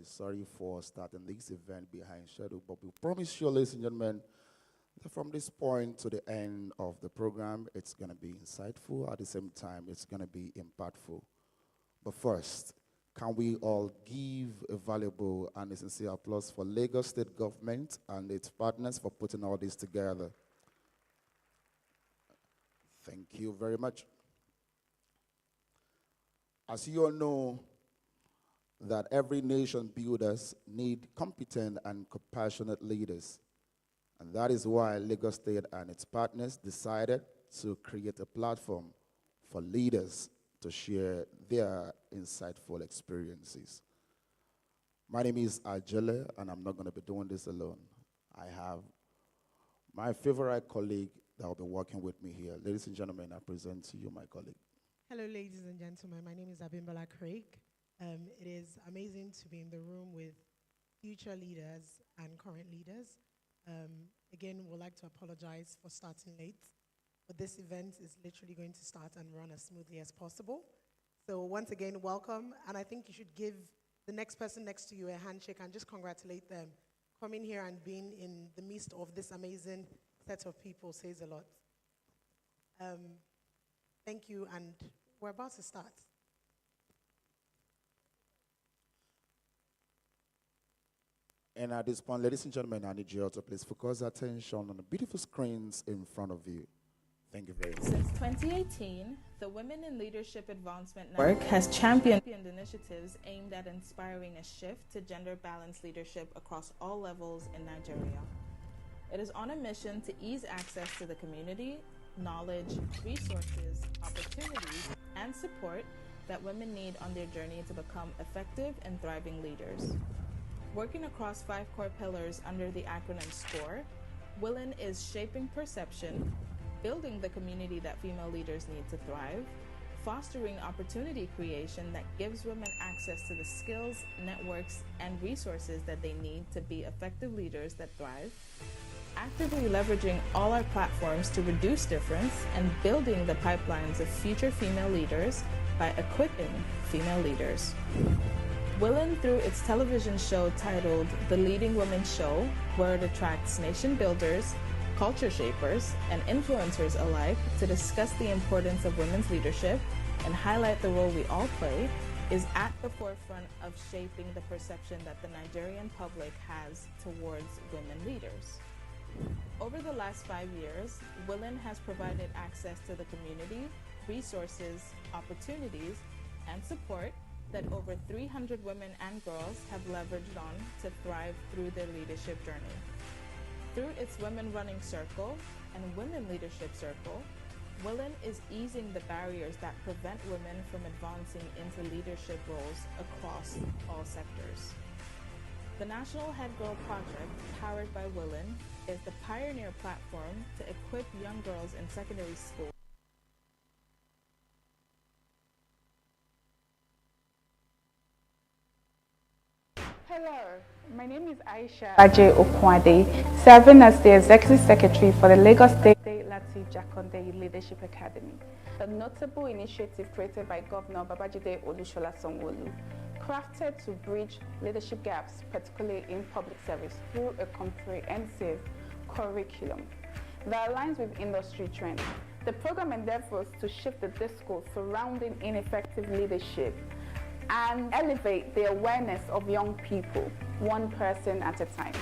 sorry for starting this event behind schedule, but we promise you, ladies and gentlemen, that from this point to the end of the program, it's going to be insightful. At the same time, it's going to be impactful. But first, can we all give a valuable and a sincere applause for Lagos State Government and its partners for putting all this together? Thank you very much. As you all know, that every nation builders need competent and compassionate leaders. And that is why Lagos State and its partners decided to create a platform for leaders to share their insightful experiences. My name is Ajele, and I'm not going to be doing this alone. I have my favorite colleague that will be working with me here. Ladies and gentlemen, I present to you my colleague. Hello, ladies and gentlemen. My name is Abimbola Craig. It is amazing to be in the room with future leaders and current leaders. Again, we'd like to apologize for starting late, but this event is literally going to start and run as smoothly as possible. So once again, welcome, and I think you should give the next person next to you a handshake and just congratulate them. Coming here and being in the midst of this amazing set of people says a lot. Thank you, and we're about to start. And at this point, ladies and gentlemen, I need you all to please focus attention on the beautiful screens in front of you. Thank you very much. Since 2018, the Women in Leadership Advancement Network has championed initiatives aimed at inspiring a shift to gender-balanced leadership across all levels in Nigeria. It is on a mission to ease access to the community, knowledge, resources, opportunities, and support that women need on their journey to become effective and thriving leaders. Working across 5 core pillars under the acronym SCORE, WILLIN is shaping perception, building the community that female leaders need to thrive, fostering opportunity creation that gives women access to the skills, networks, and resources that they need to be effective leaders that thrive, actively leveraging all our platforms to reduce difference, and building the pipelines of future female leaders by equipping female leaders. WILLIN, through its television show titled The Leading Women Show, where it attracts nation builders, culture shapers, and influencers alike to discuss the importance of women's leadership and highlight the role we all play, is at the forefront of shaping the perception that the Nigerian public has towards women leaders. Over the last 5 years, WILLIN has provided access to the community, resources, opportunities, and support that over 300 women and girls have leveraged on to thrive through their leadership journey. Through its Women Running Circle and Women Leadership Circle, WILLIN is easing the barriers that prevent women from advancing into leadership roles across all sectors. The National Head Girl Project, powered by WILLIN, is the pioneer platform to equip young girls in secondary school. Hello, my name is Aisha Ajay Okwade, serving as the Executive Secretary for the Lagos State Lateef Jakande Leadership Academy, a notable initiative created by Governor Babajide Olusola Sanwo-Olu, crafted to bridge leadership gaps, particularly in public service, through a comprehensive curriculum that aligns with industry trends. The program endeavors to shift the discourse surrounding ineffective leadership and elevate the awareness of young people, one person at a time.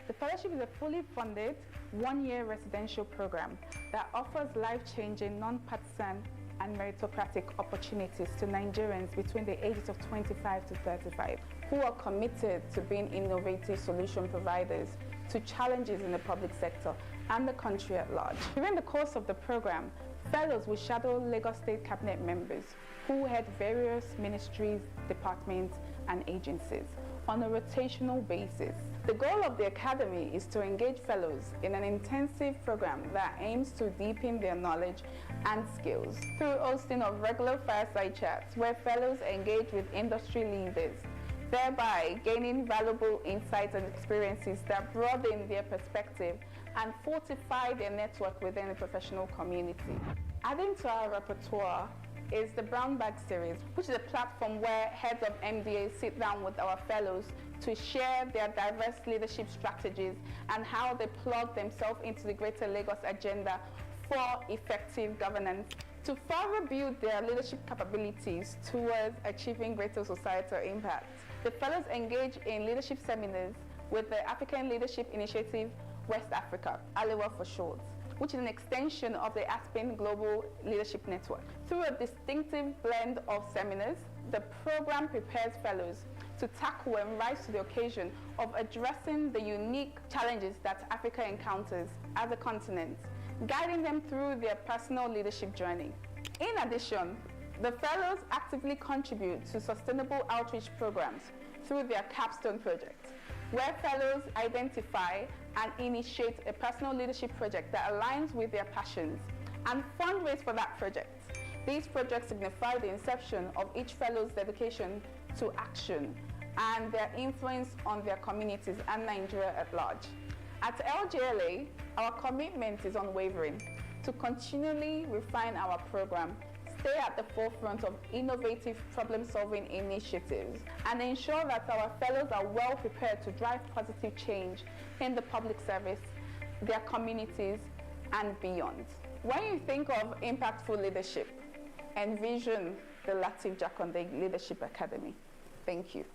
The fellowship is a fully funded, 1-year residential program that offers life-changing, non-partisan and meritocratic opportunities to Nigerians between the ages of 25 to 35 who are committed to being innovative solution providers to challenges in the public sector and the country at large. During the course of the program, fellows will shadow Lagos State Cabinet members who head various ministries, departments, and agencies on a rotational basis. The goal of the Academy is to engage fellows in an intensive program that aims to deepen their knowledge and skills through hosting of regular fireside chats where fellows engage with industry leaders, thereby gaining valuable insights and experiences that broaden their perspective and fortify their network within the professional community. Adding to our repertoire, is the Brown Bag Series, which is a platform where heads of MDAs sit down with our fellows to share their diverse leadership strategies and how they plug themselves into the greater Lagos agenda for effective governance to further build their leadership capabilities towards achieving greater societal impact. The fellows engage in leadership seminars with the African Leadership Initiative West Africa, ALEWA for short, which is an extension of the Aspen Global Leadership Network. Through a distinctive blend of seminars, the program prepares fellows to tackle and rise to the occasion of addressing the unique challenges that Africa encounters as a continent, guiding them through their personal leadership journey. In addition, the fellows actively contribute to sustainable outreach programs through their capstone project, where fellows identify and initiate a personal leadership project that aligns with their passions and fundraise for that project. These projects signify the inception of each fellow's dedication to action and their influence on their communities and Nigeria at large. At LGLA, our commitment is unwavering to continually refine our program, stay at the forefront of innovative problem-solving initiatives, and ensure that our fellows are well prepared to drive positive change in the public service, their communities, and beyond. When you think of impactful leadership, envision the Lateef Jakande Leadership Academy. Thank you.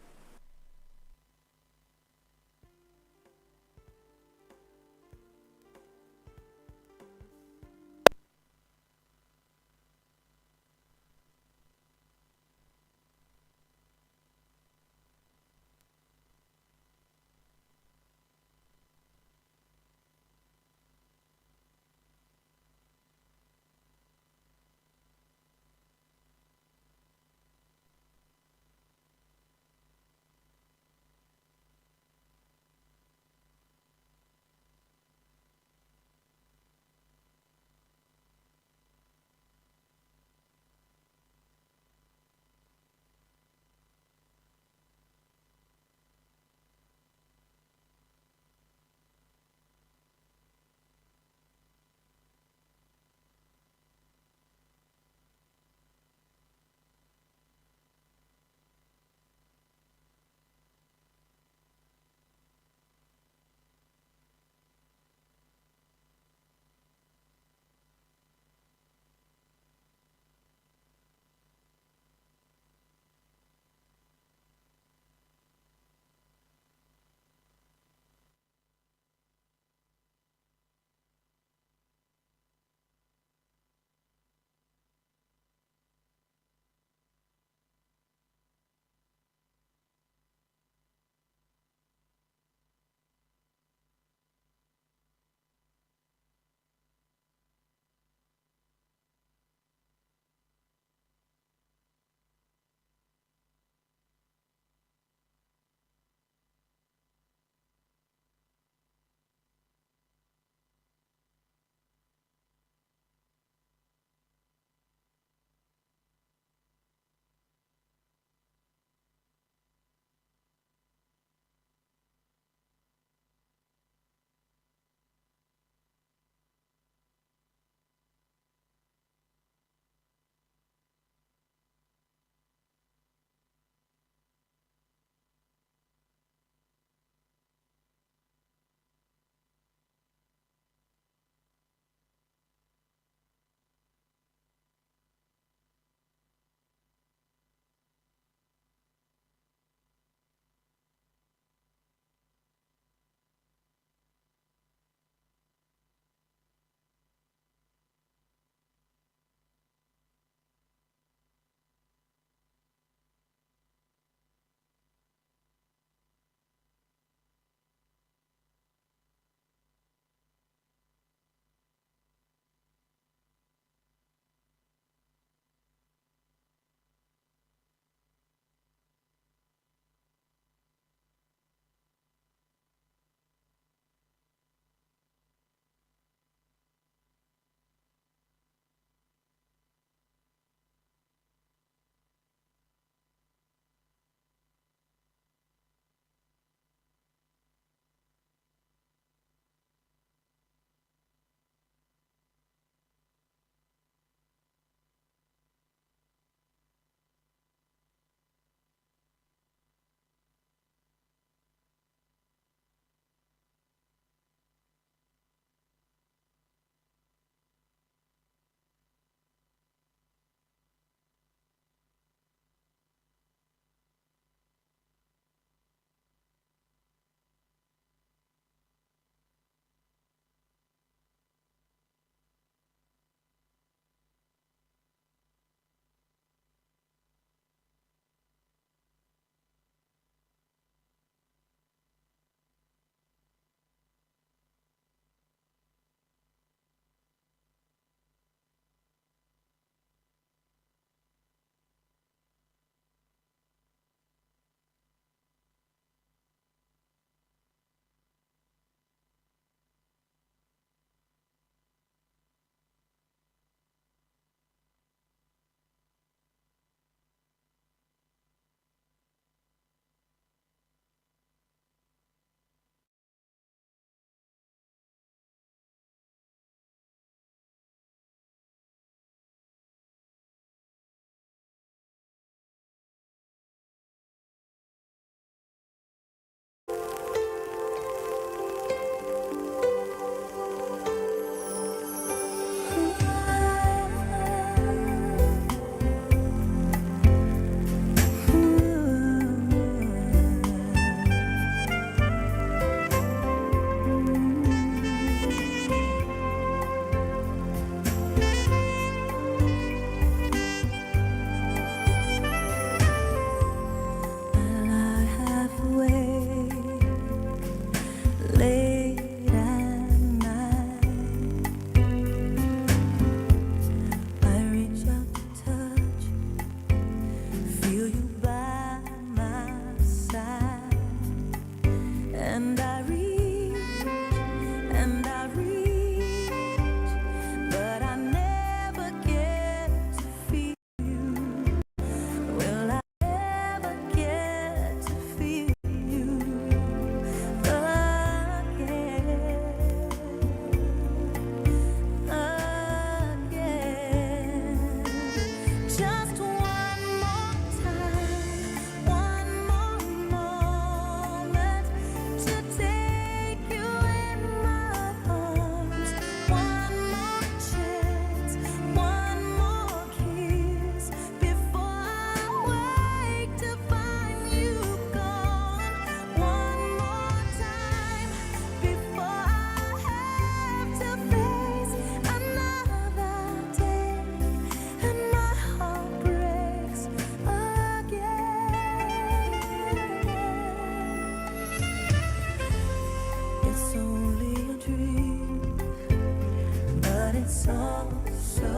so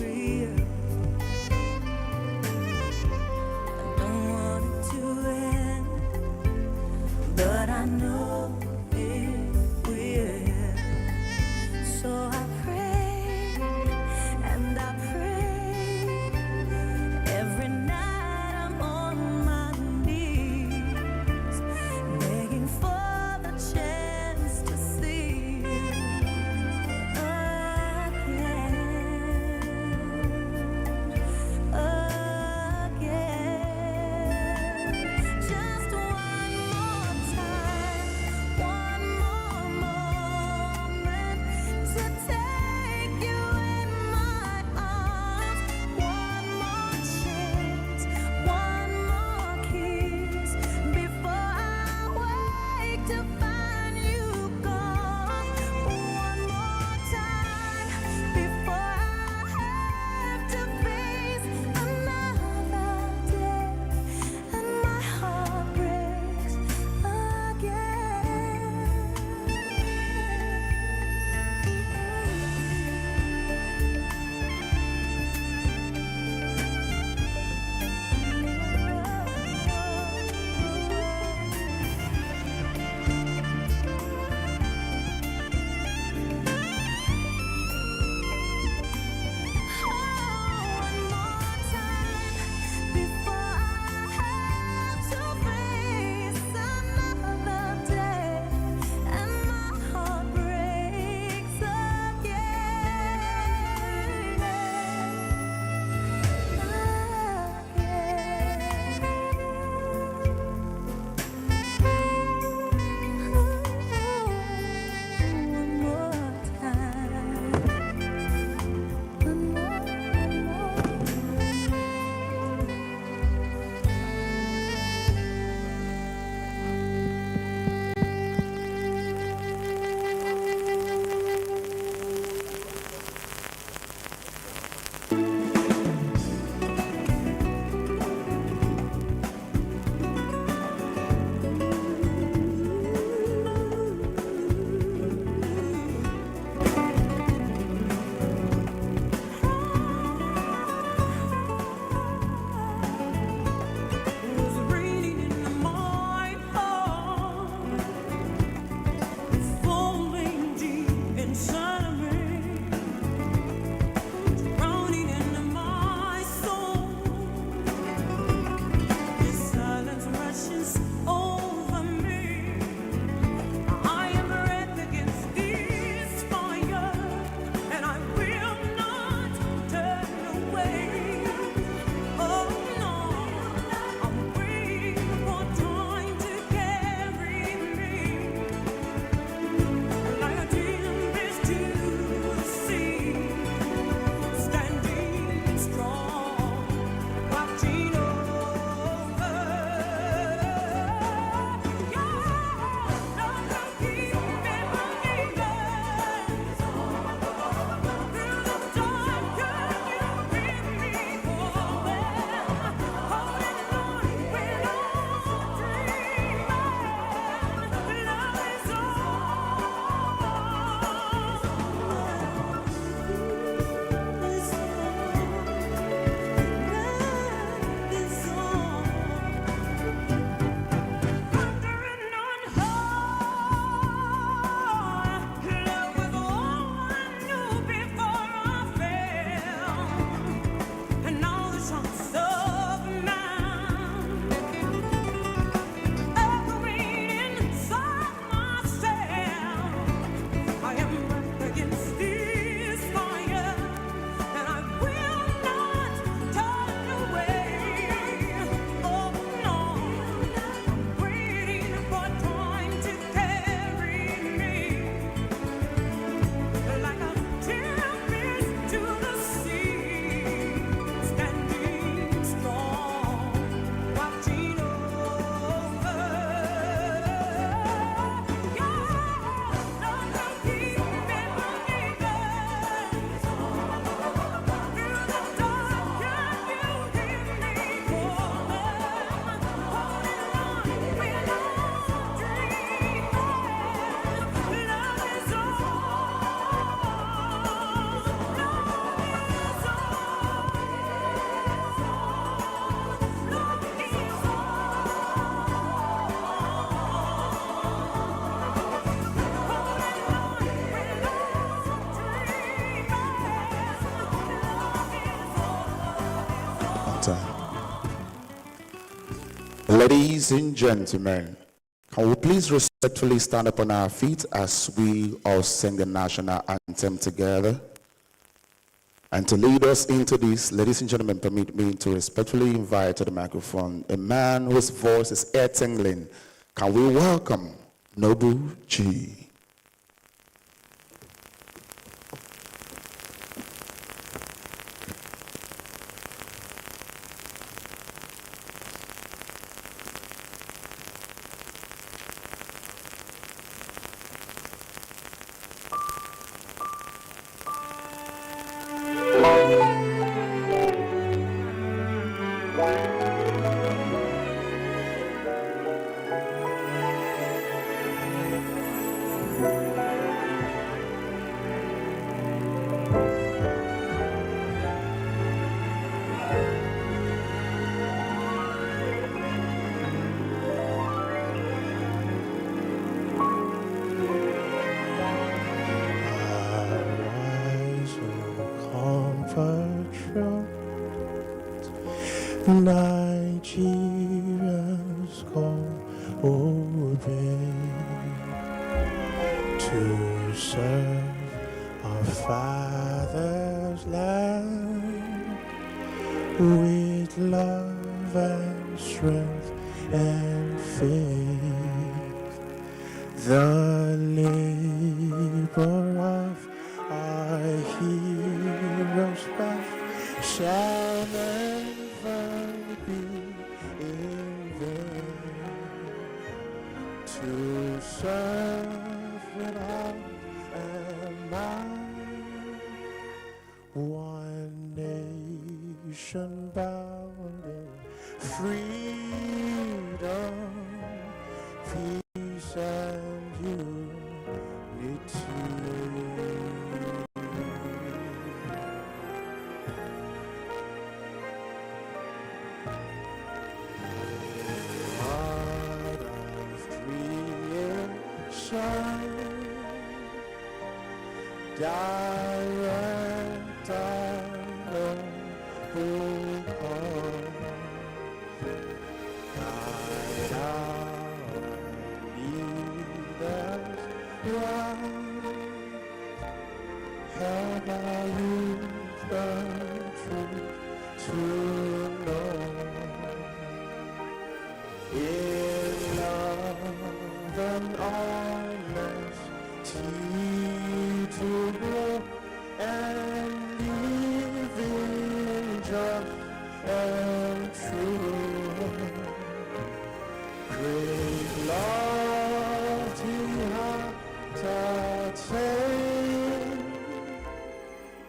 real. I don't want it to end, but I know it will. So I pray and I pray every night. I'm on my knees, begging for the chance to see you again. Just one more time, Ladies and gentlemen, can we please respectfully stand up on our feet as we all sing the national anthem together? And to lead us into this, ladies and gentlemen, permit me to respectfully invite to the microphone a man whose voice is ear-tingling. Can we welcome Noble G? Nigerians call obey to serve our father's land with love and strength and faith. The labor of our heroes past shall never be in vain. To serve without a mind, one nation bound in freedom, peace and unity. Heart of creation, direct our noble cause, guide our leaders right, help our youth the truth to know. In love and honesty to grow and live in just and true. Great lofty heart attain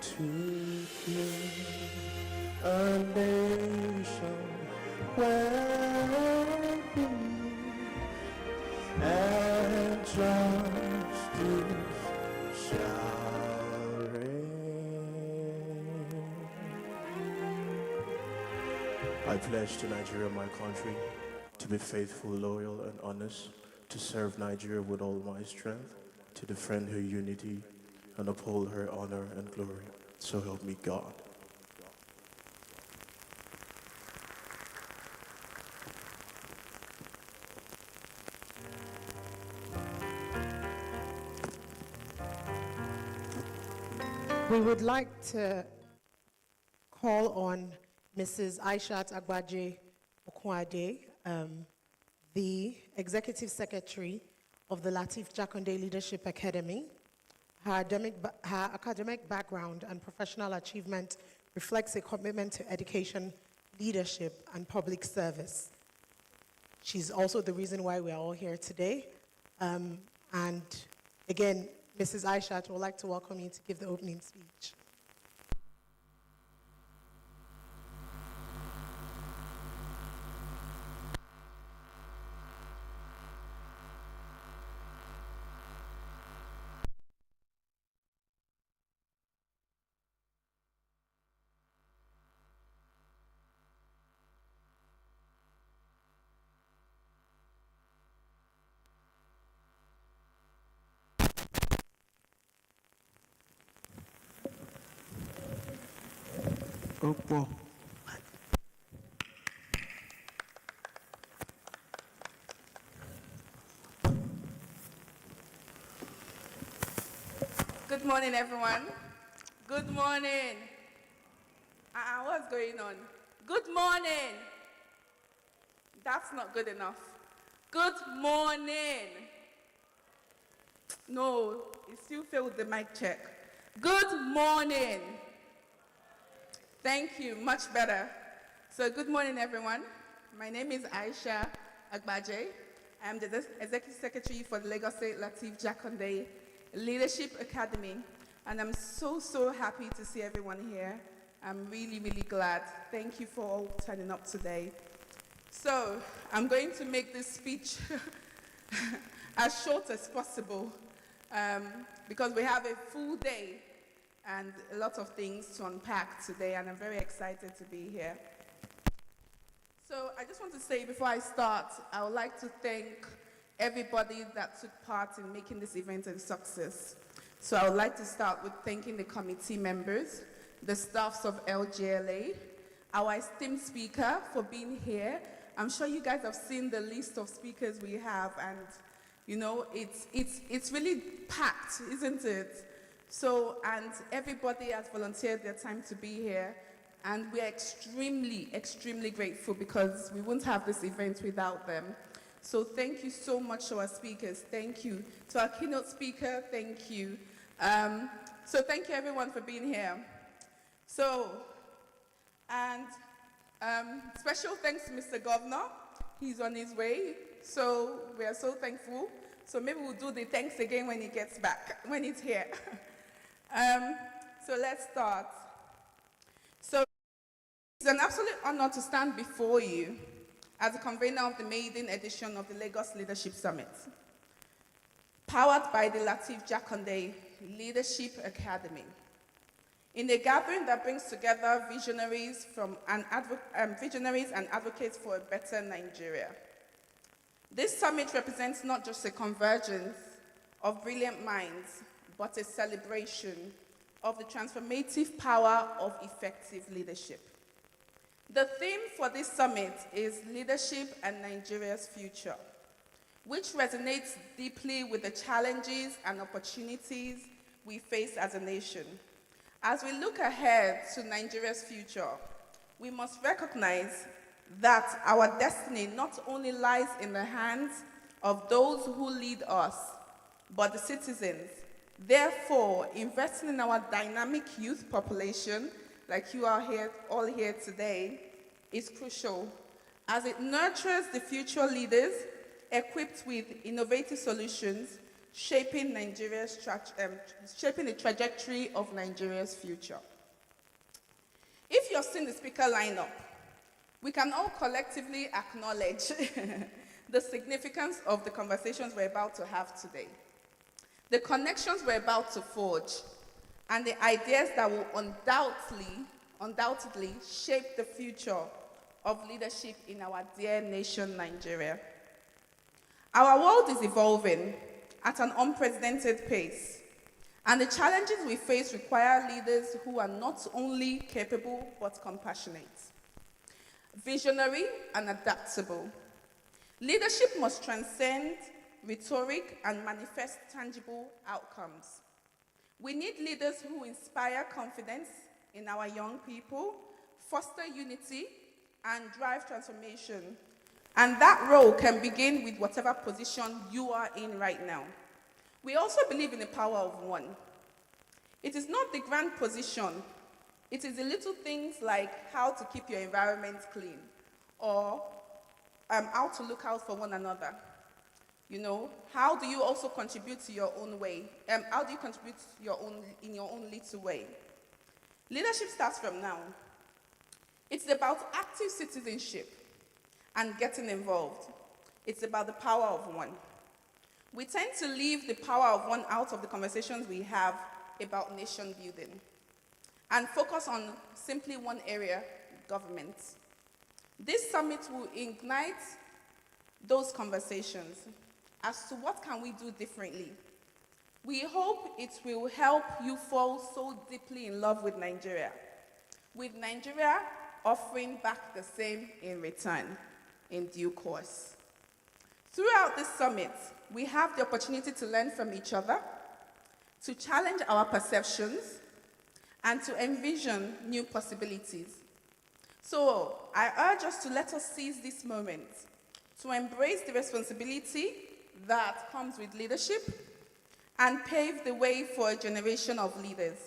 to give a nation where peace and justice shall reign. I pledge to Nigeria, my country, to be faithful, loyal, and honest, to serve Nigeria with all my strength, to defend her unity and uphold her honor and glory. So help me God. We would like to call on Mrs. Aishat Agbaje Okwade, the Executive Secretary of the Lateef Jakande Leadership Academy. Her academic background and professional achievement reflects a commitment to education, leadership, and public service. She's also the reason why we are all here today. And again, Mrs. Aishat would like to welcome you to give the opening speech. Good morning, everyone. Good morning. What's going on? Good morning. That's not good enough. Good morning. No, it still failed the mic check. Good morning. Thank you, much better. So good morning, everyone. My name is Aisha Agbaje. I'm the Executive Secretary for the Lagos State Lateef Jakande Leadership Academy. And I'm so happy to see everyone here. I'm really glad. Thank you for all turning up today. So I'm going to make this speech as short as possible because we have a full day and a lot of things to unpack today, and I'm very excited to be here. So I just want to say before I start, I would like to thank everybody that took part in making this event a success. So I would like to start with thanking the committee members, the staffs of LGLA, our esteemed speaker for being here. I'm sure you guys have seen the list of speakers we have, and you know, it's really packed, isn't it? So, and everybody has volunteered their time to be here, and we are extremely grateful because we wouldn't have this event without them. So thank you so much to our speakers. Thank you. To our keynote speaker, thank you. So thank you everyone for being here. So, and special thanks to Mr. Governor. He's on his way. So we are so thankful. So maybe we'll do the thanks again when he gets back, when he's here. So let's start. So it's an absolute honor to stand before you as the convener of the maiden edition of the Lagos Leadership Summit, powered by the Lateef Jakande Leadership Academy, in a gathering that brings together visionaries and advocates for a better Nigeria. This summit represents not just a convergence of brilliant minds, but a celebration of the transformative power of effective leadership. The theme for this summit is Leadership and Nigeria's Future, which resonates deeply with the challenges and opportunities we face as a nation. As we look ahead to Nigeria's future, we must recognize that our destiny not only lies in the hands of those who lead us, but the citizens. Therefore, investing in our dynamic youth population, like you are here, all here today, is crucial as it nurtures the future leaders equipped with innovative solutions, shaping the trajectory of Nigeria's future. If you've seen the speaker lineup, we can all collectively acknowledge the significance of the conversations we're about to have today, the connections we're about to forge, and the ideas that will undoubtedly shape the future of leadership in our dear nation, Nigeria. Our world is evolving at an unprecedented pace, and the challenges we face require leaders who are not only capable, but compassionate, visionary, and adaptable. Leadership must transcend rhetoric and manifest tangible outcomes. We need leaders who inspire confidence in our young people, foster unity, and drive transformation. And that role can begin with whatever position you are in right now. We also believe in the power of one. It is not the grand position. It is the little things like how to keep your environment clean, or how to look out for one another. You know, how do you also contribute to your own way? How do you contribute in your own little way? Leadership starts from now. It's about active citizenship and getting involved. It's about the power of one. We tend to leave the power of one out of the conversations we have about nation building and focus on simply one area, government. This summit will ignite those conversations as to what can we do differently. We hope it will help you fall so deeply in love with Nigeria offering back the same in return in due course. Throughout this summit, we have the opportunity to learn from each other, to challenge our perceptions, and to envision new possibilities. So I urge us to let us seize this moment to embrace the responsibility that comes with leadership and pave the way for a generation of leaders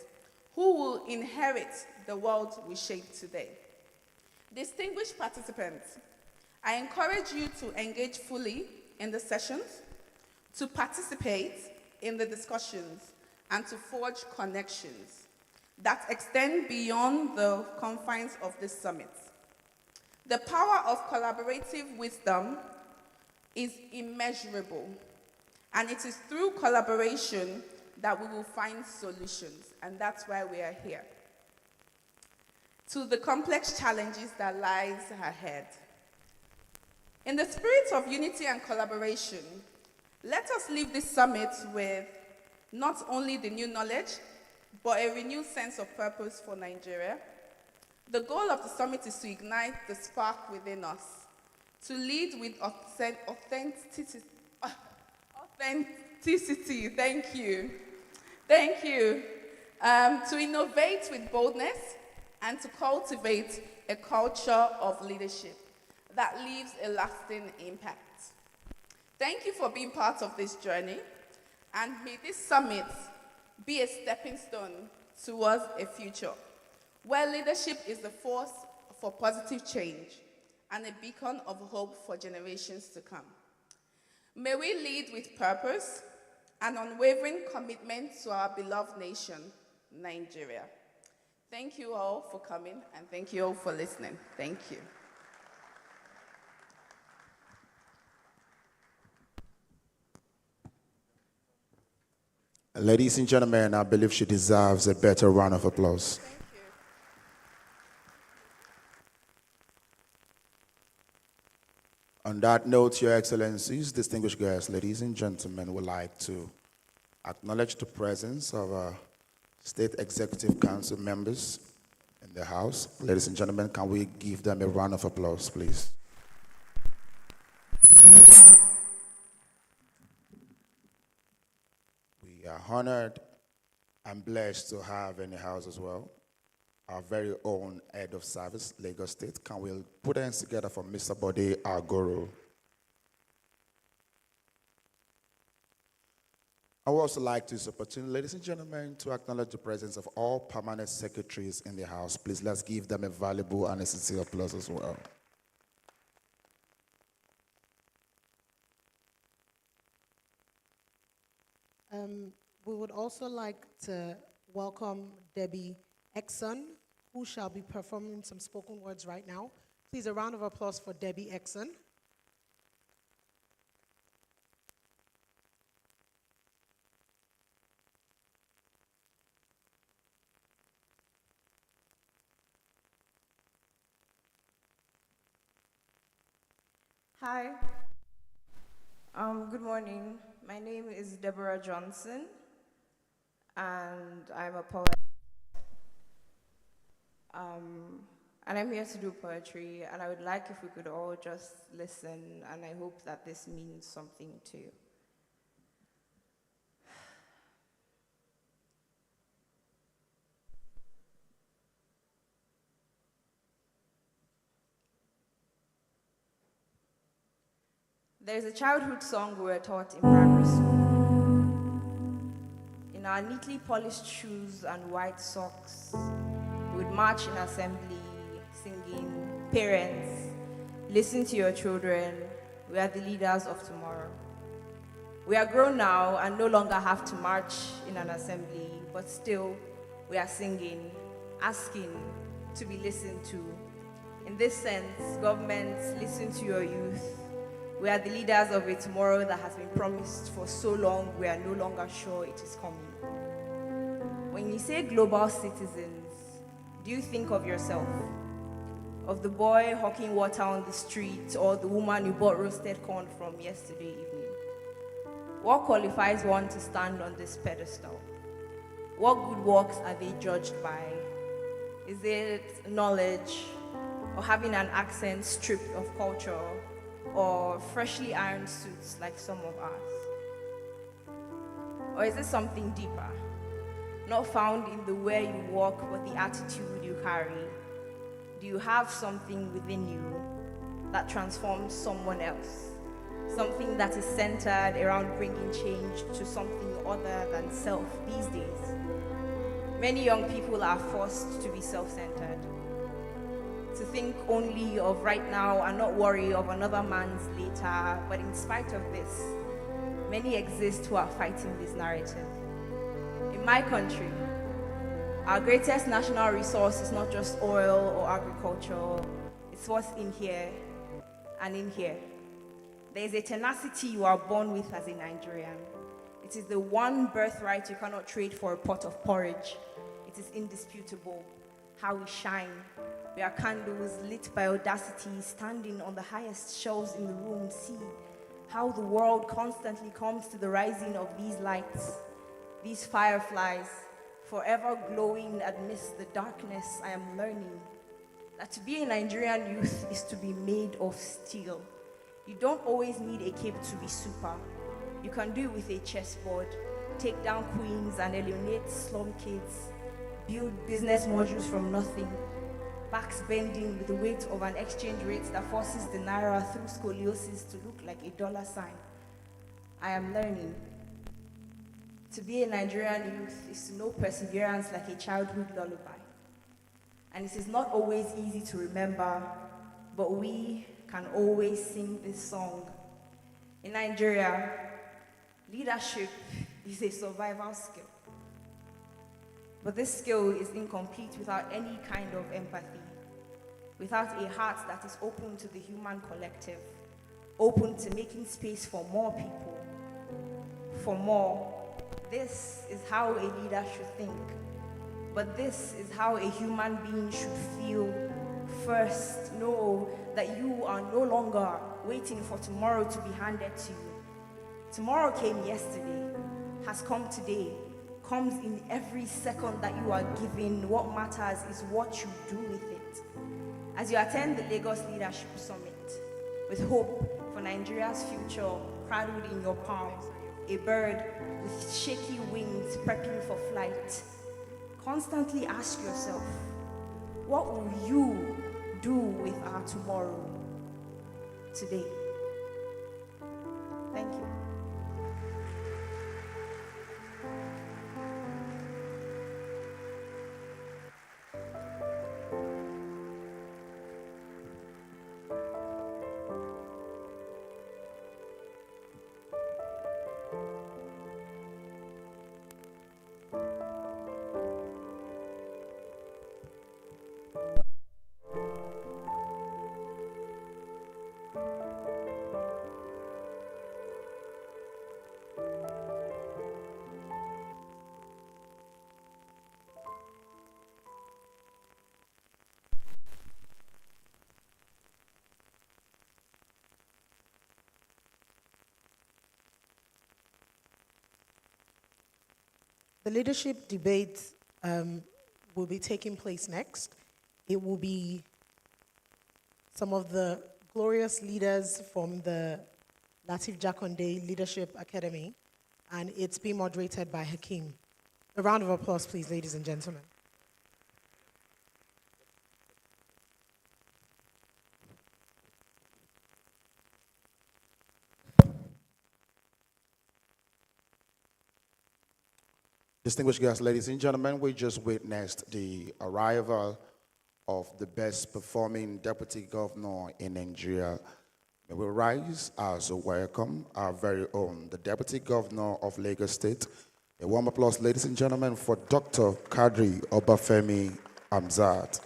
who will inherit the world we shape today. Distinguished participants, I encourage you to engage fully in the sessions, to participate in the discussions, and to forge connections that extend beyond the confines of this summit. The power of collaborative wisdom is immeasurable, and it is through collaboration that we will find solutions, and that's why we are here. To the complex challenges that lies ahead. In the spirit of unity and collaboration, let us leave this summit with not only the new knowledge, but a renewed sense of purpose for Nigeria. The goal of the summit is to ignite the spark within us, to lead with authenticity. Thank you. To innovate with boldness and to cultivate a culture of leadership that leaves a lasting impact. Thank you for being part of this journey, and may this summit be a stepping stone towards a future where leadership is the force for positive change and a beacon of hope for generations to come. May we lead with purpose and unwavering commitment to our beloved nation, Nigeria. Thank you all for coming, and thank you all for listening. Thank you. Ladies and gentlemen, I believe she deserves a better round of applause. Thank you. On that note, Your Excellencies, distinguished guests, ladies and gentlemen, would like to acknowledge the presence of our State Executive Council members in the House. Ladies and gentlemen, can we give them a round of applause, please? We are honored and blessed to have in the House as well our very own head of service, Lagos State. Can we put hands together for Mr. Bode Agoro? I would also like to use this opportunity, ladies and gentlemen, to acknowledge the presence of all permanent secretaries in the House. Please, let's give them a valuable and a sincere applause as well. We would also like to welcome Debbie Exon, who shall be performing some spoken words right now. Please, a round of applause for Debbie Exon. Hi. Good morning. My name is Deborah Johnson, and I'm a poet. And I'm here to do poetry, and I would like if we could all just listen, and I hope that this means something to you. There's a childhood song we were taught in primary school. In our neatly polished shoes and white socks, we would march in assembly, singing, "Parents, listen to your children, we are the leaders of tomorrow." We are grown now and no longer have to march in an assembly, but still we are singing, asking to be listened to. In this sense, governments, listen to your youth. We are the leaders of a tomorrow that has been promised for so long, we are no longer sure it is coming. When you say global citizens, do you think of yourself? Of the boy hawking water on the street, or the woman you bought roasted corn from yesterday evening? What qualifies one to stand on this pedestal? What good works are they judged by? Is it knowledge, or having an accent stripped of culture, or freshly ironed suits like some of us? Or is it something deeper? Not found in the way you walk, but the attitude you carry. Do you have something within you that transforms someone else? Something that is centered around bringing change to something other than self these days. Many young people are forced to be self-centered, to think only of right now and not worry of another man's later. But in spite of this, many exist who are fighting this narrative. In my country, our greatest national resource is not just oil or agriculture, it's what's in here and in here. There is a tenacity you are born with as a Nigerian. It is the one birthright you cannot trade for a pot of porridge. It is indisputable how we shine. We are candles lit by audacity, standing on the highest shelves in the room. See how the world constantly comes to the rising of these lights, these fireflies, forever glowing amidst the darkness. I am learning that to be a Nigerian youth is to be made of steel. You don't always need a cape to be super. You can do it with a chessboard, take down queens and alienate slum kids, build business modules from nothing, backs bending with the weight of an exchange rate that forces the naira through scoliosis to look like a dollar sign. I am learning. To be a Nigerian youth is to know perseverance like a childhood lullaby. And it is not always easy to remember, but we can always sing this song. In Nigeria, leadership is a survival skill. But this skill is incomplete without any kind of empathy, without a heart that is open to the human collective, open to making space for more people, for more. This is how a leader should think. But this is how a human being should feel. First, know that you are no longer waiting for tomorrow to be handed to you. Tomorrow came yesterday, has come today, comes in every second that you are given. What matters is what you do with it. As you attend the Lagos Leadership Summit, with hope for Nigeria's future cradled in your palm, a bird with shaky wings prepping for flight, constantly ask yourself, what will you do with our tomorrow today? Thank you. The leadership debate will be taking place next. It will be some of the glorious leaders from the Lateef Jakande Leadership Academy, and it's being moderated by Hakeem. A round of applause, please, ladies and gentlemen. Distinguished guests, ladies and gentlemen, we just witnessed the arrival of the best performing deputy governor in Nigeria. May we rise as a welcome our very own, the deputy governor of Lagos State. A warm applause, ladies and gentlemen, for Dr. Kadri Obafemi Hamzat.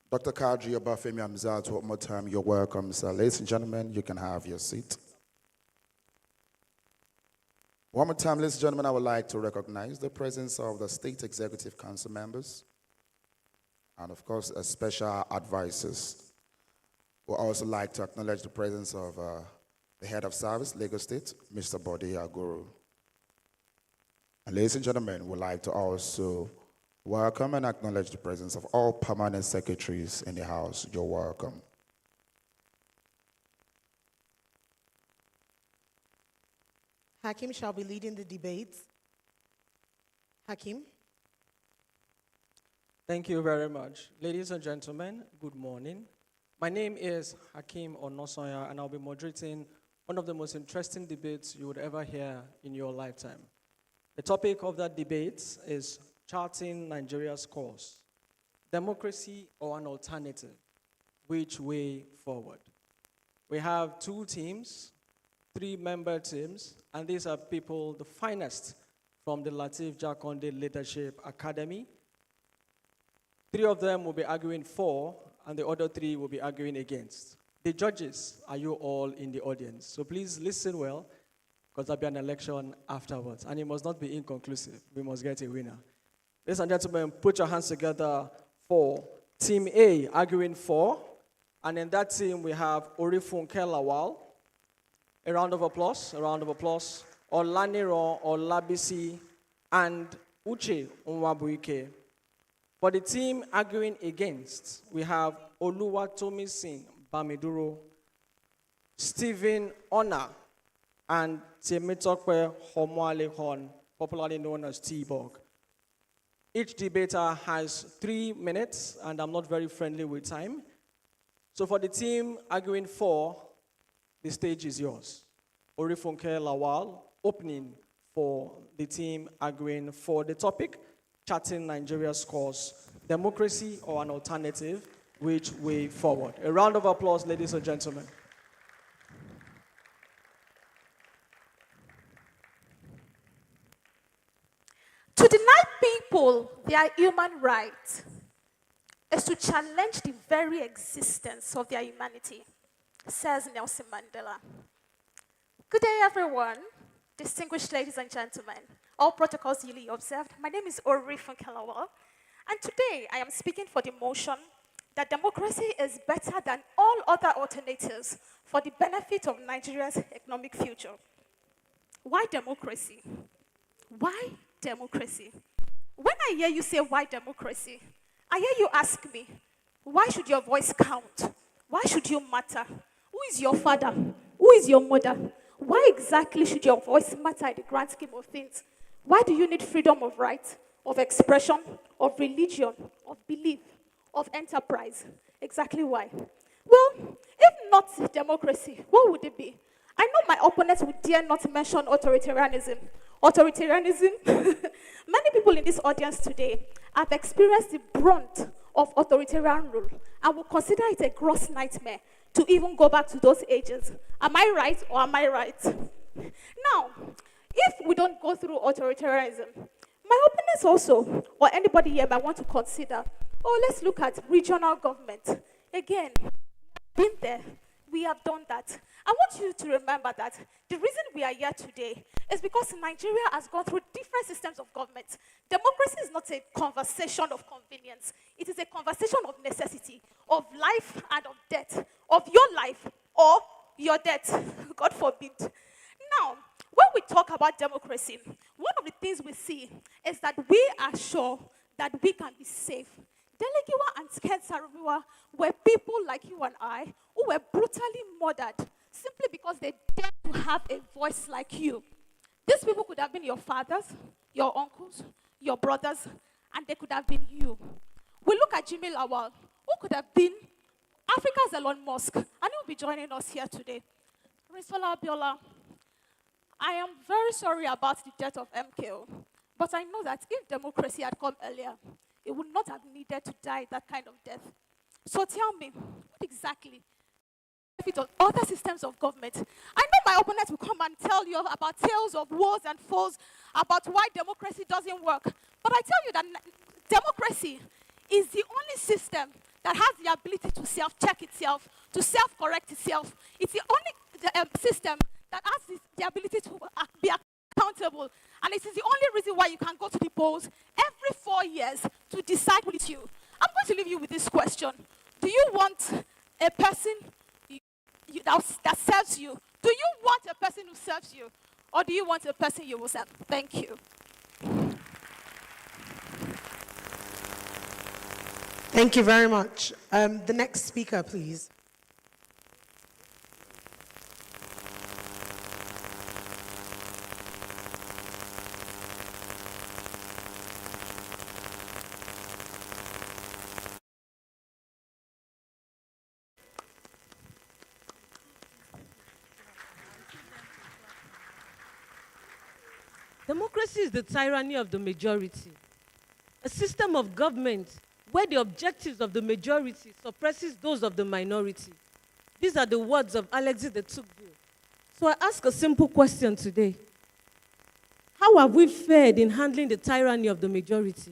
Dr. Kadri Obafemi Hamzat, one more time, you're welcome, sir. Ladies and gentlemen, you can have your seat. One more time, ladies and gentlemen, I would like to recognize the presence of the State Executive Council members and, of course, special advisors. We'd also like to acknowledge the presence of the Head of Service, Lagos State, Mr. Bode Aguru. And ladies and gentlemen, we'd like to also welcome and acknowledge the presence of all permanent secretaries in the House. You're welcome. Hakim shall be leading the debate. Hakim. Thank you very much. Ladies and gentlemen, good morning. My name is Hakim Onosoya, and I'll be moderating one of the most interesting debates you would ever hear in your lifetime. The topic of that debate is charting Nigeria's course. Democracy or an alternative? Which way forward? We have two teams, 3-member teams, and these are people, the finest from the Lateef Jakande Leadership Academy. 3 of them will be arguing for, and the other 3 will be arguing against. The judges are you all in the audience, so please listen well, because there'll be an election afterwards, and it must not be inconclusive. We must get a winner. Ladies and gentlemen, put your hands together for Team A arguing for, and in that team we have Orifunke Lawal. A round of applause, a round of applause. Olaniro Olabisi and Uche Nwabuike. For the team arguing against, we have Oluwatomisin Bamiduro, Stephen Ona, and Temitokwe Homoalehon, popularly known as T-Bog. Each debater has 3 minutes, and I'm not very friendly with time. So for the team arguing for, the stage is yours. Orifunke Lawal, opening for the team arguing for the topic, charting Nigeria's course, democracy or an alternative, which way forward. A round of applause, ladies and gentlemen. To deny people their human rights is to challenge the very existence of their humanity, says Nelson Mandela. Good day, everyone, distinguished ladies and gentlemen, all protocols duly observed. My name is Orifunke Lawal, and today I am speaking for the motion that democracy is better than all other alternatives for the benefit of Nigeria's economic future. Why democracy? Why democracy? When I hear you say, why democracy? I hear you ask me, why should your voice count? Why should you matter? Who is your father? Who is your mother? Why exactly should your voice matter in the grand scheme of things? Why do you need freedom of right, of expression, of religion, of belief, of enterprise? Exactly why? Well, if not democracy, what would it be? I know my opponents would dare not mention authoritarianism. Authoritarianism? Many people in this audience today have experienced the brunt of authoritarian rule and will consider it a gross nightmare to even go back to those ages. Am I right or am I right? Now, if we don't go through authoritarianism, my opponents also, or anybody here might want to consider, oh, let's look at regional government. Again, been there. We have done that. I want you to remember that the reason we are here today is because Nigeria has gone through different systems of government. Democracy is not a conversation of convenience. It is a conversation of necessity, of life and of death, of your life or your death, God forbid. Now, when we talk about democracy, one of the things we see is that we are sure that we can be safe. Delegiwa and Sken Sarabiwa were people like you and I who were brutally murdered simply because they dared to have a voice like you. These people could have been your fathers, your uncles, your brothers, and they could have been you. We look at Jimmy Lawal, who could have been Africa's Elon Musk, and he will be joining us here today. Rinsola Abiola, I am very sorry about the death of MKO, but I know that if democracy had come earlier, it would not have needed to die that kind of death. So tell me, what exactly benefit of other systems of government? I know my opponents will come and tell you about tales of wars and foes, about why democracy doesn't work. But I tell you that democracy is the only system that has the ability to self-check itself, to self-correct itself. It's the only system that has the ability to be accountable accountable. And it is the only reason why you can go to the polls every 4 years to decide who is you. I'm going to leave you with this question. Do you want a person that serves you? Do you want a person who serves you? Or do you want a person you will serve? Thank you. Thank you very much. The next speaker, please. Democracy is the tyranny of the majority. A system of government where the objectives of the majority suppresses those of the minority. These are the words of Alexis de Tocqueville. So I ask a simple question today. How have we fared in handling the tyranny of the majority?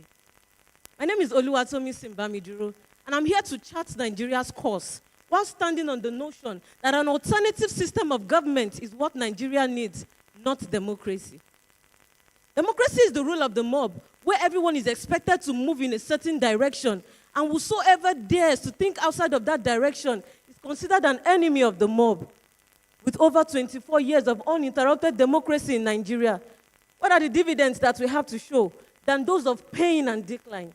My name is Oluwatomi Simbamiduro, and I'm here to chart Nigeria's course while standing on the notion that an alternative system of government is what Nigeria needs, not democracy. Democracy is the rule of the mob, where everyone is expected to move in a certain direction, and whosoever dares to think outside of that direction is considered an enemy of the mob. With over 24 years of uninterrupted democracy in Nigeria, what are the dividends that we have to show than those of pain and decline?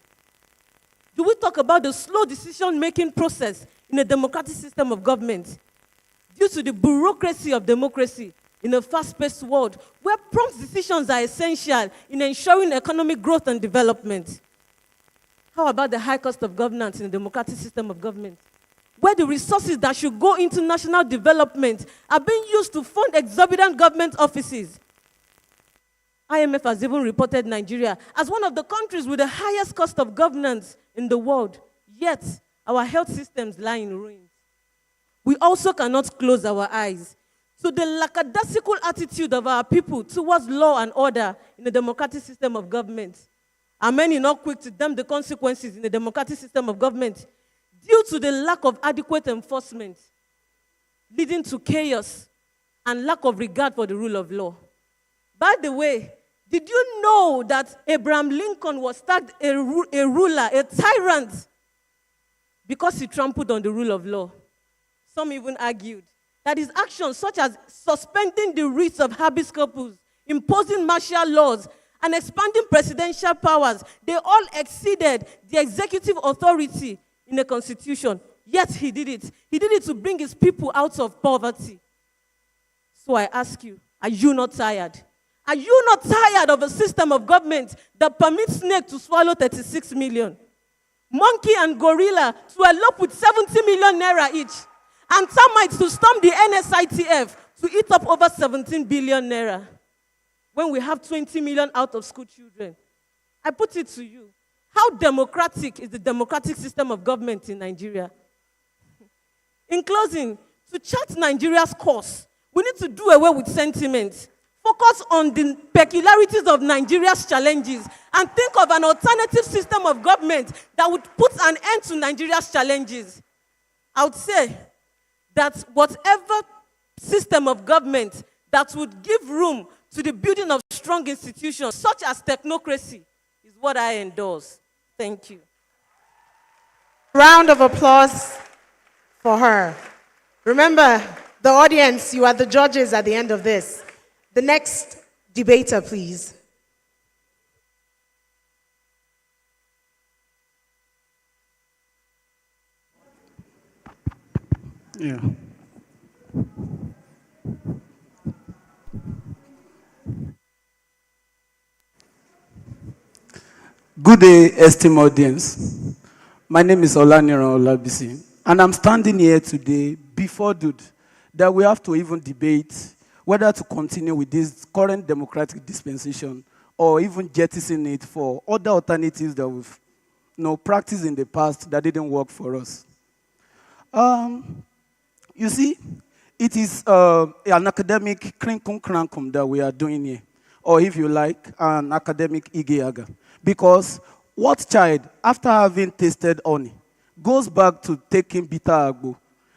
Do we talk about the slow decision-making process in a democratic system of government? Due to the bureaucracy of democracy, in a fast-paced world where prompt decisions are essential in ensuring economic growth and development. How about the high cost of governance in a democratic system of government, where the resources that should go into national development are being used to fund exorbitant government offices? IMF has even reported Nigeria as one of the countries with the highest cost of governance in the world, yet our health systems lie in ruins. We also cannot close our eyes to the lackadaisical attitude of our people towards law and order in a democratic system of government. Are many not quick to damn the consequences in a democratic system of government due to the lack of adequate enforcement, leading to chaos and lack of regard for the rule of law? By the way, did you know that Abraham Lincoln was tagged a ruler, a tyrant, because he trampled on the rule of law? Some even argued that his actions, such as suspending the writs of habeas corpus, imposing martial laws, and expanding presidential powers, they all exceeded the executive authority in a constitution. Yet he did it. He did it to bring his people out of poverty. So I ask you, are you not tired? Are you not tired of a system of government that permits snake to swallow 36 million? Monkey and gorilla to elope with 70 million naira each? And termites to storm the NSITF to eat up over 17 billion naira. When we have 20 million out-of-school children. I put it to you, how democratic is the democratic system of government in Nigeria? In closing, to chart Nigeria's course, we need to do away with sentiment, focus on the peculiarities of Nigeria's challenges, and think of an alternative system of government that would put an end to Nigeria's challenges. I would say that whatever system of government that would give room to the building of strong institutions, such as technocracy, is what I endorse. Thank you. Round of applause for her. Remember, the audience, you are the judges at the end of this. The next debater, please. Yeah. Good day, esteemed audience. My name is Olaniran Olabisi, and I'm standing here today before Dude that we have to even debate whether to continue with this current democratic dispensation or even jettison it for other alternatives that we've practiced in the past that didn't work for us. You see, it is an academic crinkum that we are doing here, or if you like, an academic igeaga. Because what child, after having tasted honey, goes back to taking bitter agbo?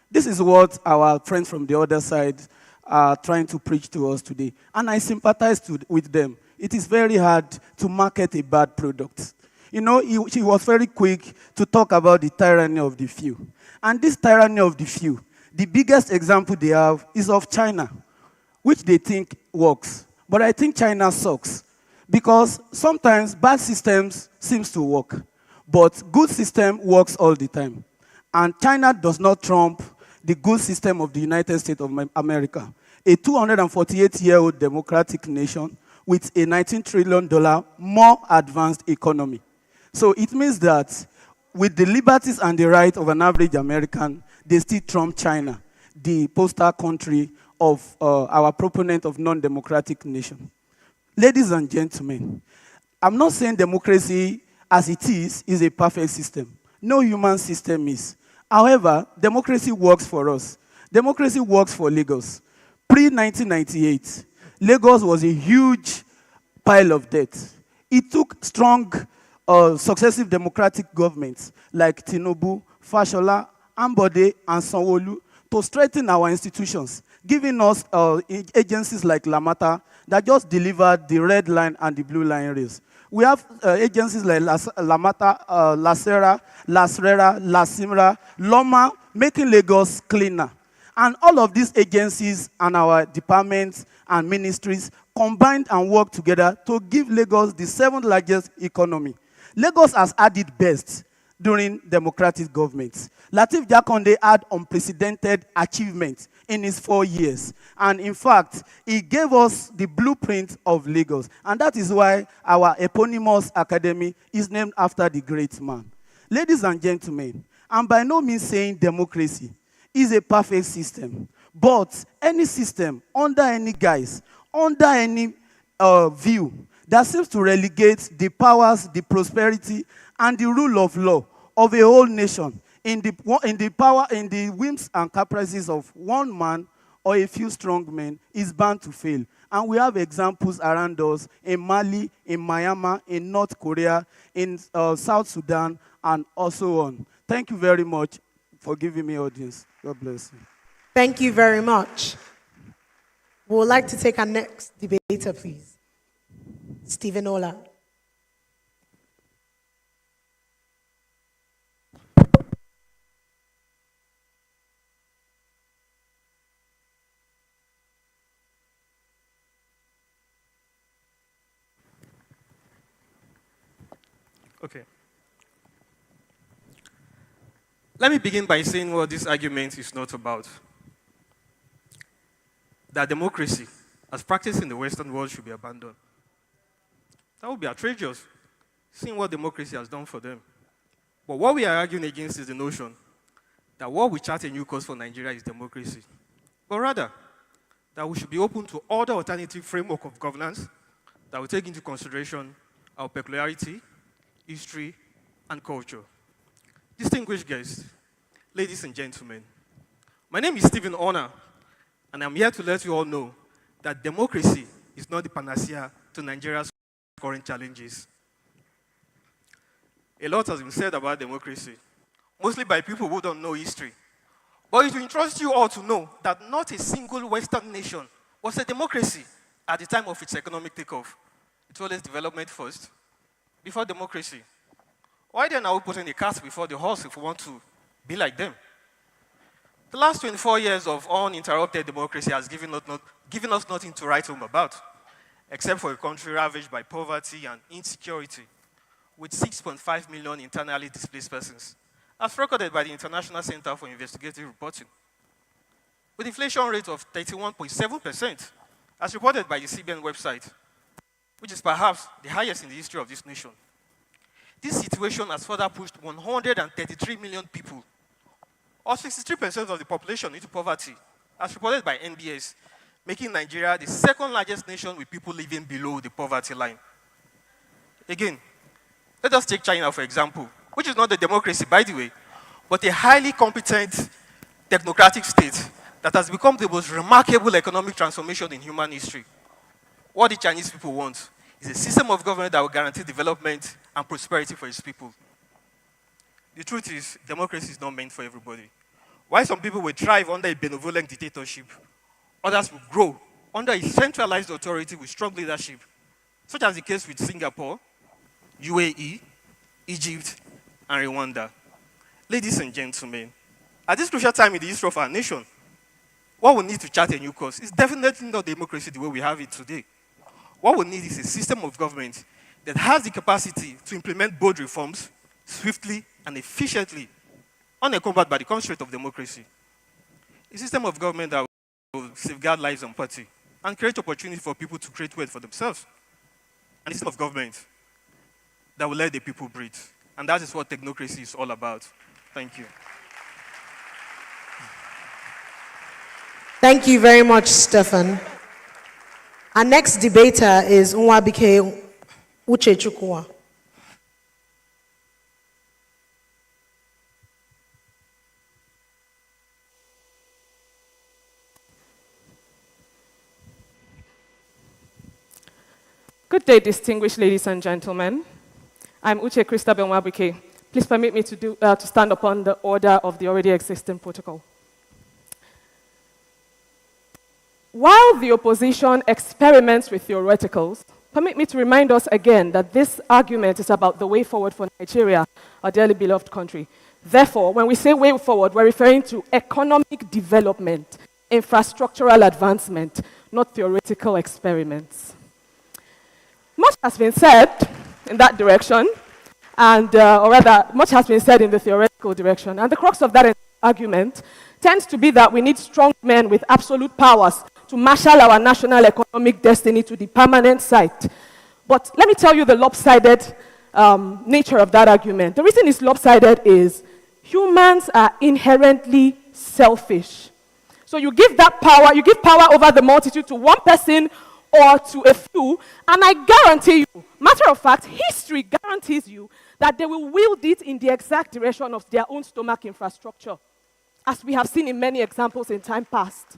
This is what our friends from the other side are trying to preach to us today. And I sympathize with them. It is very hard to market a bad product. You know, he was very quick to talk about the tyranny of the few. And this tyranny of the few, the biggest example they have is of China, which they think works. But I think China sucks. Because sometimes bad systems seems to work, but good system works all the time. And China does not trump the good system of the United States of America, a 248-year-old democratic nation with a $19 trillion more advanced economy. So it means that with the liberties and the rights of an average American, they still trump China, the poster country of our proponent of non-democratic nation. Ladies and gentlemen, I'm not saying democracy as it is a perfect system. No human system is. However, democracy works for us. Democracy works for Lagos. Pre-1998, Lagos was a huge pile of debt. It took strong, successive democratic governments like Tinubu, Fashola, Ambode, and Sanwo-Olu to strengthen our institutions, giving us agencies like Lamata that just delivered the red line and the blue line rails. We have agencies like Lamata, Lasera, Lasrera, Lasimra, Loma, making Lagos cleaner. And all of these agencies and our departments and ministries combined and worked together to give Lagos the 7th largest economy. Lagos has had it best during democratic governments. Lateef Jakande had unprecedented achievements in his 4 years. And in fact, he gave us the blueprint of Lagos. And that is why our eponymous academy is named after the great man. Ladies and gentlemen, I'm by no means saying democracy is a perfect system. But any system, under any guise, under any view, that seems to relegate the powers, the prosperity, and the rule of law of a whole nation in the whims and caprices of one man or a few strong men is bound to fail. And we have examples around us in Mali, in Myanmar, in North Korea, in South Sudan, and also on. Thank you very much for giving me audience. God bless you. Thank you very much. We would like to take our next debater, please. Stephen Ola. Okay. Let me begin by saying what this argument is not about. That democracy, as practiced in the Western world, should be abandoned. That would be outrageous, seeing what democracy has done for them. But what we are arguing against is the notion that what we chart a new course for Nigeria is democracy. But rather, that we should be open to other alternative framework of governance that will take into consideration our peculiarity, history, and culture. Distinguished guests, ladies and gentlemen, my name is Stephen Honor, and I'm here to let you all know that democracy is not the panacea to Nigeria's current challenges. A lot has been said about democracy, mostly by people who don't know history. But it will interest you all to know that not a single Western nation was a democracy at the time of its economic takeoff. It was always development first, before democracy. Why then are we putting the cart before the horse if we want to be like them? The last 24 years of uninterrupted democracy has given us nothing to write home about, except for a country ravaged by poverty and insecurity, with 6.5 million internally displaced persons, as recorded by the International Center for Investigative Reporting, with inflation rate of 31.7%, as reported by the CBN website, which is perhaps the highest in the history of this nation. This situation has further pushed 133 million people, or 63% of the population, into poverty, as reported by NBS, making Nigeria the second largest nation with people living below the poverty line. Again, let us take China, for example, which is not a democracy, by the way, but a highly competent technocratic state that has become the most remarkable economic transformation in human history. What the Chinese people want is a system of government that will guarantee development and prosperity for its people. The truth is, democracy is not meant for everybody. While some people will thrive under a benevolent dictatorship, Others will grow under a centralized authority with strong leadership, such as the case with Singapore, UAE, Egypt, and Rwanda. Ladies and gentlemen, at this crucial time in the history of our nation, what we need to chart a new course is definitely not democracy the way we have it today. What we need is a system of government that has the capacity to implement bold reforms swiftly and efficiently, unencumbered by the constraint of democracy. A system of government that will safeguard lives and property and create opportunity for people to create wealth for themselves. And a system of government that will let the people breathe. And that is what technocracy is all about. Thank you. Thank you very much, Stefan. Our next debater is Nwabike Uchechukwu. Good day, distinguished ladies and gentlemen. I'm Uche Christabel Nwabike. Please permit me to stand upon the order of the already existing protocol. While the opposition experiments with theoreticals, permit me to remind us again that this argument is about the way forward for Nigeria, our dearly beloved country. Therefore, when we say way forward, we're referring to economic development, infrastructural advancement, not theoretical experiments. Much has been said in that direction, and, or rather, much has been said in the theoretical direction. And the crux of that argument tends to be that we need strong men with absolute powers to marshal our national economic destiny to the permanent site. But let me tell you the lopsided nature of that argument. The reason it's lopsided is humans are inherently selfish. So you give that power, you give power over the multitude to one person or to a few, and I guarantee you, matter of fact, history guarantees you that they will wield it in the exact direction of their own stomach infrastructure, as we have seen in many examples in time past.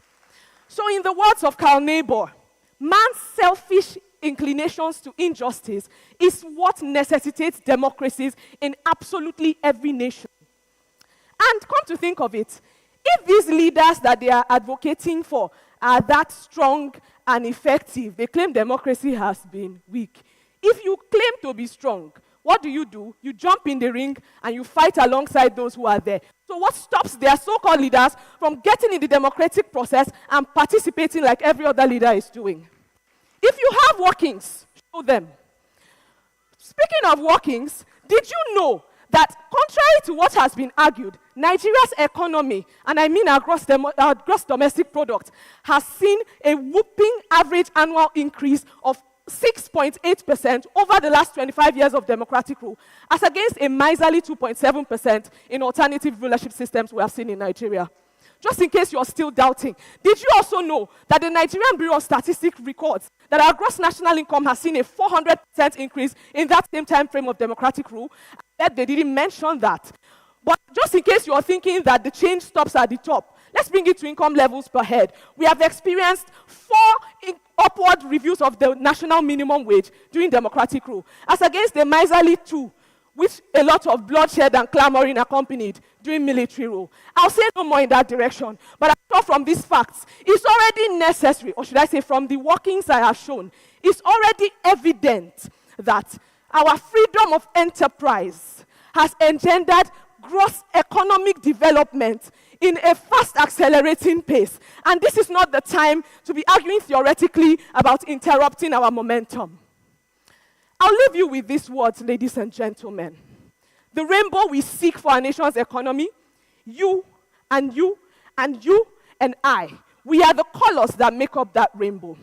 So in the words of Karl Neighbor, man's selfish inclinations to injustice is what necessitates democracies in absolutely every nation. And come to think of it, if these leaders that they are advocating for are that strong and effective, they claim democracy has been weak. If you claim to be strong, what do? You jump in the ring and you fight alongside those who are there. So what stops their so-called leaders from getting in the democratic process and participating like every other leader is doing? If you have workings, show them. Speaking of workings, did you know that contrary to what has been argued, Nigeria's economy, and I mean our gross domestic product, has seen a whooping average annual increase of 6.8% over the last 25 years of democratic rule, as against a miserly 2.7% in alternative rulership systems we have seen in Nigeria. Just in case you're still doubting, did you also know that the Nigerian Bureau of Statistics records that our gross national income has seen a 400% increase in that same time frame of democratic rule? I bet they didn't mention that. But just in case you're thinking that the change stops at the top, let's bring it to income levels per head. We have experienced 4 upward reviews of the national minimum wage during democratic rule, as against a miserly 2, which a lot of bloodshed and clamoring accompanied during military rule. I'll say no more in that direction, but I'm sure from these facts, it's already necessary, or should I say from the workings I have shown, it's already evident that our freedom of enterprise has engendered gross economic development in a fast accelerating pace. And this is not the time to be arguing theoretically about interrupting our momentum. I'll leave you with these words, ladies and gentlemen. The rainbow we seek for our nation's economy, you and you and you and I, we are the colors that make up that rainbow.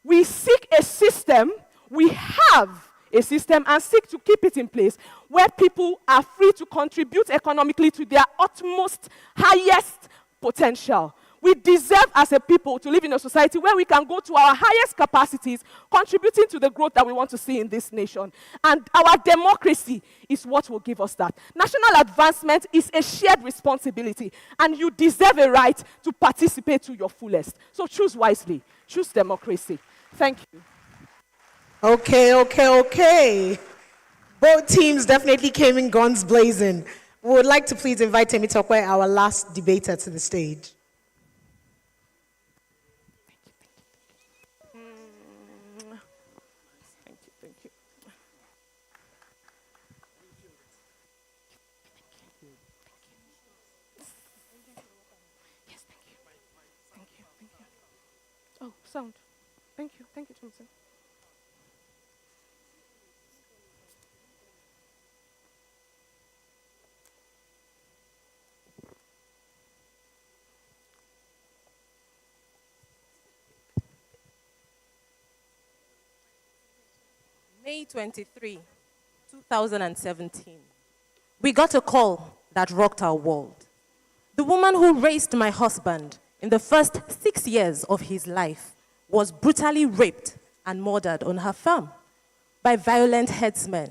We seek a system, we have a system and seek to keep it in place where people are free to contribute economically to their utmost, highest potential. We deserve as a people to live in a society where we can go to our highest capacities, contributing to the growth that we want to see in this nation. And our democracy is what will give us that. National advancement is a shared responsibility, and you deserve a right to participate to your fullest. So choose wisely. Choose democracy. Thank you. Okay. Both teams definitely came in guns blazing. We would like to please invite Temi Tokwe, our last debater, to the stage. Oh, sound. Thank you, Thompson. May 23, 2017. We got a call that rocked our world. The woman who raised my husband in the first 6 years of his life was brutally raped and murdered on her farm by violent headsmen.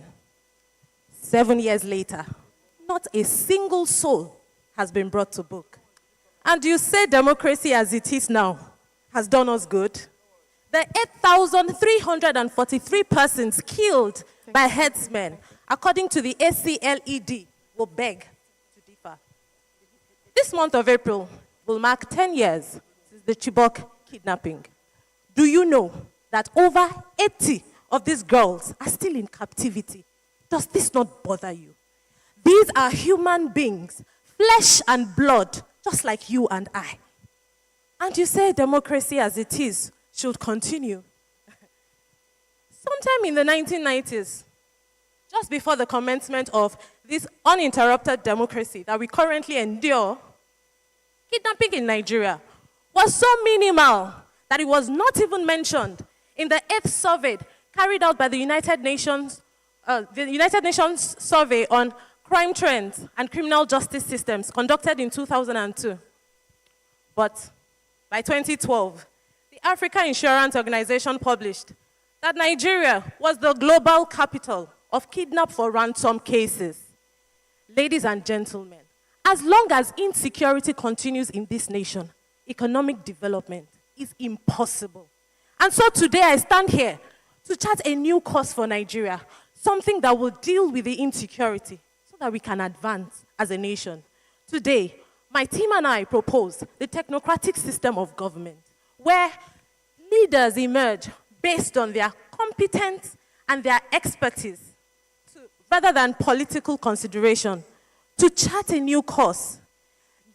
7 years later, not a single soul has been brought to book. And you say democracy as it is now has done us good? The 8,343 persons killed by headsmen, according to the ACLED, will beg to differ. This month of April will mark 10 years since the Chibok kidnapping. Do you know that over 80 of these girls are still in captivity? Does this not bother you? These are human beings, flesh and blood, just like you and I. And you say democracy as it is should continue. Sometime in the 1990s, just before the commencement of this uninterrupted democracy that we currently endure, kidnapping in Nigeria was so minimal that it was not even mentioned in the 8th survey carried out by the United Nations survey on crime trends and criminal justice systems conducted in 2002. But by 2012, the Africa Insurance Organization published that Nigeria was the global capital of kidnap for ransom cases. Ladies and gentlemen, as long as insecurity continues in this nation, economic development is impossible. And so today I stand here to chart a new course for Nigeria, something that will deal with the insecurity so that we can advance as a nation. Today, my team and I propose the technocratic system of government, where leaders emerge based on their competence and their expertise, rather than political consideration, to chart a new course.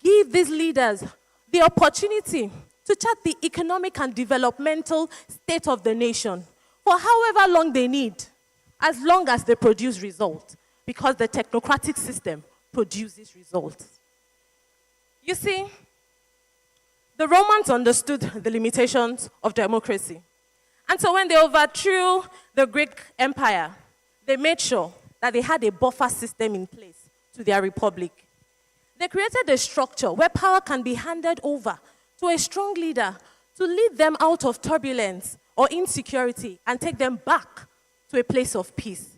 Give these leaders the opportunity to chart the economic and developmental state of the nation for however long they need, as long as they produce results, because the technocratic system produces results. You see, the Romans understood the limitations of democracy. And so when they overthrew the Greek Empire, they made sure that they had a buffer system in place to their republic. They created a structure where power can be handed over to a strong leader to lead them out of turbulence or insecurity and take them back to a place of peace.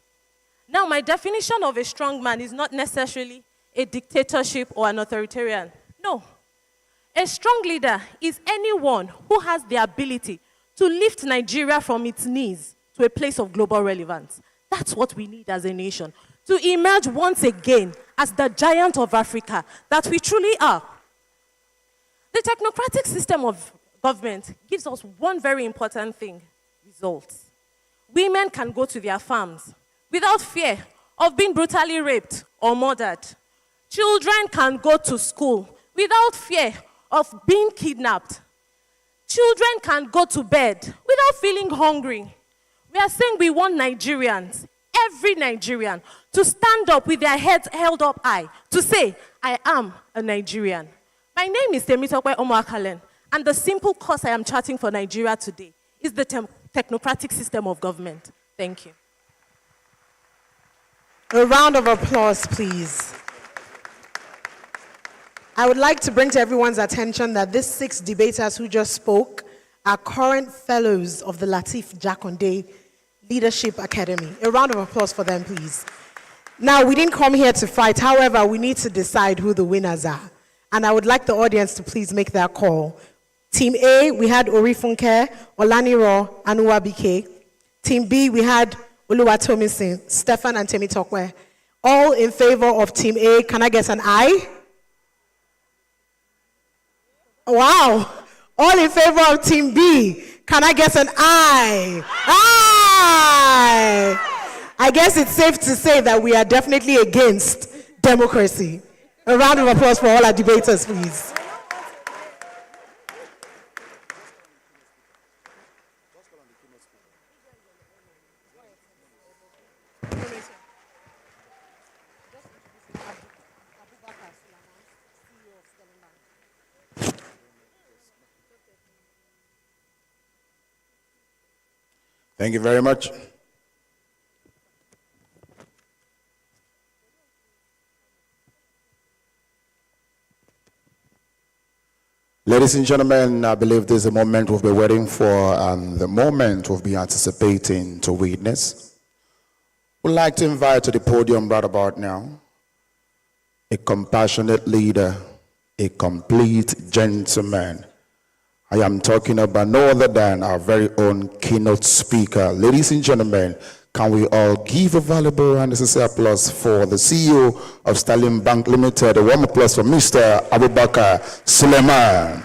Now, my definition of a strong man is not necessarily a dictatorship or an authoritarian. No. A strong leader is anyone who has the ability to lift Nigeria from its knees to a place of global relevance. That's what we need as a nation, to emerge once again as the giant of Africa that we truly are. The technocratic system of government gives us one very important thing: results. Women can go to their farms without fear of being brutally raped or murdered. Children can go to school without fear of being kidnapped. Children can go to bed without feeling hungry. We are saying we want Nigerians, every Nigerian, to stand up with their heads held up high, to say, I am a Nigerian. My name is Temitope Omoakalen, and the simple course I am charting for Nigeria today is the technocratic system of government. Thank you. A round of applause, please. I would like to bring to everyone's attention that these 6 debaters who just spoke are current fellows of the Lateef Jakande Leadership Academy. A round of applause for them, please. Now, we didn't come here to fight. However, we need to decide who the winners are. And I would like the audience to please make their call. Team A, we had Orifunke, Olaniro, and Uwabike. Team B, we had Oluwatomisin, Stefan, and Temitokwe. All in favor of Team A, can I get an aye? Wow. All in favor of Team B, can I get an aye? Aye! I guess it's safe to say that we are definitely against democracy. A round of applause for all our debaters, please. Thank you very much. Ladies and gentlemen, I believe this is the moment we've been waiting for and the moment we've been anticipating to witness. We'd like to invite to the podium right about now a compassionate leader, a complete gentleman. I am talking about no other than our very own keynote speaker. Ladies and gentlemen, can we all give a valuable and necessary applause for the CEO of Sterling Bank Limited? A warm applause for Mr. Abubakar Suleiman.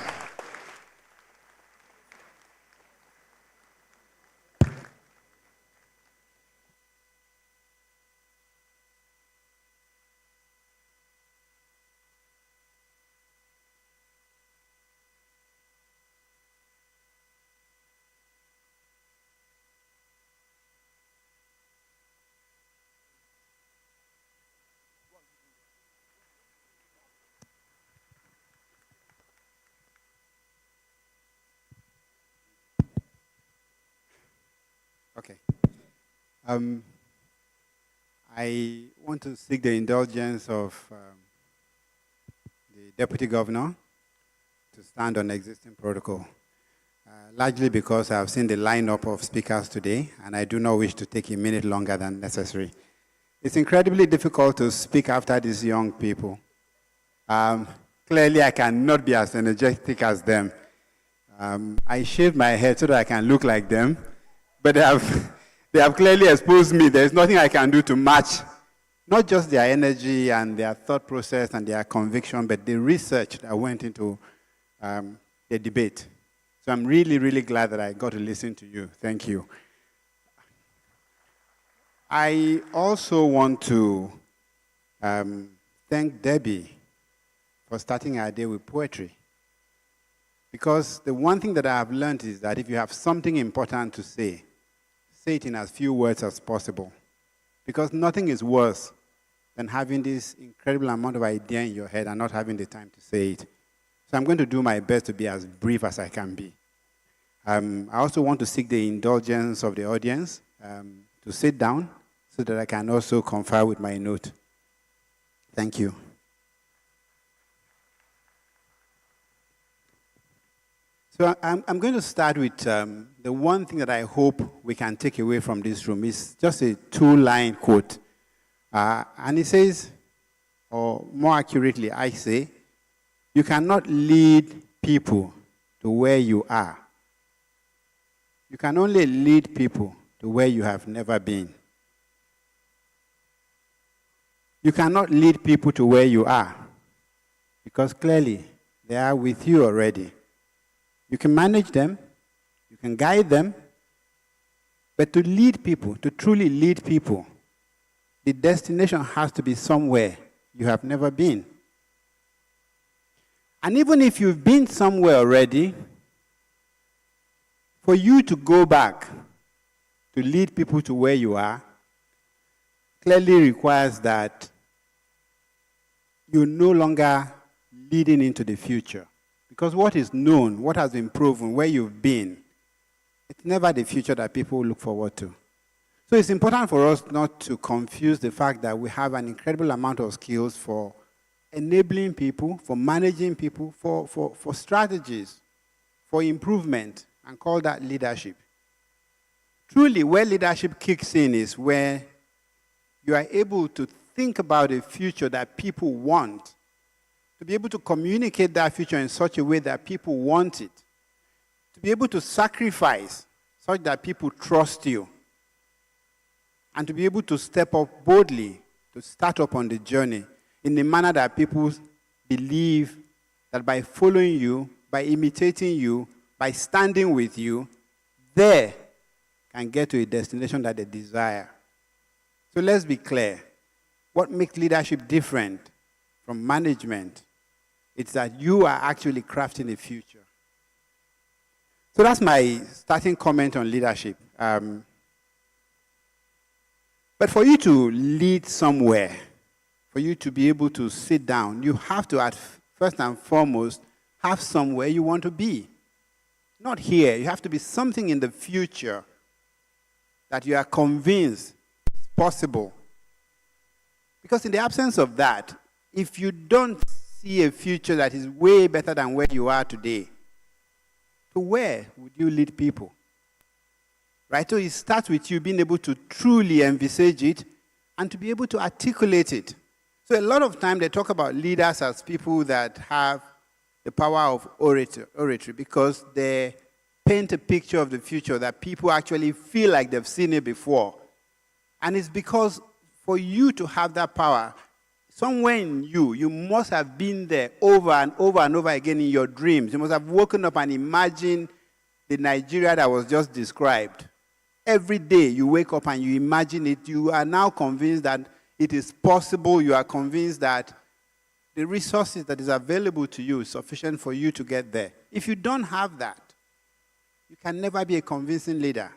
Okay. I want to seek the indulgence of the Deputy Governor to stand on existing protocol, largely because I've seen the lineup of speakers today, and I do not wish to take a minute longer than necessary. It's incredibly difficult to speak after these young people. Clearly, I cannot be as energetic as them. I shaved my head so that I can look like them. But they have clearly exposed me. There's nothing I can do to match, not just their energy and their thought process and their conviction, but the research that went into the debate. So I'm really, really glad that I got to listen to you. Thank you. I also want to thank Debbie for starting our day with poetry. Because the one thing that I have learned is that if you have something important to say it in as few words as possible. Because nothing is worse than having this incredible amount of idea in your head and not having the time to say it. So I'm going to do my best to be as brief as I can be. I also want to seek the indulgence of the audience to sit down so that I can also confer with my note. Thank you. So I'm going to start with the one thing that I hope we can take away from this room. It's just a two-line quote. And it says, or more accurately, I say, you cannot lead people to where you are. You can only lead people to where you have never been. You cannot lead people to where you are because clearly they are with you already. You can manage them, you can guide them, but to lead people, to truly lead people, the destination has to be somewhere you have never been. And even if you've been somewhere already, for you to go back to lead people to where you are, clearly requires that you're no longer leading into the future. Because what is known, what has been proven, where you've been, it's never the future that people look forward to. So it's important for us not to confuse the fact that we have an incredible amount of skills for enabling people, for managing people, for strategies, for improvement, and call that leadership. Truly, where leadership kicks in is where you are able to think about a future that people want, to be able to communicate that future in such a way that people want it, to be able to sacrifice such that people trust you, and to be able to step up boldly, to start up on the journey in a manner that people believe that by following you, by imitating you, by standing with you, they can get to a destination that they desire. So let's be clear. What makes leadership different from management? It's that you are actually crafting a future. So that's my starting comment on leadership. But for you to lead somewhere, for you to be able to sit down, you have to, first and foremost, have somewhere you want to be. Not here. You have to be something in the future that you are convinced is possible. Because in the absence of that, if you don't see a future that is way better than where you are today, to where would you lead people? Right? So it starts with you being able to truly envisage it and to be able to articulate it. So a lot of time they talk about leaders as people that have the power of oratory because they paint a picture of the future that people actually feel like they've seen it before. And it's because for you to have that power, somewhere in you must have been there over and over and over again in your dreams. You must have woken up and imagined the Nigeria that was just described. Every day you wake up and you imagine it. You are now convinced that it is possible. You are convinced that the resources that is available to you is sufficient for you to get there. If you don't have that, you can never be a convincing leader.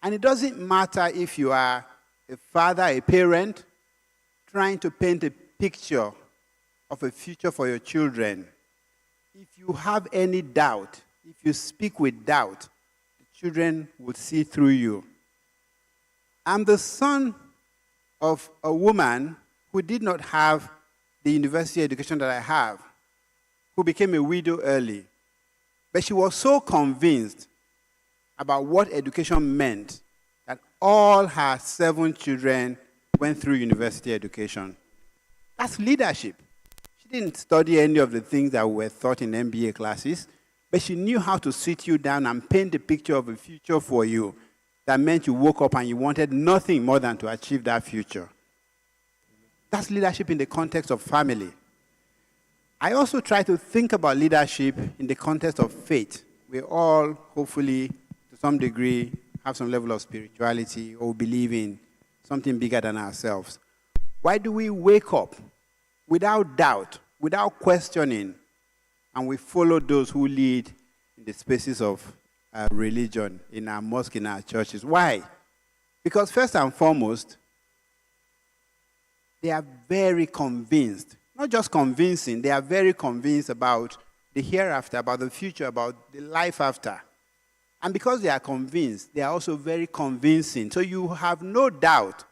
And it doesn't matter if you are a father, a parent, trying to paint a picture of a future for your children. If you have any doubt, if you speak with doubt, children will see through you. I'm the son of a woman who did not have the university education that I have, who became a widow early. But she was so convinced about what education meant that all her 7 children went through university education. That's leadership. She didn't study any of the things that were taught in MBA classes, but she knew how to sit you down and paint a picture of a future for you that meant you woke up and you wanted nothing more than to achieve that future. That's leadership in the context of family. I also try to think about leadership in the context of faith. We all, hopefully, to some degree, have some level of spirituality or believe in something bigger than ourselves. Why do we wake up without doubt, without questioning, and we follow those who lead in the spaces of religion, in our mosque, in our churches? Why? Because first and foremost, they are very convinced, not just convincing, they are very convinced about the hereafter, about the future, about the life after. And because they are convinced, they are also very convincing. So you have no doubt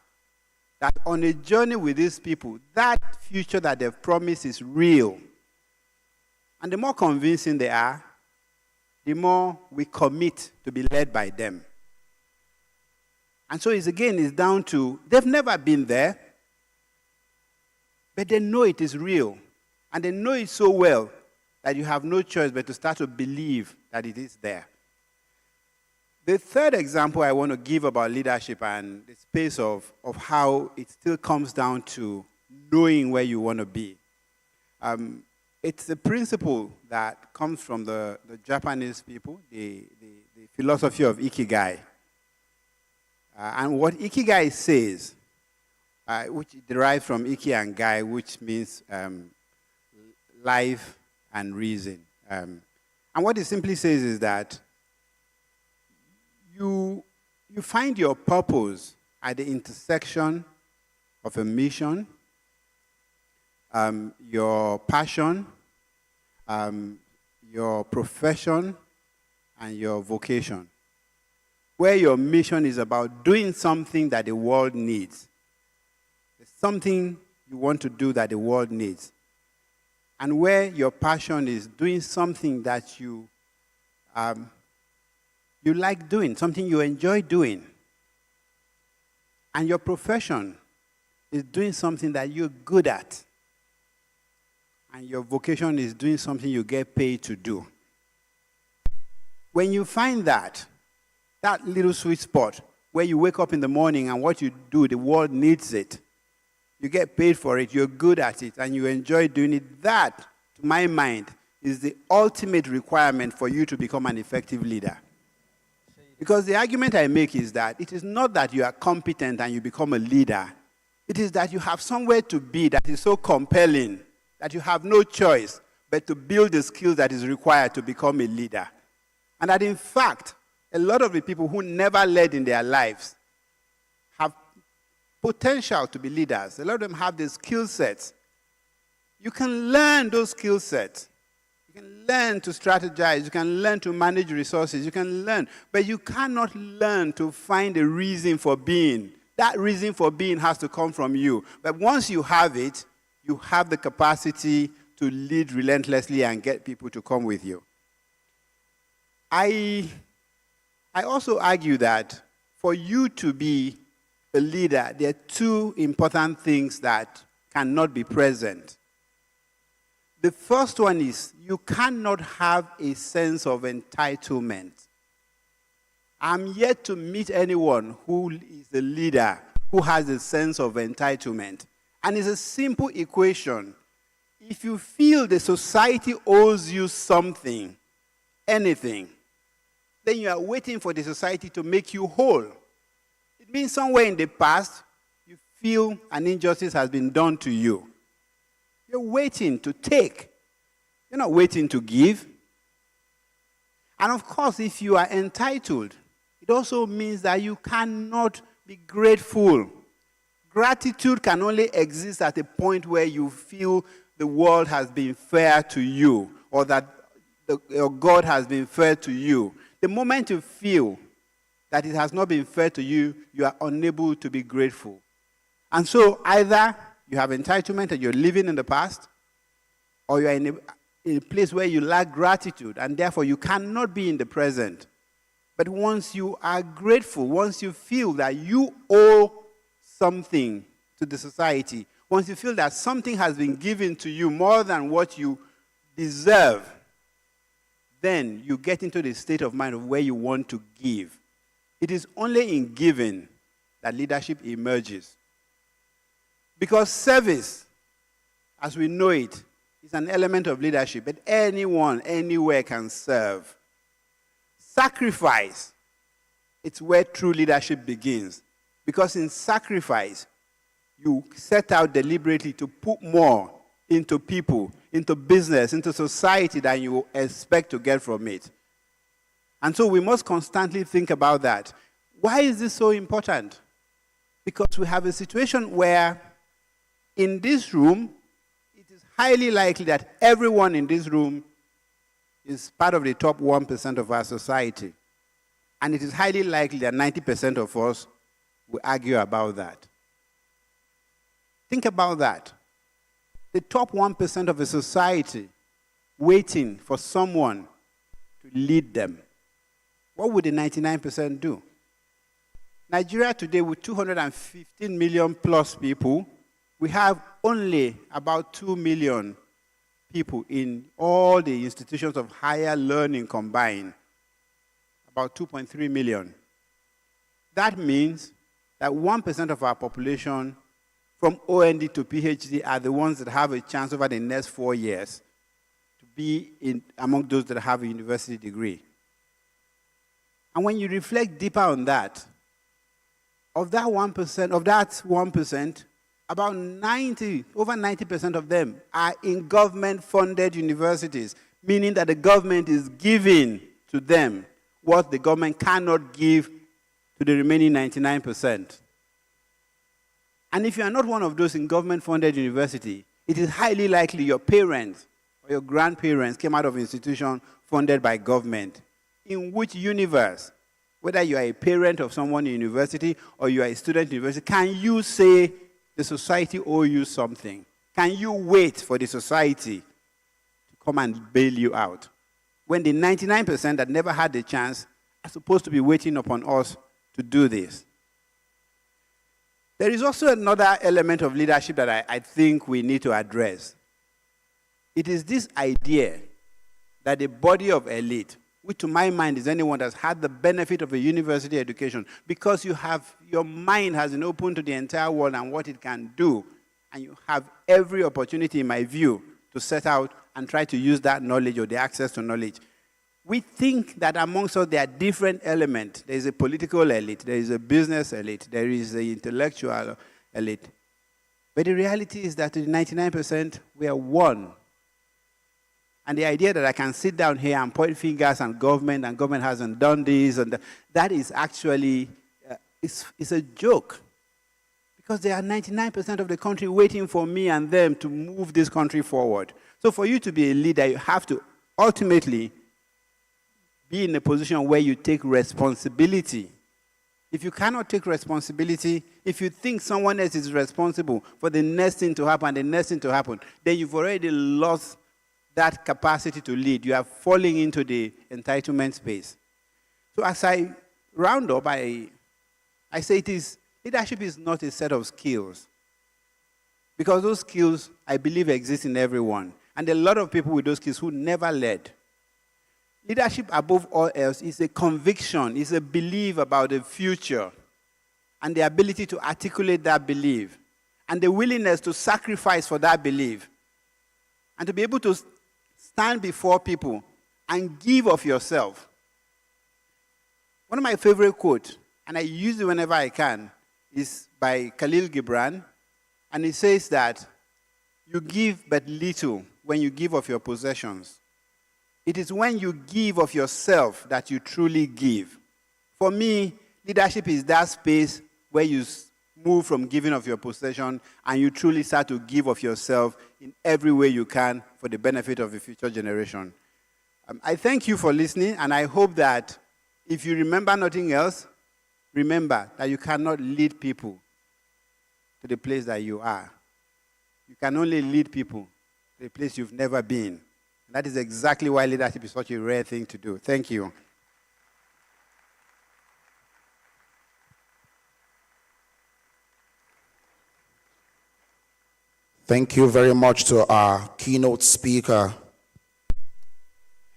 that on a journey with these people, that future that they've promised is real. And the more convincing they are, the more we commit to be led by them. And so it's down to, they've never been there, but they know it is real. And they know it so well that you have no choice but to start to believe that it is there. The third example I want to give about leadership and the space of how it still comes down to knowing where you want to be. It's a principle that comes from the Japanese people, the philosophy of Ikigai. And what Ikigai says, which derives from Iki and Gai, which means life and reason. And what it simply says is that you find your purpose at the intersection of a mission, your passion, your profession, and your vocation. Where your mission is about doing something that the world needs. There's something you want to do that the world needs. And where your passion is doing something that you like doing, something you enjoy doing. And your profession is doing something that you're good at. And your vocation is doing something you get paid to do. When you find that little sweet spot where you wake up in the morning and what you do, the world needs it. You get paid for it, you're good at it, and you enjoy doing it. That, to my mind, is the ultimate requirement for you to become an effective leader. Because the argument I make is that it is not that you are competent and you become a leader. It is that you have somewhere to be that is so compelling that you have no choice but to build the skills that is required to become a leader. And that, in fact, a lot of the people who never led in their lives have potential to be leaders. A lot of them have the skill sets. You can learn those skill sets. You can learn to strategize. You can learn to manage resources. You can learn. But you cannot learn to find a reason for being. That reason for being has to come from you. But once you have it, you have the capacity to lead relentlessly and get people to come with you. I also argue that for you to be a leader, there are two important things that cannot be present. The first one is you cannot have a sense of entitlement. I'm yet to meet anyone who is a leader who has a sense of entitlement. And it's a simple equation. If you feel the society owes you something, anything, then you are waiting for the society to make you whole. It means somewhere in the past, you feel an injustice has been done to you. You're waiting to take. You're not waiting to give. And of course, if you are entitled, it also means that you cannot be grateful. Gratitude can only exist at a point where you feel the world has been fair to you, or that your God has been fair to you. The moment you feel that it has not been fair to you, you are unable to be grateful. And so either you have entitlement and you're living in the past, or you're in a place where you lack gratitude, and therefore you cannot be in the present. But once you are grateful, once you feel that you owe something to the society, once you feel that something has been given to you more than what you deserve, then you get into the state of mind of where you want to give. It is only in giving that leadership emerges. Because service, as we know it, is an element of leadership, but anyone, anywhere can serve. Sacrifice, it's where true leadership begins. Because in sacrifice, you set out deliberately to put more into people, into business, into society than you expect to get from it. And so we must constantly think about that. Why is this so important? Because we have a situation where in this room, it is highly likely that everyone in this room is part of the top 1% of our society. And it is highly likely that 90% of us will argue about that. Think about that. The top 1% of a society waiting for someone to lead them. What would the 99% do? Nigeria today, with 215 million plus people, we have only about 2 million people in all the institutions of higher learning combined. About 2.3 million. That means that 1% of our population from OND to PhD are the ones that have a chance over the next 4 years to be among those that have a university degree. And when you reflect deeper on that, of that 1%, about over 90% of them are in government-funded universities, meaning that the government is giving to them what the government cannot give to the remaining 99%. And if you are not one of those in government-funded university, it is highly likely your parents or your grandparents came out of institutions funded by government. In which universe, whether you are a parent of someone in university or you are a student in university, can you say the society owes you something? Can you wait for the society to come and bail you out? When the 99% that never had the chance are supposed to be waiting upon us to do this. There is also another element of leadership that I think we need to address. It is this idea that the body of elite, which to my mind is anyone that's had the benefit of a university education, because your mind has been open to the entire world and what it can do, and you have every opportunity, in my view, to set out and try to use that knowledge or the access to knowledge. We think that amongst us there are different elements. There is a political elite, there is a business elite, there is the intellectual elite. But the reality is that to the 99%, we are one. And the idea that I can sit down here and point fingers at government and government hasn't done this, and that is actually, it's a joke. Because there are 99% of the country waiting for me and them to move this country forward. So for you to be a leader, you have to ultimately be in a position where you take responsibility. If you cannot take responsibility, if you think someone else is responsible for the next thing to happen, the next thing to happen, then you've already lost that capacity to lead. You are falling into the entitlement space. So as I round up, I say leadership is not a set of skills. Because those skills, I believe, exist in everyone. And there are a lot of people with those skills who never led. Leadership, above all else, is a conviction, is a belief about the future, and the ability to articulate that belief, and the willingness to sacrifice for that belief, and to be able to stand before people and give of yourself. One of my favorite quotes, and I use it whenever I can, is by Khalil Gibran, and it says that you give but little when you give of your possessions. It is when you give of yourself that you truly give. For me, leadership is that space where you move from giving of your possession and you truly start to give of yourself in every way you can for the benefit of the future generation. I thank you for listening, and I hope that if you remember nothing else, remember that you cannot lead people to the place that you are. You can only lead people to the place you've never been. That is exactly why leadership is such a rare thing to do. Thank you. Thank you very much to our keynote speaker.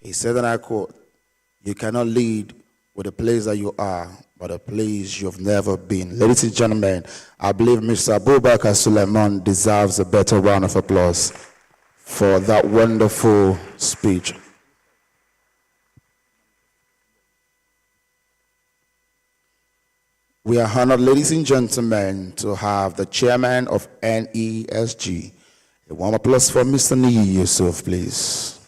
He said, and I quote, "You cannot lead with the place that you are, but a place you've never been." Ladies and gentlemen, I believe Mr. Abubakar Suleiman deserves a better round of applause for that wonderful speech. We are honored, ladies and gentlemen, to have the chairman of NESG. A warm applause for Mr. Niyi Yusuf, please.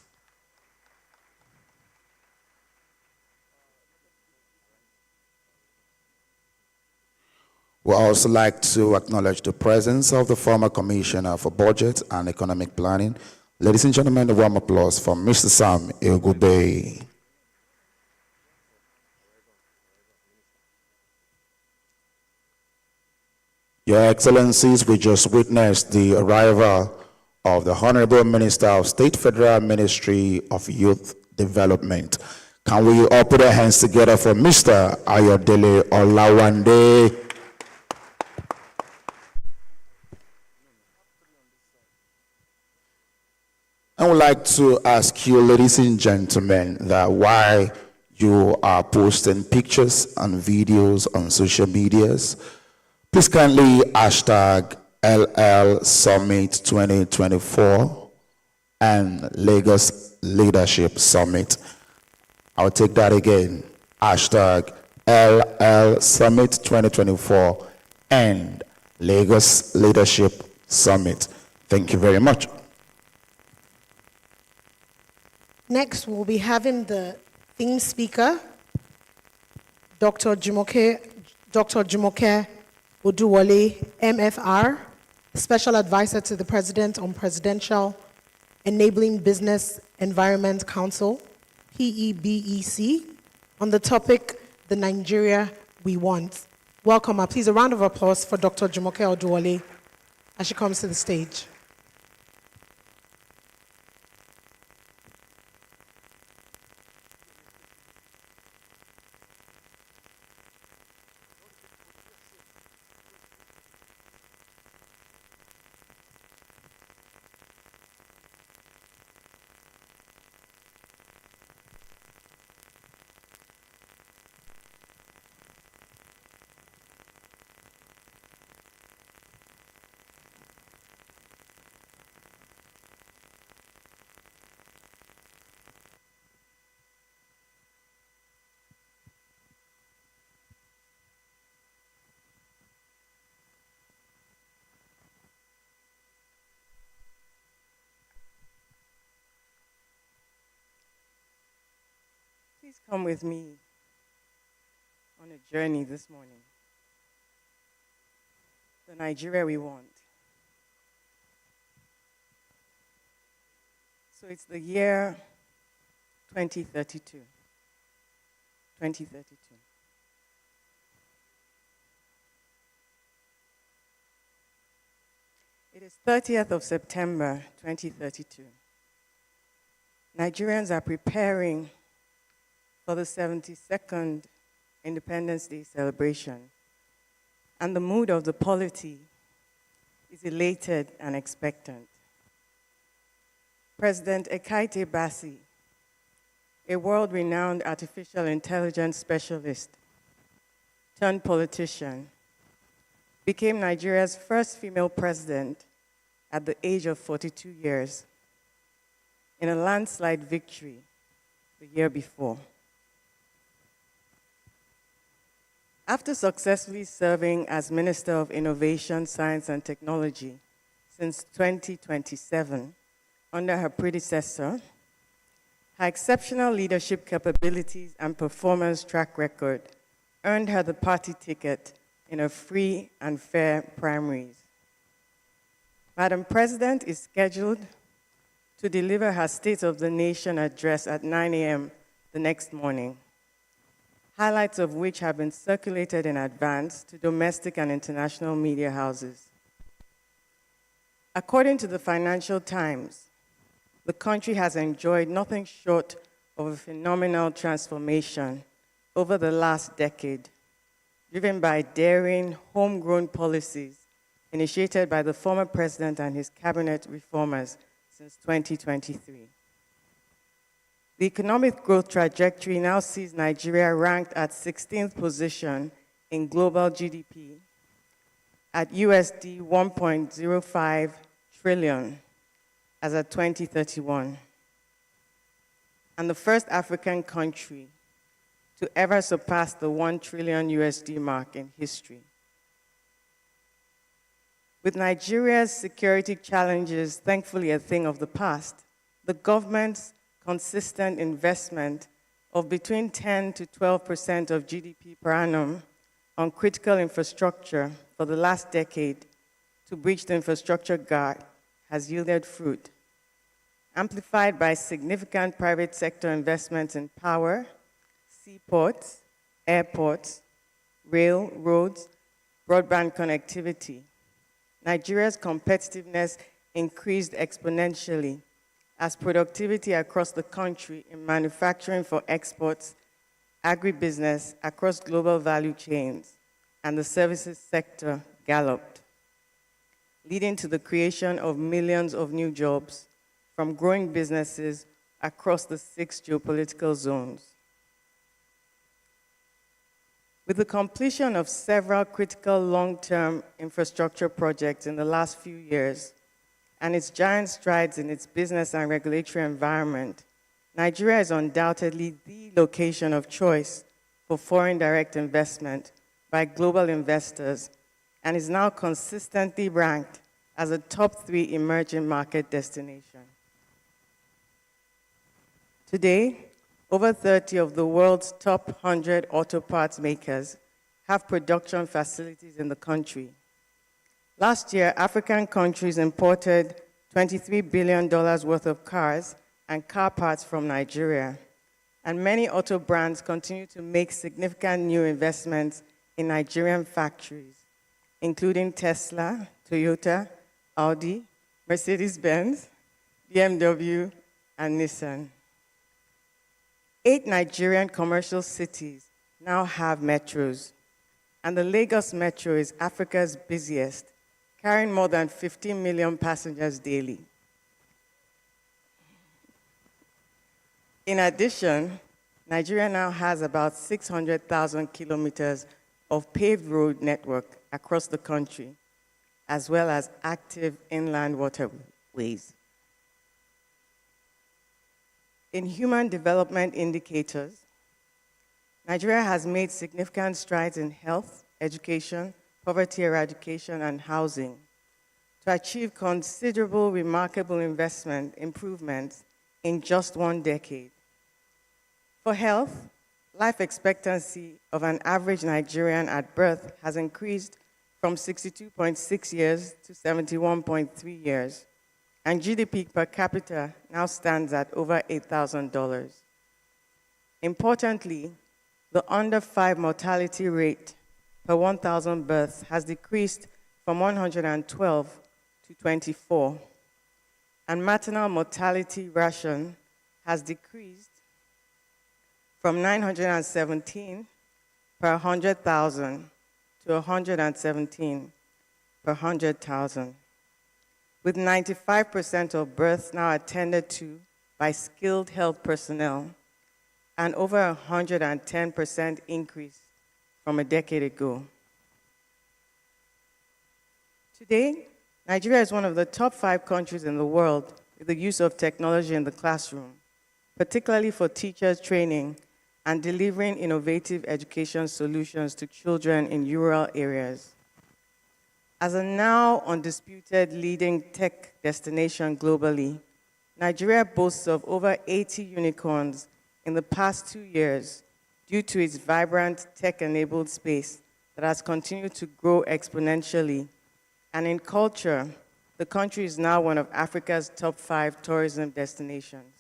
We'd also like to acknowledge the presence of the former Commissioner for Budget and Economic Planning. Ladies and gentlemen, a warm applause for Mr. Sam Ilgube. Your Excellencies, we just witnessed the arrival of the Honorable Minister of State Federal Ministry of Youth Development. Can we all put our hands together for Mr. Ayodele Olawande? I would like to ask you, ladies and gentlemen, that while you are posting pictures and videos on social medias, please kindly hashtag LL Summit 2024 and Lagos Leadership Summit. I'll take that again. Hashtag LL Summit 2024 and Lagos Leadership Summit. Thank you very much. Next, we'll be having the theme speaker, Dr. Jumoke Oduwole, MFR, Special Advisor to the President on Presidential Enabling Business Environment Council, PEBEC, on the topic, The Nigeria We Want. Welcome, please a round of applause for Dr. Jumoke Oduwole as she comes to the stage. Please come with me on a journey this morning. The Nigeria we want. So it's the year 2032. 2032. It is 30th of September 2032. Nigerians are preparing for the 72nd Independence Day celebration, and the mood of the polity is elated and expectant. President Ekaite Bassi, a world-renowned artificial intelligence specialist turned politician, became Nigeria's first female president at the age of 42 years in a landslide victory the year before. After successfully serving as Minister of Innovation, Science and Technology since 2027 under her predecessor, her exceptional leadership capabilities and performance track record earned her the party ticket in a free and fair primaries. Madam President is scheduled to deliver her State of the Nation address at 9 a.m. the next morning, highlights of which have been circulated in advance to domestic and international media houses. According to the Financial Times, the country has enjoyed nothing short of a phenomenal transformation over the last decade, driven by daring, homegrown policies initiated by the former president and his cabinet reformers since 2023. The economic growth trajectory now sees Nigeria ranked at 16th position in global GDP at USD 1.05 trillion as of 2031, and the first African country to ever surpass the 1 trillion USD mark in history. With Nigeria's security challenges thankfully a thing of the past, the government's consistent investment of between 10 to 12% of GDP per annum on critical infrastructure for the last decade to breach the infrastructure gap has yielded fruit, amplified by significant private sector investments in power, seaports, airports, rail, roads, broadband connectivity. Nigeria's competitiveness increased exponentially as productivity across the country in manufacturing for exports, agribusiness across global value chains, and the services sector galloped, leading to the creation of millions of new jobs from growing businesses across the 6 geopolitical zones. With the completion of several critical long-term infrastructure projects in the last few years, and its giant strides in its business and regulatory environment, Nigeria is undoubtedly the location of choice for foreign direct investment by global investors and is now consistently ranked as a top 3 emerging market destination. Today, over 30 of the world's top 100 auto parts makers have production facilities in the country. Last year, African countries imported $23 billion worth of cars and car parts from Nigeria, and many auto brands continue to make significant new investments in Nigerian factories, including Tesla, Toyota, Audi, Mercedes-Benz, BMW, and Nissan. 8 Nigerian commercial cities now have metros, and the Lagos Metro is Africa's busiest, carrying more than 15 million passengers daily. In addition, Nigeria now has about 600,000 kilometers of paved road network across the country, as well as active inland waterways. In human development indicators, Nigeria has made significant strides in health, education, poverty eradication, and housing to achieve considerable, remarkable improvements in just 1 decade. For health, life expectancy of an average Nigerian at birth has increased from 62.6 years to 71.3 years, and GDP per capita now stands at over $8,000. Importantly, the under 5 mortality rate per 1,000 births has decreased from 112 to 24, and maternal mortality ration has decreased from 917 per 100,000 to 117 per 100,000, with 95% of births now attended to by skilled health personnel, and over 110% increase from a decade ago. Today, Nigeria is one of the top 5 countries in the world with the use of technology in the classroom, particularly for teachers training and delivering innovative education solutions to children in rural areas. As a now undisputed leading tech destination globally, Nigeria boasts of over 80 unicorns in the past 2 years due to its vibrant tech-enabled space that has continued to grow exponentially. And in culture, the country is now one of Africa's top 5 tourism destinations.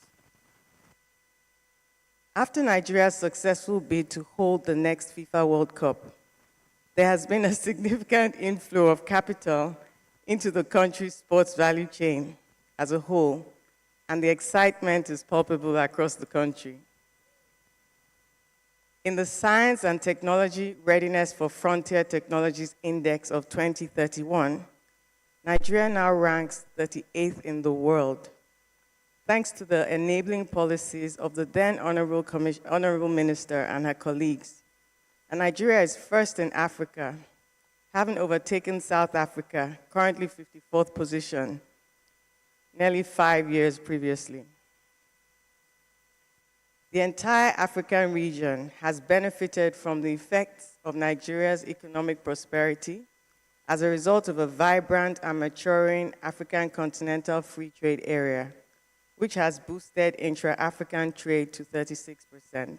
After Nigeria's successful bid to hold the next FIFA World Cup, there has been a significant inflow of capital into the country's sports value chain as a whole, and the excitement is palpable across the country. In the Science and Technology Readiness for Frontier Technologies Index of 2031, Nigeria now ranks 38th in the world, thanks to the enabling policies of the then Honorable Minister and her colleagues. And Nigeria is first in Africa, having overtaken South Africa, currently 54th position, nearly 5 years previously. The entire African region has benefited from the effects of Nigeria's economic prosperity as a result of a vibrant and maturing African continental free trade area, which has boosted intra-African trade to 36%.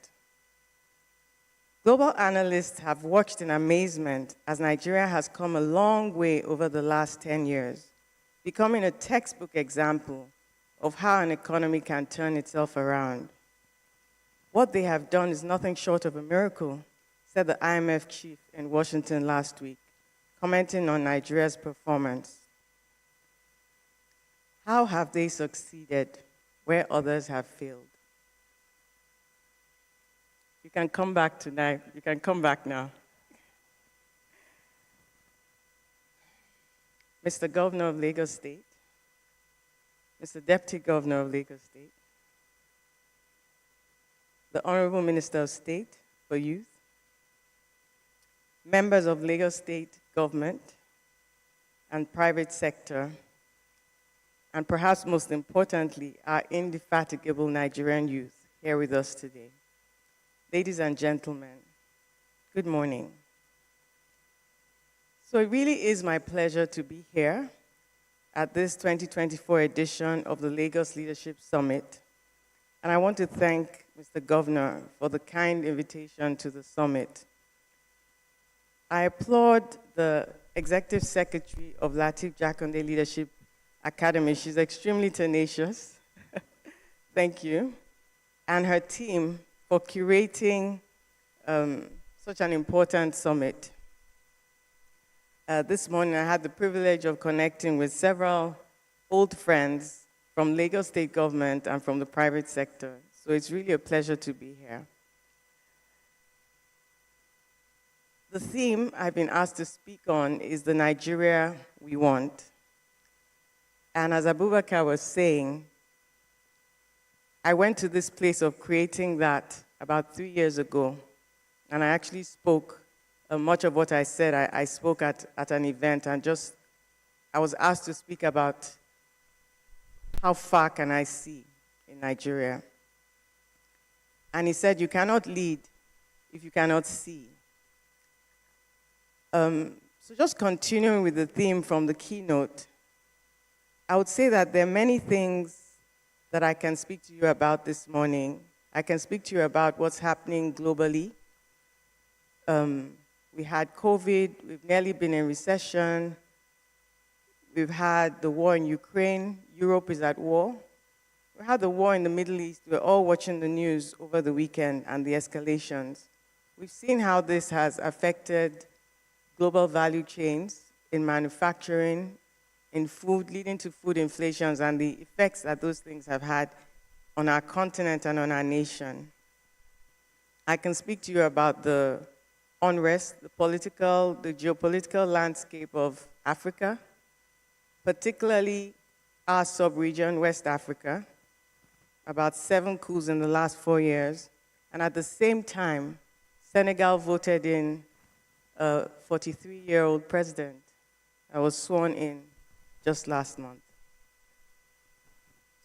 Global analysts have watched in amazement as Nigeria has come a long way over the last 10 years, becoming a textbook example of how an economy can turn itself around. What they have done is nothing short of a miracle, said the IMF chief in Washington last week, commenting on Nigeria's performance. How have they succeeded where others have failed? You can come back tonight. You can come back now. Mr. Governor of Lagos State, Mr. Deputy Governor of Lagos State, the Honorable Minister of State for Youth, members of Lagos State government and private sector, and perhaps most importantly, our indefatigable Nigerian youth here with us today. Ladies and gentlemen, good morning. So it really is my pleasure to be here at this 2024 edition of the Lagos Leadership Summit. And I want to thank Mr. Governor for the kind invitation to the summit. I applaud the Executive Secretary of Lateef Jakande Leadership Academy. She's extremely tenacious. Thank you. And her team for curating such an important summit. This morning, I had the privilege of connecting with several old friends from Lagos State government and from the private sector. So it's really a pleasure to be here. The theme I've been asked to speak on is the Nigeria we want. And as Abubakar was saying, I went to this place of creating that about 3 years ago. And I actually spoke, much of what I said, I spoke at an event, and I was asked to speak about how far can I see in Nigeria. And he said, you cannot lead if you cannot see. So just continuing with the theme from the keynote, I would say that there are many things that I can speak to you about this morning. I can speak to you about what's happening globally. We had COVID, we've nearly been in recession. We've had the war in Ukraine, Europe is at war. We had the war in the Middle East. We're all watching the news over the weekend and the escalations. We've seen how this has affected global value chains in manufacturing, in food, leading to food inflations and the effects that those things have had on our continent and on our nation. I can speak to you about the unrest, the geopolitical landscape of Africa, particularly our sub-region, West Africa, about 7 coups in the last 4 years. And at the same time, Senegal voted in a 43-year-old president that was sworn in just last month.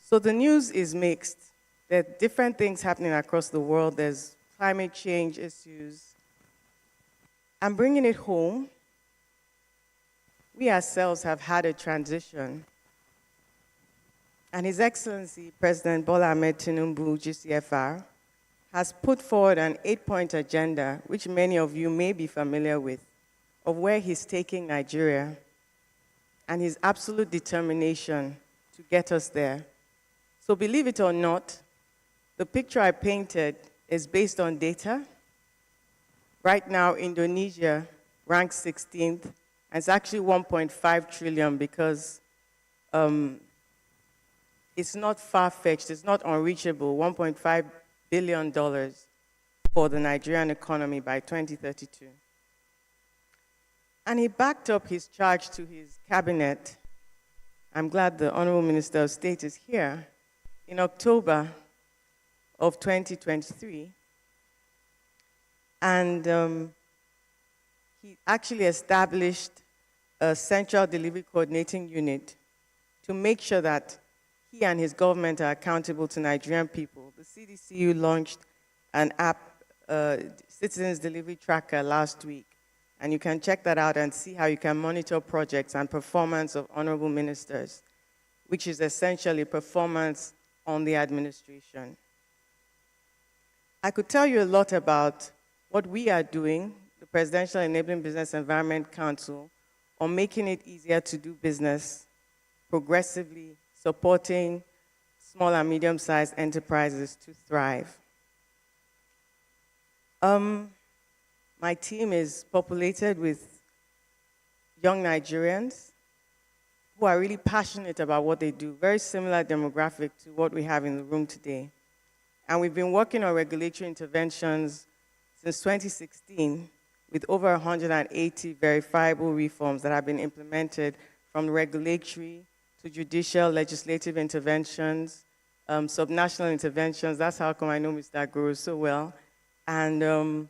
So the news is mixed. There are different things happening across the world. There's climate change issues. And bringing it home, we ourselves have had a transition. And His Excellency, President Bola Ahmed Tinubu, GCFR, has put forward an 8-point agenda, which many of you may be familiar with, of where he's taking Nigeria and his absolute determination to get us there. So believe it or not, the picture I painted is based on data. Right now, Indonesia ranks 16th, and it's actually 1.5 trillion because it's not far-fetched, it's not unreachable, $1.5 billion for the Nigerian economy by 2032. And he backed up his charge to his cabinet. I'm glad the Honorable Minister of State is here. In October of 2023, and he actually established a central delivery coordinating unit to make sure that he and his government are accountable to Nigerian people. The CDCU launched an app, Citizens Delivery Tracker, last week. And you can check that out and see how you can monitor projects and performance of honorable ministers, which is essentially performance on the administration. I could tell you a lot about what we are doing, the Presidential Enabling Business Environment Council, on making it easier to do business, progressively supporting small and medium-sized enterprises to thrive. My team is populated with young Nigerians who are really passionate about what they do, very similar demographic to what we have in the room today. And we've been working on regulatory interventions since 2016 with over 180 verifiable reforms that have been implemented, from regulatory to judicial, legislative interventions, subnational interventions. That's how come I know Mr. Aguru so well. And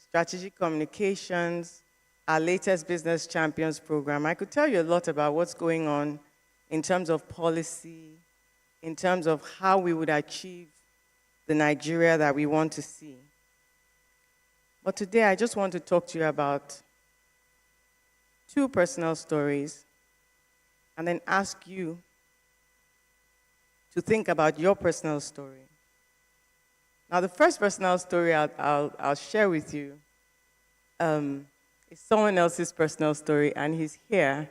strategic communications, our latest Business Champions program. I could tell you a lot about what's going on in terms of policy, in terms of how we would achieve the Nigeria that we want to see. But today, I just want to talk to you about 2 personal stories and then ask you to think about your personal story. Now, the first personal story I'll share with you is someone else's personal story, and he's here,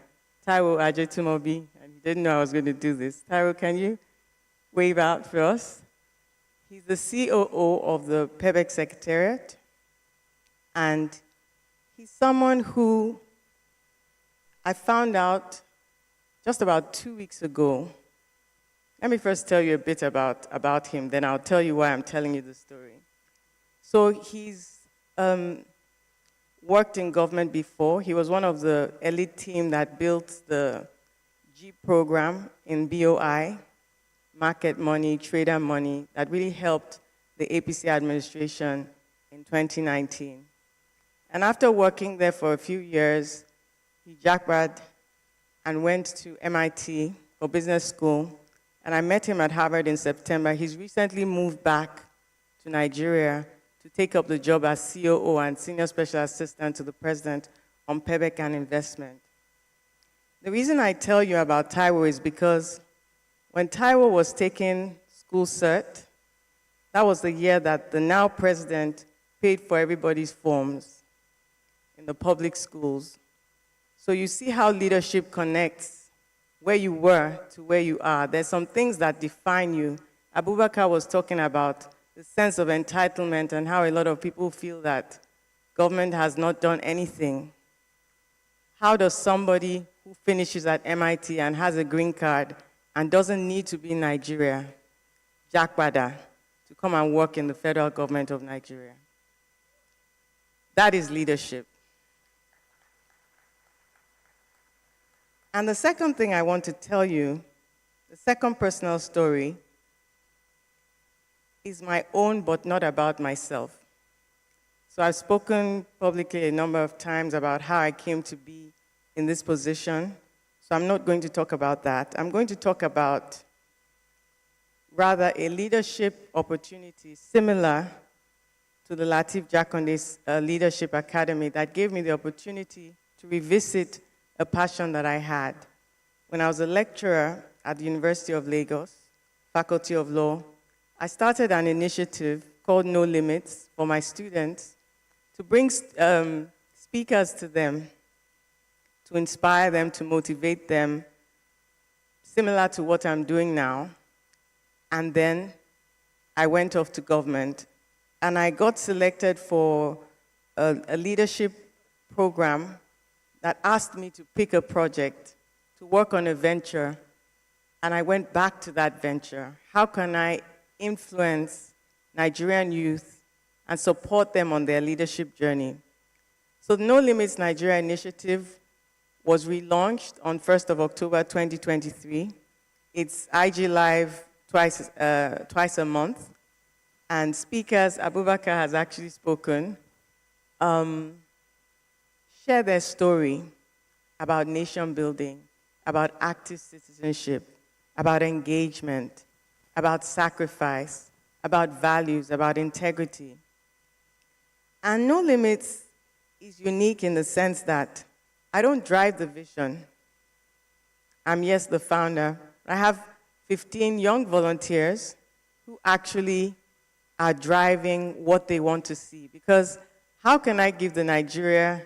Taiwo Ajetumobi, and he didn't know I was going to do this. Taiwo, can you wave out for us? He's the COO of the PEBEC Secretariat, and he's someone who I found out just about 2 weeks ago. Let me first tell you a bit about him, then I'll tell you why I'm telling you the story. So he's worked in government before. He was one of the elite team that built the G program in BOI, market money, trader money, that really helped the APC administration in 2019. And after working there for a few years, he jackpot and went to MIT for business school. And I met him at Harvard in September. He's recently moved back to Nigeria to take up the job as COO and Senior Special Assistant to the President on PEBEC and investment. The reason I tell you about Taiwo is because when Taiwo was taking school cert, that was the year that the now president paid for everybody's forms in the public schools. So you see how leadership connects where you were to where you are. There's some things that define you Abubakar was talking about the sense of entitlement and how a lot of people feel that government has not done anything. How does somebody who finishes at MIT and has a green card and doesn't need to be in Nigeria, Jakbada, to come and work in the federal government of Nigeria? That is leadership. And the second thing I want to tell you, the second personal story, is my own but not about myself. So I've spoken publicly a number of times about how I came to be in this position. So I'm not going to talk about that. I'm going to talk about rather a leadership opportunity similar to the Lateef Jakande Leadership Academy that gave me the opportunity to revisit a passion that I had. When I was a lecturer at the University of Lagos, Faculty of Law, I started an initiative called No Limits for my students to bring speakers to them, to inspire them, to motivate them, similar to what I'm doing now. And then I went off to government, and I got selected for a leadership program that asked me to pick a project, to work on a venture, and I went back to that venture. How can I influence Nigerian youth and support them on their leadership journey? So the No Limits Nigeria initiative was relaunched on 1st of October 2023. It's IG Live twice a month, and speakers, Abubakar has actually spoken, share their story about nation building, about active citizenship, about engagement, about sacrifice, about values, about integrity. And No Limits is unique in the sense that I don't drive the vision. I'm, yes, the founder. I have 15 young volunteers who actually are driving what they want to see. Because how can I give the Nigeria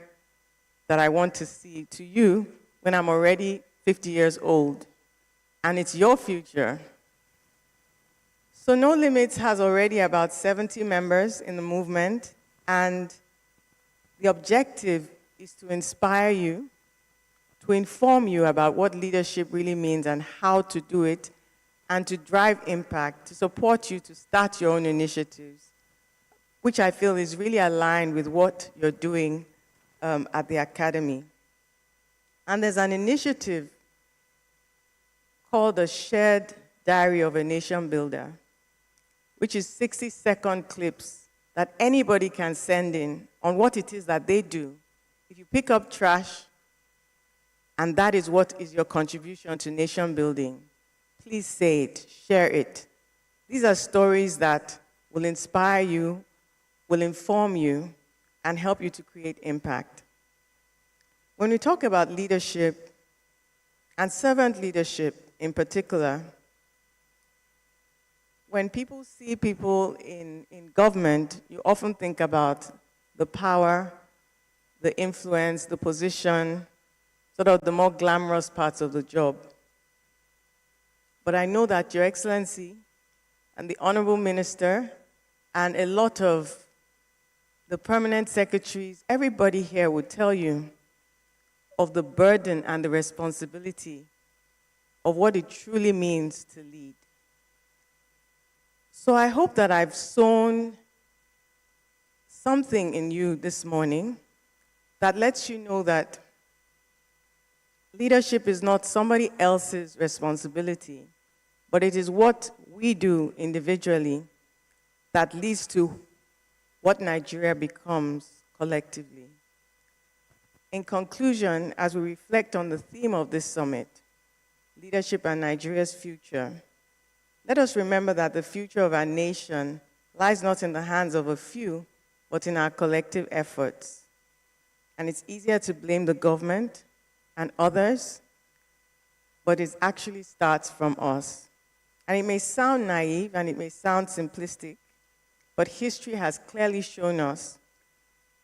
that I want to see to you when I'm already 50 years old? And it's your future. So No Limits has already about 70 members in the movement, and the objective is to inspire you, to inform you about what leadership really means and how to do it, and to drive impact, to support you to start your own initiatives, which I feel is really aligned with what you're doing at the Academy. And there's an initiative called the Shared Diary of a Nation Builder, which is 60-second clips that anybody can send in on what it is that they do. If you pick up trash, and that is what is your contribution to nation building, please say it, share it. These are stories that will inspire you, will inform you, and help you to create impact. When we talk about leadership, and servant leadership in particular, when people see people in government, you often think about the power, the influence, the position, sort of the more glamorous parts of the job. But I know that Your Excellency and the Honorable Minister and a lot of the permanent secretaries, everybody here would tell you of the burden and the responsibility of what it truly means to lead. So I hope that I've sown something in you this morning that lets you know that leadership is not somebody else's responsibility, but it is what we do individually that leads to what Nigeria becomes collectively. In conclusion, as we reflect on the theme of this summit, leadership and Nigeria's future, let us remember that the future of our nation lies not in the hands of a few, but in our collective efforts. And it's easier to blame the government and others, but it actually starts from us. And it may sound naive and it may sound simplistic, but history has clearly shown us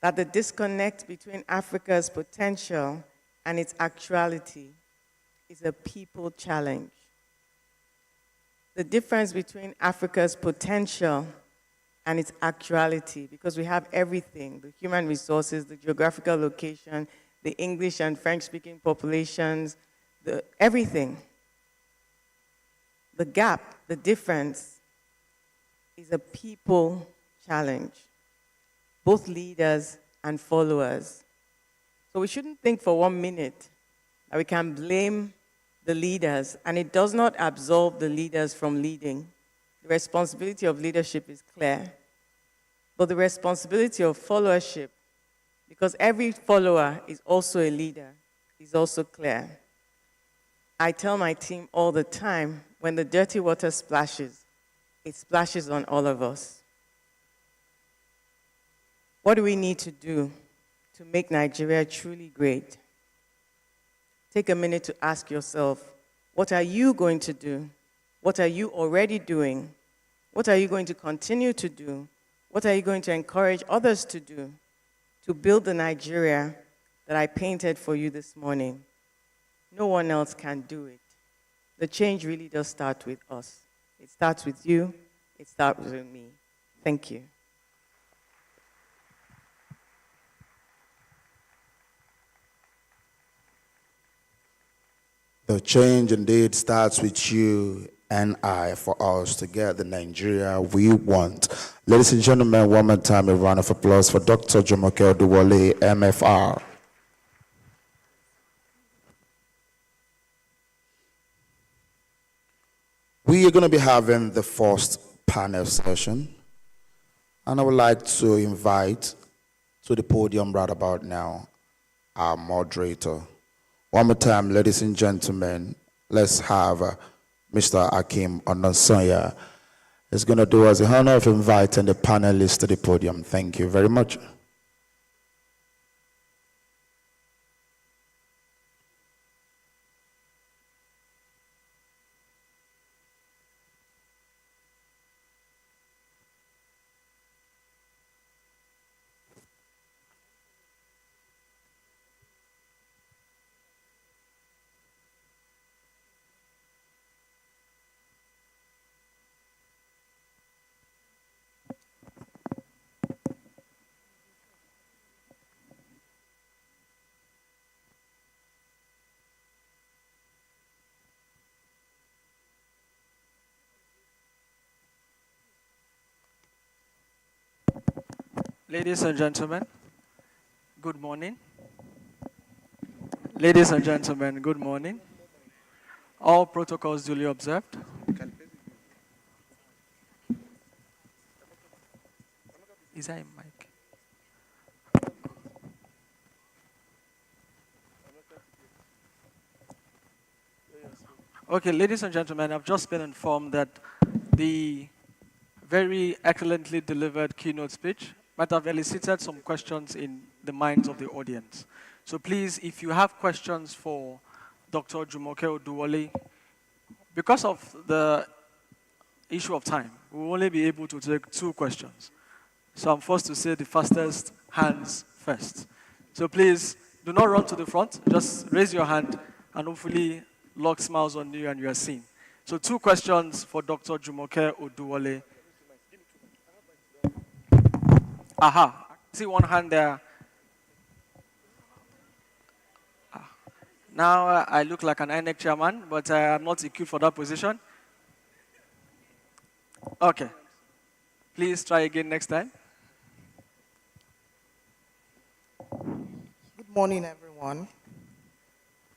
that the disconnect between Africa's potential and its actuality is a people challenge. the difference between Africa's potential and its actuality, because we have everything, the human resources, the geographical location, the English and French-speaking populations, everything. The gap, the difference, is a people challenge, both leaders and followers. So we shouldn't think for 1 minute that we can blame the leaders, and it does not absolve the leaders from leading. The responsibility of leadership is clear, but the responsibility of followership, because every follower is also a leader, is also clear. I tell my team all the time, when the dirty water splashes, it splashes on all of us. What do we need to do to make Nigeria truly great? Take a minute to ask yourself, what are you going to do? What are you already doing? What are you going to continue to do? What are you going to encourage others to do to build the Nigeria that I painted for you this morning? No one else can do it. The change really does start with us. It starts with you. It starts with me. Thank you. The change indeed starts with you and I for us to get the Nigeria we want. Ladies and gentlemen, one more time, a round of applause for Dr. Jumoke Oduwole, MFR. We are going to be having the first panel session, and I would like to invite to the podium right about now our moderator. One more time, ladies and gentlemen, let's have Mr. Hakeem Onosanya. He's going to do us the honor of inviting the panelists to the podium. Thank you very much. Ladies and gentlemen, good morning. Ladies and gentlemen, good morning. All protocols duly observed. Is that a mic? Okay, ladies and gentlemen, I've just been informed that the very excellently delivered keynote speech might have elicited some questions in the minds of the audience. So please, if you have questions for Dr. Jumoke Oduwole, because of the issue of time, we will only be able to take 2 questions. So I'm forced to say the fastest hands first. So please, do not run to the front. Just raise your hand, and hopefully lock smiles on you and you are seen. So 2 questions for Dr. Jumoke Oduwole. Aha, see one hand there. Now I look like an INEC chairman, but I'm not equipped for that position. Okay. Please try again next time. Good morning, everyone.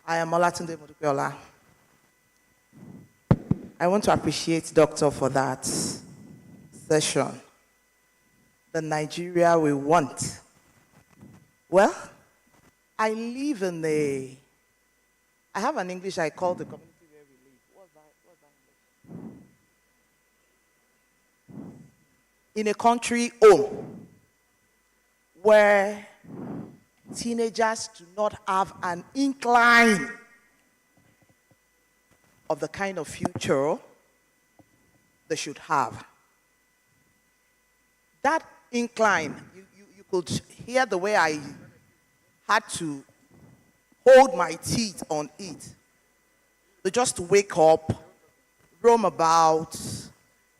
I am Olatunde Modupiola. I want to appreciate Doctor for that session. The Nigeria we want. Well, I live in I have an English I call the community where we live. What's that English? In a country home where teenagers do not have an incline of the kind of future they should have. That incline, you could hear the way I had to hold my teeth on it. They just wake up roam about.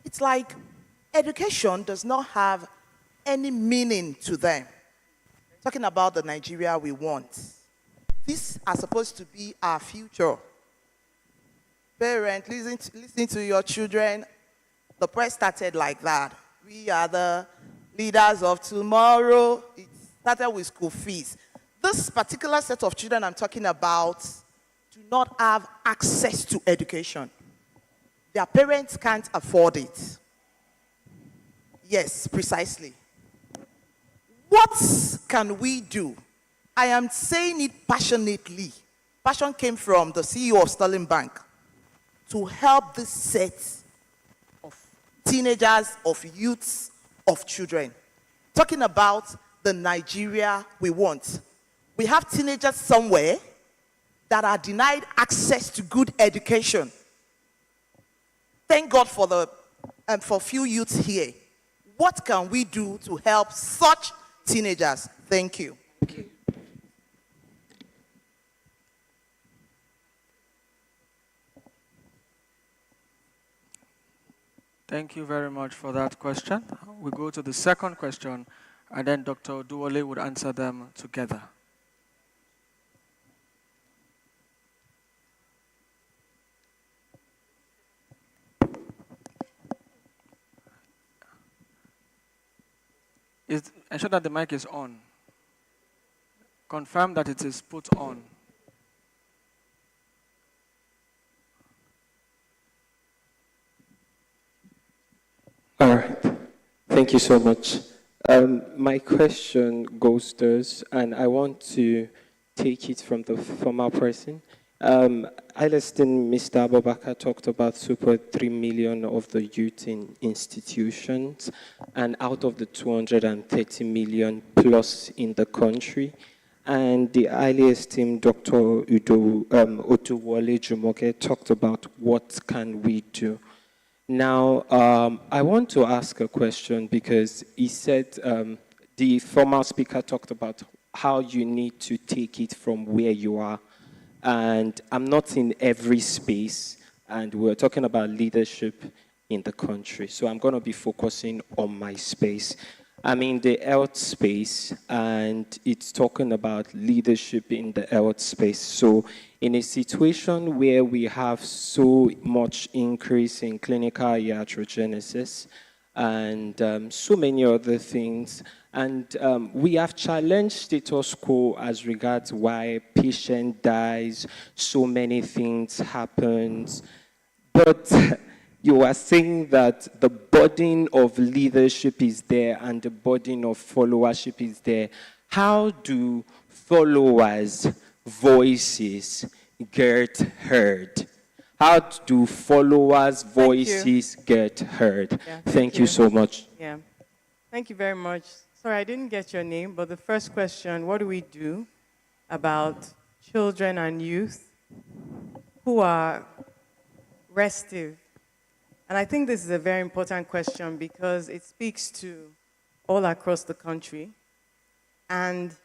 It's like education does not have any meaning to them. Talking about the Nigeria we want. These are supposed to be our future. Parents, listen to your children. The press started like that. We are the leaders of tomorrow. It started with school fees. This particular set of children I'm talking about do not have access to education. Their parents can't afford it. Yes, precisely. What can we do? I am saying it passionately. Passion came from the CEO of Sterling Bank to help this set of teenagers, of youths, of children. Talking about the Nigeria we want. We have teenagers somewhere that are denied access to good education. Thank God for few youths here. What can we do to help such teenagers? Thank you. Thank you very much for that question. We go to the second question, and then Dr. Duwole would answer them together. Ensure that the mic is on. Confirm that it is put on. All right. Thank you so much. My question goes thus, and I want to take it from the former person. I listened, Mr. Abubakar talked about 2.3 million of the youth in institutions, and out of the 230 million plus in the country. And the highly esteemed Dr. Oduwole Jumoke talked about what can we do. Now, I want to ask a question because he said, the former speaker talked about how you need to take it from where you are. And I'm not in every space, and we're talking about leadership in the country. So I'm going to be focusing on my space. I'm in the health space, and it's talking about leadership in the health space. So in a situation where we have so much increase in clinical iatrogenesis and so many other things, and we have challenged status quo as regards why patient dies, so many things happens, but you are saying that the burden of leadership is there and the burden of followership is there. How do followers' voices get heard? How do followers' voices get heard? Yeah, thank you so much. Yeah, thank you very much. Sorry, I didn't get your name, but the first question, what do we do about children and youth who are restive? And I think this is a very important question because it speaks to all across the country. And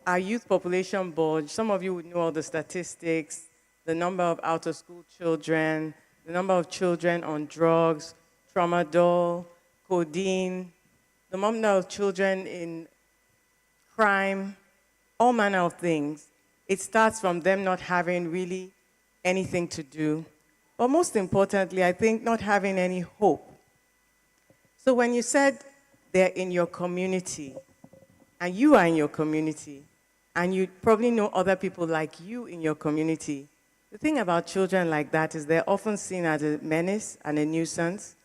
our youth population board, some of you would know all the statistics, the number of out-of-school children, the number of children on drugs, tramadol, codeine, the number of children in crime, all manner of things. It starts from them not having really anything to do. But most importantly, I think not having any hope. So when you said they're in your community, and you are in your community, and you probably know other people like you in your community, the thing about children like that is they're often seen as a menace and a nuisance,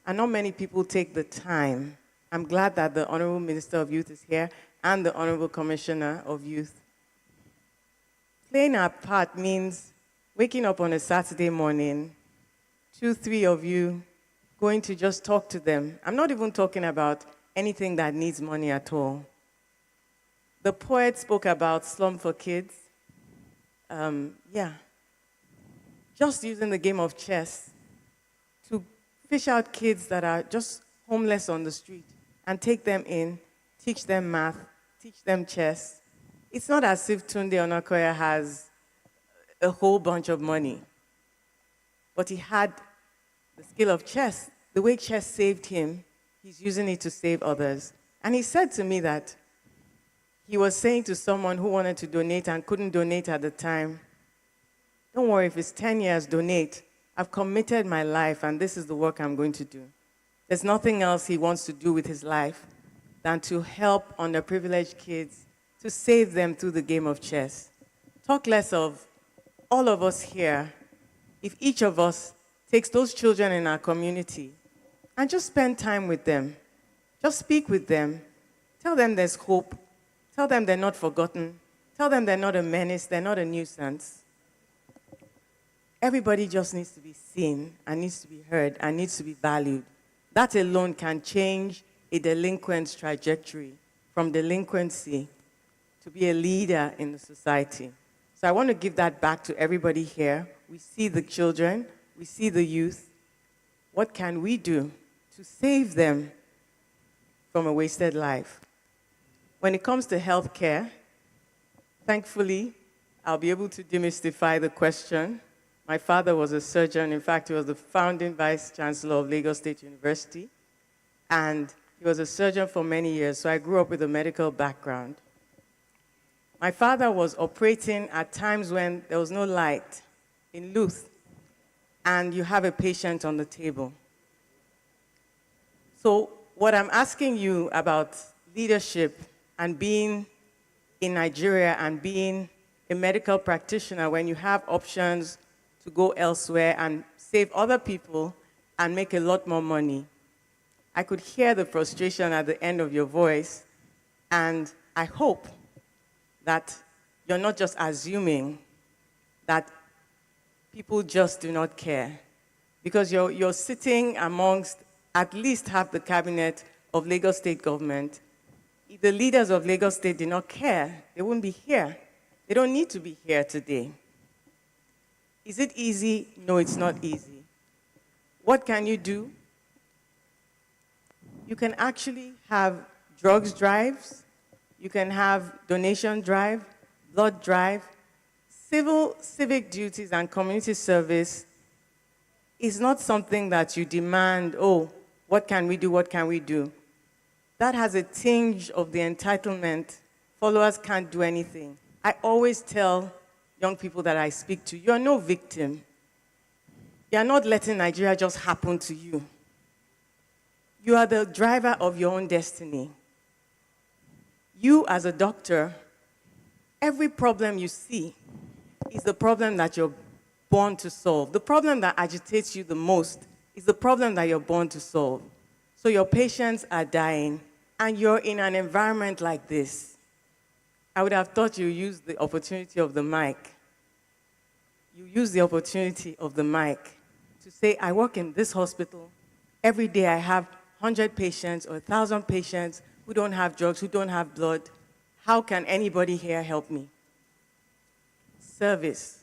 and not many people take the time. I'm glad that the Honorable Minister of Youth is here and the Honorable Commissioner of Youth. Playing our part means waking up on a Saturday morning, 2, 3 of you going to just talk to them. I'm not even talking about anything that needs money at all. The poet spoke about slum for kids. Just using the game of chess to fish out kids that are just homeless on the street and take them in, teach them math, teach them chess. It's not as if Tunde Onakoya has a whole bunch of money, but he had the skill of chess, the way chess saved him, he's using it to save others. And he said to me that he was saying to someone who wanted to donate and couldn't donate at the time, don't worry, if it's 10 years, donate. I've committed my life, and this is the work I'm going to do. There's nothing else he wants to do with his life than to help underprivileged kids, to save them through the game of chess. Talk less of all of us here. If each of us takes those children in our community and just spend time with them, just speak with them, tell them there's hope, tell them they're not forgotten, tell them they're not a menace, they're not a nuisance. Everybody just needs to be seen and needs to be heard and needs to be valued. That alone can change a delinquent's trajectory from delinquency to be a leader in the society. So I want to give that back to everybody here. We see the children, we see the youth. What can we do to save them from a wasted life? When it comes to healthcare, thankfully, I'll be able to demystify the question. My father was a surgeon. In fact, he was the founding vice chancellor of Lagos State University. And he was a surgeon for many years, so I grew up with a medical background. My father was operating at times when there was no light in Luth, and you have a patient on the table. So what I'm asking you about leadership and being in Nigeria and being a medical practitioner when you have options to go elsewhere and save other people and make a lot more money. I could hear the frustration at the end of your voice, and I hope that you're not just assuming that people just do not care, because you're sitting amongst at least half the cabinet of Lagos State government. If the leaders of Lagos State did not care, they wouldn't be here. They don't need to be here today. Is it easy? No, it's not easy. What can you do? You can actually have drugs drives. You can have donation drive, blood drive. Civic duties and community service is not something that you demand, oh, what can we do, what can we do? That has a tinge of the entitlement. Followers can't do anything. I always tell young people that I speak to, you're no victim. You're not letting Nigeria just happen to you. You are the driver of your own destiny. You, as a doctor, every problem you see is the problem that you're born to solve. The problem that agitates you the most is the problem that you're born to solve. So your patients are dying, and you're in an environment like this. I would have thought you used the opportunity of the mic. You use the opportunity of the mic to say, I work in this hospital. Every day I have 100 patients or 1,000 patients who don't have drugs, who don't have blood. How can anybody here help me? Service,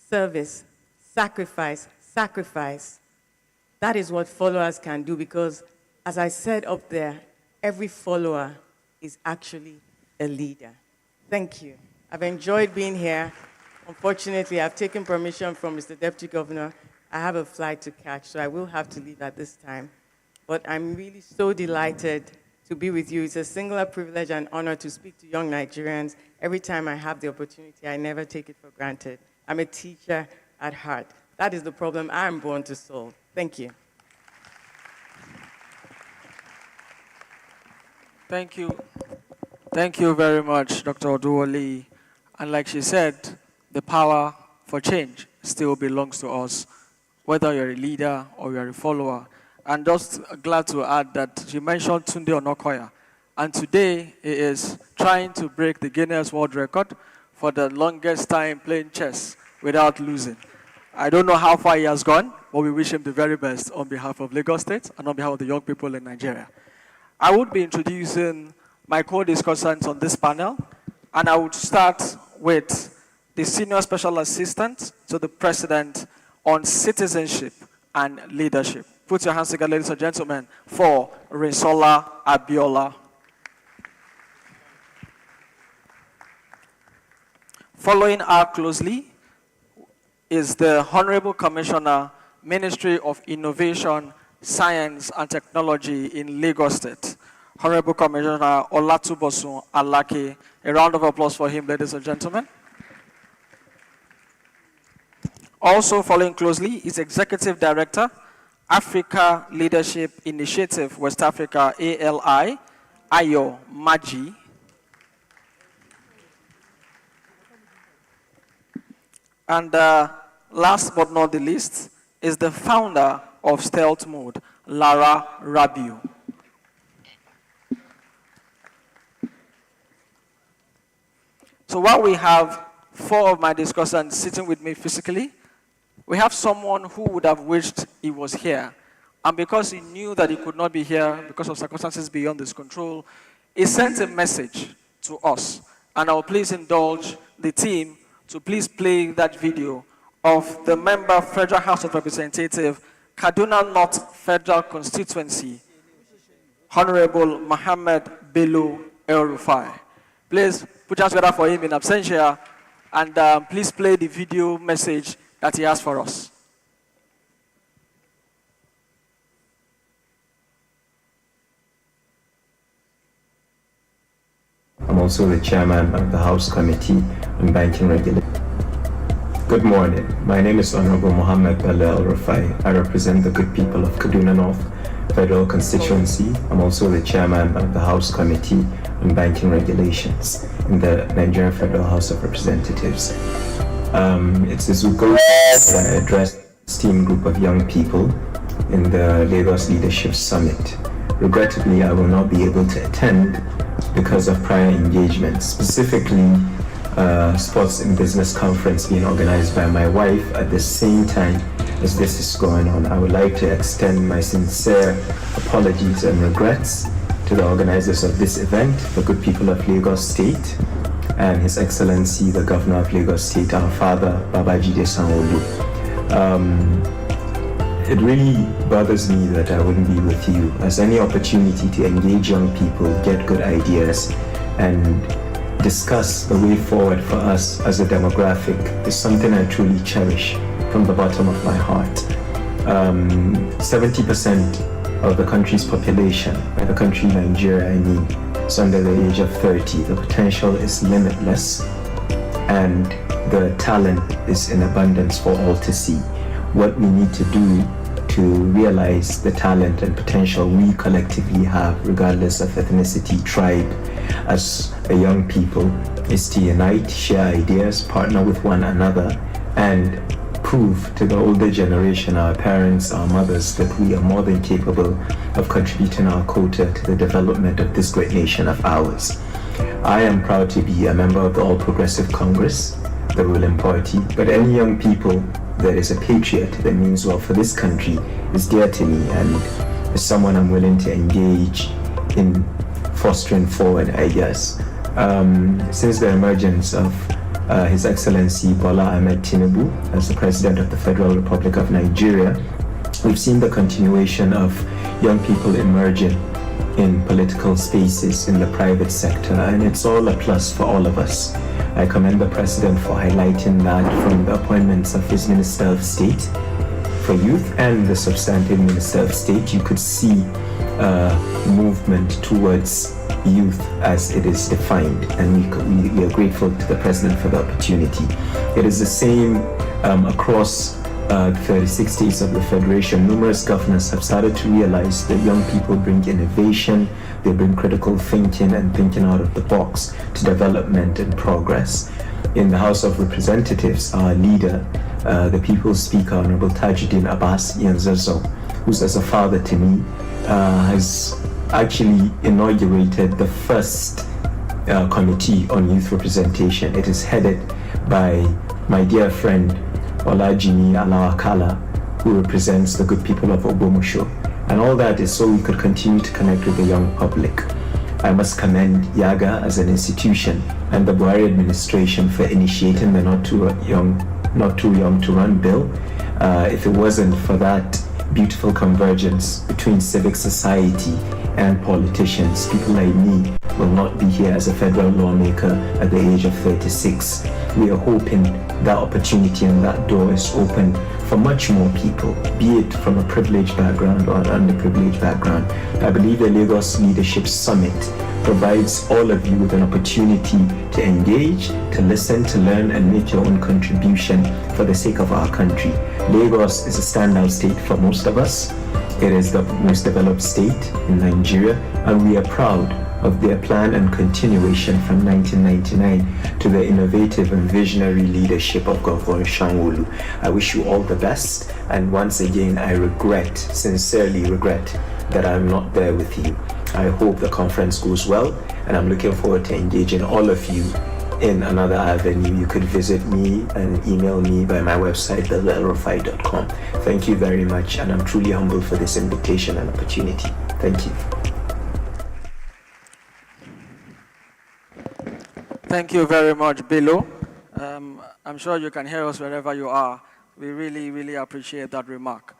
service, sacrifice, sacrifice. That is what followers can do, because, as I said up there, every follower is actually a leader. Thank you. I've enjoyed being here. Unfortunately, I've taken permission from Mr. Deputy Governor. I have a flight to catch, so I will have to leave at this time. But I'm really so delighted to be with you. It's a singular privilege and honor to speak to young Nigerians. Every time I have the opportunity, I never take it for granted. I'm a teacher at heart. That is the problem I'm born to solve. Thank you. Thank you. Thank you very much, Dr. Oduwole. And like she said, the power for change still belongs to us, whether you're a leader or you're a follower. And just glad to add that she mentioned Tunde Onokoya. And today he is trying to break the Guinness World Record for the longest time playing chess without losing. I don't know how far he has gone, but we wish him the very best on behalf of Lagos State and on behalf of the young people in Nigeria. I would be introducing my co-discussants on this panel, and I would start with the Senior Special Assistant to the President on Citizenship and Leadership. Put your hands together, ladies and gentlemen, for Rinsola Abiola. Following her closely is the Honorable Commissioner, Ministry of Innovation, Science and Technology in Lagos State. Honorable Commissioner Olatubosun Alake. A round of applause for him, ladies and gentlemen. Also following closely is Executive Director, Africa Leadership Initiative, West Africa, ALI, Ayo Maji. And last but not the least is the founder of Stealth Mode, Lara Rabiu. So while we have 4 of my discussants sitting with me physically, we have someone who would have wished he was here. And because he knew that he could not be here because of circumstances beyond his control, he sent a message to us. And I'll please indulge the team to please play that video of the member, Federal House of Representatives, Kaduna North Federal Constituency, Honorable Mohammed Bello El-Rufai. Please put your hands together for him in absentia, and please play the video message that he has for us. I'm also the chairman of the House Committee on Banking Regulation. Good morning. My name is Honorable Mohammed Bello El-Rufai. I represent the good people of Kaduna North Federal Constituency. I'm also the chairman of the House Committee on Banking Regulations in the Nigerian Federal House of Representatives. It's this goal to address this esteemed group of young people in the Lagos Leadership Summit. Regrettably, I will not be able to attend because of prior engagements, specifically sports and business conference being organized by my wife at the same time as this is going on. I would like to extend my sincere apologies and regrets to the organizers of this event, the good people of Lagos State, and His Excellency, the Governor of Lagos State, our father, Babajide Sanwo-Olu. It really bothers me that I wouldn't be with you, as any opportunity to engage young people, get good ideas, and discuss the way forward for us as a demographic is something I truly cherish from the bottom of my heart. 70% of the country's population, by the country Nigeria I mean, is under the age of 30. The potential is limitless and the talent is in abundance for all to see. What we need to do to realize the talent and potential we collectively have, regardless of ethnicity, tribe, as a young people, is to unite, share ideas, partner with one another, and prove to the older generation, our parents, our mothers, that we are more than capable of contributing our quota to the development of this great nation of ours. I am proud to be a member of the All Progressive Congress, the ruling party, but any young people that is a patriot that means well for this country is dear to me, and is someone I'm willing to engage in fostering forward, I guess. Since the emergence of His Excellency Bola Ahmed Tinubu as the President of the Federal Republic of Nigeria, we've seen the continuation of young people emerging in political spaces in the private sector, and it's all a plus for all of us. I commend the President for highlighting that from the appointments of his Minister of State for Youth and the substantive Minister of State. You could see movement towards youth as it is defined, and we are grateful to the President for the opportunity. It is the same across the 36 states of the Federation. Numerous governors have started to realize that young people bring innovation, they bring critical thinking and thinking out of the box to development and progress. In the House of Representatives, our leader, the People's Speaker, Honorable Tajuddin Abbas Yanzazo, who's as a father to me, has actually inaugurated the first committee on youth representation. It is headed by my dear friend Olajimi Alawakala, who represents the good people of Ogbomosho. And all that is so we could continue to connect with the young public. I must commend YAGA as an institution and the Buhari administration for initiating the Not Too Young to Run bill. If it wasn't for that beautiful convergence between civic society and politicians. People like me will not be here as a federal lawmaker at the age of 36. We are hoping that opportunity and that door is open for much more people, be it from a privileged background or an underprivileged background. I believe the Lagos Leadership Summit provides all of you with an opportunity to engage, to listen, to learn, and make your own contribution for the sake of our country. Lagos is a standout state for most of us. It is the most developed state in Nigeria, and we are proud of their plan and continuation from 1999 to the innovative and visionary leadership of Governor Sanwo-Olu. I wish you all the best, and once again, I sincerely regret that I'm not there with you. I hope the conference goes well, and I'm looking forward to engaging all of you in another avenue. You could visit me and email me by my website, thelelrufai.com. Thank you very much, and I'm truly humbled for this invitation and opportunity. Thank you. Thank you very much, Bello. I'm sure you can hear us wherever you are. We really, really appreciate that remark.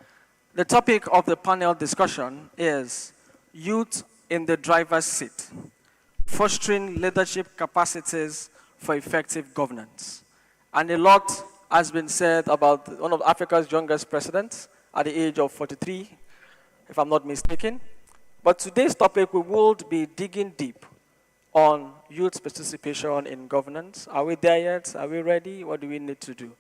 The topic of the panel discussion is youth in the driver's seat, fostering leadership capacities for effective governance. And a lot has been said about one of Africa's youngest presidents at the age of 43, if I'm not mistaken. But today's topic, we will be digging deep on youth participation in governance. Are we there yet? Are we ready? What do we need to do?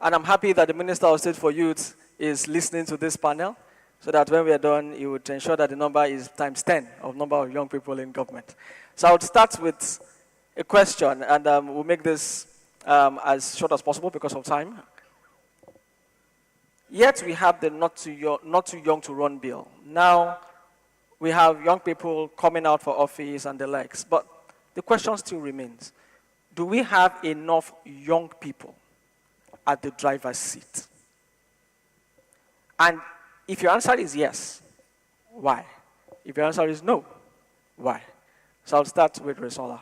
And I'm happy that the Minister of State for Youth is listening to this panel, so that when we are done, he would ensure that the number is times 10 of number of young people in government. So I would start with a question, and we'll make this as short as possible because of time. Yet we have the not too young to run bill. Now we have young people coming out for office and the likes, but the question still remains: do we have enough young people at the driver's seat? And if your answer is yes, why? If your answer is no, why? So I'll start with Risola.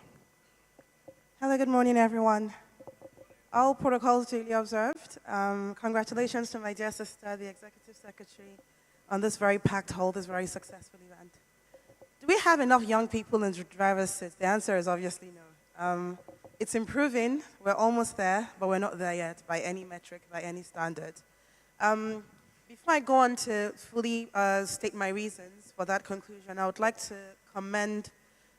Hello, good morning, everyone. All protocols duly observed. Congratulations to my dear sister, the Executive Secretary, on this very packed hall, this very successful event. Do we have enough young people in the driver's seat? The answer is obviously no. It's improving. We're almost there, but we're not there yet by any metric, by any standard. Before I go on to fully state my reasons for that conclusion, I would like to commend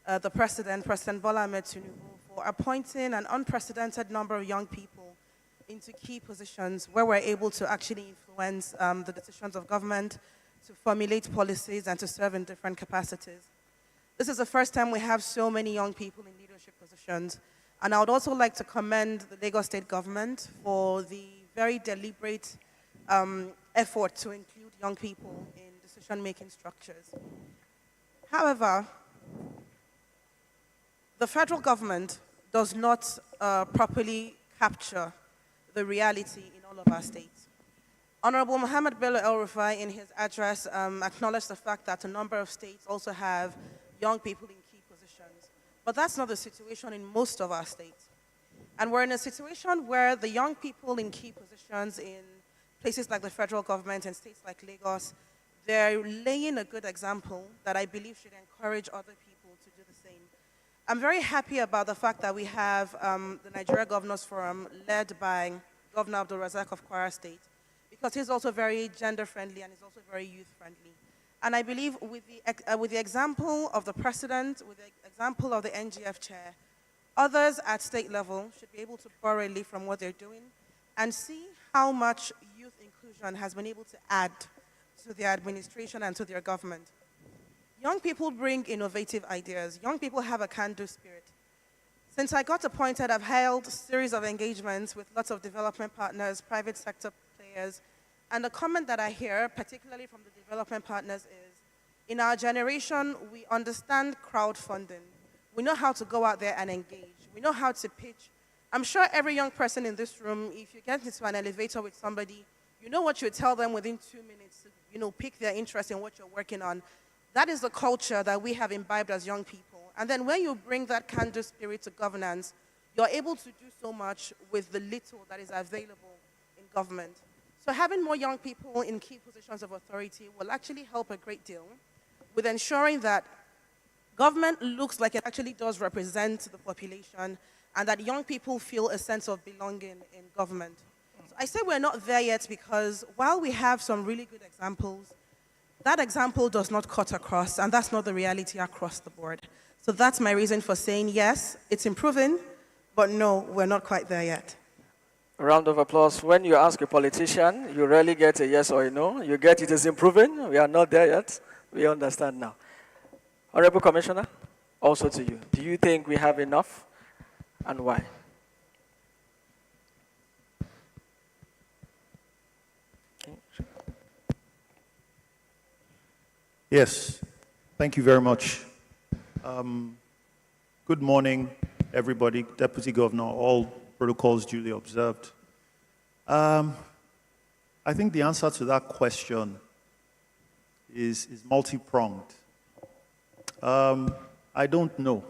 the President Bola Ahmed Tinubu, for appointing an unprecedented number of young people into key positions where we're able to actually influence the decisions of government, to formulate policies, and to serve in different capacities. This is the first time we have so many young people in leadership positions. And I would also like to commend the Lagos State government for the very deliberate effort to include young people in decision-making structures. However, the federal government does not properly capture the reality in all of our states. Honorable Mohammed Bello El-Rufai, in his address, acknowledged the fact that a number of states also have young people in key positions. But that's not the situation in most of our states. And we're in a situation where the young people in key positions in places like the federal government and states like Lagos, they're laying a good example that I believe should encourage other people to do the same. I'm very happy about the fact that we have the Nigeria Governors Forum led by Governor Abdul Razak of Kwara State, because he's also very gender-friendly and he's also very youth-friendly. And I believe with the example of the President, with the example of the NGF Chair, others at state level should be able to borrow a leaf from what they're doing and see how much youth inclusion has been able to add to their administration and to their government. Young people bring innovative ideas. Young people have a can-do spirit. Since I got appointed, I've held a series of engagements with lots of development partners, private sector players, and the comment that I hear, particularly from the development partners, is, in our generation, we understand crowdfunding. We know how to go out there and engage. We know how to pitch. I'm sure every young person in this room, if you get into an elevator with somebody, you know what you tell them within 2 minutes to, pick their interest in what you're working on. That is the culture that we have imbibed as young people. And then when you bring that can-do spirit to governance, you're able to do so much with the little that is available in government. So having more young people in key positions of authority will actually help a great deal with ensuring that government looks like it actually does represent the population and that young people feel a sense of belonging in government. So I say we're not there yet because while we have some really good examples, that example does not cut across, and that's not the reality across the board. So that's my reason for saying yes, it's improving, but no, we're not quite there yet. A round of applause. When you ask a politician, you rarely get a yes or a no. You get it is improving. We are not there yet. We understand now. Honorable Commissioner, also to you. Do you think we have enough, and why? Yes, thank you very much. Good morning, everybody, Deputy Governor, all protocols duly observed. I think the answer to that question is multi-pronged. I don't know.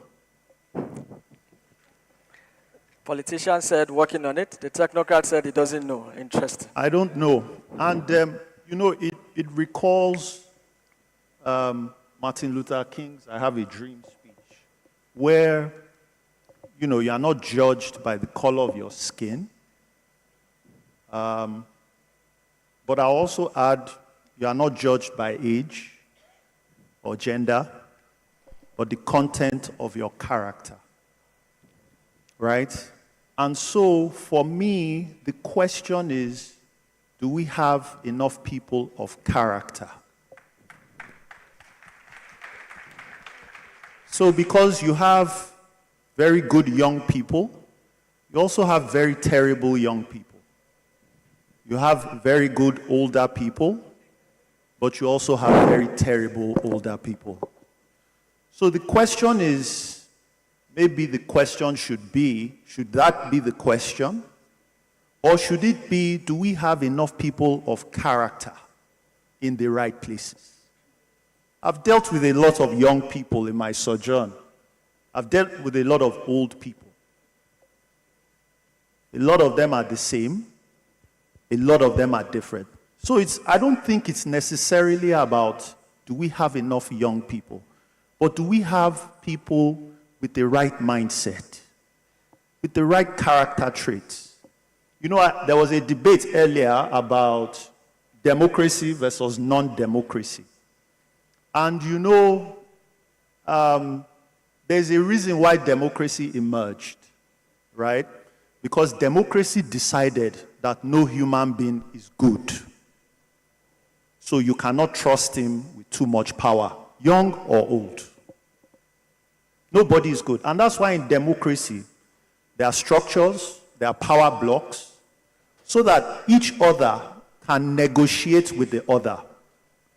Politician said working on it. The technocrat said he doesn't know. Interesting. I don't know. And, you know, it recalls Martin Luther King's I Have a Dream speech, where, you know, you are not judged by the color of your skin. But I also add, you are not judged by age or gender, but the content of your character. Right? And so, for me, the question is, do we have enough people of character? So, because you have very good young people, you also have very terrible young people. You have very good older people, but you also have very terrible older people. So the question is, maybe the question should that be the question? Or should it be, do we have enough people of character in the right places? I've dealt with a lot of young people in my sojourn. I've dealt with a lot of old people. A lot of them are the same. A lot of them are different. So I don't think it's necessarily about, do we have enough young people? But do we have people with the right mindset, with the right character traits? You know, there was a debate earlier about democracy versus non-democracy. And you know, there's a reason why democracy emerged, right? Because democracy decided that no human being is good. So you cannot trust him with too much power, young or old. Nobody is good. And that's why in democracy, there are structures, there are power blocks, so that each other can negotiate with the other.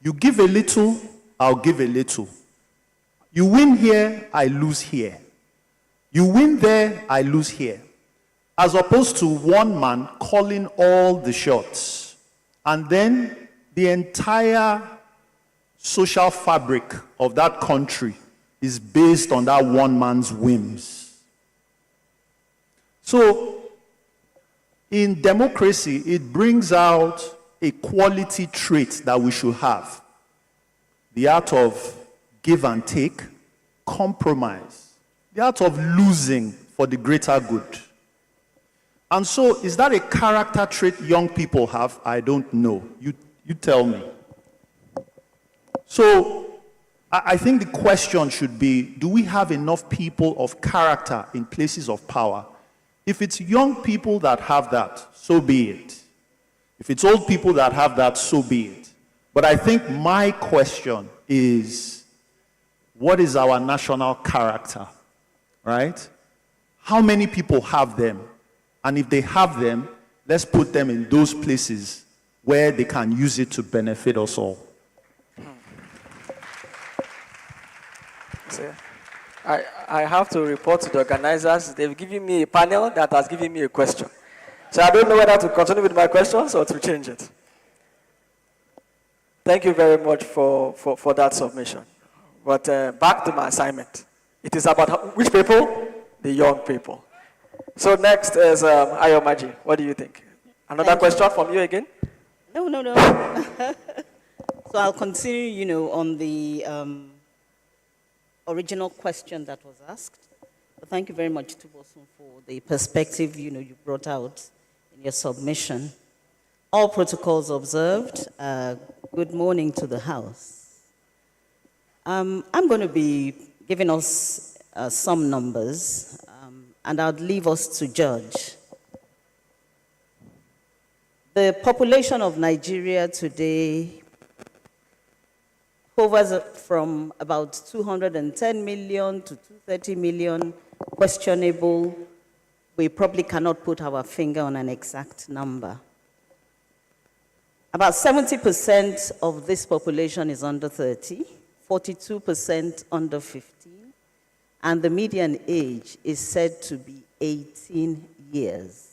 You give a little, I'll give a little. You win here, I lose here. You win there, I lose here. As opposed to one man calling all the shots. And then the entire social fabric of that country is based on that one man's whims. So, in democracy, it brings out a quality trait that we should have. The art of give and take, compromise. The art of losing for the greater good. And so, is that a character trait young people have? I don't know. You tell me. So, I think the question should be, do we have enough people of character in places of power? If it's young people that have that, so be it. If it's old people that have that, so be it. But I think my question is, what is our national character? Right? How many people have them? And if they have them, let's put them in those places where they can use it to benefit us all. I have to report to the organizers. They've given me a panel that has given me a question. So I don't know whether to continue with my questions or to change it. Thank you very much for that submission. But back to my assignment. It is about which people? The young people. So next is Ayomaji. What do you think? Another question from you again? No. So I'll continue, on the original question that was asked. But thank you very much, Tubosun, for the perspective, you brought out in your submission. All protocols observed. Good morning to the House. I'm going to be giving us some numbers, and I'd leave us to judge. The population of Nigeria today hovers from about 210 million to 230 million, questionable. We probably cannot put our finger on an exact number. About 70% of this population is under 30, 42% under 15, and the median age is said to be 18 years.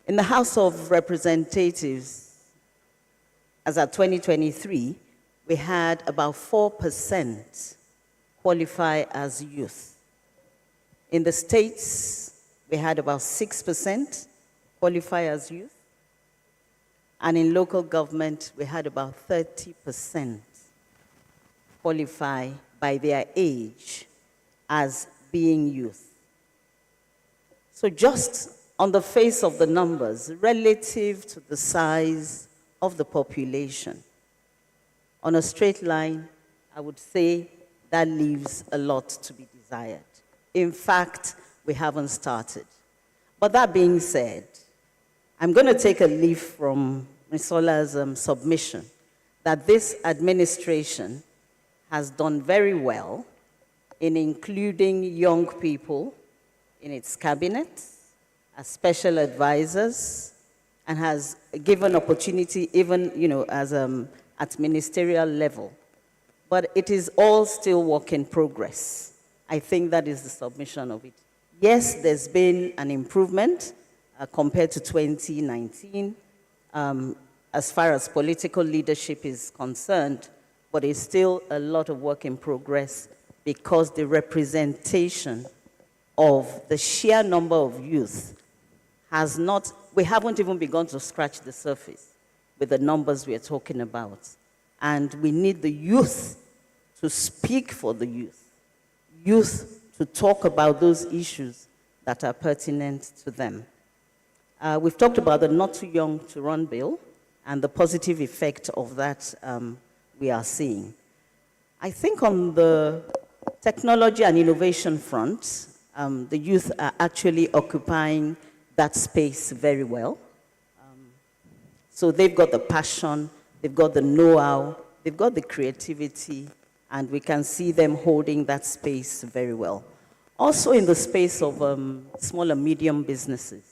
In the House of Representatives, as at 2023, we had about 4% qualify as youth. In the states, we had about 6% qualify as youth. And in local government, we had about 30% qualify by their age as being youth. So just on the face of the numbers, relative to the size of the population, on a straight line, I would say that leaves a lot to be desired. In fact, we haven't started. But that being said, I'm going to take a leaf from Ms. Ola's submission that this administration has done very well in including young people in its cabinet as special advisors, and has given opportunity even, as at ministerial level. But it is all still work in progress. I think that is the submission of it. Yes, there's been an improvement compared to 2019 as far as political leadership is concerned, but it's still a lot of work in progress because the representation of the sheer number of youth has not, we haven't even begun to scratch the surface with the numbers we are talking about. And we need the youth to speak for the youth to talk about those issues that are pertinent to them. We've talked about the Not Too Young to Run bill and the positive effect of that we are seeing. I think on the technology and innovation front, the youth are actually occupying that space very well. So they've got the passion, they've got the know-how, they've got the creativity, and we can see them holding that space very well. Also in the space of small and medium businesses,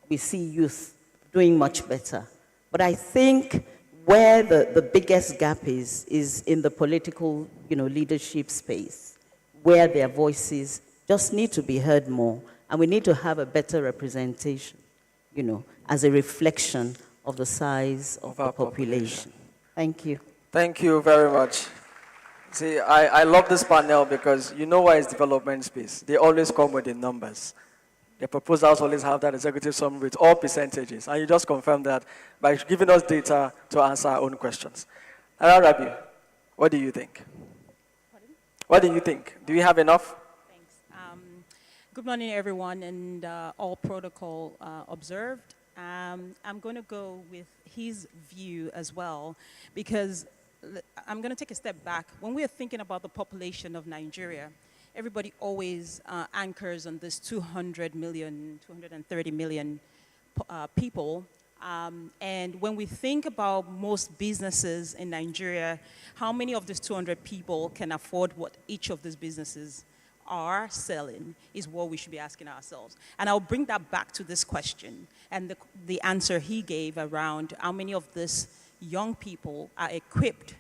we see youth doing much better. But I think where the biggest gap is in the political leadership space, where their voices just need to be heard more, and we need to have a better representation, as a reflection of the size of the population. Thank you. Thank you very much. See, I love this panel because you know why it's development space. They always come with the numbers. The proposals always have that executive summary with all percentages, and you just confirm that by giving us data to answer our own questions. Rabi, what do you think? Pardon? What do you think? Do we have enough? Good morning, everyone, and all protocol observed. I'm going to go with his view as well, because I'm going to take a step back. When we are thinking about the population of Nigeria, everybody always anchors on this 200 million, 230 million people. And when we think about most businesses in Nigeria, how many of these 200 people can afford what each of these businesses are selling is what we should be asking ourselves. And I'll bring that back to this question and the answer he gave around how many of these young people are equipped,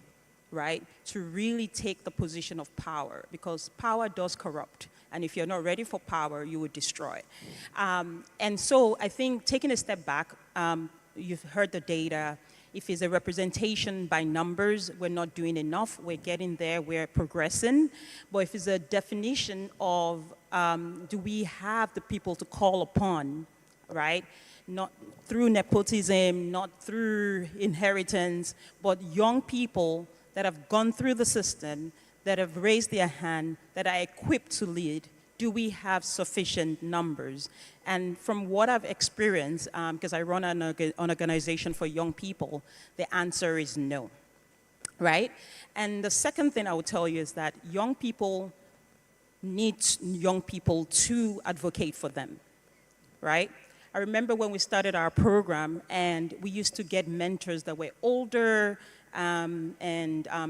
right, to really take the position of power, because power does corrupt. And if you're not ready for power, you would destroy. And so I think taking a step back, you've heard the data. If it's a representation by numbers, we're not doing enough. We're getting there, we're progressing. But if it's a definition of do we have the people to call upon, right? not through nepotism, not through inheritance, but young people that have gone through the system, that have raised their hand, that are equipped to lead? Do we have sufficient numbers? And from what I've experienced, because I run an organization for young people, the answer is no, right? And the second thing I would tell you is that young people need young people to advocate for them, right? I remember when we started our program and we used to get mentors that were older,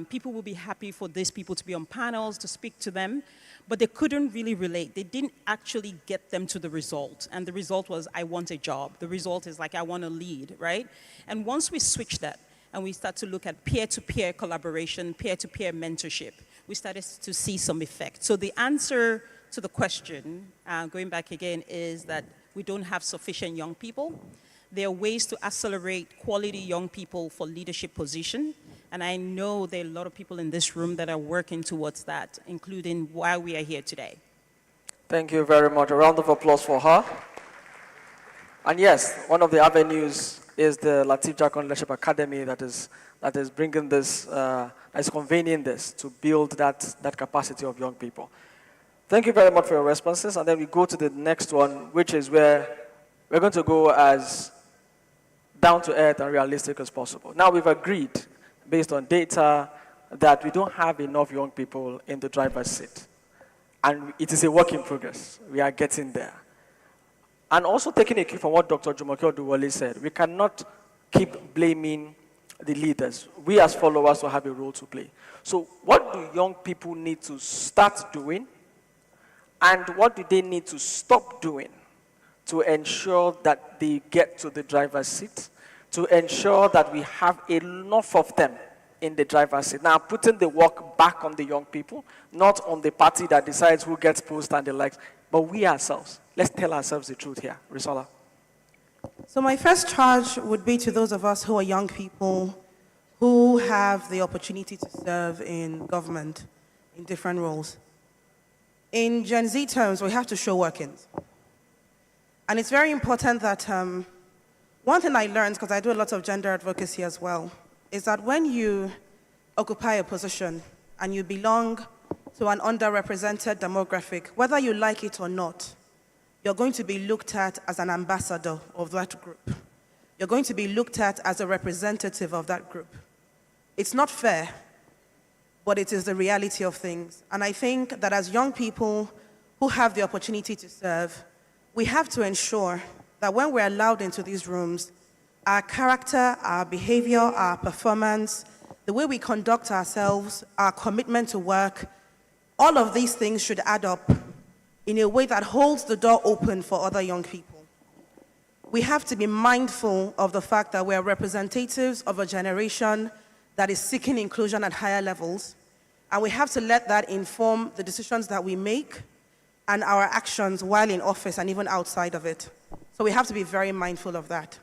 people would be happy for these people to be on panels to speak to them, but they couldn't really relate. They didn't actually get them to the result. And the result was, I want a job. The result is like, I want to lead, right? And once we switch that and we start to look at peer-to-peer collaboration, peer-to-peer mentorship, we started to see some effect. So the answer to the question, going back again, is that we don't have sufficient young people. There are ways to accelerate quality young people for leadership position. And I know there are a lot of people in this room that are working towards that, including why we are here today. Thank you very much. A round of applause for her. And yes, one of the avenues is the Lateef Jakande Leadership Academy that is bringing this, is convening this to build that capacity of young people. Thank you very much for your responses. And then we go to the next one, which is where we're going to go as down to earth and realistic as possible. Now we've agreed, based on data, that we don't have enough young people in the driver's seat. And it is a work in progress. We are getting there. And also taking a cue from what Dr. Jumoke Oduwole said, we cannot keep blaming the leaders. We as followers will have a role to play. So what do young people need to start doing? And what do they need to stop doing to ensure that they get to the driver's seat, to ensure that we have enough of them in the driver's seat? Now, putting the work back on the young people, not on the party that decides who gets post and the likes, but we ourselves. Let's tell ourselves the truth here. Risola. So my first charge would be to those of us who are young people who have the opportunity to serve in government in different roles. In Gen Z terms, we have to show workings. And it's very important that one thing I learned, because I do a lot of gender advocacy as well, is that when you occupy a position and you belong to an underrepresented demographic, whether you like it or not, you're going to be looked at as an ambassador of that group. You're going to be looked at as a representative of that group. It's not fair, but it is the reality of things. And I think that as young people who have the opportunity to serve, we have to ensure that when we're allowed into these rooms, our character, our behavior, our performance, the way we conduct ourselves, our commitment to work, all of these things should add up in a way that holds the door open for other young people. We have to be mindful of the fact that we're representatives of a generation that is seeking inclusion at higher levels, and we have to let that inform the decisions that we make and our actions while in office and even outside of it. So we have to be very mindful of that.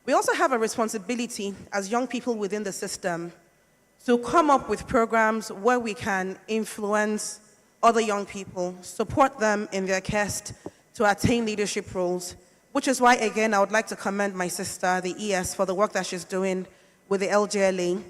We also have a responsibility as young people within the system to come up with programs where we can influence other young people, support them in their quest to attain leadership roles, which is why, again, I would like to commend my sister, the ES, for the work that she's doing with the LGLA.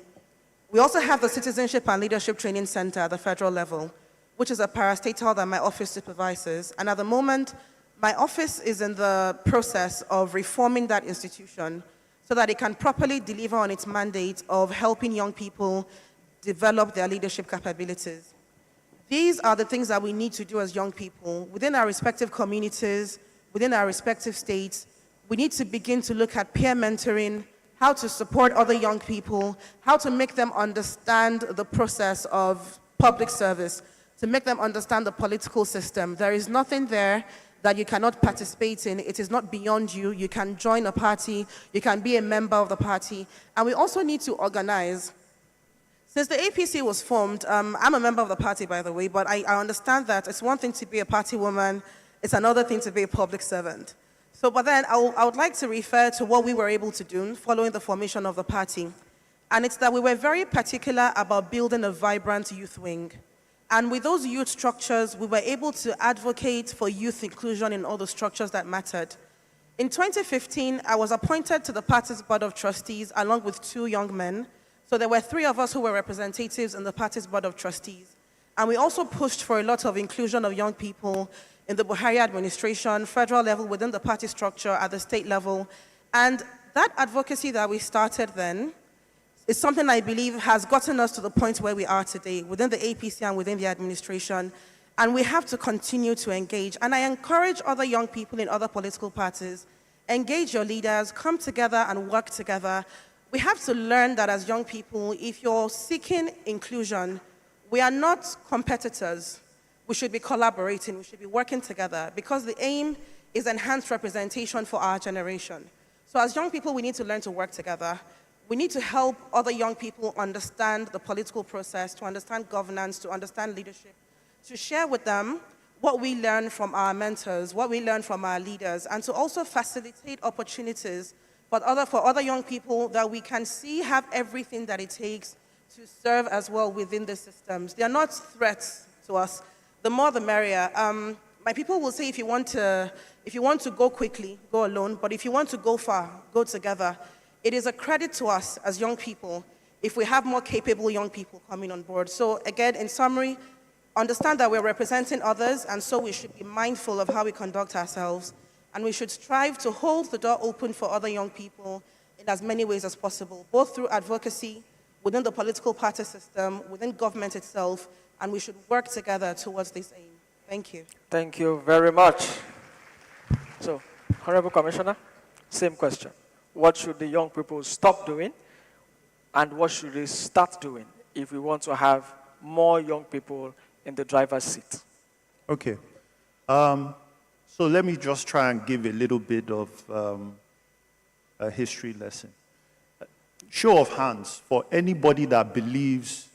We also have the Citizenship and Leadership Training Center at the federal level, which is a parastatal that my office supervises. And at the moment, my office is in the process of reforming that institution so that it can properly deliver on its mandate of helping young people develop their leadership capabilities. These are the things that we need to do as young people within our respective communities, within our respective states. We need to begin to look at peer mentoring, how to support other young people, how to make them understand the process of public service, to make them understand the political system. There is nothing there that you cannot participate in. It is not beyond you. You can join a party. You can be a member of the party. And we also need to organize. Since the APC was formed, I'm a member of the party, by the way, but I understand that it's one thing to be a party woman, it's another thing to be a public servant. So, but then I would like to refer to what we were able to do following the formation of the party. And it's that we were very particular about building a vibrant youth wing. And with those youth structures, we were able to advocate for youth inclusion in all the structures that mattered. In 2015, I was appointed to the party's board of trustees along with 2 young men. So there were 3 of us who were representatives in the party's board of trustees. And we also pushed for a lot of inclusion of young people in the Buhari administration, federal level, within the party structure, at the state level. And that advocacy that we started then is something I believe has gotten us to the point where we are today, within the APC and within the administration. And we have to continue to engage. And I encourage other young people in other political parties, engage your leaders, come together and work together. We have to learn that as young people, if you're seeking inclusion, we are not competitors. We should be collaborating, we should be working together, because the aim is enhanced representation for our generation. So as young people, we need to learn to work together. We need to help other young people understand the political process, to understand governance, to understand leadership, to share with them what we learn from our mentors, what we learn from our leaders, and to also facilitate opportunities for other young people that we can see have everything that it takes to serve as well within the systems. They are not threats to us. The more the merrier. My people will say if you want to go quickly, go alone, but if you want to go far, go together. It is a credit to us as young people if we have more capable young people coming on board. So again, in summary, understand that we're representing others, and so we should be mindful of how we conduct ourselves, and we should strive to hold the door open for other young people in as many ways as possible, both through advocacy, within the political party system, within government itself, and we should work together towards this aim. Thank you. Thank you very much. So, Honorable Commissioner, same question. What should the young people stop doing, and what should they start doing if we want to have more young people in the driver's seat? Okay. So let me just try and give a little bit of a history lesson. Show of hands for anybody that believes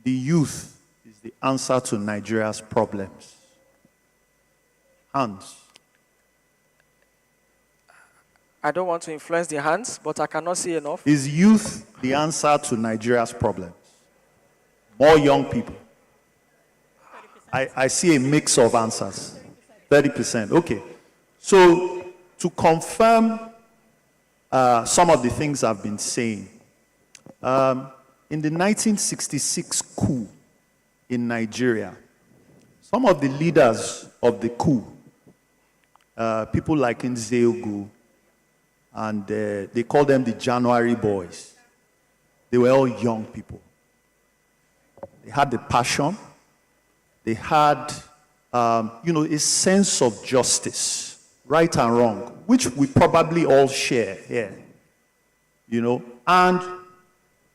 the youth is the answer to Nigeria's problems. Hands. I don't want to influence the hands, but I cannot see enough. Is youth the answer to Nigeria's problems? More young people. I see a mix of answers. 30%. Okay. So to confirm some of the things I've been saying, in the 1966 coup in Nigeria, some of the leaders of the coup, people like Nzeogu, and they call them the January boys. They were all young people. They had the passion. They had, a sense of justice, right and wrong, which we probably all share here, and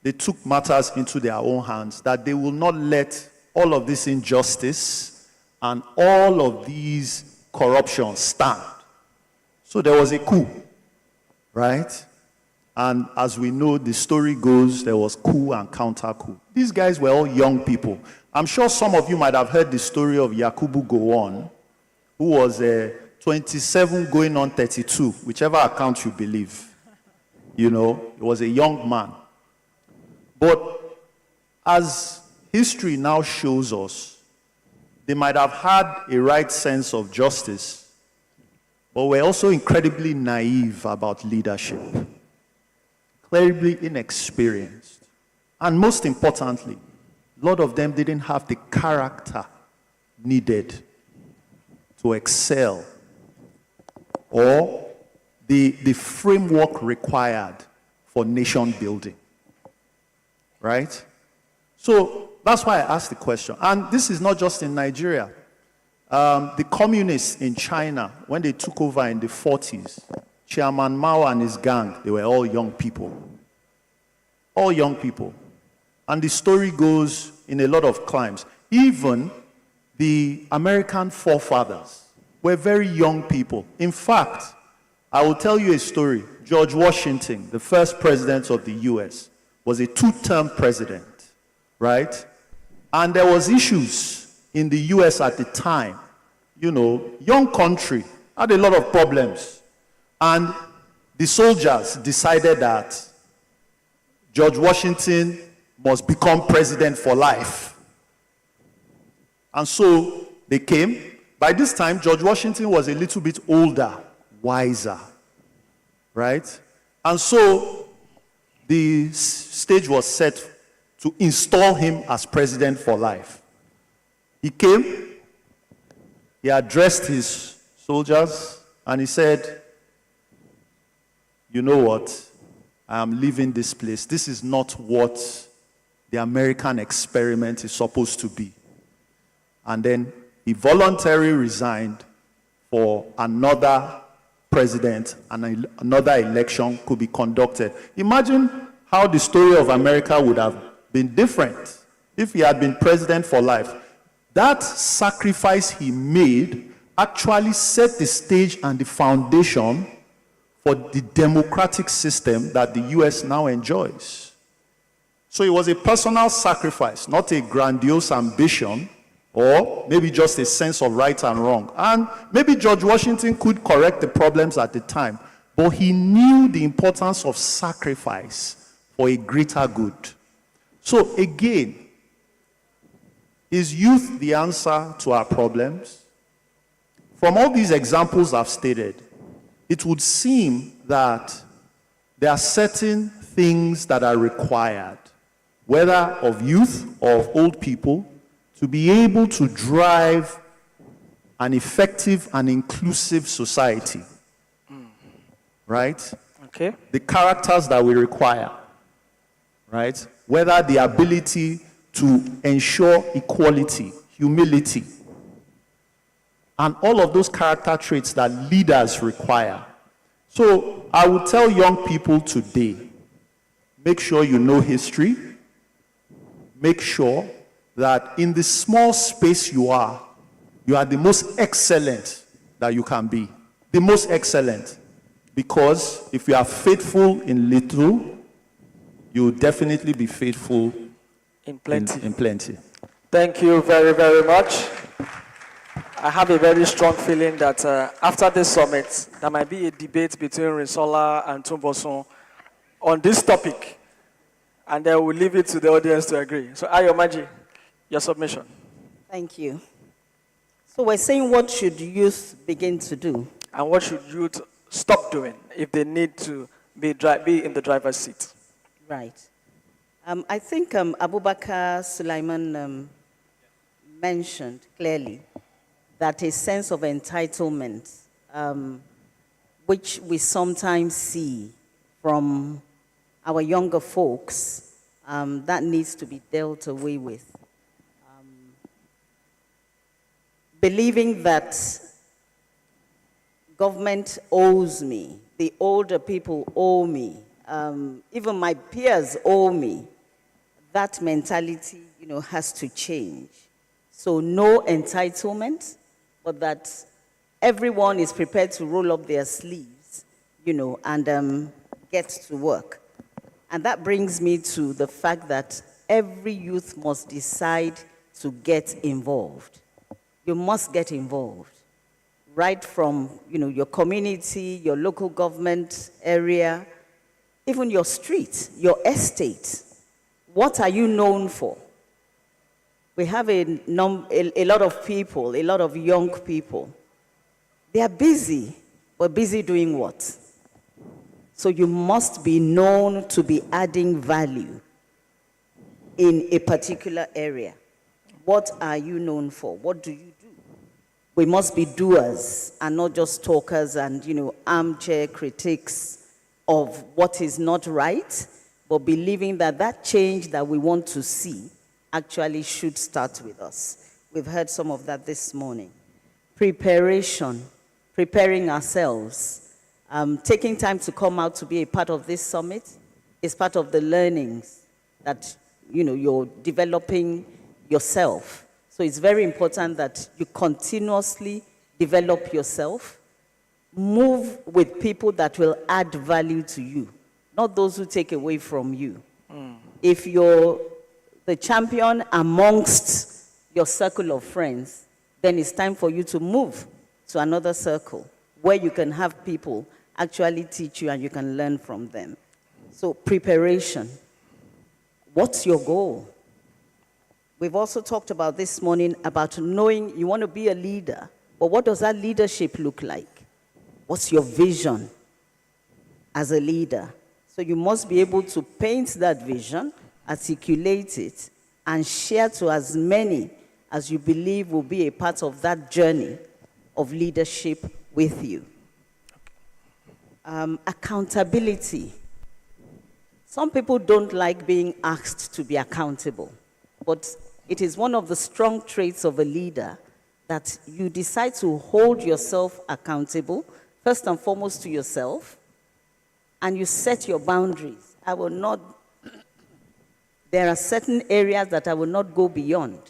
they took matters into their own hands, that they will not let all of this injustice and all of these corruptions stand. So there was a coup, right? And as we know, the story goes, there was coup and counter coup. These guys were all young people. I'm sure some of you might have heard the story of Yakubu Gowon, who was 27 going on 32, whichever account you believe. He was a young man. But as history now shows us, they might have had a right sense of justice, but were also incredibly naive about leadership, incredibly inexperienced. And most importantly, a lot of them didn't have the character needed to excel, or the framework required for nation building. Right? So that's why I asked the question. And this is not just in Nigeria. The communists in China, when they took over in the 40s, Chairman Mao and his gang, they were all young people. All young people. And the story goes in a lot of climes. Even the American forefathers were very young people. In fact, I will tell you a story. George Washington, the first president of the US, was a 2-term president, right? And there was issues in the US at the time. Young country, had a lot of problems. And the soldiers decided that George Washington must become president for life. And so they came. By this time, George Washington was a little bit older, wiser, right? And so the stage was set to install him as president for life. He came, he addressed his soldiers, and he said, you know what? I am leaving this place. This is not what the American experiment is supposed to be. And then he voluntarily resigned for another president, and another election could be conducted. Imagine how the story of America would have been different if he had been president for life. That sacrifice he made actually set the stage and the foundation for the democratic system that the US now enjoys. So it was a personal sacrifice, not a grandiose ambition, or maybe just a sense of right and wrong. And maybe George Washington could correct the problems at the time, but he knew the importance of sacrifice for a greater good. So again, is youth the answer to our problems? From all these examples I've stated, it would seem that there are certain things that are required, whether of youth or of old people, to be able to drive an effective and inclusive society. Right? Okay. The characters that we require. Right? Whether the ability to ensure equality, humility, and all of those character traits that leaders require. So I would tell young people today, make sure you know history. Make sure that in the small space you are the most excellent that you can be. The most excellent. Because if you are faithful in little, you will definitely be faithful in plenty. In plenty. Thank you very, very much. I have a very strong feeling that after this summit, there might be a debate between Rinsola and Tumboson on this topic. And then we'll leave it to the audience to agree. So, Ayomaji, your submission. Thank you. So we're saying, what should youth begin to do? And what should youth stop doing if they need to be in the driver's seat? Right. I think Abubakar Sulaiman mentioned clearly that a sense of entitlement, which we sometimes see from our younger folks, that needs to be dealt away with. Believing that government owes me, the older people owe me, even my peers owe me, that mentality, has to change. So no entitlement, but that everyone is prepared to roll up their sleeves, and get to work. And that brings me to the fact that every youth must decide to get involved. You must get involved, right from your community, your local government area, even your street, your estate. What are you known for? We have a lot of people, a lot of young people. They are busy, but busy doing what? So you must be known to be adding value in a particular area. What are you known for? What do you do? We must be doers and not just talkers and, armchair critics of what is not right, but believing that that change that we want to see actually should start with us. We've heard some of that this morning. Preparation, preparing ourselves, taking time to come out to be a part of this summit is part of the learnings that, you're developing yourself. So it's very important that you continuously develop yourself, move with people that will add value to you, not those who take away from you. If you're the champion amongst your circle of friends, then it's time for you to move to another circle where you can have people actually teach you and you can learn from them. So preparation. What's your goal? We've also talked about this morning about knowing you want to be a leader, but what does that leadership look like? What's your vision as a leader? So you must be able to paint that vision, articulate it, and share to as many as you believe will be a part of that journey of leadership with you. Accountability. Some people don't like being asked to be accountable, but it is one of the strong traits of a leader that you decide to hold yourself accountable, first and foremost to yourself, and you set your boundaries. I will not, there are certain areas that I will not go beyond.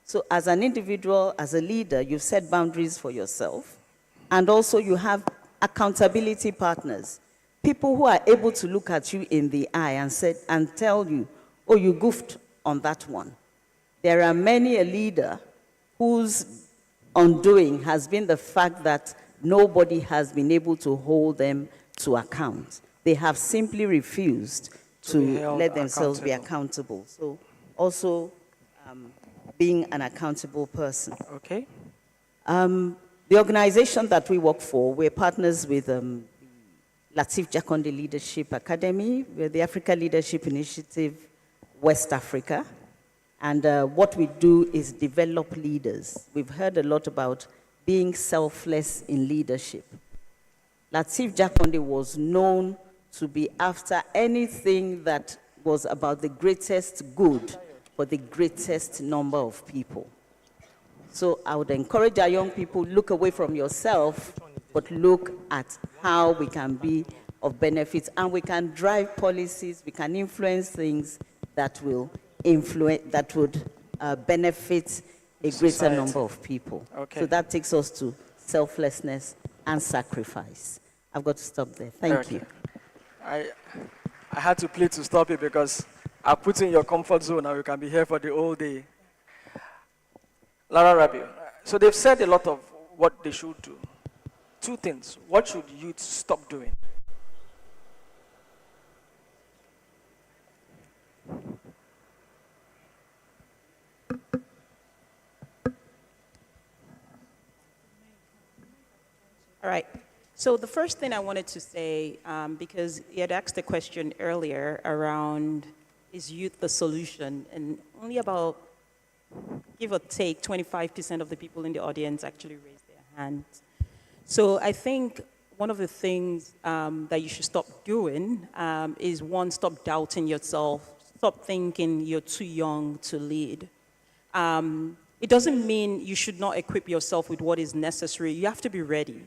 So as an individual, as a leader, you've set boundaries for yourself, and also you have accountability partners. People who are able to look at you in the eye and tell you, oh, you goofed on that one. There are many a leader whose undoing has been the fact that nobody has been able to hold them to account. They have simply refused to let themselves be accountable. So also being an accountable person. Okay. The organization that we work for, we're partners with Lateef Jakande Leadership Academy. We're the Africa Leadership Initiative, West Africa. And what we do is develop leaders. We've heard a lot about being selfless in leadership. Lateef Jakande was known to be after anything that was about the greatest good for the greatest number of people. So I would encourage our young people, look away from yourself, but look at how we can be of benefit, and we can drive policies, we can influence things that will would benefit a greater number of people. Okay. So that takes us to selflessness and sacrifice. I've got to stop there. Thank you. I had to plead to stop it because I put you in your comfort zone. Now you can be here for the whole day. Lara Rabi, so they've said a lot of what they should do. Two things. What should youth stop doing? All right. So the first thing I wanted to say, because you had asked a question earlier around, is youth the solution? And only about, give or take, 25% of the people in the audience actually raised their hands. So I think one of the things that you should stop doing is, one, stop doubting yourself. Stop thinking you're too young to lead. It doesn't mean you should not equip yourself with what is necessary. You have to be ready,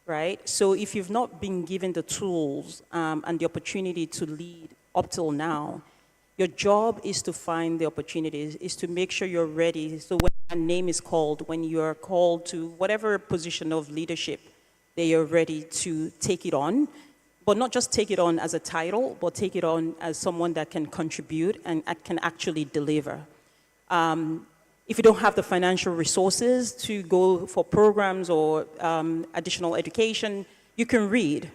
right? So if you've not been given the tools and the opportunity to lead up till now, your job is to find the opportunities, is to make sure you're ready. So when a name is called, when you're called to whatever position of leadership, that you're ready to take it on. But not just take it on as a title, but take it on as someone that can contribute and can actually deliver. If you don't have the financial resources to go for programs or additional education, you can read.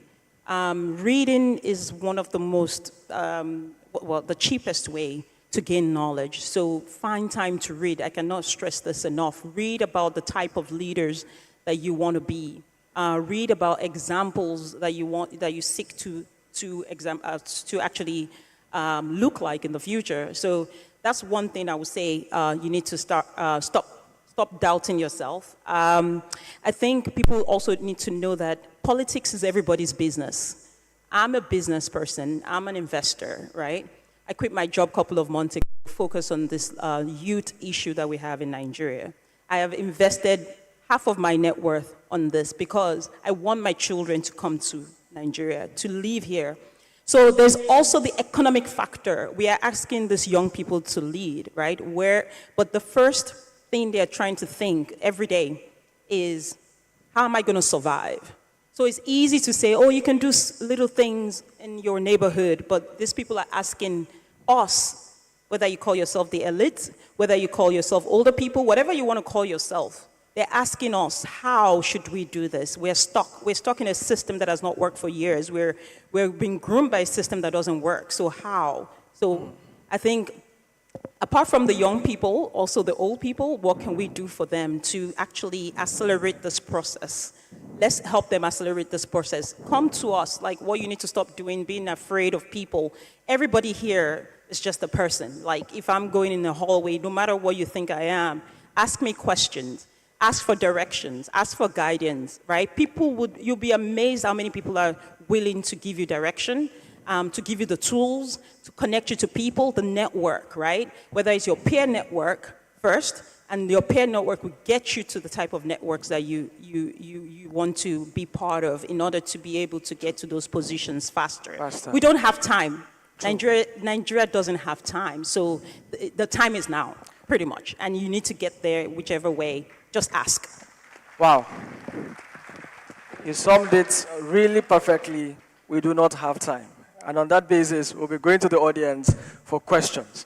Reading is one of the most, the cheapest way to gain knowledge. So find time to read. I cannot stress this enough. Read about the type of leaders that you want to be. Read about examples that you seek to actually look like in the future. So that's one thing I would say. You need to stop doubting yourself. I think people also need to know that politics is everybody's business. I'm a business person. I'm an investor, right? I quit my job a couple of months ago to focus on this youth issue that we have in Nigeria. I have invested half of my net worth on this because I want my children to come to Nigeria, to live here. So there's also the economic factor. We are asking these young people to lead, right? But the first thing they're trying to think every day is, how am I going to survive? So it's easy to say, oh, you can do little things in your neighborhood, but these people are asking us, whether you call yourself the elite, whether you call yourself older people, whatever you want to call yourself, they're asking us, how should we do this? We're stuck. We're stuck in a system that has not worked for years. We're being groomed by a system that doesn't work. So how? So I think Apart from the young people, also the old people, what can we do for them to actually accelerate this process? Let's help them accelerate this process. Come to us, like what you need to stop doing, being afraid of people. Everybody here is just a person. Like if I'm going in the hallway, no matter what you think I am, ask me questions, ask for directions, ask for guidance, right? You'll be amazed how many people are willing to give you direction, to give you the tools, to connect you to people, the network, right? Whether it's your peer network first, and your peer network will get you to the type of networks that you want to be part of in order to be able to get to those positions faster. We don't have time. Nigeria doesn't have time, so the time is now, pretty much, and you need to get there whichever way. Just ask. Wow. You summed it really perfectly. We do not have time. And on that basis, we'll be going to the audience for questions.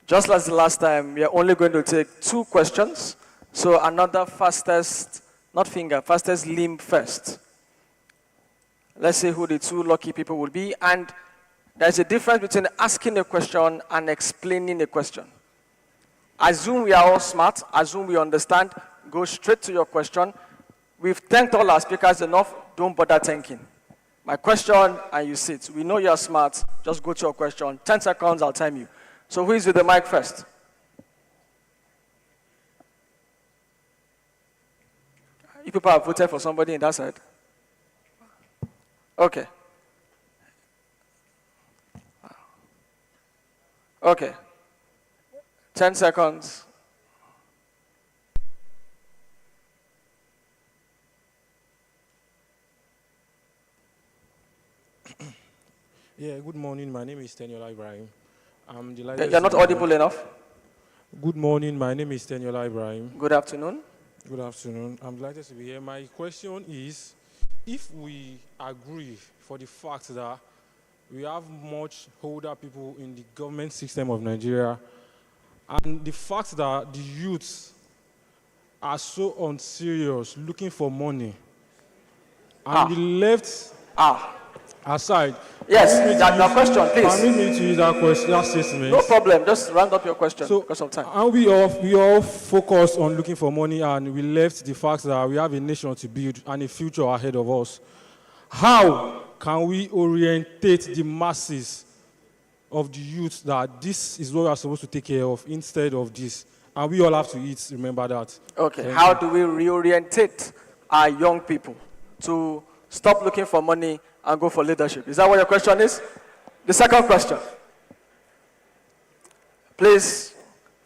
Just like the last time, we are only going to take 2 questions. So another fastest, not finger, fastest limb first. Let's see who the 2 lucky people will be. And there's a difference between asking a question and explaining a question. Assume we are all smart, assume we understand, go straight to your question. We've thanked all our speakers enough, don't bother thanking. My question, and you sit. We know you're smart, just go to your question. 10 seconds, I'll time you. So who is with the mic first? You people have voted for somebody in that side? Okay. Okay. 10 seconds. Yeah, good morning. My name is Teniola Ibrahim. I'm delighted. You're not audible enough. Good morning. My name is Teniola Ibrahim. Good afternoon. Good afternoon. I'm delighted to be here. My question is, if we agree for the fact that we have much older people in the government system of Nigeria, and the fact that the youths are so unserious, looking for money, and the left aside. Yes, the question, please. Permit me to use that statement. No problem, just round up your question because of time. And we all focus on looking for money, and we left the fact that we have a nation to build and a future ahead of us. How can we orientate the masses of the youth that this is what we are supposed to take care of instead of this? And we all have to eat, remember that. Okay, how do we reorientate our young people to stop looking for money and go for leadership? Is that what your question is? The second question. Please,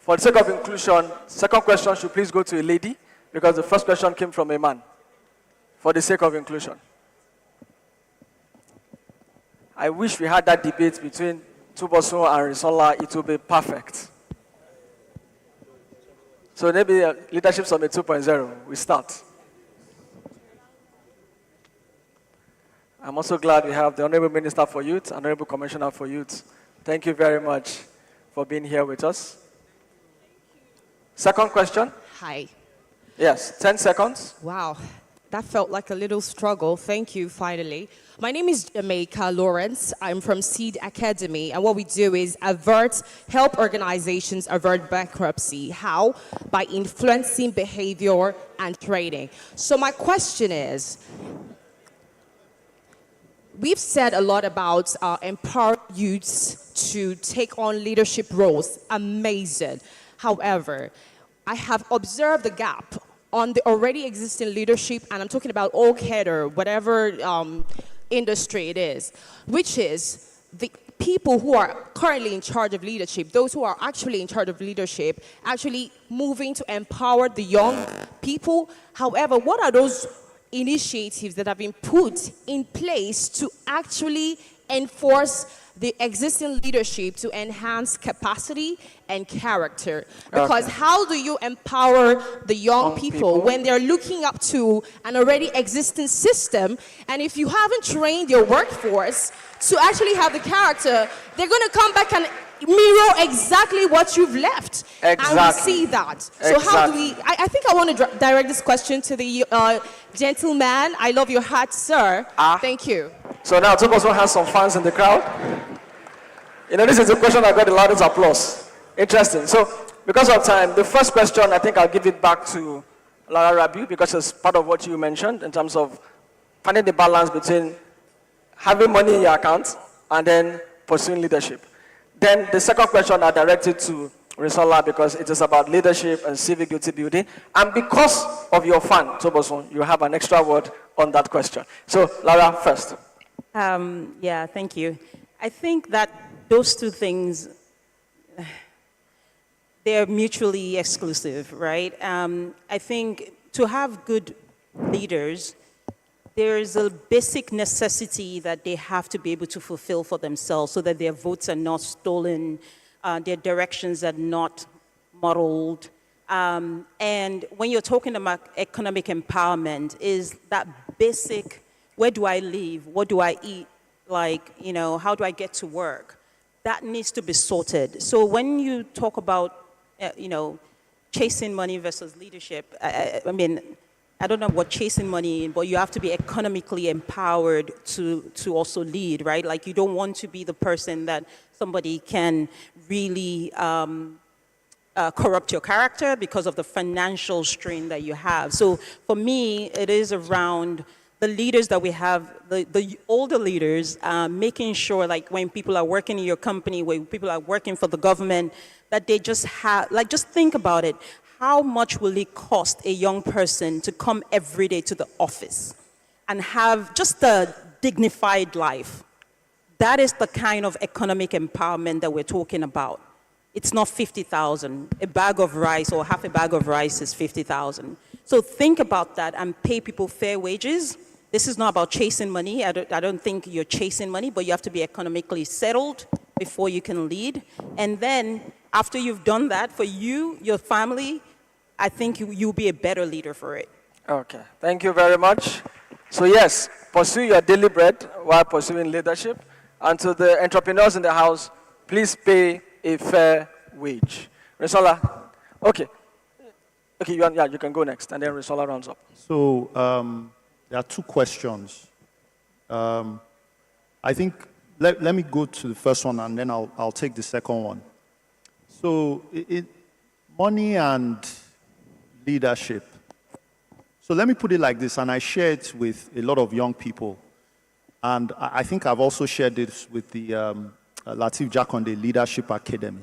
for the sake of inclusion, second question should please go to a lady because the first question came from a man. For the sake of inclusion. I wish we had that debate between Tubosun and Risola. It would be perfect. So maybe Leadership Summit 2.0, we start. I'm also glad we have the Honorable Minister for Youth, Honorable Commissioner for Youth. Thank you very much for being here with us. Second question? Hi. Yes, 10 seconds. Wow, that felt like a little struggle. Thank you, finally. My name is Jamaica Lawrence. I'm from Seed Academy, and what we do is help organizations avert bankruptcy. How? By influencing behavior and training. So my question is, we've said a lot about empowering youths to take on leadership roles. Amazing. However, I have observed the gap on the already existing leadership, and I'm talking about all cadre, whatever industry it is, which is the people who are currently in charge of leadership, those who are actually in charge of leadership, actually moving to empower the young people. However, what are those initiatives that have been put in place to actually enforce the existing leadership to enhance capacity and character? Because how do you empower the young people when they're looking up to an already existing system, and if you haven't trained your workforce to actually have the character, they're going to come back and mirror exactly what you've left. And we see that. So how do we, I think I want to direct this question to the gentleman. I love your hat, sir. Thank you. So now, also has some fans in the crowd. You know, this is the question that got the loudest applause. Interesting. So, because of time, the first question, I think I'll give it back to Lara Rabiu, because it's part of what you mentioned in terms of finding the balance between having money in your account and then pursuing leadership. Then the second question I directed to Risola, because it is about leadership and civic duty building. And because of your fan, Toboson, you have an extra word on that question. So, Lara, first. Yeah, thank you. I think that those two things, they're mutually exclusive, right? I think to have good leaders, there's a basic necessity that they have to be able to fulfill for themselves so that their votes are not stolen, their directions are not muddled. And when you're talking about economic empowerment, is that basic, where do I live? What do I eat? Like, you know, how do I get to work? That needs to be sorted. So when you talk about, you know, chasing money versus leadership, I mean, I don't know what chasing money is, but you have to be economically empowered to also lead, right? Like, you don't want to be the person that somebody can really corrupt your character because of the financial strain that you have. So for me, it is around the leaders that we have, the older leaders, making sure, like, when people are working in your company, when people are working for the government, that they just have, like, just think about it. How much will it cost a young person to come every day to the office and have just a dignified life? That is the kind of economic empowerment that we're talking about. It's not 50,000. A bag of rice or half a bag of rice is 50,000. So think about that and pay people fair wages. This is not about chasing money. I don't think you're chasing money, but you have to be economically settled before you can lead. And then after you've done that for you, your family, I think you'll be a better leader for it. Okay, thank you very much. So yes, pursue your daily bread while pursuing leadership. And to the entrepreneurs in the house, please pay a fair wage. Risola, okay, you can go next, and then Risola rounds up. So there are two questions. I think, let me go to the first one, and then I'll take the second one. So money and leadership. So let me put it like this, and I share it with a lot of young people. And I think I've also shared this with the Lateef Jakande Leadership Academy.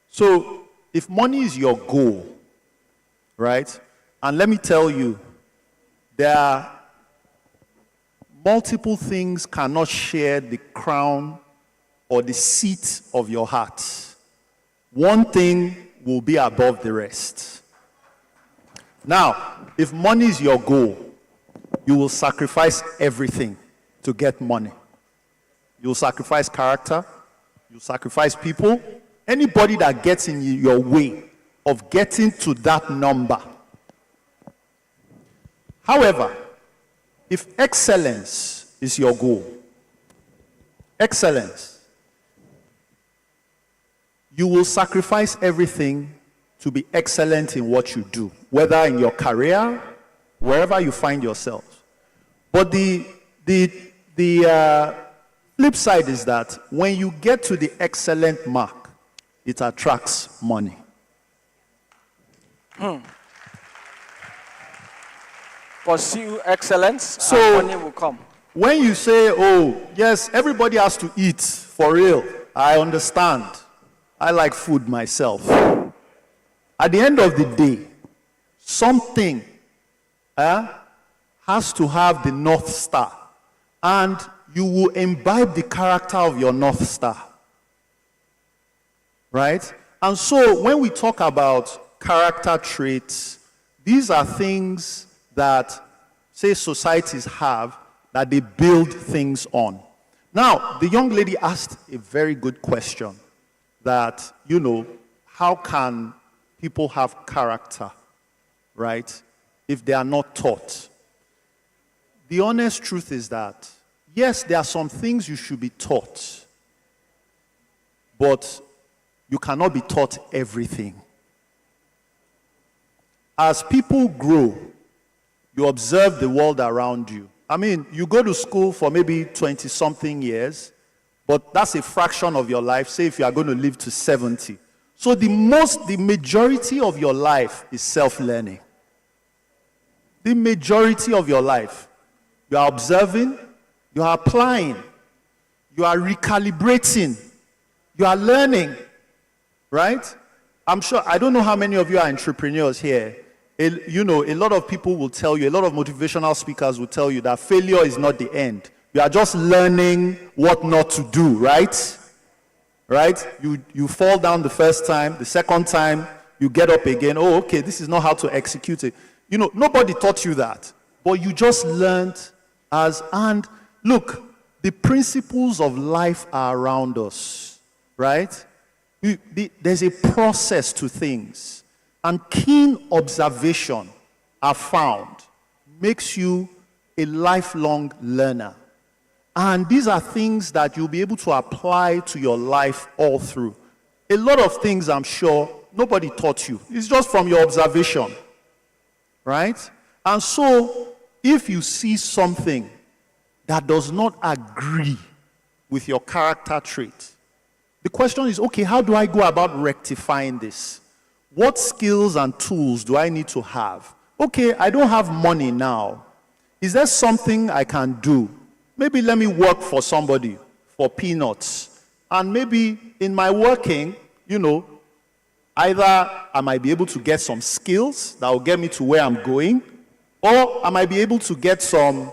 So if money is your goal, right? And let me tell you, there are multiple things cannot share the crown or the seat of your heart. One thing will be above the rest. Now, if money is your goal, you will sacrifice everything to get money. You'll sacrifice character, you'll sacrifice people, anybody that gets in your way of getting to that number. However, if excellence is your goal, excellence, you will sacrifice everything to be excellent in what you do, whether in your career, wherever you find yourself. But the flip side is that when you get to the excellent mark, it attracts money. Pursue excellence, so and money will come. When you say, oh, yes, everybody has to eat, for real, I understand. I like food myself. At the end of the day, something has to have the North Star. And you will imbibe the character of your North Star. Right? And so when we talk about character traits, these are things that, say, societies have that they build things on. Now, the young lady asked a very good question that, you know, how can people have character, right, if they are not taught? The honest truth is that, yes, there are some things you should be taught, but you cannot be taught everything. As people grow, you observe the world around you. I mean, you go to school for maybe 20-something years, but that's a fraction of your life. Say if you are going to live to 70. So the majority of your life is self-learning. The majority of your life. You are observing, you are applying, you are recalibrating, you are learning, right? I'm sure, I don't know how many of you are entrepreneurs here. A lot of people will tell you, a lot of motivational speakers will tell you that failure is not the end. You are just learning what not to do, right? Right? You fall down the first time, the second time, you get up again. Oh, okay, this is not how to execute it. Nobody taught you that. But you just learned and look, the principles of life are around us, right? There's a process to things. And keen observation, I've found, makes you a lifelong learner. And these are things that you'll be able to apply to your life all through. A lot of things, I'm sure, nobody taught you. It's just from your observation, right? And so, if you see something that does not agree with your character trait, the question is, okay, how do I go about rectifying this? What skills and tools do I need to have? Okay, I don't have money now. Is there something I can do? Maybe let me work for somebody for peanuts. And maybe in my working, either I might be able to get some skills that will get me to where I'm going, or I might be able to get some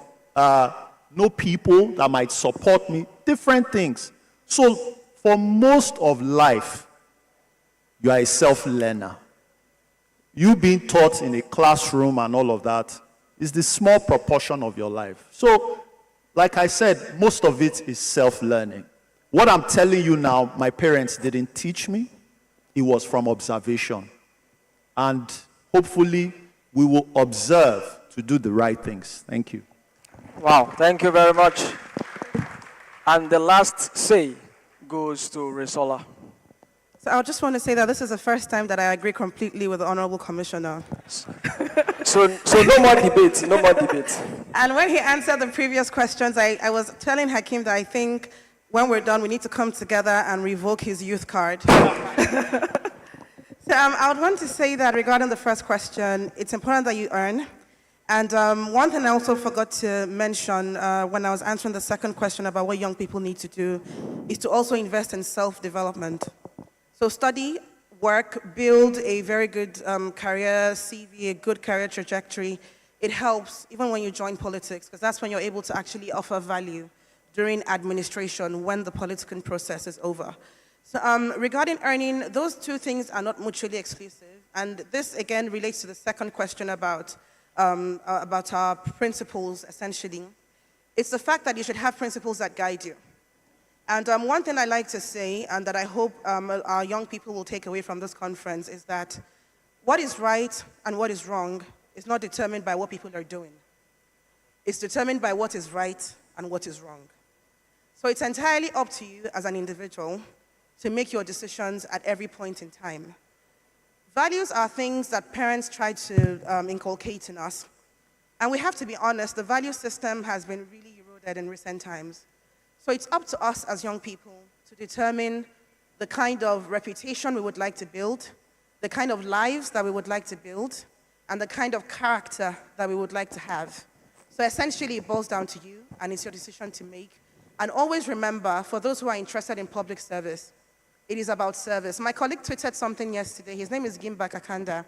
people that might support me, different things. So for most of life, you are a self-learner. You being taught in a classroom and all of that is the small proportion of your life. So, like I said, most of it is self-learning. What I'm telling you now, my parents didn't teach me. It was from observation. And hopefully, we will observe to do the right things. Thank you. Wow, thank you very much. And the last say goes to Risola. So I just want to say that this is the first time that I agree completely with the Honorable Commissioner. So no more debate, no more debate. And when he answered the previous questions, I was telling Hakeem that I think when we're done, we need to come together and revoke his youth card. So I would want to say that regarding the first question, it's important that you earn. And one thing I also forgot to mention when I was answering the second question about what young people need to do is to also invest in self-development. So study, work, build a very good career CV, a good career trajectory. It helps even when you join politics, because that's when you're able to actually offer value during administration when the political process is over. So regarding earning, those two things are not mutually exclusive. And this, again, relates to the second question about our principles, essentially. It's the fact that you should have principles that guide you. And one thing I like to say, and that I hope our young people will take away from this conference, is that what is right and what is wrong is not determined by what people are doing. It's determined by what is right and what is wrong. So it's entirely up to you as an individual to make your decisions at every point in time. Values are things that parents try to inculcate in us. And we have to be honest, the value system has been really eroded in recent times. So it's up to us as young people to determine the kind of reputation we would like to build, the kind of lives that we would like to build, and the kind of character that we would like to have. So essentially, it boils down to you, and it's your decision to make. And always remember, for those who are interested in public service, it is about service. My colleague tweeted something yesterday. His name is Gimba Kakanda.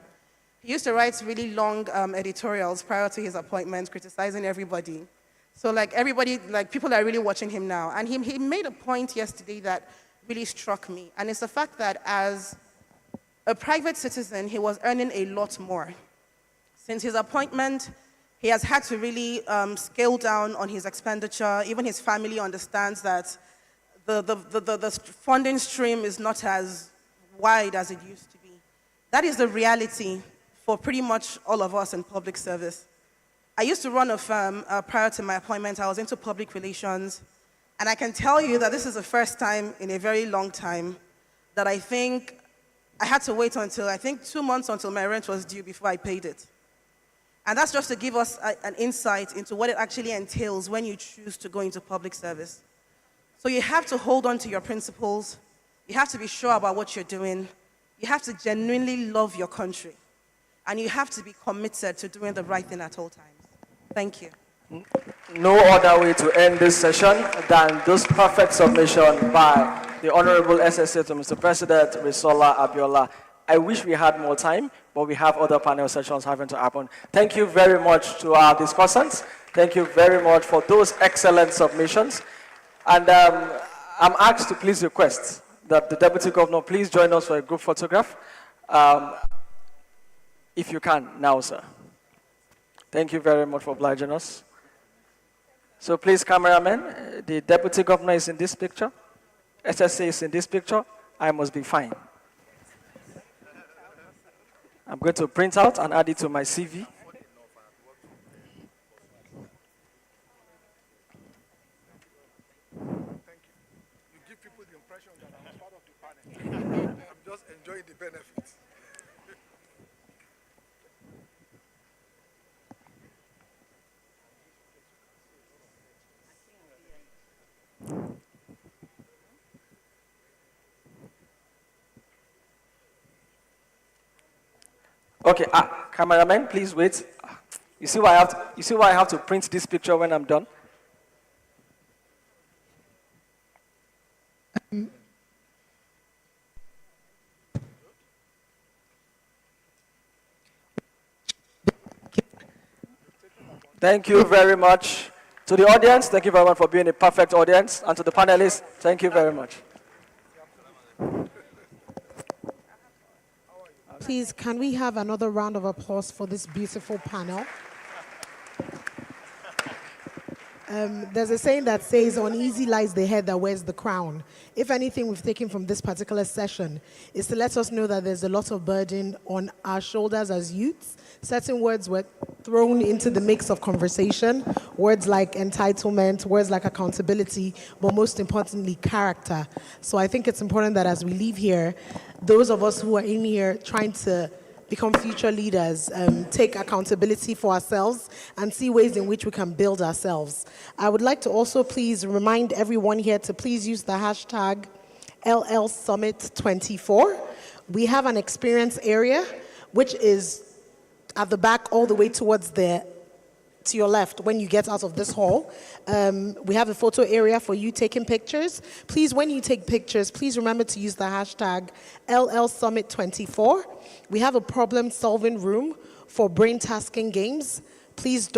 He used to write really long editorials prior to his appointment, criticizing everybody. So people are really watching him now. And he made a point yesterday that really struck me. And it's the fact that as a private citizen, he was earning a lot more. Since his appointment, he has had to really scale down on his expenditure. Even his family understands that the funding stream is not as wide as it used to be. That is the reality for pretty much all of us in public service. I used to run a firm prior to my appointment. I was into public relations. And I can tell you that this is the first time in a very long time that I think I had to wait until, 2 months until my rent was due before I paid it. And that's just to give us an insight into what it actually entails when you choose to go into public service. So you have to hold on to your principles. You have to be sure about what you're doing. You You have to genuinely love your country. And you have to be committed to doing the right thing at all times. Thank you. No other way to end this session than this perfect submission by the Honorable SSA to Mr. President, Risola Abiola. I wish we had more time, but we have other panel sessions having to happen. Thank you very much to our discussants. Thank you very much for those excellent submissions. And I'm asked to please request that the Deputy Governor please join us for a group photograph. If you can, now, sir. Thank you very much for obliging us. So please, cameraman, the Deputy Governor is in this picture. SSA is in this picture. I must be fine. I'm going to print out and add it to my CV. You give people the impression that I'm part of the panel. I'm just enjoying the benefits. Okay, cameraman, please wait. You see why I have to print this picture when I'm done? Thank you very much. To the audience, thank you very much for being a perfect audience. And to the panelists, thank you very much. Please, can we have another round of applause for this beautiful panel? There's a saying that says, uneasy lies the head that wears the crown. If anything we've taken from this particular session is to let us know that there's a lot of burden on our shoulders as youths. Certain words were thrown into the mix of conversation, words like entitlement, words like accountability, but most importantly, character. So I think it's important that as we leave here, those of us who are in here trying to become future leaders, take accountability for ourselves and see ways in which we can build ourselves. I would like to also please remind everyone here to please use the hashtag LL Summit 24. We have an experience area, which is at the back all the way towards to your left when you get out of this hall. We have a photo area for you taking pictures. Please, when you take pictures, please remember to use the hashtag LL Summit 24. We have a problem-solving room for brain tasking games. Please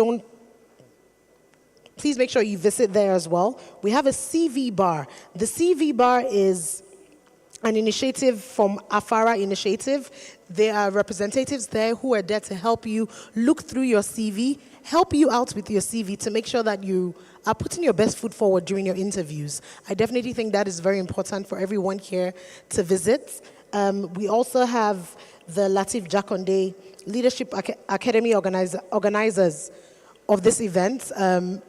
make sure you visit there as well. We have a CV bar. The CV bar is an initiative from Afara Initiative. There are representatives there who are there to help you look through your CV, help you out with your CV to make sure that you are putting your best foot forward during your interviews. I definitely think that is very important for everyone here to visit. We also have the Lateef Jakande Leadership Academy organizers of this event.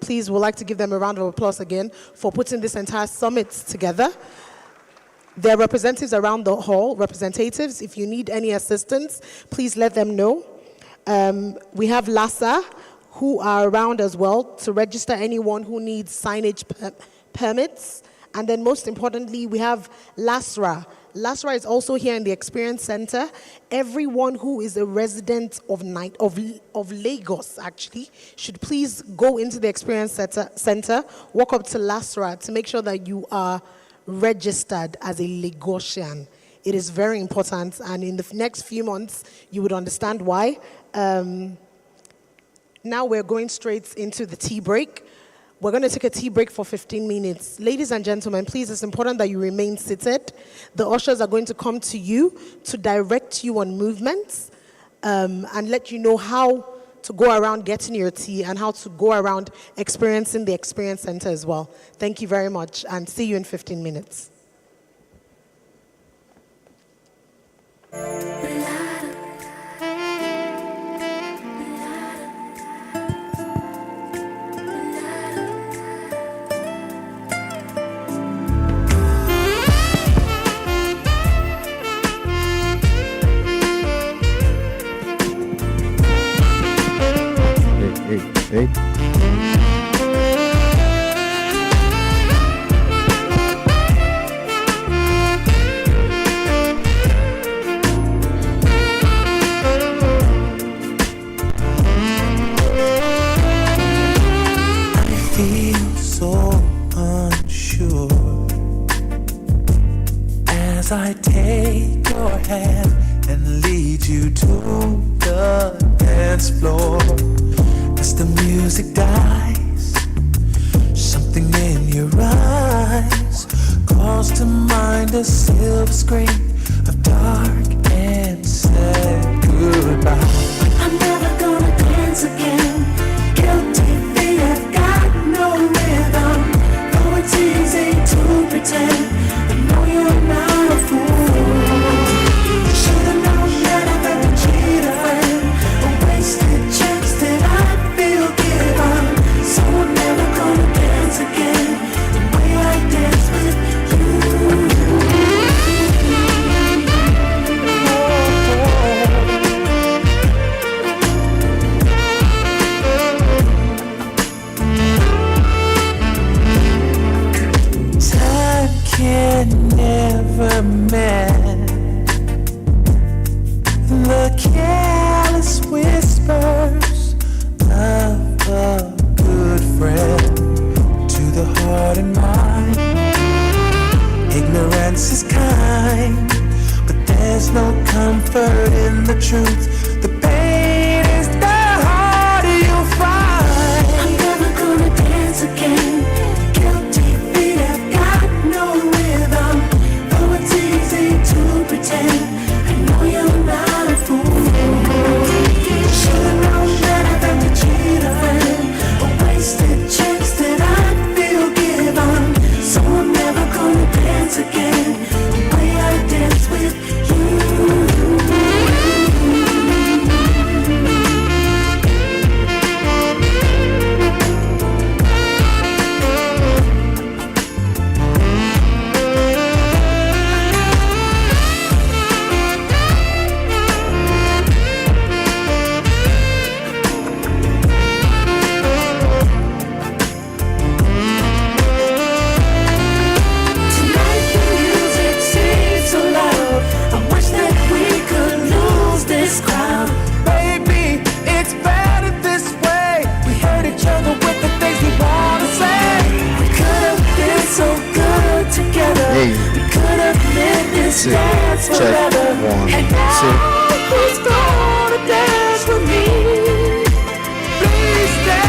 Please, we'd like to give them a round of applause again for putting this entire summit together. There are representatives around the hall, representatives. If you need any assistance, please let them know. We have LASA, who are around as well to register anyone who needs signage permits. And then most importantly, we have LASRA. LASRA is also here in the Experience Center. Everyone who is a resident of Lagos, actually, should please go into the Experience Center, walk up to LASRA to make sure that you are registered as a Lagosian. It is very important, and in the next few months, you would understand why. Now we're going straight into the tea break. We're going to take a tea break for 15 minutes. Ladies and gentlemen, please, it's important that you remain seated. The ushers are going to come to you to direct you on movements and let you know how to go around getting your tea and how to go around experiencing the Experience Center as well. Thank you very much, and see you in 15 minutes. Hey. as I take your hand and lead you to the dance floor. As the music dies, something in your eyes calls to mind a silver screen of dark and said goodbye. I'm never gonna dance again. Guilty feet have got no rhythm. Though it's easy to pretend, I know you're not a fool. Should've known that I've ever cheated a friend. A wasted chance that I feel given. So I'm never gonna dance again the way I dance with you. Time can never mend the careless whispers of a good friend to the heart and mind. Ignorance is kind, but there's no comfort in the truth. The pain is the harder you find. I'm never gonna dance again. Guilty feet have got no rhythm. Though it's easy to pretend, I know you're not a fool. Should've known that I've ever cheated a friend. A wasted chance that I feel given. So I'm never gonna dance again the way I dance with you. Tonight the music seems so loud. I wish that we could lose this crowd. Baby, it's better this way. We hurt each other with the things we wanna say. We could have been so good together. We could have lived this dance forever. And now who's gonna dance with me? Please stay.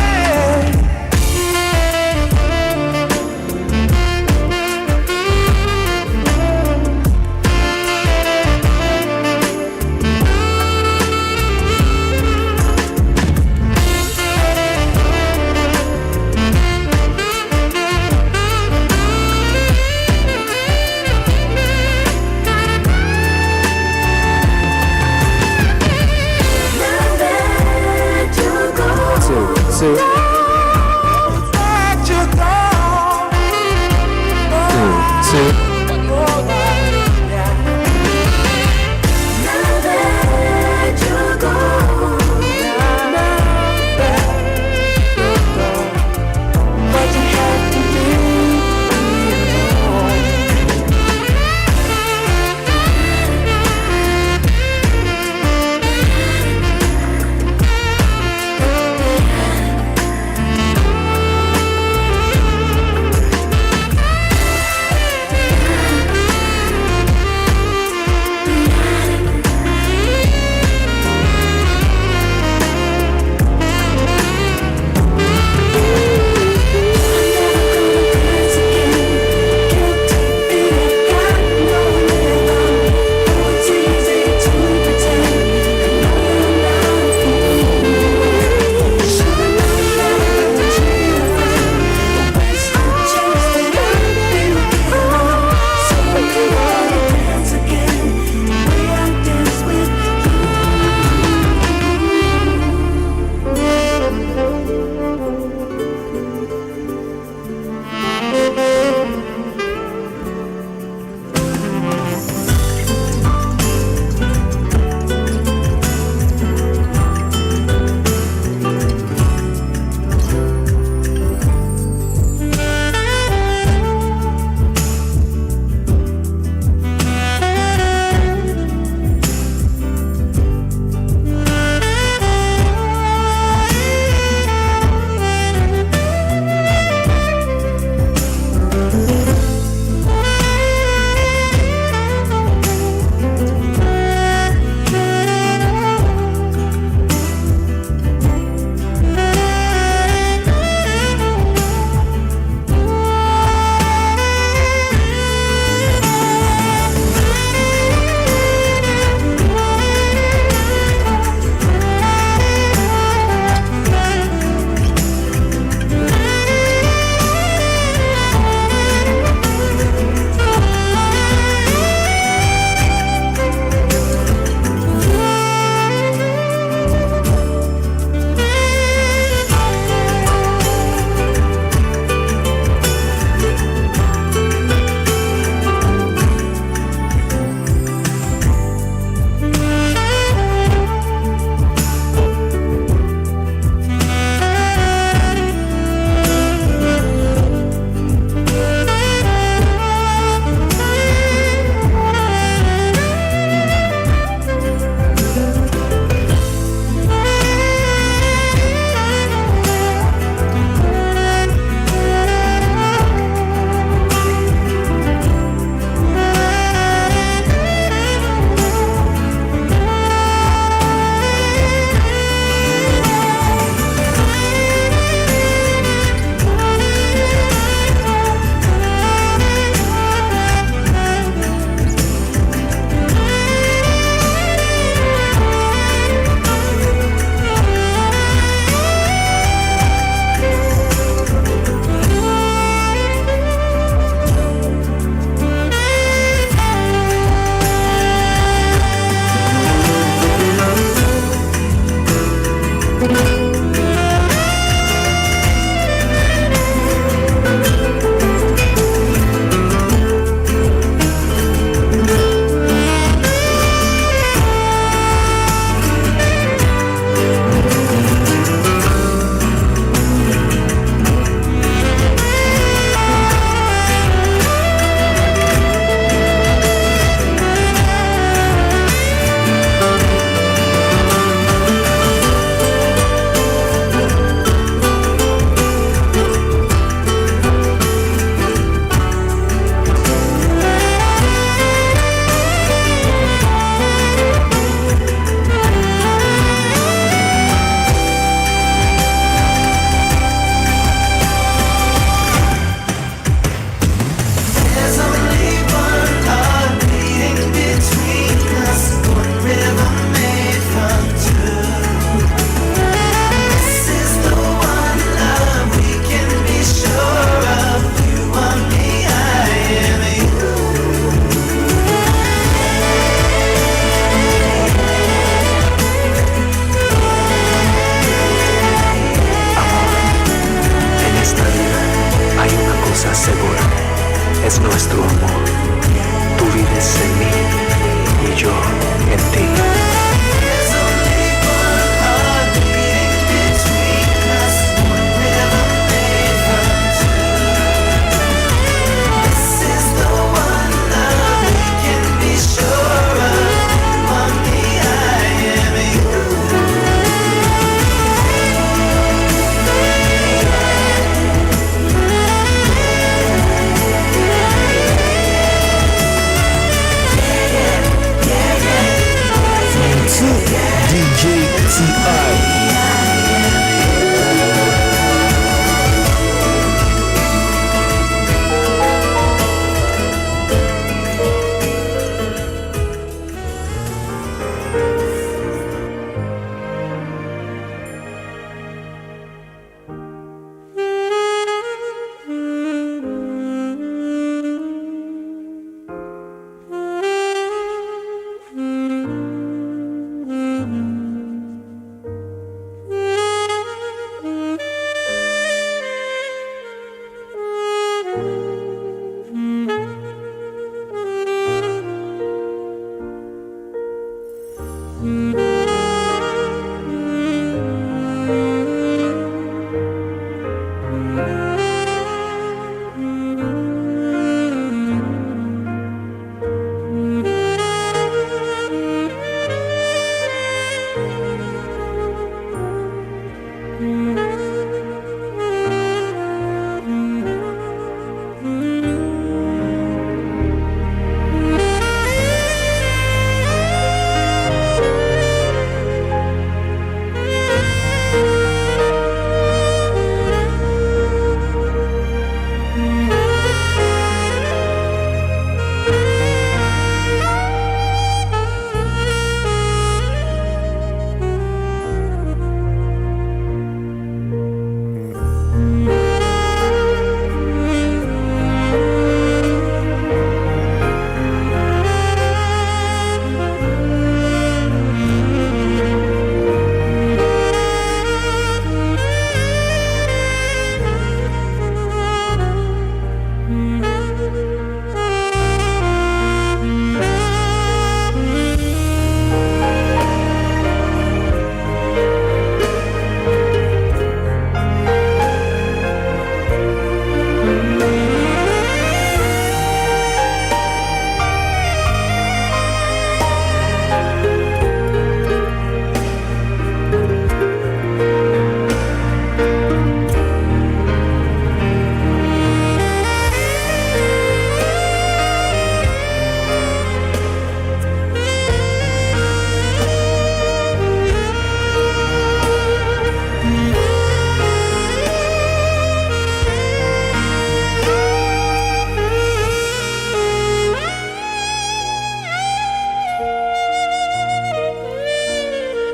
Now that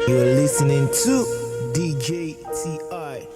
You're listening to DJ TI.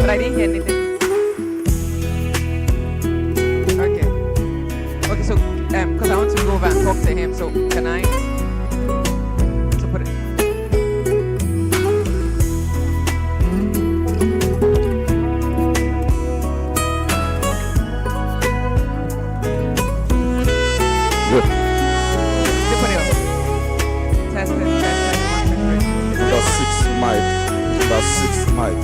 I didn't hear anything. Okay. Okay, so because I want to go over and talk to him, so can I? So put it. Good. So put it up. Test it. 1, 2, 3. That's 6 mic. That's 6 mic.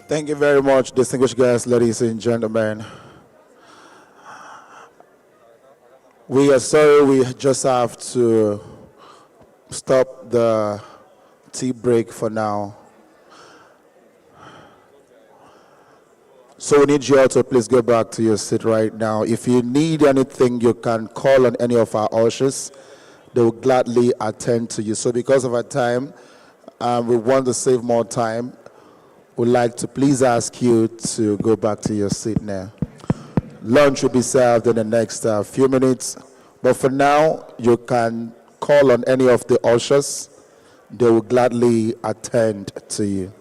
Thank you very much, distinguished guests, ladies and gentlemen. We are sorry we just have to stop the tea break for now. So we need you all to please go back to your seat right now. If you need anything, you can call on any of our ushers. They will gladly attend to you. So because of our time, we want to save more time. We'd like to please ask you to go back to your seat now. Lunch will be served in the next few minutes. But for now, you can call on any of the ushers. They will gladly attend to you.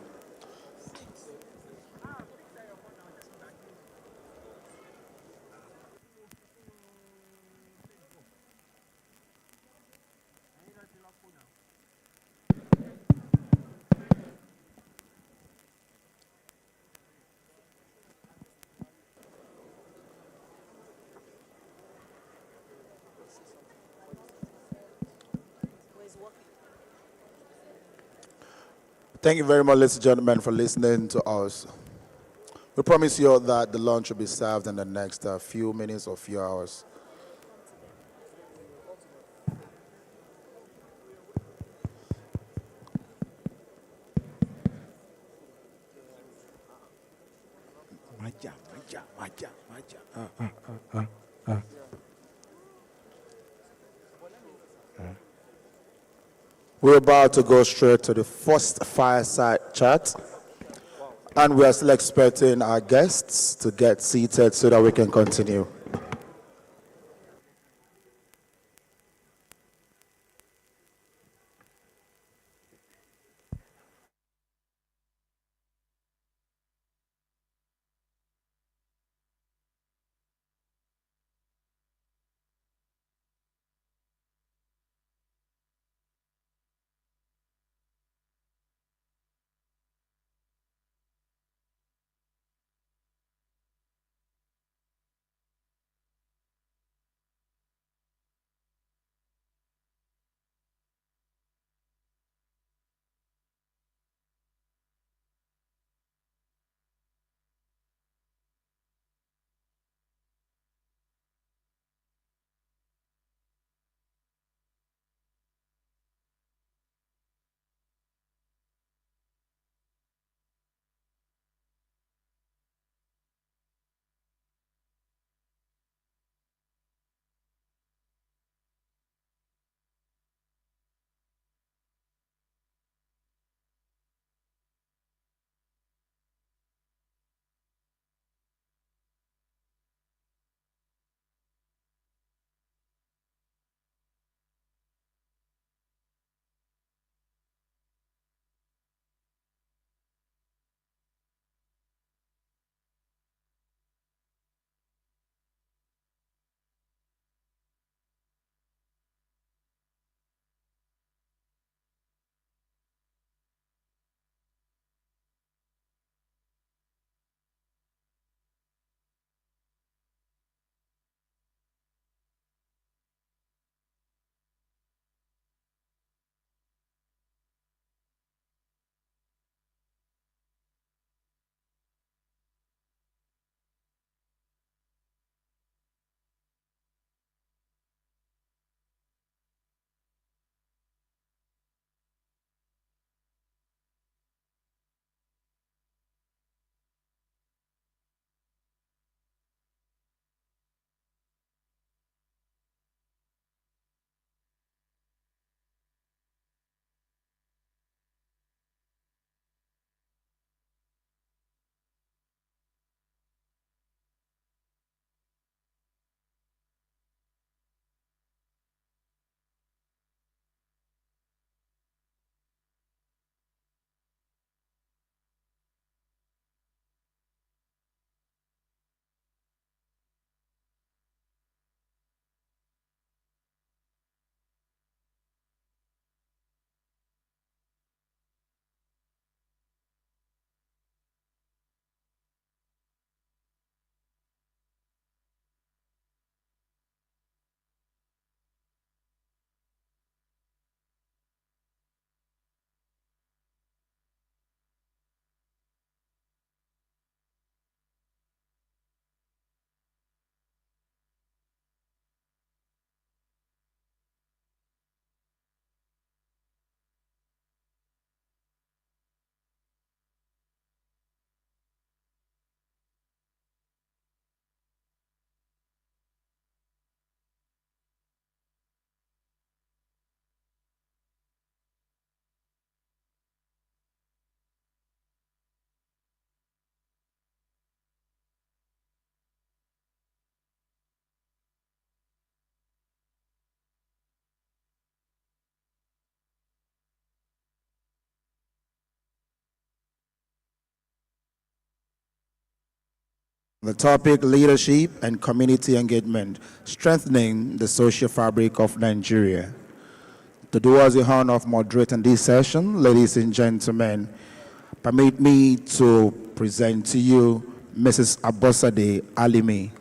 Thank you very much, ladies and gentlemen, for listening to us. We promise you that the lunch will be served in the next few minutes or few hours. We're about to go straight to the first fireside chat. And we are still expecting our guests to get seated so that we can continue. The topic, leadership and community engagement, strengthening the social fabric of Nigeria. To do us the honor of moderating this session, ladies and gentlemen, permit me to present to you Mrs. Abosade Alimi.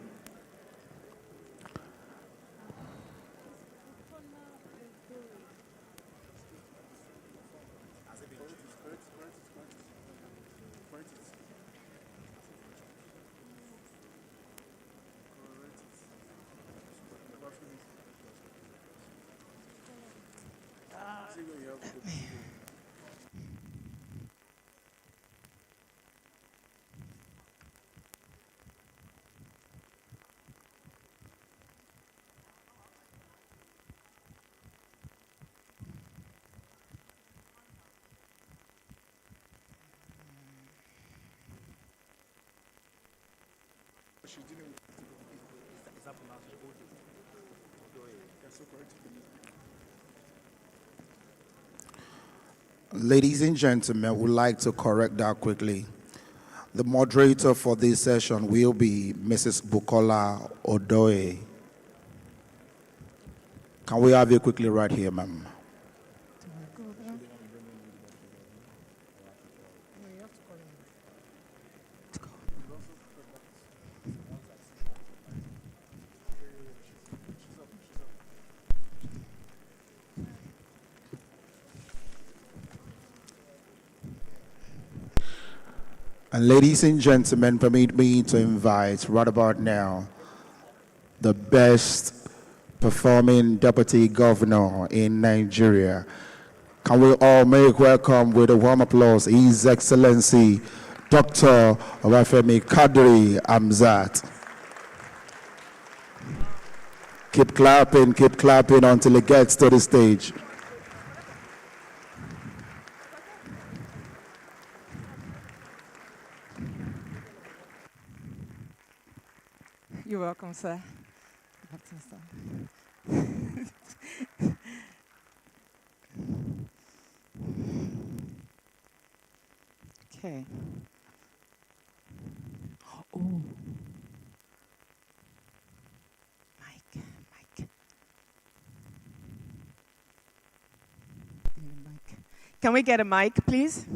Ladies and gentlemen, we'd like to correct that quickly. The moderator for this session will be Mrs. Bukola Odoye. Can we have you quickly right here, ma'am? And ladies and gentlemen, permit me to invite right about now the best performing deputy governor in Nigeria. Can we all make welcome with a warm applause His Excellency Dr. Obafemi Kadri Hamzat. Keep clapping until he gets to the stage. You're welcome, sir. Okay. Oh. Mic. Can we get a mic, please?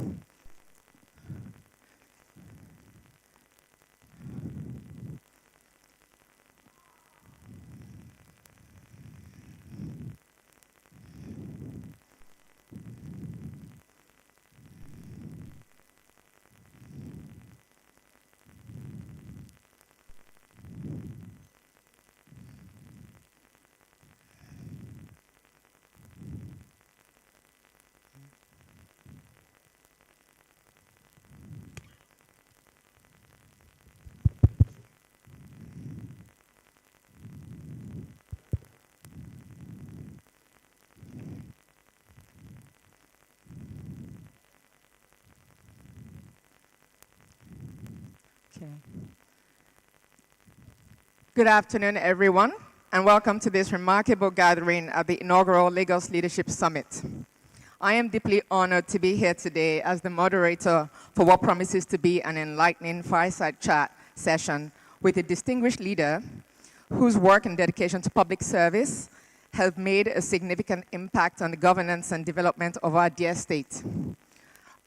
Okay. Good afternoon, everyone, and welcome to this remarkable gathering at the inaugural Lagos Leadership Summit. I am deeply honored to be here today as the moderator for what promises to be an enlightening fireside chat session with a distinguished leader whose work and dedication to public service have made a significant impact on the governance and development of our dear state.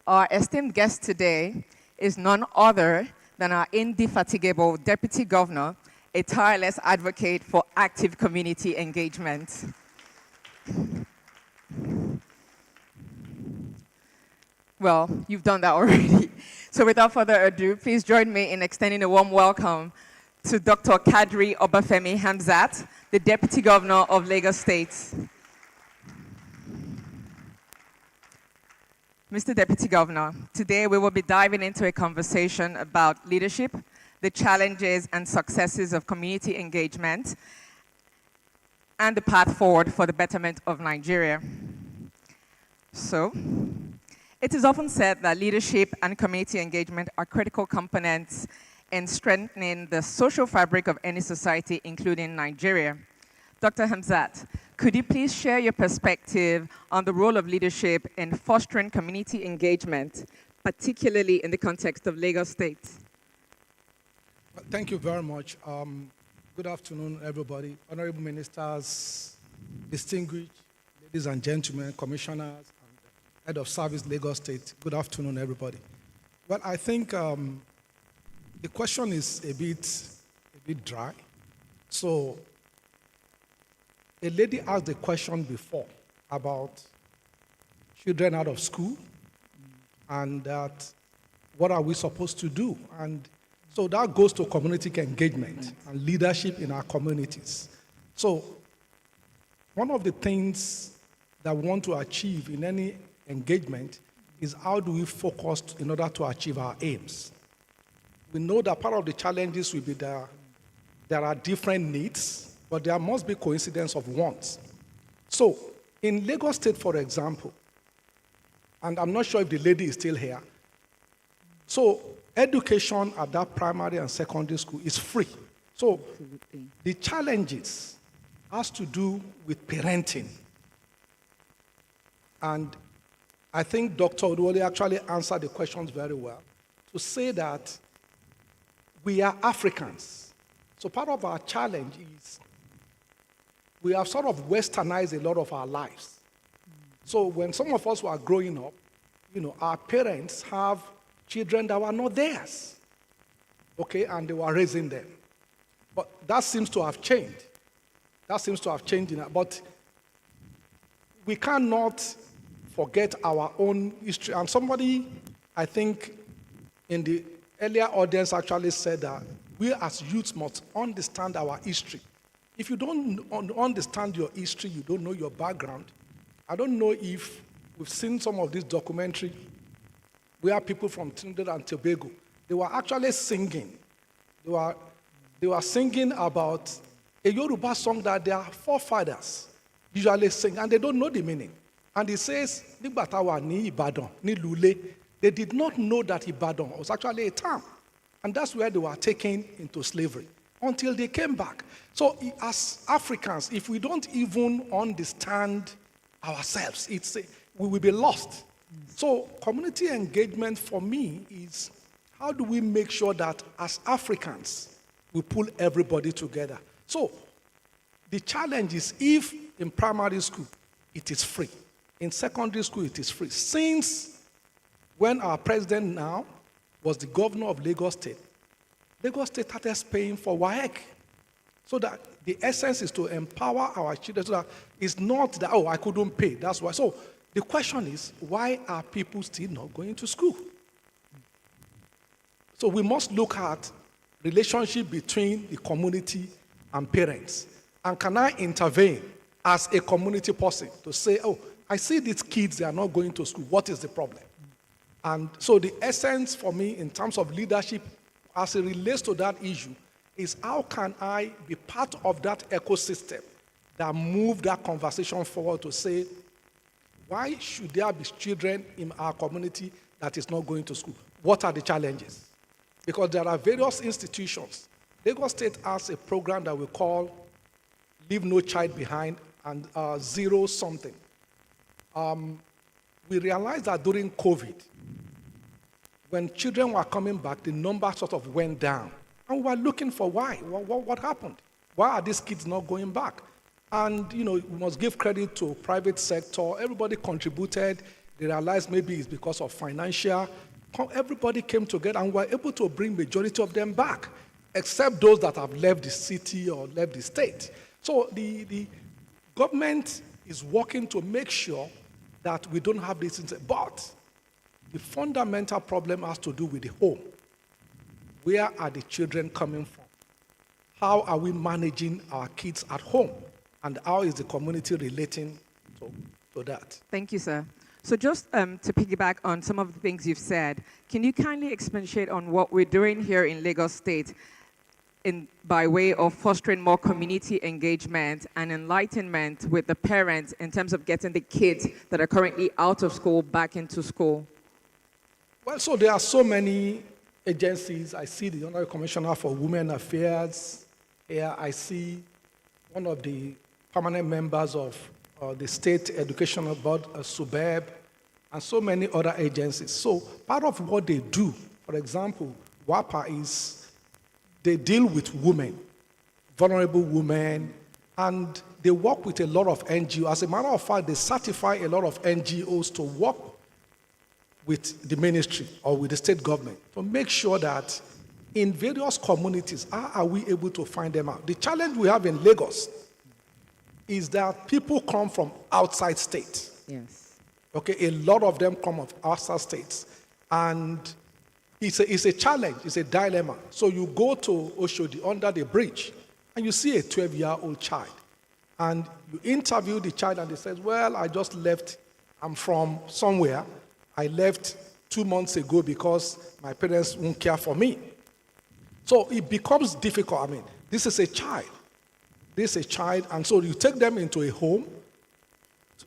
Our esteemed guest today is none other than our indefatigable Deputy Governor, a tireless advocate for active community engagement. Well, you've done that already. So without further ado, please join me in extending a warm welcome to Dr. Kadri Obafemi Hamzat, the Deputy Governor of Lagos State. Mr. Deputy Governor, today we will be diving into a conversation about leadership, the challenges and successes of community engagement, and the path forward for the betterment of Nigeria. So, it is often said that leadership and community engagement are critical components in strengthening the social fabric of any society, including Nigeria. Dr. Hamzat, could you please share your perspective on the role of leadership in fostering community engagement, particularly in the context of Lagos State? Thank you very much. Good afternoon, everybody. Honorable ministers, distinguished ladies and gentlemen, commissioners, and head of service, Lagos State. Good afternoon, everybody. Well, I think the question is a bit dry. So, a lady asked a question before about children out of school and that what are we supposed to do? And so that goes to community engagement and leadership in our communities. So one of the things that we want to achieve in any engagement is how do we focus in order to achieve our aims. We know that part of the challenges will be there are different needs, but there must be coincidence of wants. So in Lagos State, for example, and I'm not sure if the lady is still here, so education at that primary and secondary school is free. So the challenges has to do with parenting. And I think Dr. Odwole actually answered the questions very well to say that we are Africans. So part of our challenge is we have sort of westernized a lot of our lives. So when some of us were growing up, our parents have children that were not theirs, okay, and they were raising them. But that seems to have changed. That seems to have changed. But we cannot forget our own history. And somebody, I think, in the earlier audience actually said that we as youths must understand our history. If you don't understand your history, you don't know your background. I don't know if we've seen some of this documentary where people from Trinidad and Tobago, they were actually singing. They were singing about a Yoruba song that their forefathers usually sing, and they don't know the meaning. And it says, "Nígbà tá wà ní Ìbàdàn, ní Lule," they did not know that Ibadan was actually a town. And that's where they were taken into slavery until they came back. So as Africans, if we don't even understand ourselves, we will be lost. So community engagement for me is how do we make sure that as Africans, we pull everybody together. So the challenge is if in primary school, it is free. In secondary school, it is free. Since when our president now was the governor of Lagos State started paying for WAEC. So that the essence is to empower our children so that it's not that, I couldn't pay, that's why. So the question is, why are people still not going to school? So we must look at relationship between the community and parents. And can I intervene as a community person to say, I see these kids, they are not going to school. What is the problem? And so the essence for me in terms of leadership as it relates to that issue is how can I be part of that ecosystem that move that conversation forward to say, why should there be children in our community that is not going to school? What are the challenges? Because there are various institutions. Lagos State has a program that we call Leave No Child Behind and Zero Something. We realized that during COVID, when children were coming back, the number sort of went down. And we were looking for why. What happened? Why are these kids not going back? And, we must give credit to private sector. Everybody contributed. They realized maybe it's because of financial. Everybody came together and were able to bring majority of them back, except those that have left the city or left the state. So the government is working to make sure that we don't have this. But the fundamental problem has to do with the home. Where are the children coming from? How are we managing our kids at home? And how is the community relating to that? Thank you, sir. So just to piggyback on some of the things you've said, can you kindly expatiate on what we're doing here in Lagos State by way of fostering more community engagement and enlightenment with the parents in terms of getting the kids that are currently out of school back into school? Well, so there are so many agencies. I see the Honorary Commissioner for Women Affairs here. I see one of the permanent members of the State Educational Board, SUBEB, and so many other agencies. So part of what they do, for example, WAPA is they deal with women, vulnerable women, and they work with a lot of NGOs. As a matter of fact, they certify a lot of NGOs to work with the ministry or with the state government to make sure that in various communities, how are we able to find them out? The challenge we have in Lagos is that people come from outside states. Yes. Okay, a lot of them come from outside states. And it's a challenge, it's a dilemma. So you go to Oshodi under the bridge and you see a 12-year-old child. And you interview the child and they says, well, I just left, I'm from somewhere. I left 2 months ago because my parents won't care for me. So it becomes difficult. I mean, this is a child. This is a child, and so you take them into a home,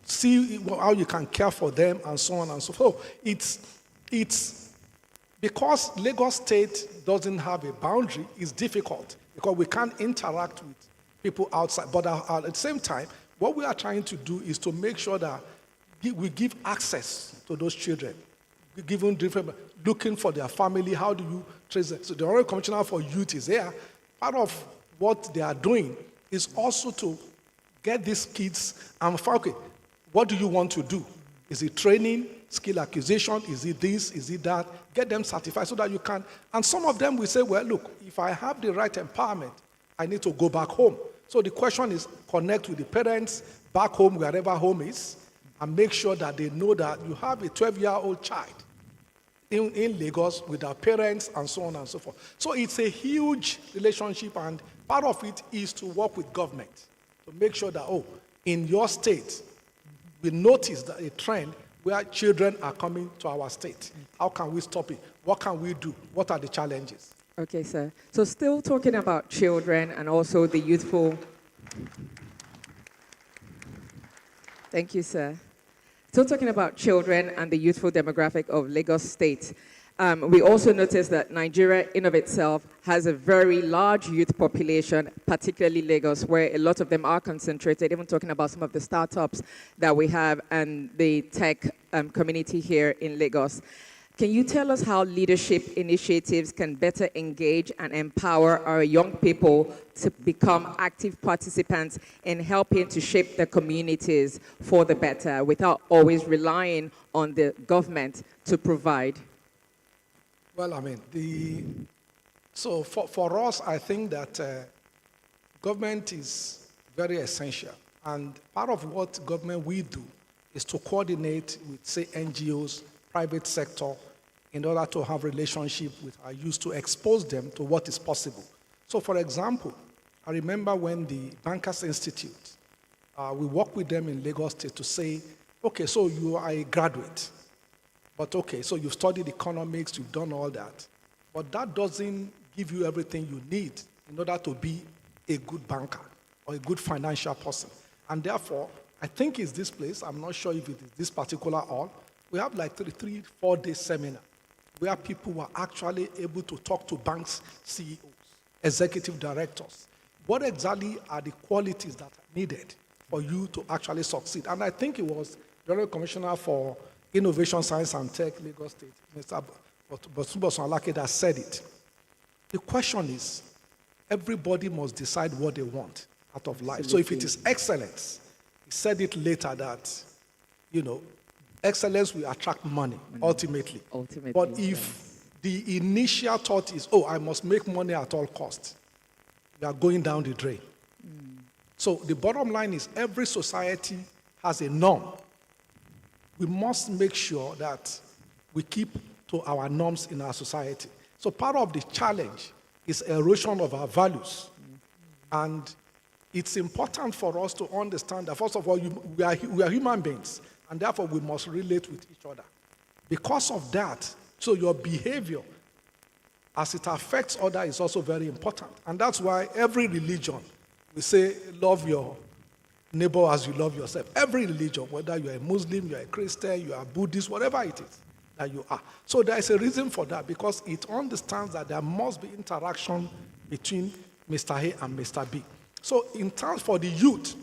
see how you can care for them, and so on and so forth. It's because Lagos State doesn't have a boundary, it's difficult because we can't interact with people outside. But at the same time, what we are trying to do is to make sure that we give access to those children, giving different, looking for their family. How do you trace them? So the Honorable Commissioner for Youth is here. Part of what they are doing is also to get these kids and find, okay, what do you want to do? Is it training, skill acquisition? Is it this? Is it that? Get them certified so that you can. And some of them will say, well, look, if I have the right empowerment, I need to go back home. So the question is connect with the parents back home, wherever home is, and make sure that they know that you have a 12-year-old child in Lagos with our parents and so on and so forth. So it's a huge relationship, and part of it is to work with government to make sure that, in your state, we notice that a trend where children are coming to our state. How can we stop it? What can we do? What are the challenges? Okay, sir. So still talking about children and also the youthful. Thank you, sir. Still talking about children and the youthful demographic of Lagos State. We also noticed that Nigeria in of itself has a very large youth population, particularly Lagos, where a lot of them are concentrated, even talking about some of the startups that we have and the tech community here in Lagos. Can you tell us how leadership initiatives can better engage and empower our young people to become active participants in helping to shape their communities for the better without always relying on the government to provide? Well, I mean, so for us, I think that government is very essential. And part of what government will do is to coordinate with, say, NGOs, private sector, in order to have relationship with our youth, to expose them to what is possible. So, for example, I remember when the Bankers Institute, we worked with them in Lagos State to say, okay, so you are a graduate, but okay, so you've studied economics, you've done all that, but that doesn't give you everything you need in order to be a good banker or a good financial person. And therefore, I think it's this place, I'm not sure if it is this particular hall, we have like 4-day seminar where people were actually able to talk to banks, CEOs, executive directors. What exactly are the qualities that are needed for you to actually succeed? And I think it was the Honorable Commissioner for Innovation, Science and Tech, Lagos State, Mr. Bosunbosun Alake, that said it. The question is, everybody must decide what they want out of life. So if it is excellence, he said it later that, excellence will attract money, ultimately. But if the initial thought is, I must make money at all costs, you are going down the drain. So the bottom line is every society has a norm. We must make sure that we keep to our norms in our society. So part of the challenge is erosion of our values. And it's important for us to understand that, first of all, we are human beings. And therefore, we must relate with each other. Because of that, so your behavior, as it affects others, is also very important. And that's why every religion, we say, love your neighbor as you love yourself. Every religion, whether you're a Muslim, you're a Christian, you're a Buddhist, whatever it is that you are. So there is a reason for that, because it understands that there must be interaction between Mr. A and Mr. B. So in terms for the youth,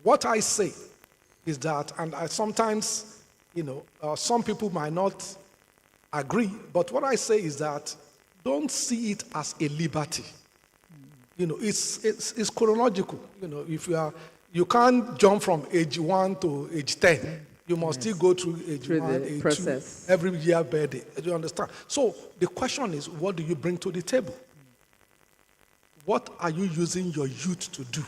what I say is that, and I sometimes, some people might not agree, but what I say is that don't see it as a liberty. You know, it's chronological. You know, you can't jump from age 1 to age 10. You must still go through age 1, age process. 2, every year birthday. Do you understand? So the question is, what do you bring to the table? What are you using your youth to do?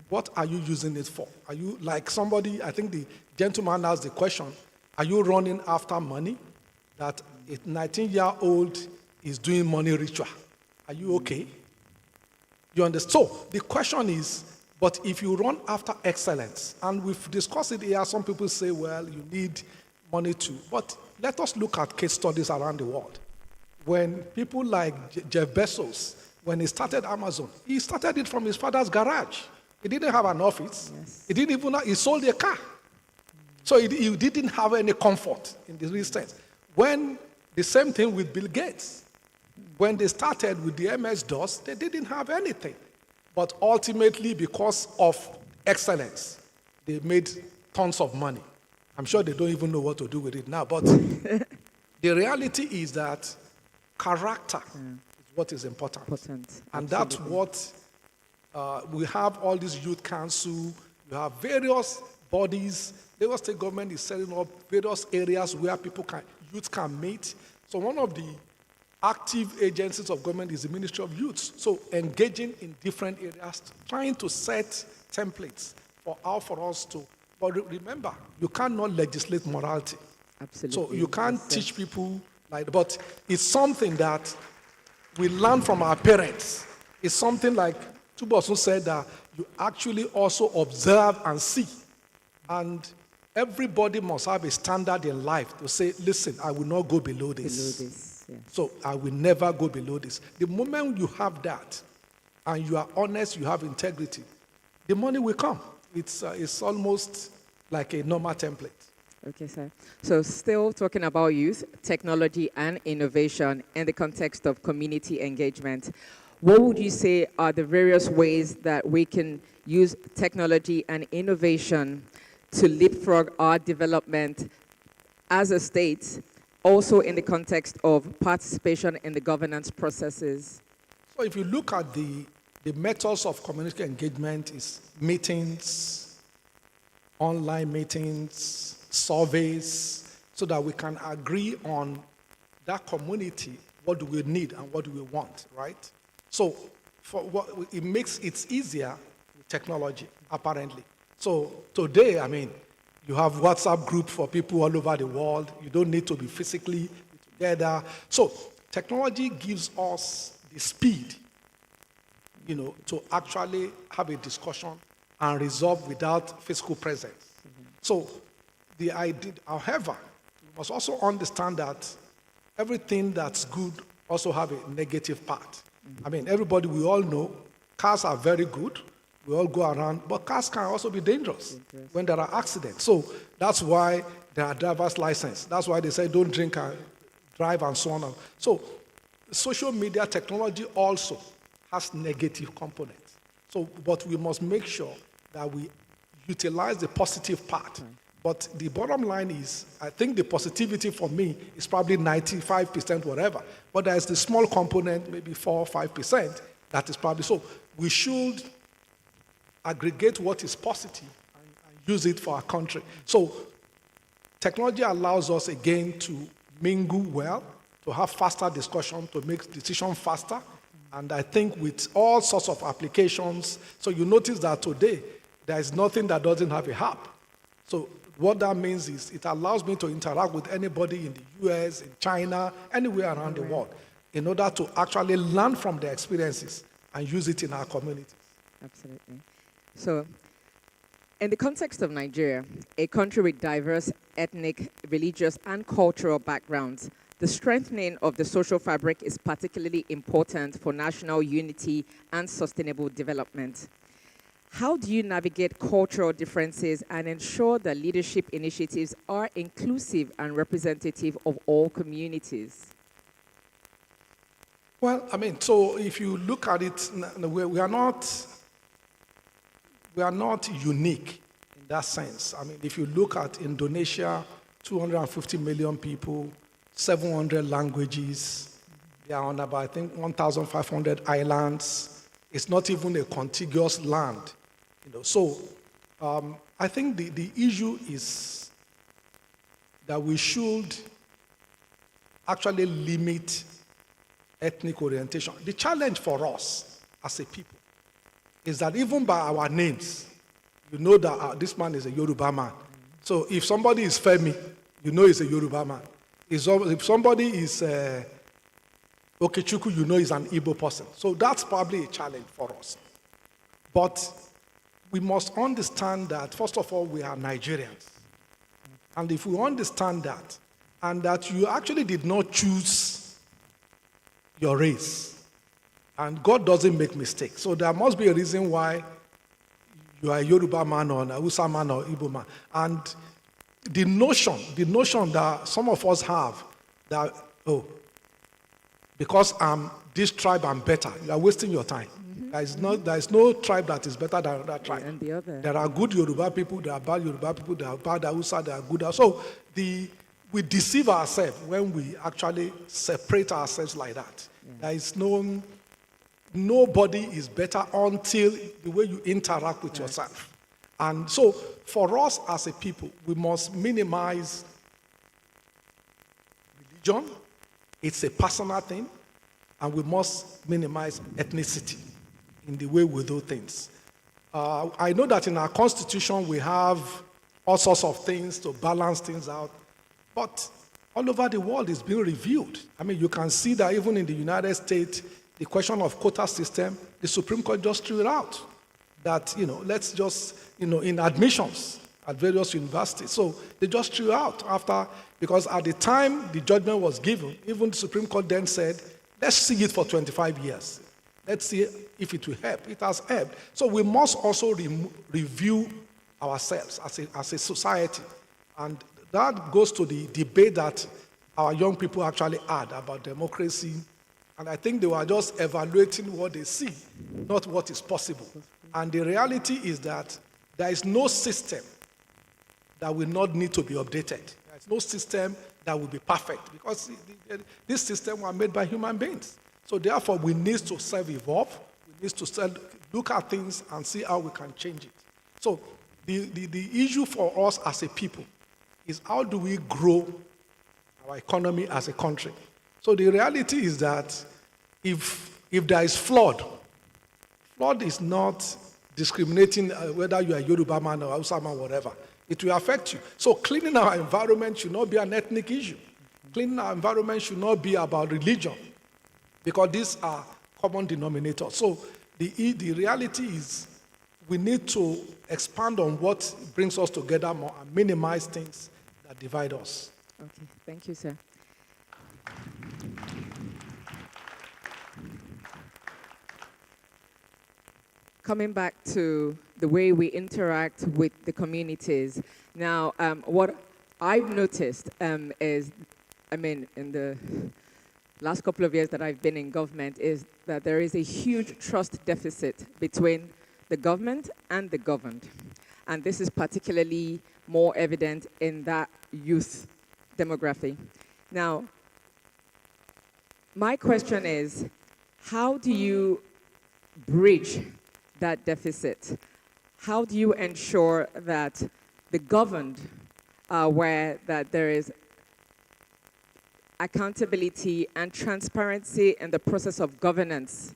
What are you using it for? Are you like somebody, I think the gentleman asked the question, are you running after money? That a 19-year-old is doing money ritual. Are you okay? You understand? So the question is, but if you run after excellence, and we've discussed it here, some people say, well, you need money too. But let us look at case studies around the world. When people like Jeff Bezos, when he started Amazon, he started it from his father's garage. He didn't have an office. He didn't even he sold a car. So he didn't have any comfort in this sense. When the same thing with Bill Gates. When they started with the MS-DOS, they didn't have anything. But ultimately, because of excellence, they made tons of money. I'm sure they don't even know what to do with it now. But the reality is that character is what is important. And that's what we have all these youth council. You have various bodies. Lagos State government is setting up various areas where youth can meet. So one of the active agencies of government is the Ministry of Youth. So engaging in different areas, trying to set templates for how for us to. But remember, you cannot legislate morality. Absolutely. So you can't teach people like. But it's something that we learn from our parents. It's something like Tubosun said that you actually also observe and see, and everybody must have a standard in life to say, listen, I will not go below this. So I will never go below this. The moment you have that, and you are honest, you have integrity, the money will come. It's almost like a normal template. Okay, sir. So still talking about youth, technology, and innovation in the context of community engagement, what would you say are the various ways that we can use technology and innovation to leapfrog our development as a state, also in the context of participation in the governance processes? So if you look at the methods of community engagement is meetings, online meetings, surveys, so that we can agree on that community, what do we need and what do we want, right? So it makes it easier with technology, apparently. So today, I mean, you have WhatsApp group for people all over the world. You don't need to be physically together. So technology gives us the speed, to actually have a discussion and resolve without physical presence. So the idea, however, we must also understand that everything that's good also have a negative part. I mean, everybody, we all know, cars are very good. We all go around, but cars can also be dangerous when there are accidents. So that's why there are driver's license. That's why they say don't drink and drive and so on. So social media technology also has negative components. So, but we must make sure that we utilize the positive part. But the bottom line is, I think the positivity for me is probably 95%, whatever. But there's the small component, maybe 4 or 5%, that is probably so. We should aggregate what is positive and use it for our country. So technology allows us again to mingle well, to have faster discussion, to make decisions faster. And I think with all sorts of applications, so you notice that today, there is nothing that doesn't have a app. So what that means is it allows me to interact with anybody in the US, in China, anywhere around the world, in order to actually learn from their experiences and use it in our communities. Absolutely. So, in the context of Nigeria, a country with diverse ethnic, religious, and cultural backgrounds, the strengthening of the social fabric is particularly important for national unity and sustainable development. How do you navigate cultural differences and ensure that leadership initiatives are inclusive and representative of all communities? Well, I mean, so if you look at it, we are not unique in that sense. I mean, if you look at Indonesia, 250 million people, 700 languages, They are on about, I think, 1,500 islands. It's not even a contiguous land. So I think the issue is that we should actually limit ethnic orientation. The challenge for us as a people is that even by our names, you know that this man is a Yoruba man. So if somebody is Femi, you know he's a Yoruba man. If somebody is Okechukwu, you know he's an Igbo person. So that's probably a challenge for us. But we must understand that, first of all, we are Nigerians. And if we understand that, and that you actually did not choose your race, and God doesn't make mistakes. So there must be a reason why you are a Yoruba man or an Hausa man or Igbo man. And the notion that some of us have that, because I'm this tribe, I'm better. You are wasting your time. There is no tribe that is better than that tribe. And the other. There are good Yoruba people, there are bad Yoruba people, there are bad Hausa, there are good. So we deceive ourselves when we actually separate ourselves like that. There is nobody is better until the way you interact with yourself. And so for us as a people, we must minimize religion. It's a personal thing. And we must minimize ethnicity in the way we do things. I know that in our constitution we have all sorts of things to balance things out, but all over the world it's being reviewed. I mean, you can see that even in the United States, the question of quota system, the Supreme Court just threw it out. That, let's just, in admissions at various universities. So they just threw out because at the time the judgment was given, even the Supreme Court then said, let's see it for 25 years. Let's see if it will help. It has helped. So we must also review ourselves as a society. And that goes to the debate that our young people actually had about democracy. And I think they were just evaluating what they see, not what is possible. And the reality is that there is no system that will not need to be updated. There is no system that will be perfect because this system was made by human beings. So therefore, we need to self-evolve. We need to look at things and see how we can change it. So the issue for us as a people is how do we grow our economy as a country? So the reality is that if there is flood is not discriminating whether you are Yoruba man or Hausa man, whatever. It will affect you. So cleaning our environment should not be an ethnic issue. Cleaning our environment should not be about religion, because these are common denominators. So the reality is we need to expand on what brings us together more and minimize things that divide us. Okay, thank you, sir. Coming back to the way we interact with the communities. Now, what I've noticed is, in the last couple of years that I've been in government, is that there is a huge trust deficit between the government and the governed. And this is particularly more evident in that youth demography. Now, my question is, how do you bridge that deficit? How do you ensure that the governed are aware that there is accountability and transparency in the process of governance,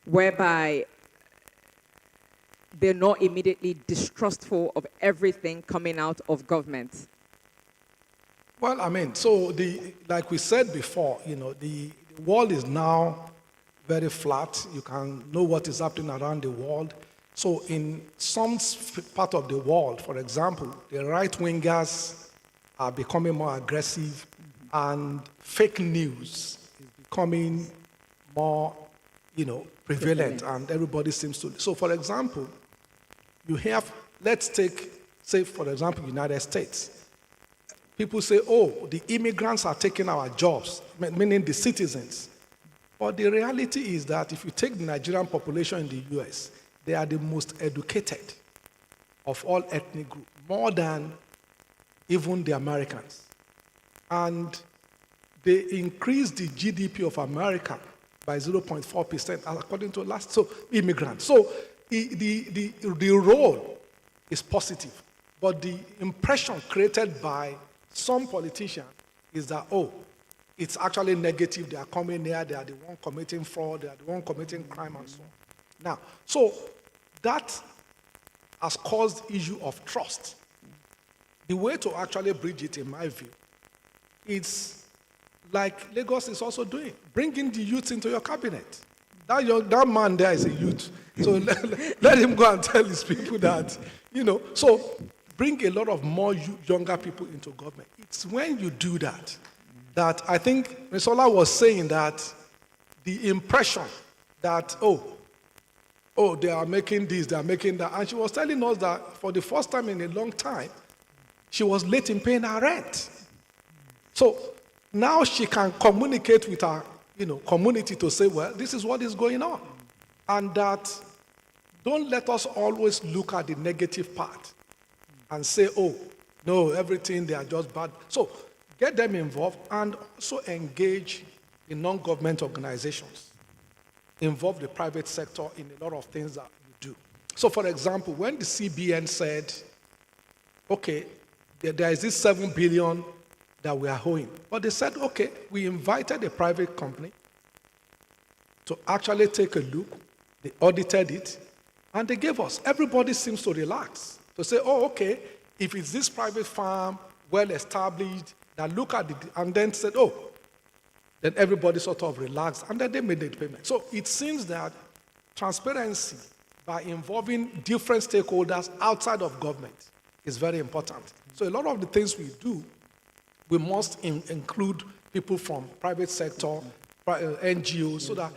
whereby they're not immediately distrustful of everything coming out of government? Well, so like we said before, the world is now very flat. You can know what is happening around the world. So in some part of the world, for example, the right-wingers are becoming more aggressive, and fake news is becoming more, prevalent, and everybody seems to. So, for example, you have, let's take, say, for example, United States. People say, oh, the immigrants are taking our jobs, meaning the citizens. But the reality is that if you take the Nigerian population in the US, they are the most educated of all ethnic groups, more than even the Americans. And they increased the GDP of America by 0.4%, according to last, so immigrants. So the role is positive, but the impression created by some politicians is that, oh, it's actually negative, they are coming here, they are the one committing fraud, they are the one committing crime and so on. Now, so that has caused issue of trust. The way to actually bridge it, in my view, is like Lagos is also doing, bringing the youth into your cabinet. That man there is a youth. So let him go and tell his people that, so bring a lot of more younger people into government. It's when you do that, that I think Ms. Ola was saying that the impression that, oh, they are making this, they are making that. And she was telling us that for the first time in a long time, she was late in paying her rent. So now she can communicate with her community to say, well, this is what is going on. And that don't let us always look at the negative part and say, oh, no, everything, they are just bad. So get them involved and also engage in non-government organizations. Involve the private sector in a lot of things that you do. So for example, when the CBN said, okay, there is this 7 billion that we are owing. But they said, okay, we invited a private company to actually take a look. They audited it, and they gave us. Everybody seems to relax, to say, oh, okay, if it's this private firm, well-established, that look at it, and then said, oh, then everybody sort of relaxed, and then they made the payment. So it seems that transparency by involving different stakeholders outside of government is very important. So a lot of the things we do, we must include people from private sector, NGOs, so that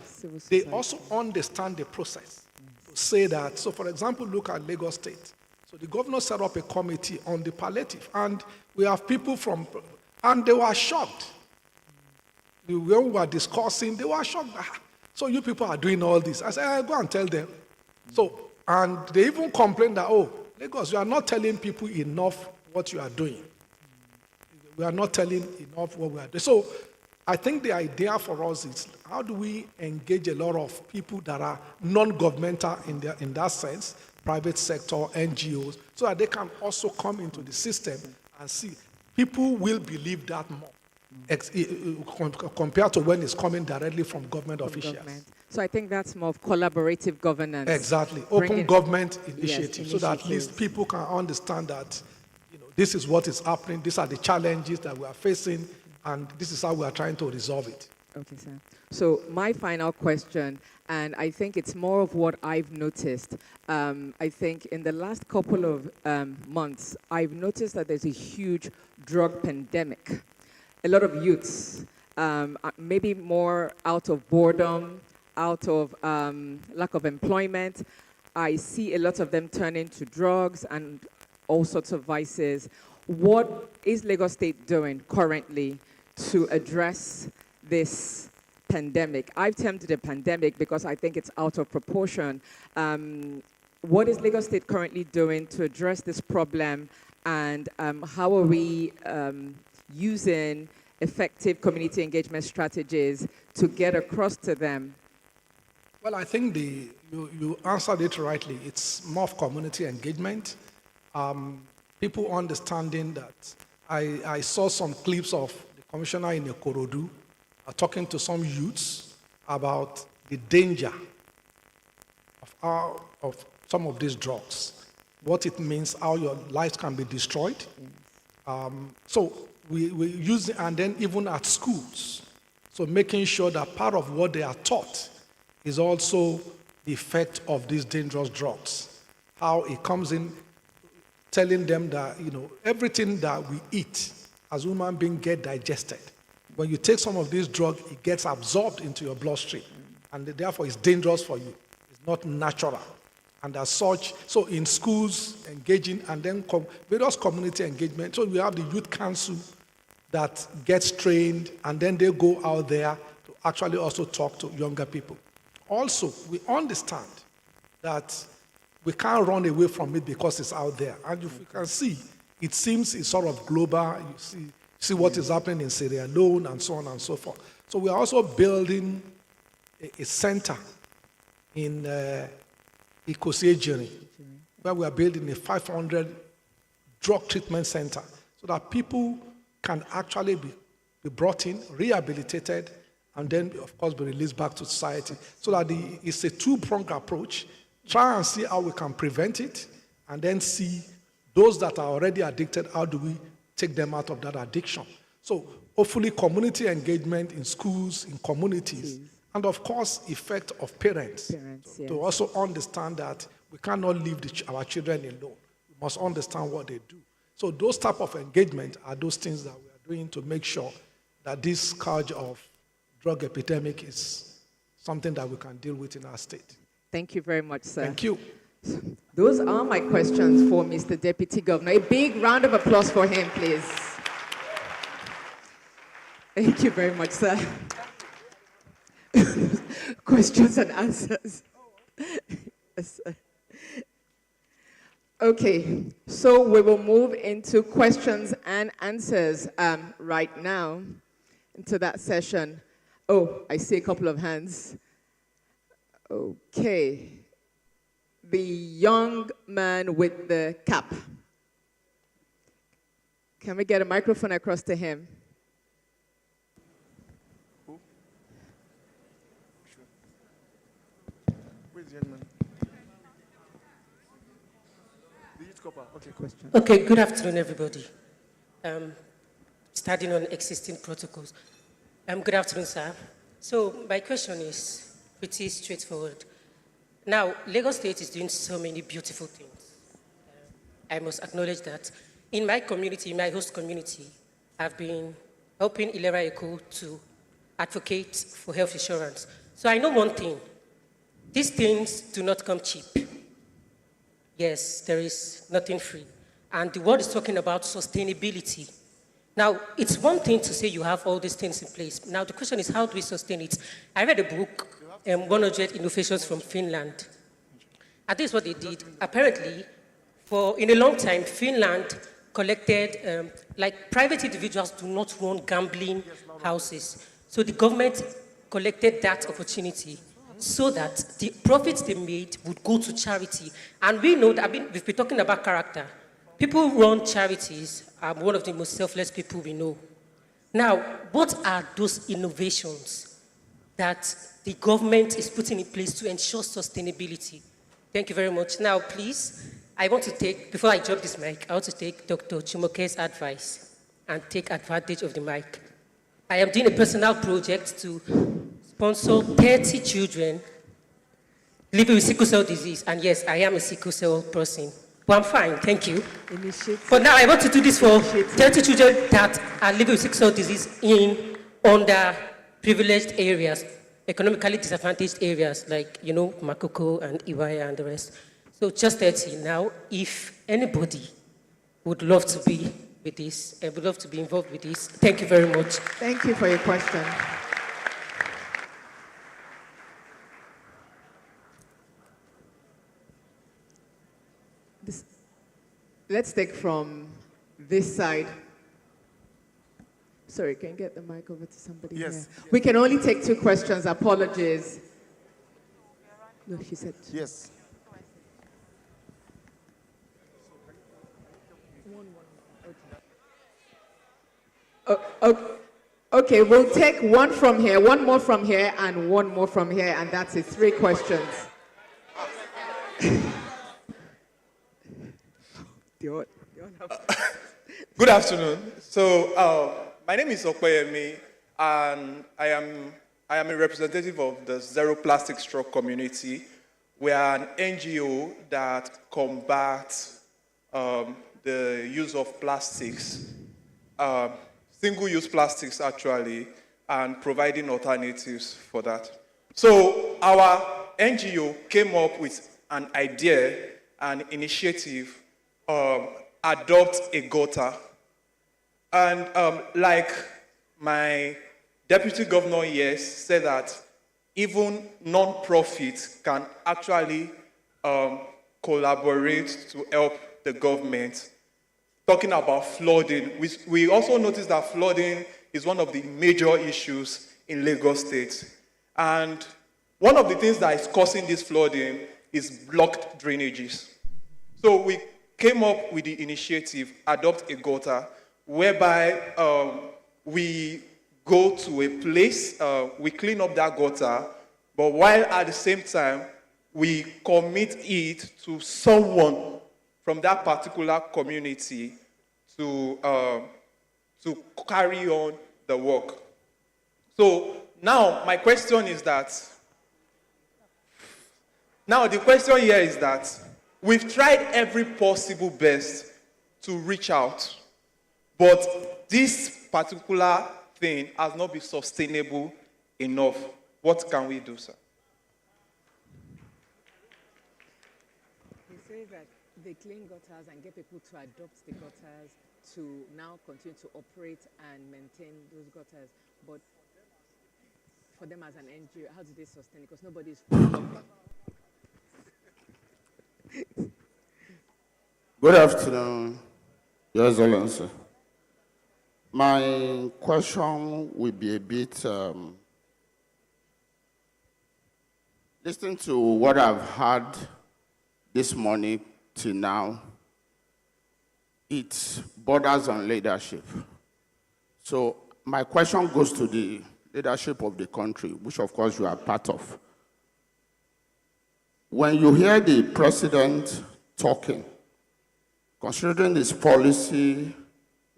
they also understand the process. To say that, so for example, look at Lagos State. So the governor set up a committee on the palliative, and we have people from, and they were shocked. When we were discussing, they were shocked. So you people are doing all this. I said, go and tell them. So, and they even complained that, oh, Lagos, you are not telling people enough what you are doing. We are not telling enough what we are doing. So I think the idea for us is how do we engage a lot of people that are non-governmental in that sense, private sector, NGOs, so that they can also come into the system and see. People will believe that more compared to when it's coming directly from government officials. So I think that's more of collaborative governance. Exactly. Open government initiative, so that at least people can understand that this is what is happening, these are the challenges that we are facing, and this is how we are trying to resolve it. Okay, sir. So my final question, and I think it's more of what I've noticed. I think in the last couple of months, I've noticed that there's a huge drug pandemic. A lot of youths, maybe more out of boredom, out of lack of employment. I see a lot of them turning to drugs and all sorts of vices. What is Lagos State doing currently to address this pandemic? I've termed it a pandemic because I think it's out of proportion. What is Lagos State currently doing to address this problem, and how are we using effective community engagement strategies to get across to them? Well, I think you answered it rightly. It's more of community engagement. People understanding that. I saw some clips of the commissioner in Ikorodu talking to some youths about the danger of some of these drugs, what it means, how your lives can be destroyed. So we use it, and then even at schools. So making sure that part of what they are taught is also the effect of these dangerous drugs, how it comes in, telling them that, everything that we eat as human beings get digested. When you take some of these drugs, it gets absorbed into your bloodstream, and therefore it's dangerous for you. It's not natural. And as such, so in schools, engaging, and then various community engagement. So we have the youth council that gets trained, and then they go out there to actually also talk to younger people. Also, we understand that we can't run away from it because it's out there. And if you can see, it seems it's sort of global. You see See what is happening in Sierra Leone and so on and so forth. So we are also building a center in Ikosi, where we are building a 500 drug treatment center so that people can actually be brought in, rehabilitated, and then, of course, be released back to society. So that it's a two-pronged approach. Try and see how we can prevent it, and then see those that are already addicted, how do we take them out of that addiction. So hopefully community engagement in schools, in communities, and of course, effect of parents to also understand that we cannot leave our children alone. We must understand what they do. So those type of engagement are those things that we are doing to make sure that this scourge of drug epidemic is something that we can deal with in our state. Thank you very much, sir. Thank you. Those are my questions for Mr. Deputy Governor. A big round of applause for him, please. Thank you very much, sir. Questions and answers. Yes, sir. Okay, so we will move into questions and answers right now into that session. Oh, I see a couple of hands. Okay. The young man with the cap. Can we get a microphone across to him? Where's the young man? Okay, question. Okay, good afternoon, everybody. Starting on existing protocols. Good afternoon, sir. So my question is pretty straightforward. Now, Lagos State is doing so many beautiful things. I must acknowledge that. In my community, in my host community, I've been helping Ilera Eko to advocate for health insurance. So I know one thing. These things do not come cheap. Yes, there is nothing free. And the world is talking about sustainability. Now, it's one thing to say you have all these things in place. Now, the question is, how do we sustain it? I read a book, 100 Innovations from Finland. And this is what they did. Apparently, in a long time, Finland collected, like private individuals do not own gambling houses. So the government collected that opportunity so that the profits they made would go to charity. And we know that, we've been talking about character. People who run charities are one of the most selfless people we know. Now, what are those innovations that the government is putting in place to ensure sustainability? Thank you very much. Now, please, I want to take, before I drop this mic, I want to take Dr. Chumoke's advice and take advantage of the mic. I am doing a personal project to sponsor 30 children living with sickle cell disease. And yes, I am a sickle cell person. But I'm fine, thank you. But now I want to do this for 30 children that are living with sickle cell disease in underprivileged areas, economically disadvantaged areas like, Makoko and Iwaya and the rest. So just 30. Now, if anybody would love to be with this, and would love to be involved with this, thank you very much. Thank you for your question. Let's take from this side. Sorry, can you get the mic over to somebody here? We can only take 2 questions. Apologies. No, she said. Yes. Okay, we'll take 1 from here, 1 more from here, and 1 more from here, and that's it. 3 questions. Good afternoon. So, my name is Okweyemi, and I am a representative of the Zero Plastic Straw community. We are an NGO that combats the use of plastics, single-use plastics actually, and providing alternatives for that. So our NGO came up with an idea, an initiative, adopt a gutter. And like my deputy governor here said that even non-profits can actually collaborate to help the government talking about flooding. We also noticed that flooding is one of the major issues in Lagos State. And one of the things that is causing this flooding is blocked drainages. So we came up with the initiative, Adopt a Gutter, whereby we go to a place, we clean up that gutter, but while at the same time, we commit it to someone from that particular community to carry on the work. So now my question is that, now the question here is that we've tried every possible best to reach out, but this particular thing has not been sustainable enough. What can we do, sir? He says that they clean gutters and get people to adopt the gutters to now continue to operate and maintain those gutters. But for them as an NGO, how do they sustain it? Because nobody's Good afternoon, Your Excellency. My question will be a bit, listening to what I've heard this morning till now, it borders on leadership. So my question goes to the leadership of the country, which of course you are part of. When you hear the president talking, considering his policy,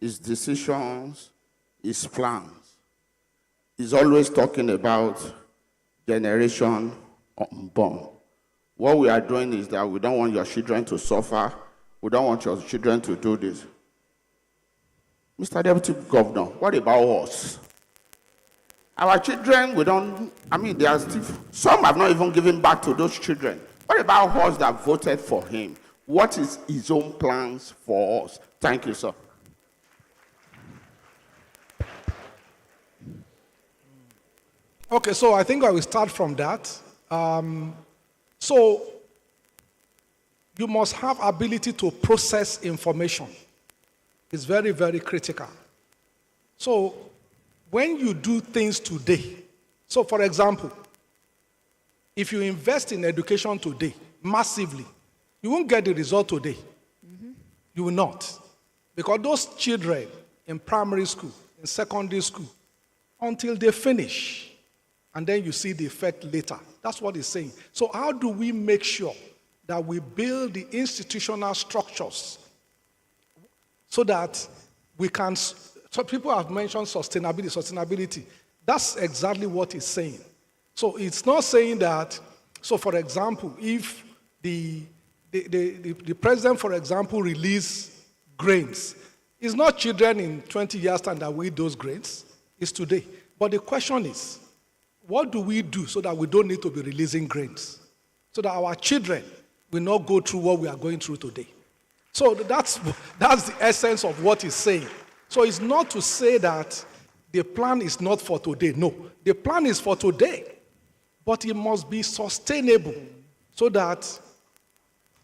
his decisions, his plans, he's always talking about generation unborn. What we are doing is that we don't want your children to suffer. We don't want your children to do this. Mr. Deputy Governor, what about us? Our children, they are still, some have not even given back to those children. What about us that voted for him? What is his own plans for us? Thank you, sir. Okay, so I think I will start from that. So you must have ability to process information. It's very, very critical. So when you do things today, so for example, if you invest in education today massively, you won't get the result today. You will not. Because those children in primary school, in secondary school, until they finish, and then you see the effect later. That's what he's saying. So how do we make sure that we build the institutional structures so that we can, so people have mentioned sustainability. That's exactly what he's saying. So it's not saying that, so for example, if the president, for example, release grains, it's not children in 20 years' time that will eat those grains. It's today. But the question is, what do we do so that we don't need to be releasing grains? So that our children will not go through what we are going through today. So that's the essence of what he's saying. So it's not to say that the plan is not for today. No, the plan is for today. But it must be sustainable so that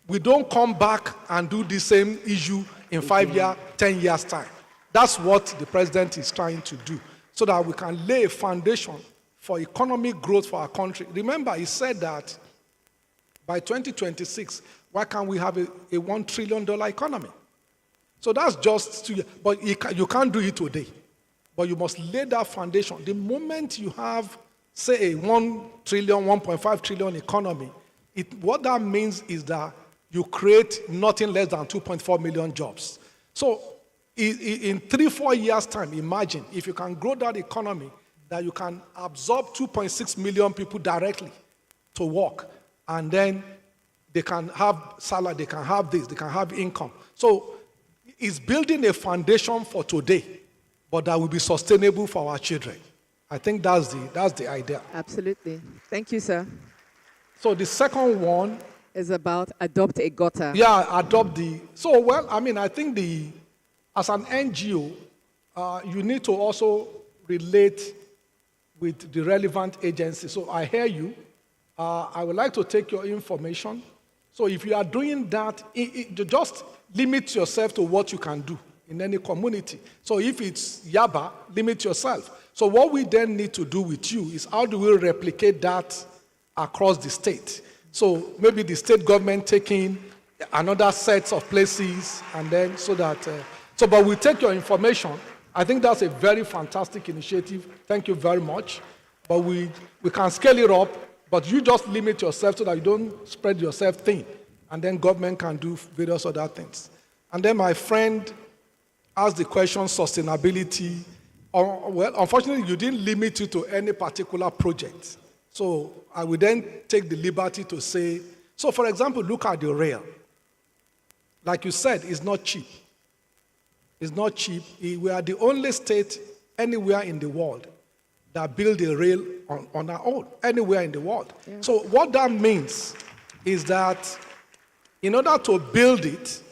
we don't come back and do the same issue in 5 years, 10 years' time. That's what the president is trying to do, so that we can lay a foundation for economic growth for our country. Remember, he said that by 2026, why can't we have a $1 trillion economy? So that's just 2 years. But you can't do it today. But you must lay that foundation. The moment you have, say, a 1 trillion, 1.5 trillion economy, what that means is that you create nothing less than 2.4 million jobs. So in 3-4 years' time, imagine if you can grow that economy, that you can absorb 2.6 million people directly to work, and then they can have salary, they can have this, they can have income. So it's building a foundation for today, but that will be sustainable for our children. I think that's the idea. Absolutely. Thank you, sir. So the second one is about adopt a gutter. Yeah, adopt the. So, well, I think as an NGO, you need to also relate with the relevant agency. So I hear you. I would like to take your information So if you are doing that, just limit yourself to what you can do in any community. So if it's Yaba, limit yourself. So what we then need to do with you is how do we replicate that across the state? So maybe the state government taking another set of places, and then so that, but we take your information. I think that's a very fantastic initiative. Thank you very much. But we can scale it up, but you just limit yourself so that you don't spread yourself thin. And then government can do various other things. And then my friend asked the question, sustainability. Well, unfortunately, you didn't limit it to any particular project. So I will then take the liberty to say, so for example, look at the rail. Like you said, it's not cheap. It's not cheap. We are the only state anywhere in the world that build a rail on our own, anywhere in the world. Yeah. So what that means is that in order to build it,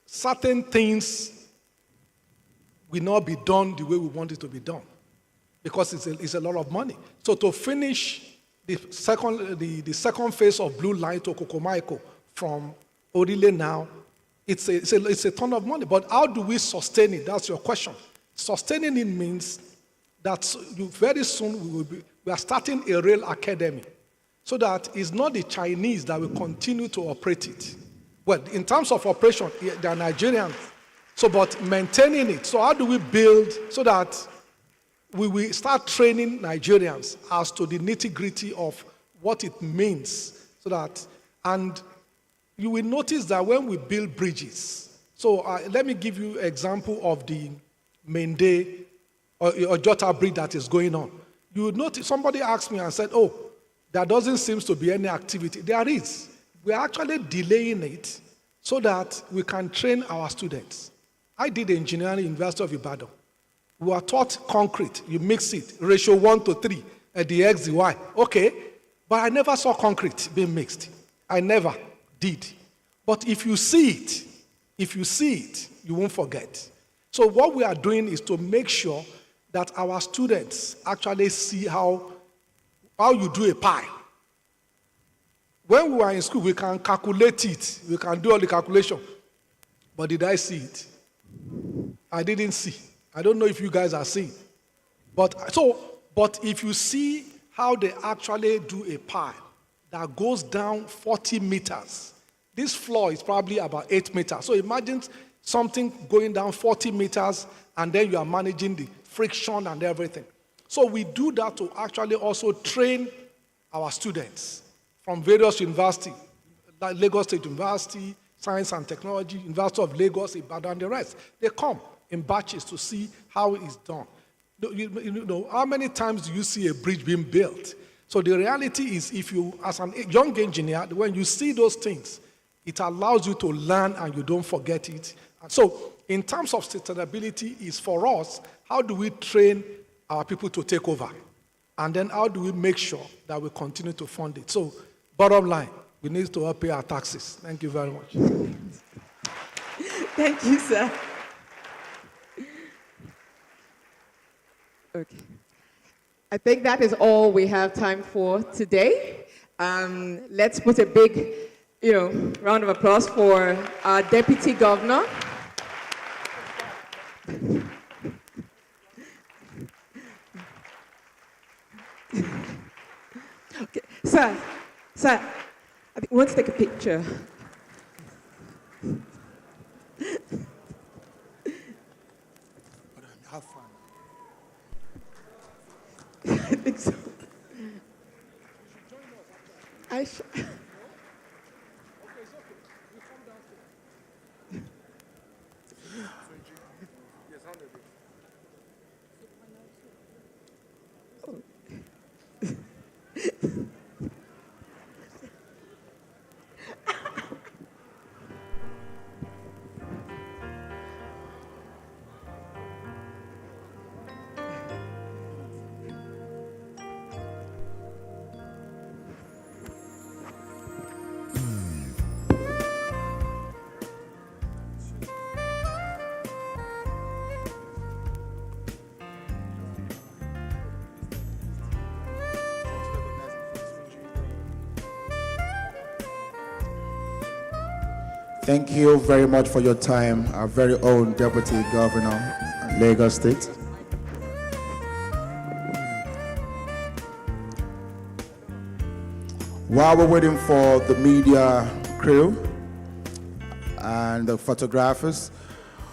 certain things will not be done the way we want it to be done because it's a lot of money. So to finish the second phase of Blue Line to Kokomaiko from Orile now, it's a ton of money. But how do we sustain it? That's your question. Sustaining it means that very soon we are starting a rail academy so that it's not the Chinese that will continue to operate it. Well, in terms of operation, they are Nigerians. So, but maintaining it. So how do we build so that we will start training Nigerians as to the nitty-gritty of what it means so that, and you will notice that when we build bridges, so let me give you an example of the Mende or Jota bridge that is going on. You would notice, somebody asked me and said, oh, there doesn't seem to be any activity. There is. We're actually delaying it so that we can train our students. I did engineering at University of Ibadan. We were taught concrete. You mix it, ratio 1:3, at the X, the Y. Okay, but I never saw concrete being mixed. I never did. But if you see it, you won't forget. So what we are doing is to make sure that our students actually see how you do a pie. When we were in school, we can calculate it. We can do all the calculation. But did I see it? I didn't see. I don't know if you guys are seeing. But if you see how they actually do a pie that goes down 40 meters, this floor is probably about 8 meters. So imagine something going down 40 meters and then you are managing the friction and everything. So we do that to actually also train our students from various universities, like Lagos State University, Science and Technology, University of Lagos, Ibadan, and the rest. They come in batches to see how it is done. You know, how many times do you see a bridge being built? So the reality is, if you, as a young engineer, when you see those things, it allows you to learn and you don't forget it. So in terms of sustainability, is for us, how do we train our people to take over? And then how do we make sure that we continue to fund it? So bottom line, we need to pay our taxes. Thank you very much. Thank you, sir. Okay. I think that is all we have time for today. Let's put a big, round of applause for our Deputy Governor. Okay. Sir, I think we want to take a picture. Have fun. I think so. Thank you very much for your time, our very own Deputy Governor of Lagos State. While we're waiting for the media crew and the photographers,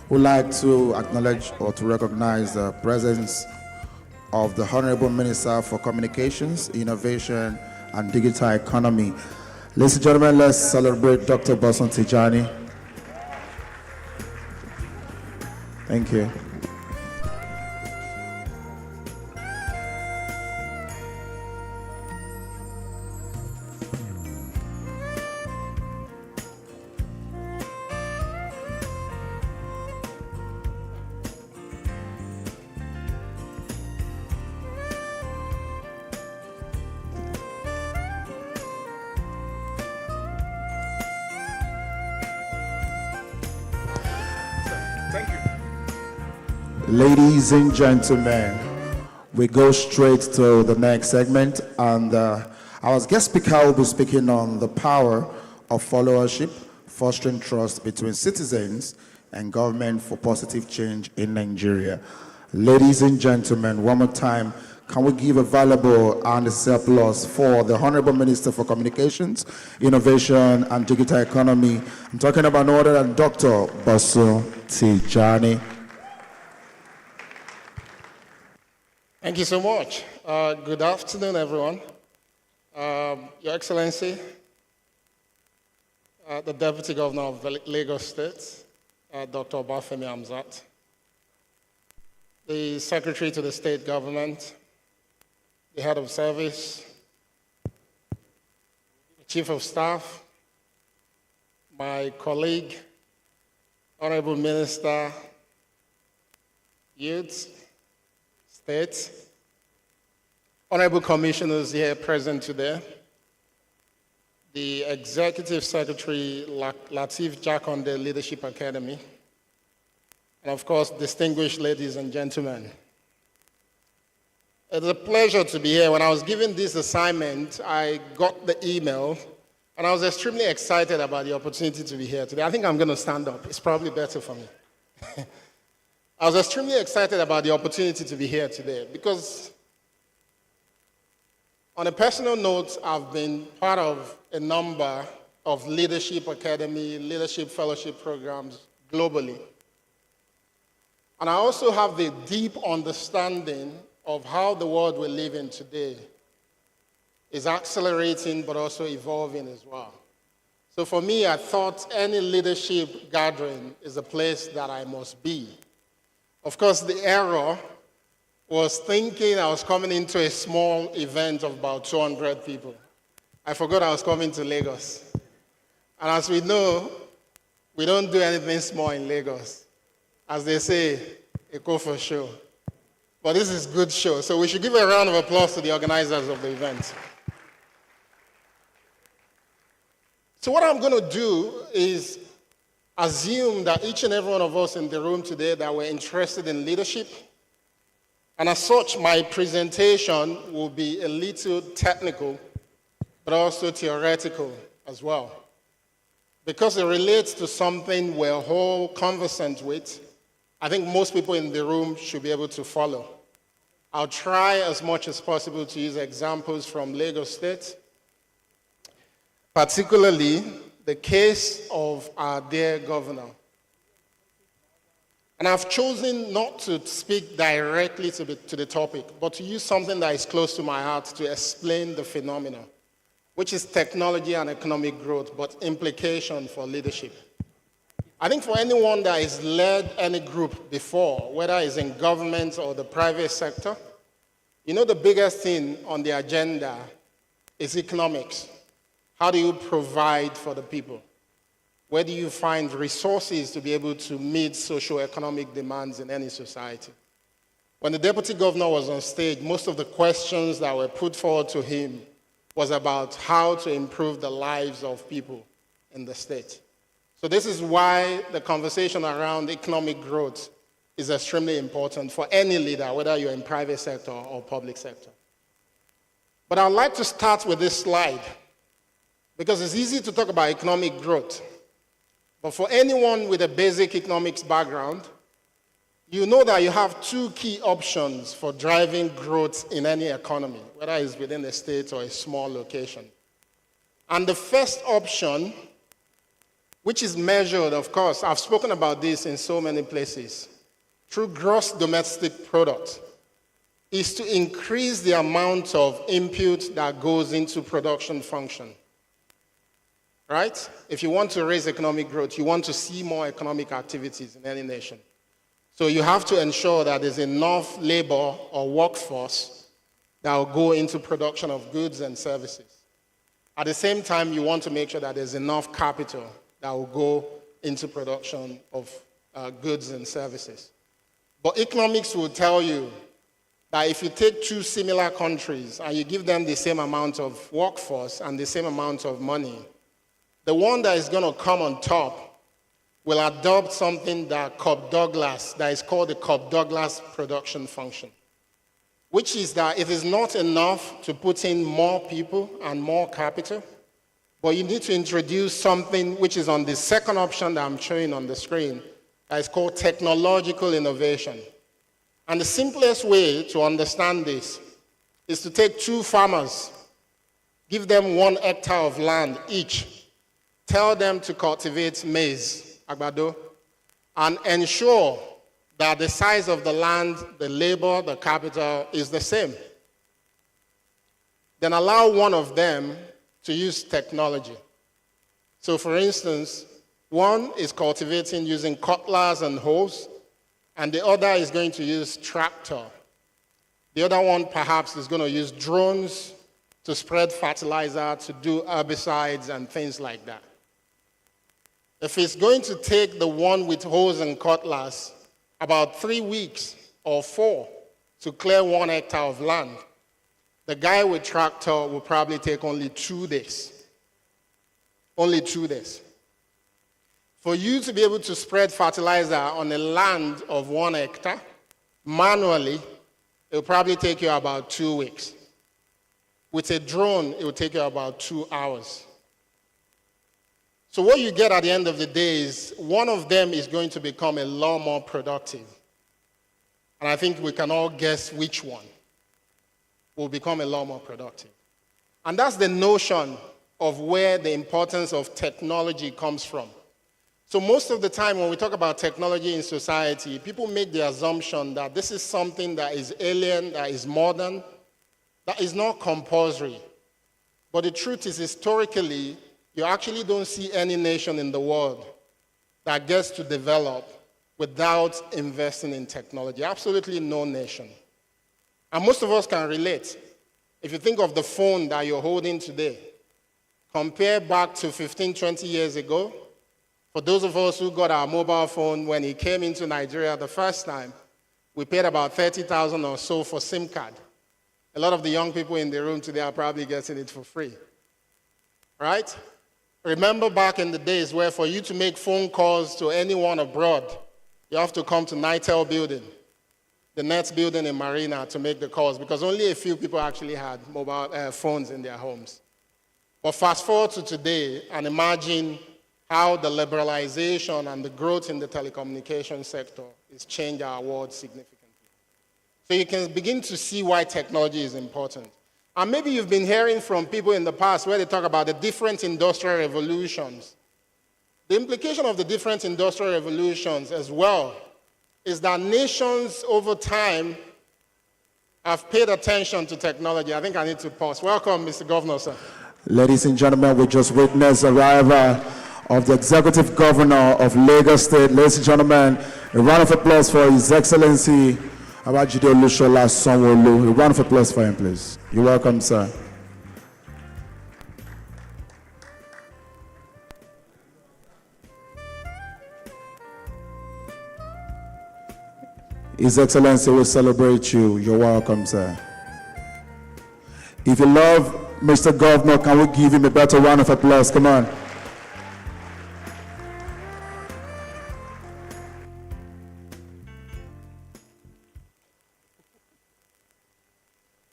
we'd like to acknowledge or to recognize the presence of the Honorable Minister for Communications, Innovation, and Digital Economy. Ladies and gentlemen, let's celebrate Dr. Boson Tijani. Thank you. Ladies and gentlemen, we go straight to the next segment, and our guest speaker will be speaking on the power of followership, fostering trust between citizens and government for positive change in Nigeria. Ladies and gentlemen, one more time, can we give a valuable and applause for the Honorable Minister for Communications, Innovation, and Digital Economy? I'm talking about no other than Dr. Boson Tijani. Thank you so much. Good afternoon, everyone. Your Excellency, the Deputy Governor of Lagos State, Dr. Obafemi Hamzat, the Secretary to the State Government, the Head of Service, the Chief of Staff, my colleague, Honorable Minister, Youth, State, Honorable Commissioners here present today, the Executive Secretary, Lateef Jakande Leadership Academy, and of course, distinguished ladies and gentlemen. It's a pleasure to be here. When I was given this assignment, I got the email, and I was extremely excited about the opportunity to be here today. I think I'm going to stand up. It's probably better for me. I was extremely excited about the opportunity to be here today because, on a personal note, I've been part of a number of leadership academy, leadership fellowship programs globally. And I also have the deep understanding of how the world we live in today is accelerating but also evolving as well. So for me, I thought any leadership gathering is a place that I must be. Of course, the error was thinking I was coming into a small event of about 200 people. I forgot I was coming to Lagos. And as we know, we don't do anything small in Lagos. As they say, a go for show. But this is good show, so we should give a round of applause to the organizers of the event. So what I'm going to do is assume that each and every one of us in the room today that we're interested in leadership. And as such, my presentation will be a little technical, but also theoretical as well. Because it relates to something we're all conversant with, I think most people in the room should be able to follow. I'll try as much as possible to use examples from Lagos State, particularly the case of our dear governor. And I've chosen not to speak directly to the topic, but to use something that is close to my heart to explain the phenomenon, which is technology and economic growth, but implication for leadership. I think for anyone that has led any group before, whether it's in government or the private sector, you know the biggest thing on the agenda is economics. How do you provide for the people? Where do you find resources to be able to meet socio-economic demands in any society? When the deputy governor was on stage, most of the questions that were put forward to him was about how to improve the lives of people in the state. So this is why the conversation around economic growth is extremely important for any leader, whether you're in private sector or public sector. But I'd like to start with this slide, because it's easy to talk about economic growth. But for anyone with a basic economics background, you know that you have two key options for driving growth in any economy, whether it's within a state or a small location. And the first option, which is measured, of course, I've spoken about this in so many places, through gross domestic product, is to increase the amount of input that goes into production function. Right? If you want to raise economic growth, you want to see more economic activities in any nation. So you have to ensure that there's enough labor or workforce that will go into production of goods and services. At the same time, you want to make sure that there's enough capital that will go into production of goods and services. But economics will tell you that if you take two similar countries and you give them the same amount of workforce and the same amount of money, the one that is going to come on top will adopt something that is called the Cobb-Douglas production function, which is that it is not enough to put in more people and more capital, but you need to introduce something which is on the second option that I'm showing on the screen, that is called technological innovation. And the simplest way to understand this is to take two farmers, give them 1 hectare of land each, tell them to cultivate maize, agbado, and ensure that the size of the land, the labor, the capital is the same. Then allow one of them to use technology. So for instance, one is cultivating using cutlass and hoes, and the other is going to use tractor. The other one perhaps is going to use drones to spread fertilizer, to do herbicides and things like that. If it's going to take the one with hose and cutlass about 3 weeks or 4 to clear 1 hectare of land, the guy with tractor will probably take only 2 days. Only 2 days. For you to be able to spread fertilizer on a land of 1 hectare manually, it will probably take you about 2 weeks. With a drone, it will take you about 2 hours. So what you get at the end of the day is one of them is going to become a lot more productive. And I think we can all guess which one will become a lot more productive. And that's the notion of where the importance of technology comes from. So most of the time when we talk about technology in society, people make the assumption that this is something that is alien, that is modern, that is not compulsory. But the truth is, historically, you actually don't see any nation in the world that gets to develop without investing in technology. Absolutely no nation. And most of us can relate. If you think of the phone that you're holding today, compare back to 15, 20 years ago. For those of us who got our mobile phone when it came into Nigeria the first time, we paid about 30,000 or so for SIM card. A lot of the young people in the room today are probably getting it for free. Right? Remember back in the days where for you to make phone calls to anyone abroad, you have to come to Nitel building, the Nets building in Marina, to make the calls, because only a few people actually had mobile phones in their homes. But fast forward to today and imagine how the liberalization and the growth in the telecommunications sector has changed our world significantly. So you can begin to see why technology is important. And maybe you've been hearing from people in the past where they talk about the different industrial revolutions. The implication of the different industrial revolutions as well is that nations over time have paid attention to technology. I think I need to pause. Welcome, Mr. Governor, sir. Ladies and gentlemen, we just witnessed the arrival of the Executive Governor of Lagos State. Ladies and gentlemen, a round of applause for His Excellency Abajide Olusola Sanwo-Olu. A round of applause for him, please. You're welcome, sir. His Excellency will celebrate you. You're welcome, sir. If you love Mr. Governor, can we give him a better round of applause? Come on.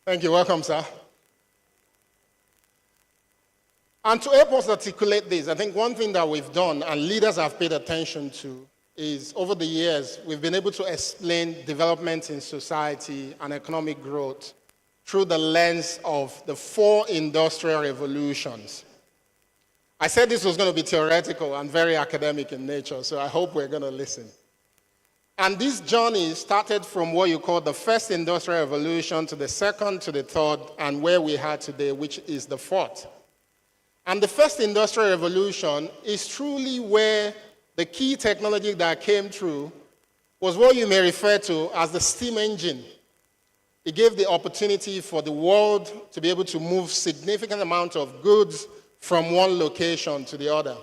Thank you. Welcome, sir. And to help us articulate this, I think one thing that we've done and leaders have paid attention to is over the years, we've been able to explain development in society and economic growth through the lens of the 4 industrial revolutions. I said this was going to be theoretical and very academic in nature, so I hope we're going to listen. And this journey started from what you call the first industrial revolution to the second, to the third, and where we are today, which is the 4th. And the first industrial revolution is truly where the key technology that came through was what you may refer to as the steam engine. It gave the opportunity for the world to be able to move significant amounts of goods from one location to the other.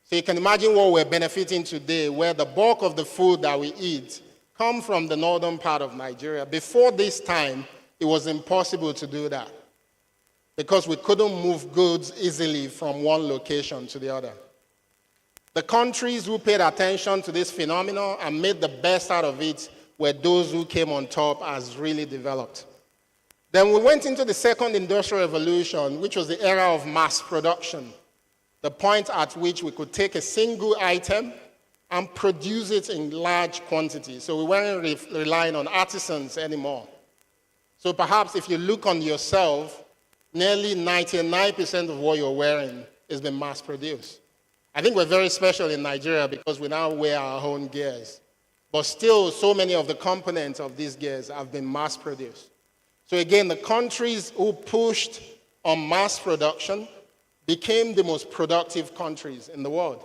So you can imagine what we're benefiting today, where the bulk of the food that we eat come from the northern part of Nigeria. Before this time, it was impossible to do that because we couldn't move goods easily from one location to the other. The countries who paid attention to this phenomenon and made the best out of it were those who came on top as really developed. Then we went into the second industrial revolution, which was the era of mass production, the point at which we could take a single item and produce it in large quantities. So we weren't relying on artisans anymore. So perhaps if you look on yourself, nearly 99% of what you're wearing has been mass produced. I think we're very special in Nigeria because we now wear our own gears. But still, so many of the components of these gears have been mass produced. So again, the countries who pushed on mass production became the most productive countries in the world.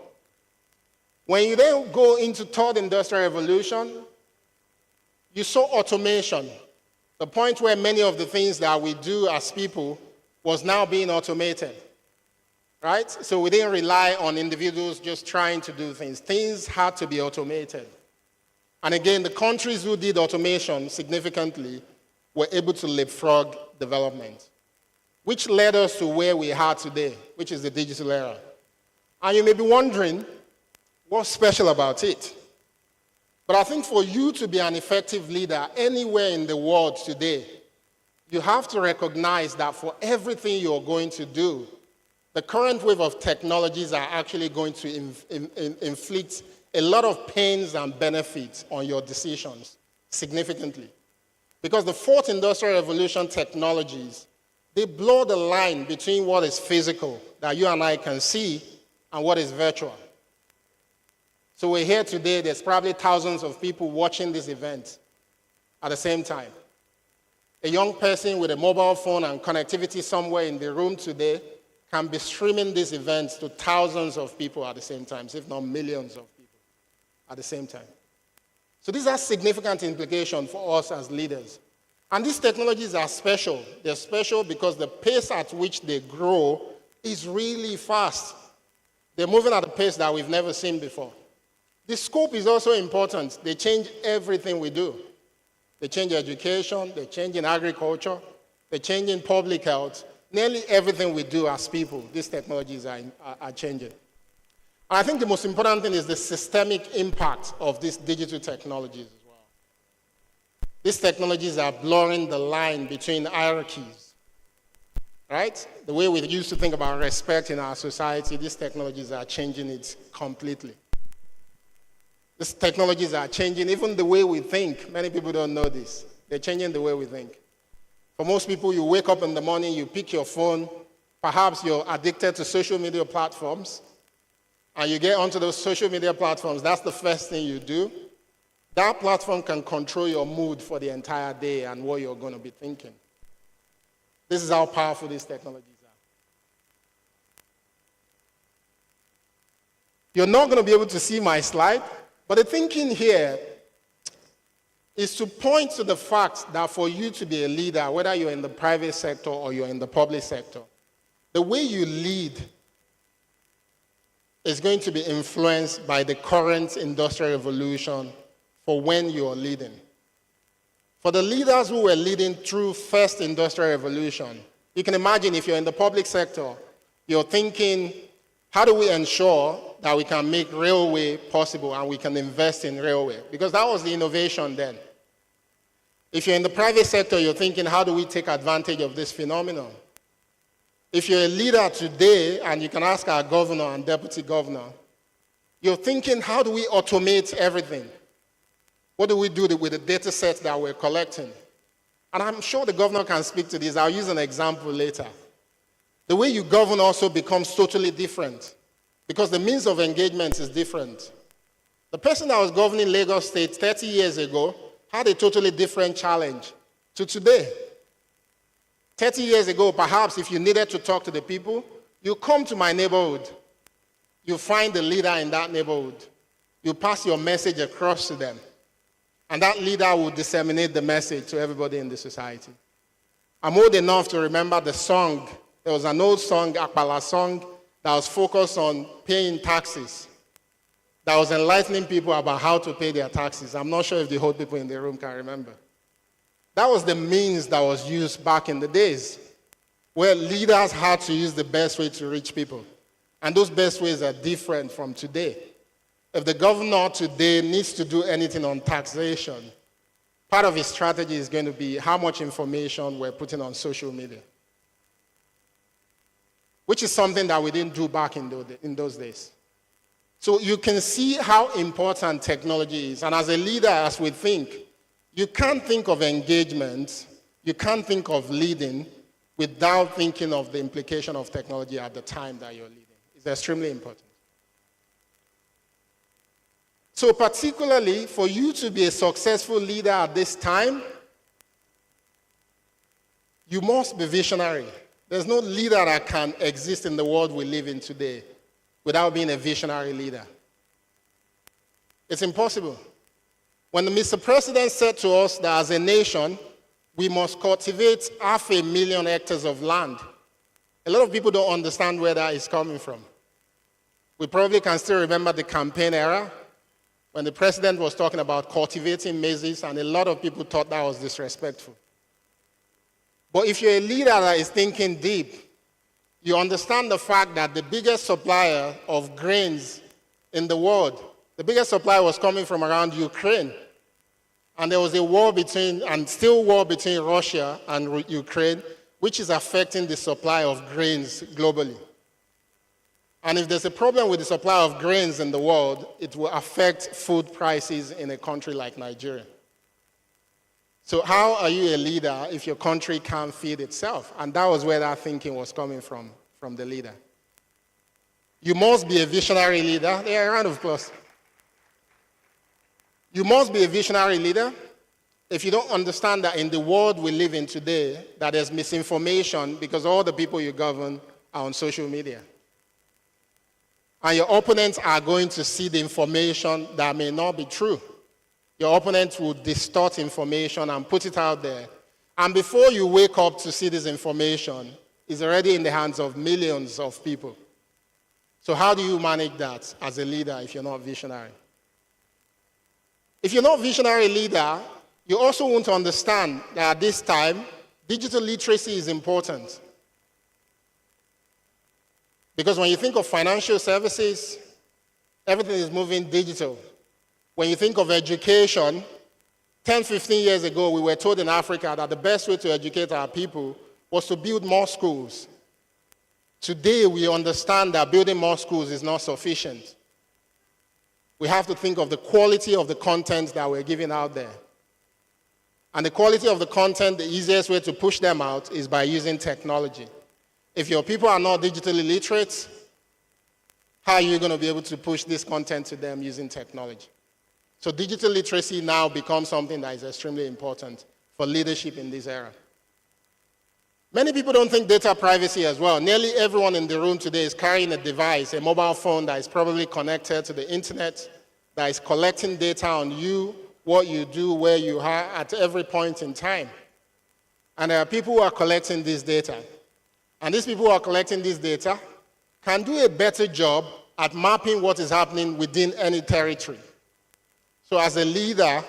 When you then go into third industrial revolution, you saw automation, the point where many of the things that we do as people was now being automated, right? So we didn't rely on individuals just trying to do things. Things had to be automated. And again, the countries who did automation significantly were able to leapfrog development, which led us to where we are today, which is the digital era. And you may be wondering, what's special about it? But I think for you to be an effective leader anywhere in the world today, you have to recognize that for everything you're going to do, the current wave of technologies are actually going to inflict a lot of pains and benefits on your decisions significantly. Because the fourth industrial revolution technologies, they blur the line between what is physical, that you and I can see, and what is virtual. So we're here today, there's probably thousands of people watching this event at the same time. A young person with a mobile phone and connectivity somewhere in the room today can be streaming these events to thousands of people at the same time, if not millions of people at the same time. So these are significant implications for us as leaders. And these technologies are special. They're special because the pace at which they grow is really fast. They're moving at a pace that we've never seen before. The scope is also important. They change everything we do. They change education, they change in agriculture, they change in public health. Nearly everything we do as people, these technologies are changing. And I think the most important thing is the systemic impact of these digital technologies as well. These technologies are blurring the line between hierarchies, right? The way we used to think about respect in our society, these technologies are changing it completely. These technologies are changing even the way we think. Many people don't know this. They're changing the way we think. For most people, you wake up in the morning, you pick your phone, perhaps you're addicted to social media platforms, and you get onto those social media platforms, that's the first thing you do. That platform can control your mood for the entire day and what you're going to be thinking. This is how powerful these technologies are. You're not going to be able to see my slide, but the thinking here is to point to the fact that for you to be a leader, whether you're in the private sector or you're in the public sector, the way you lead is going to be influenced by the current industrial revolution for when you're leading. For the leaders who were leading through first industrial revolution, you can imagine if you're in the public sector, you're thinking, how do we ensure that we can make railway possible and we can invest in railway? Because that was the innovation then. If you're in the private sector, you're thinking, how do we take advantage of this phenomenon? If you're a leader today, and you can ask our governor and deputy governor, you're thinking, how do we automate everything? What do we do with the data sets that we're collecting? And I'm sure the governor can speak to this. I'll use an example later. The way you govern also becomes totally different because the means of engagement is different. The person that was governing Lagos State 30 years ago had a totally different challenge to today. 30 years ago, perhaps if you needed to talk to the people, you come to my neighborhood. You find the leader in that neighborhood. You pass your message across to them. And that leader will disseminate the message to everybody in the society. I'm old enough to remember the song. There was an old song, Akbala song, that was focused on paying taxes. That was enlightening people about how to pay their taxes. I'm not sure if the old people in the room can remember. That was the means that was used back in the days, where leaders had to use the best way to reach people. And those best ways are different from today. If the governor today needs to do anything on taxation, part of his strategy is going to be how much information we're putting on social media, which is something that we didn't do back in those days. So you can see how important technology is. And as a leader, as we think, you can't think of engagement, you can't think of leading without thinking of the implication of technology at the time that you're leading. It's extremely important. So particularly for you to be a successful leader at this time, you must be visionary. There's no leader that can exist in the world we live in today without being a visionary leader. It's impossible. When the Mr. President said to us that as a nation, we must cultivate 500,000 hectares of land, a lot of people don't understand where that is coming from. We probably can still remember the campaign era when the president was talking about cultivating maize, and a lot of people thought that was disrespectful. But if you're a leader that is thinking deep, you understand the fact that the biggest supplier of grains in the world, the biggest supplier was coming from around Ukraine. And there was a war between Russia and Ukraine, which is affecting the supply of grains globally. And if there's a problem with the supply of grains in the world, it will affect food prices in a country like Nigeria. So how are you a leader if your country can't feed itself? And that was where that thinking was coming from the leader. You must be a visionary leader. Yeah, a round of applause. You must be a visionary leader if you don't understand that in the world we live in today, that there's misinformation because all the people you govern are on social media. And your opponents are going to see the information that may not be true. Your opponents will distort information and put it out there. And before you wake up to see this information, it's already in the hands of millions of people. So how do you manage that as a leader if you're not visionary? If you're not a visionary leader, you also want to understand that at this time, digital literacy is important. Because when you think of financial services, everything is moving digital. When you think of education, 10, 15 years ago, we were told in Africa that the best way to educate our people was to build more schools. Today, we understand that building more schools is not sufficient. We have to think of the quality of the content that we're giving out there. And the quality of the content, the easiest way to push them out is by using technology. If your people are not digitally literate, how are you going to be able to push this content to them using technology? So digital literacy now becomes something that is extremely important for leadership in this era. Many people don't think data privacy as well. Nearly everyone in the room today is carrying a device, a mobile phone that is probably connected to the internet, that is collecting data on you, what you do, where you are at every point in time. And there are people who are collecting this data. And these people who are collecting this data can do a better job at mapping what is happening within any territory. So as a leader,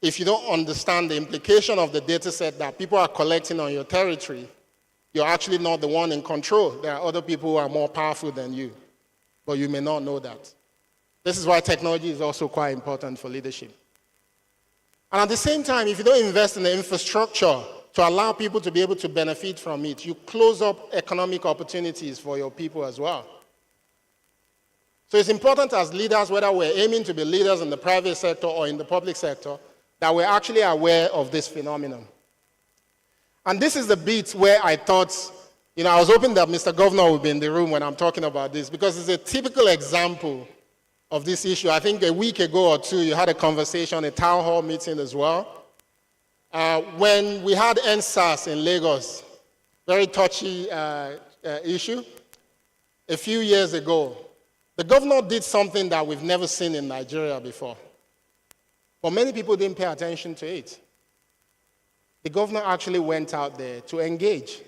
if you don't understand the implication of the data set that people are collecting on your territory, you're actually not the one in control. There are other people who are more powerful than you, but you may not know that. This is why technology is also quite important for leadership. And at the same time, if you don't invest in the infrastructure to allow people to be able to benefit from it. You close up economic opportunities for your people as well. So it's important as leaders, whether we're aiming to be leaders in the private sector or in the public sector, that we're actually aware of this phenomenon. And this is the bit where I thought, I was hoping that Mr. Governor would be in the room when I'm talking about this, because it's a typical example of this issue. I think a week ago or two, you had a conversation, a town hall meeting as well. When we had NSAS in Lagos, very touchy issue, a few years ago, the governor did something that we've never seen in Nigeria before. But many people didn't pay attention to it. The governor actually went out there to engage.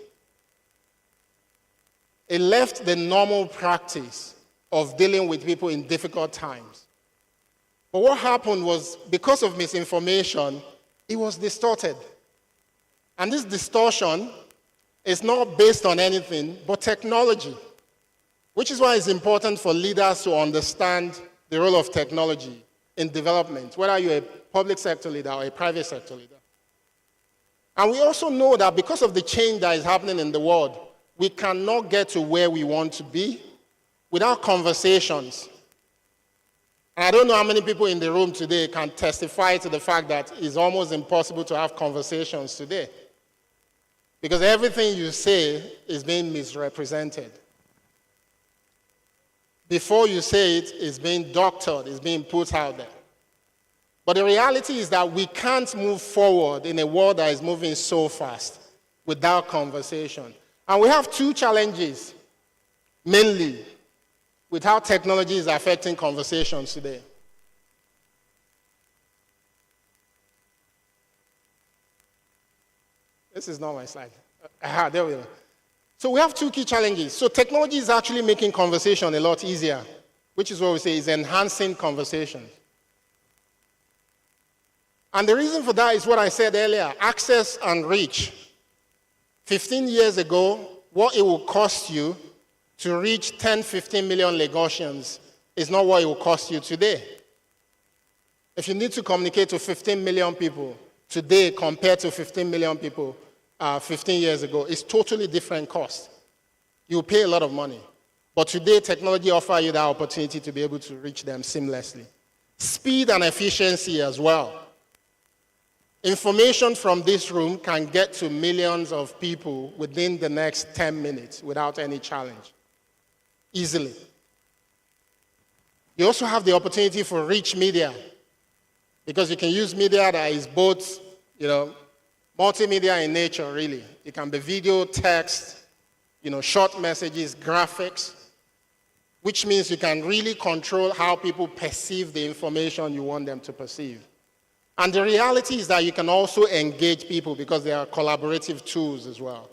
It left the normal practice of dealing with people in difficult times. But what happened was, because of misinformation, it was distorted. And this distortion is not based on anything but technology, which is why it's important for leaders to understand the role of technology in development, whether you're a public sector leader or a private sector leader. And we also know that because of the change that is happening in the world, we cannot get to where we want to be without conversations. And I don't know how many people in the room today can testify to the fact that it's almost impossible to have conversations today, because everything you say is being misrepresented. Before you say it, it's being doctored, it's being put out there. But the reality is that we can't move forward in a world that is moving so fast without conversation. And we have two challenges, mainly, with how technology is affecting conversations today. This is not my slide. There we go. So we have two key challenges. So technology is actually making conversation a lot easier, which is what we say is enhancing conversations. And the reason for that is what I said earlier, access and reach. 15 years ago, what it will cost you to reach 10, 15 million Lagosians is not what it will cost you today. If you need to communicate to 15 million people today compared to 15 million people 15 years ago, it's totally different cost. You pay a lot of money. But today, technology offers you that opportunity to be able to reach them seamlessly. Speed and efficiency as well. Information from this room can get to millions of people within the next 10 minutes without any challenge. Easily. You also have the opportunity for rich media, because you can use media that is both, multimedia in nature, really. It can be video, text, short messages, graphics, which means you can really control how people perceive the information you want them to perceive. And the reality is that you can also engage people because there are collaborative tools as well.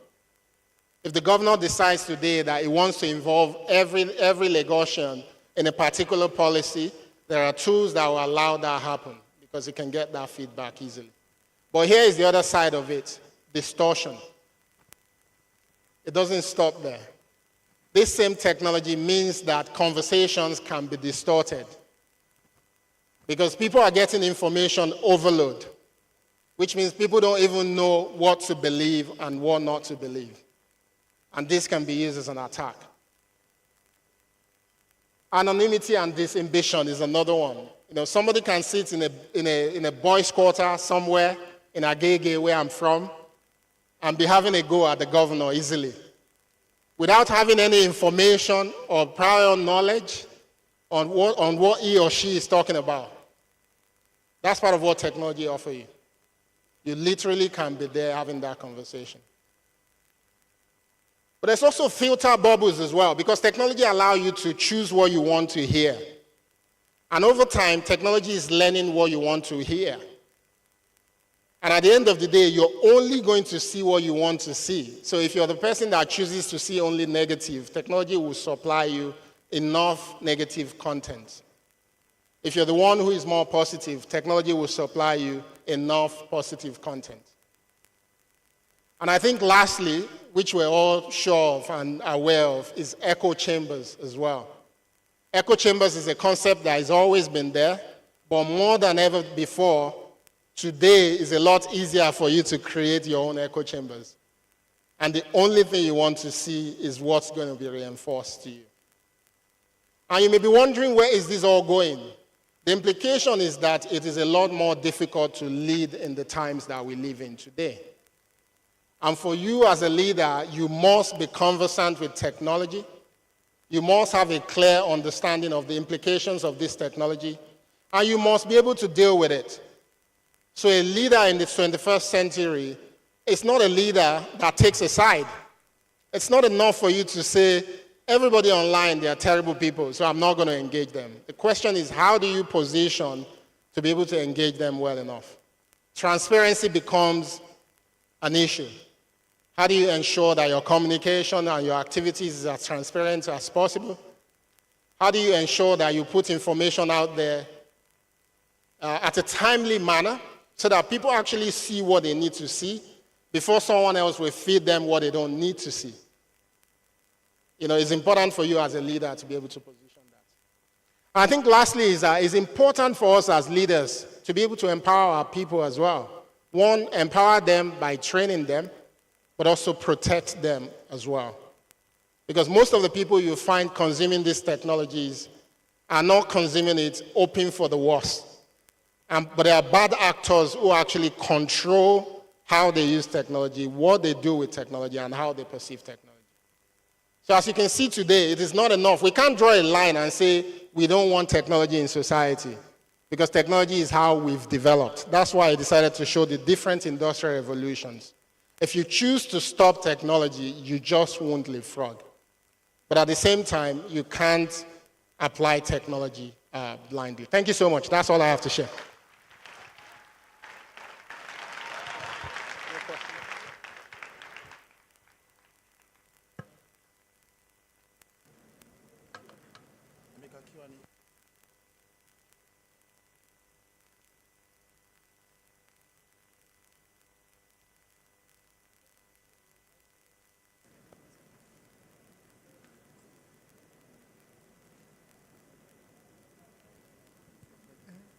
If the governor decides today that he wants to involve every Lagosian in a particular policy, there are tools that will allow that happen because he can get that feedback easily. But here is the other side of it, distortion. It doesn't stop there. This same technology means that conversations can be distorted, because people are getting information overload, which means people don't even know what to believe and what not to believe. And this can be used as an attack. Anonymity and disambition is another one. Somebody can sit in a boys' quarter somewhere in Agege, where I'm from, and be having a go at the governor easily, without having any information or prior knowledge on what he or she is talking about. That's part of what technology offers you. You literally can be there having that conversation. But there's also filter bubbles as well, because technology allows you to choose what you want to hear. And over time, technology is learning what you want to hear. And at the end of the day, you're only going to see what you want to see. So if you're the person that chooses to see only negative, technology will supply you enough negative content. If you're the one who is more positive, technology will supply you enough positive content. And I think lastly, which we're all sure of and aware of, is echo chambers as well. Echo chambers is a concept that has always been there, but more than ever before, Today is a lot easier for you to create your own echo chambers. And the only thing you want to see is what's going to be reinforced to you. And you may be wondering, where is this all going? The implication is that it is a lot more difficult to lead in the times that we live in today. And for you as a leader, you must be conversant with technology. You must have a clear understanding of the implications of this technology. And you must be able to deal with it. So a leader in the 21st century is not a leader that takes a side. It's not enough for you to say, everybody online, they are terrible people, so I'm not going to engage them. The question is, how do you position to be able to engage them well enough? Transparency becomes an issue. How do you ensure that your communication and your activities is as transparent as possible? How do you ensure that you put information out there at a timely manner so that people actually see what they need to see before someone else will feed them what they don't need to see? You know, it's important for you as a leader to be able to position that. I think lastly is that it's important for us as leaders to be able to empower our people as well. One, empower them by training them, but also protect them as well. Because most of the people you find consuming these technologies are not consuming it hoping for the worst. But there are bad actors who actually control how they use technology, what they do with technology, and how they perceive technology. So as you can see today, it is not enough. We can't draw a line and say we don't want technology in society, because technology is how we've developed. That's why I decided to show the different industrial revolutions. If you choose to stop technology, you just won't leapfrog. But at the same time, you can't apply technology blindly. Thank you so much. That's all I have to share.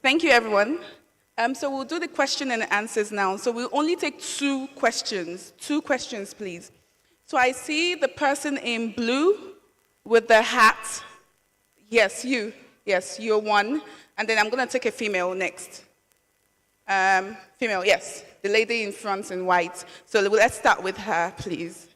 Thank you, everyone. So we'll do the question and answers now. So we'll only take two questions. Two questions, please. So I see the person in blue with the hat. Yes, you. Yes, you're one. And then I'm going to take a female next. Female, yes. The lady in front in white. So let's start with her, please.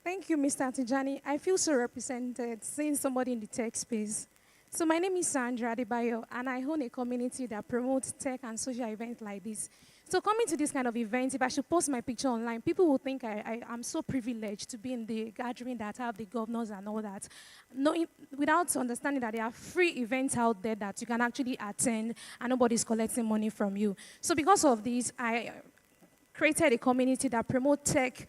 Thank you, Mr. Tijani. I feel so represented seeing somebody in the tech space. So my name is Sandra Adebayo, and I own a community that promotes tech and social events like this. So coming to this kind of event, if I should post my picture online, people will think I'm so privileged to be in the gathering that have the governors and all that. Without understanding that there are free events out there that you can actually attend and nobody's collecting money from you. So because of this, I created a community that promotes tech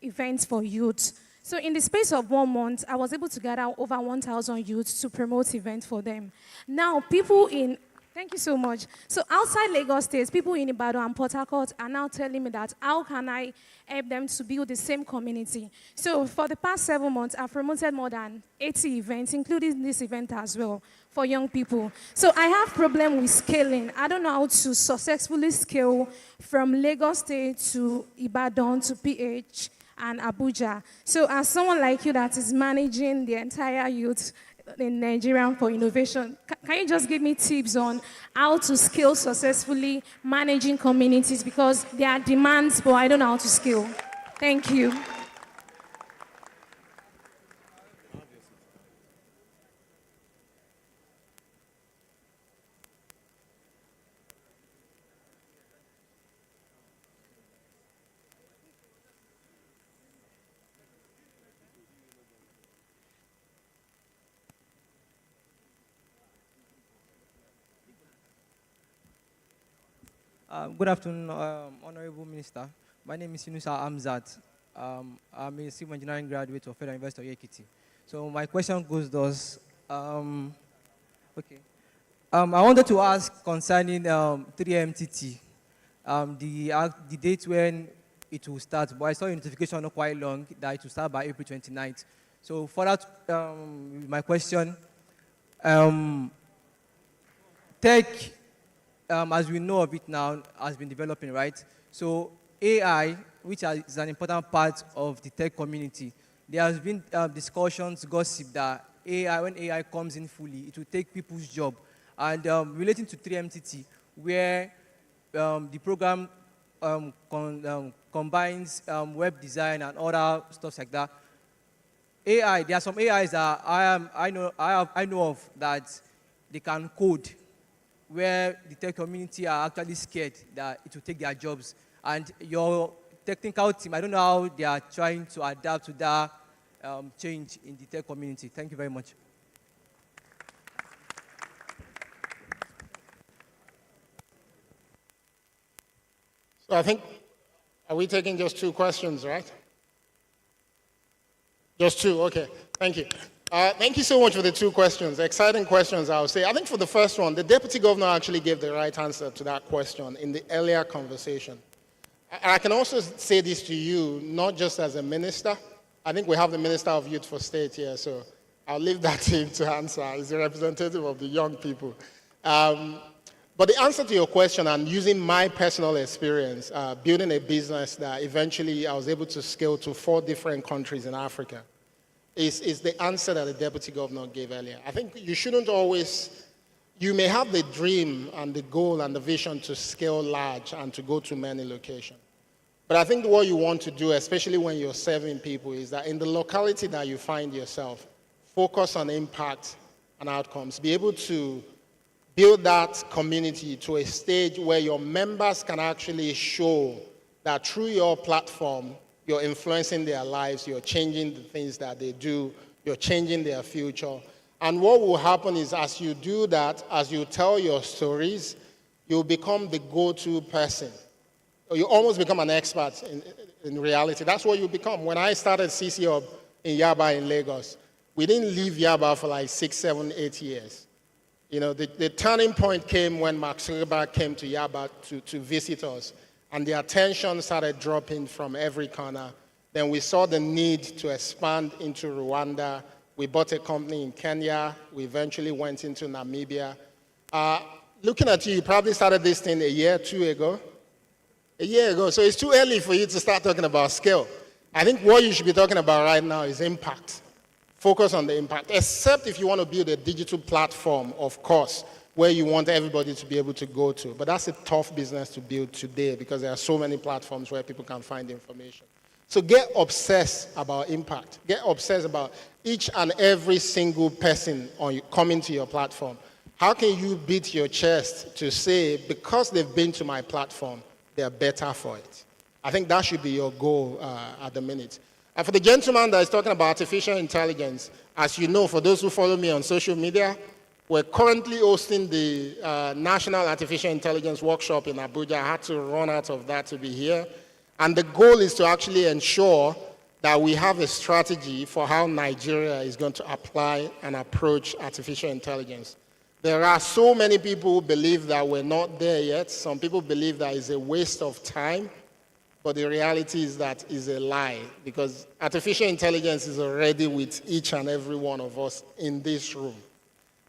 events for youth. So in the space of 1 month, I was able to gather over 1,000 youths to promote events for them. Now, thank you so much. So outside Lagos State, people in Ibadan and Port Harcourt are now telling me that how can I help them to build the same community? So for the past 7 months, I've promoted more than 80 events, including this event as well, for young people. So I have problem with scaling. I don't know how to successfully scale from Lagos State to Ibadan to PH and Abuja. So as someone like you that is managing the entire youth in Nigeria for innovation, can you just give me tips on how to scale successfully managing communities, because there are demands, but I don't know how to scale. Thank you. Good afternoon, Honorable Minister. My name is Yunusa Amzat. I'm a civil engineering graduate of Federal University of Ekiti. So my question goes thus. I wanted to ask concerning 3MTT, the date when it will start, but I saw a notification not quite long that it will start by April 29th. So for that, my question, Tech, as we know of it now, has been developing, right? So AI, which is an important part of the tech community, there has been discussions, gossip that AI, when AI comes in fully, it will take people's job. And relating to 3MTT, where the program combines web design and other stuff like that. AI, there are some AIs that I know of that they can code, where the tech community are actually scared that it will take their jobs. And your technical team, I don't know how they are trying to adapt to that change in the tech community. Thank you very much. So I think, are we taking just 2 questions, right? Just 2, okay. Thank you. Thank you so much for the 2 questions. Exciting questions, I would say. I think for the first one, the deputy governor actually gave the right answer to that question in the earlier conversation. I can also say this to you, not just as a minister. I think we have the Minister of Youth for State here, so I'll leave that to him to answer. He's a representative of the young people. But the answer to your question, and using my personal experience, building a business that eventually I was able to scale to 4 different countries in Africa, is the answer that the deputy governor gave earlier. I think you shouldn't always, you may have the dream and the goal and the vision to scale large and to go to many locations. But I think what you want to do, especially when you're serving people, is that in the locality that you find yourself, focus on impact and outcomes. Be able to build that community to a stage where your members can actually show that through your platform, you're influencing their lives, you're changing the things that they do, you're changing their future. And what will happen is as you do that, as you tell your stories, you'll become the go-to person. You almost become an expert in reality. That's what you become. When I started CC Hub in Yaba in Lagos, we didn't leave Yaba for like 6, 7, 8 years. You know, the turning point came when Mark Zuckerberg came to Yaba to visit us, and the attention started dropping from every corner. Then we saw the need to expand into Rwanda. We bought a company in Kenya. We eventually went into Namibia. Looking at you, you probably started this thing a year, 2 ago. A year ago, so it's too early for you to start talking about scale. I think what you should be talking about right now is impact. Focus on the impact, except if you want to build a digital platform, of course, where you want everybody to be able to go to. But that's a tough business to build today because there are so many platforms where people can find information. So get obsessed about impact. Get obsessed about each and every single person coming to your platform. How can you beat your chest to say, because they've been to my platform, they're better for it? I think that should be your goal at the minute. And for the gentleman that is talking about artificial intelligence, as you know, for those who follow me on social media, we're currently hosting the National Artificial Intelligence Workshop in Abuja. I had to run out of that to be here. And the goal is to actually ensure that we have a strategy for how Nigeria is going to apply and approach artificial intelligence. There are so many people who believe that we're not there yet. Some people believe that it's a waste of time. But the reality is that is a lie, because artificial intelligence is already with each and every one of us in this room.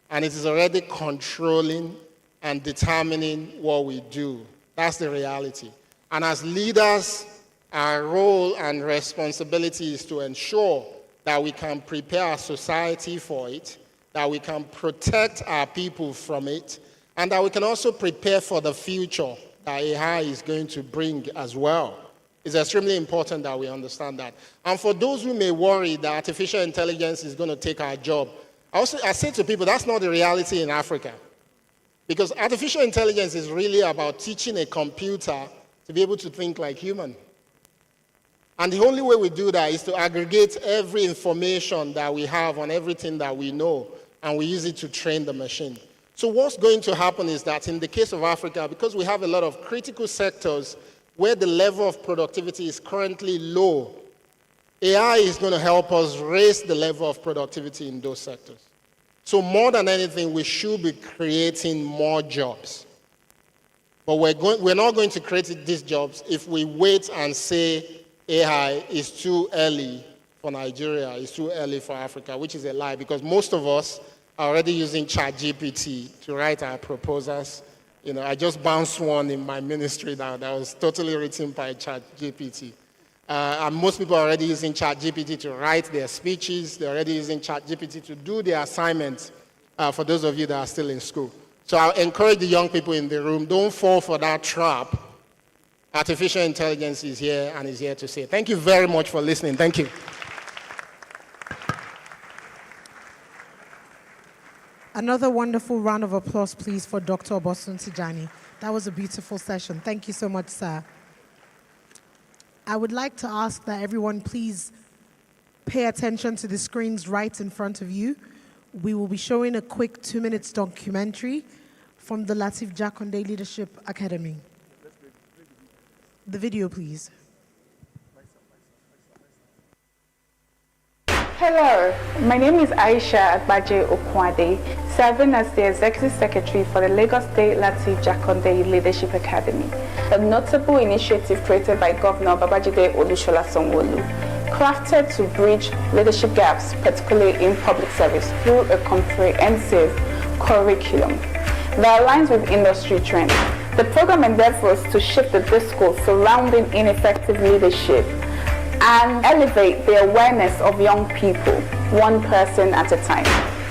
And it is already controlling and determining what we do. That's the reality. And as leaders, our role and responsibility is to ensure that we can prepare our society for it, that we can protect our people from it, and that we can also prepare for the future that AI is going to bring as well. It's extremely important that we understand that. And for those who may worry that artificial intelligence is going to take our job, I say to people, that's not the reality in Africa. Because artificial intelligence is really about teaching a computer to be able to think like human. And the only way we do that is to aggregate every information that we have on everything that we know, and we use it to train the machine. So what's going to happen is that in the case of Africa, because we have a lot of critical sectors where the level of productivity is currently low, AI is going to help us raise the level of productivity in those sectors. So more than anything, we should be creating more jobs. But we're not going to create these jobs if we wait and say AI is too early for Nigeria, it's too early for Africa, which is a lie, because most of us are already using ChatGPT to write our proposals. You know, I just bounced one in my ministry now that was totally written by ChatGPT. And most people are already using ChatGPT to write their speeches. They're already using ChatGPT to do their assignments for those of you that are still in school. So I'll encourage the young people in the room, don't fall for that trap. Artificial intelligence is here and is here to stay. Thank you very much for listening. Thank you. Another wonderful round of applause, please, for Dr. Obosun Tijani. That was a beautiful session. Thank you so much, sir. I would like to ask that everyone please pay attention to the screens right in front of you. We will be showing a quick 2-minute documentary from the Lateef Jakande Leadership Academy. The video, please. Hello, my name is Aisha Agbaje Okwade, serving as the Executive Secretary for the Lagos State Lateef Jakande Leadership Academy, a notable initiative created by Governor Babajide Olusola Sanwo-Olu, crafted to bridge leadership gaps, particularly in public service, through a comprehensive curriculum that aligns with industry trends. The program endeavors to shift the discourse surrounding ineffective leadership and elevate the awareness of young people, one person at a time.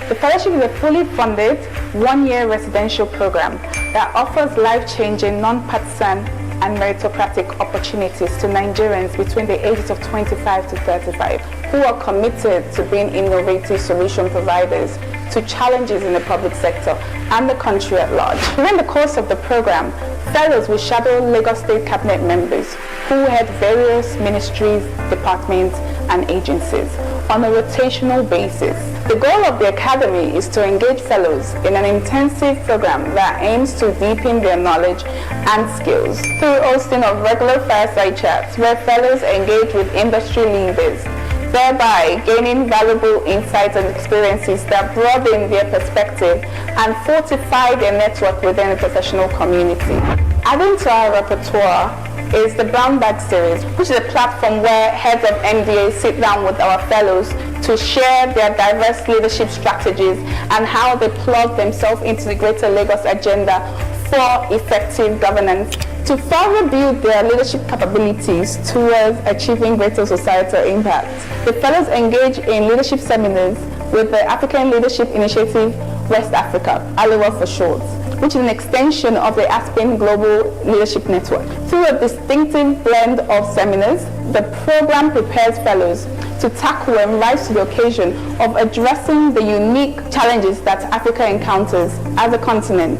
The fellowship is a fully funded, 1-year residential program that offers life-changing, non-partisan and meritocratic opportunities to Nigerians between the ages of 25 to 35 who are committed to being innovative solution providers to challenges in the public sector and the country at large. During the course of the program, fellows will shadow Lagos State Cabinet members who head various ministries, departments, and agencies on a rotational basis. The goal of the Academy is to engage fellows in an intensive program that aims to deepen their knowledge and skills through hosting of regular fireside chats where fellows engage with industry leaders, thereby gaining valuable insights and experiences that broaden their perspective and fortify their network within the professional community. Adding to our repertoire is the Brown Bag Series, which is a platform where heads of MDA sit down with our fellows to share their diverse leadership strategies and how they plug themselves into the greater Lagos agenda for effective governance to further build their leadership capabilities towards achieving greater societal impact. The fellows engage in leadership seminars with the African Leadership Initiative West Africa, ALIWA for short, which is an extension of the Aspen Global Leadership Network. Through a distinctive blend of seminars, the program prepares fellows to tackle and rise to the occasion of addressing the unique challenges that Africa encounters as a continent,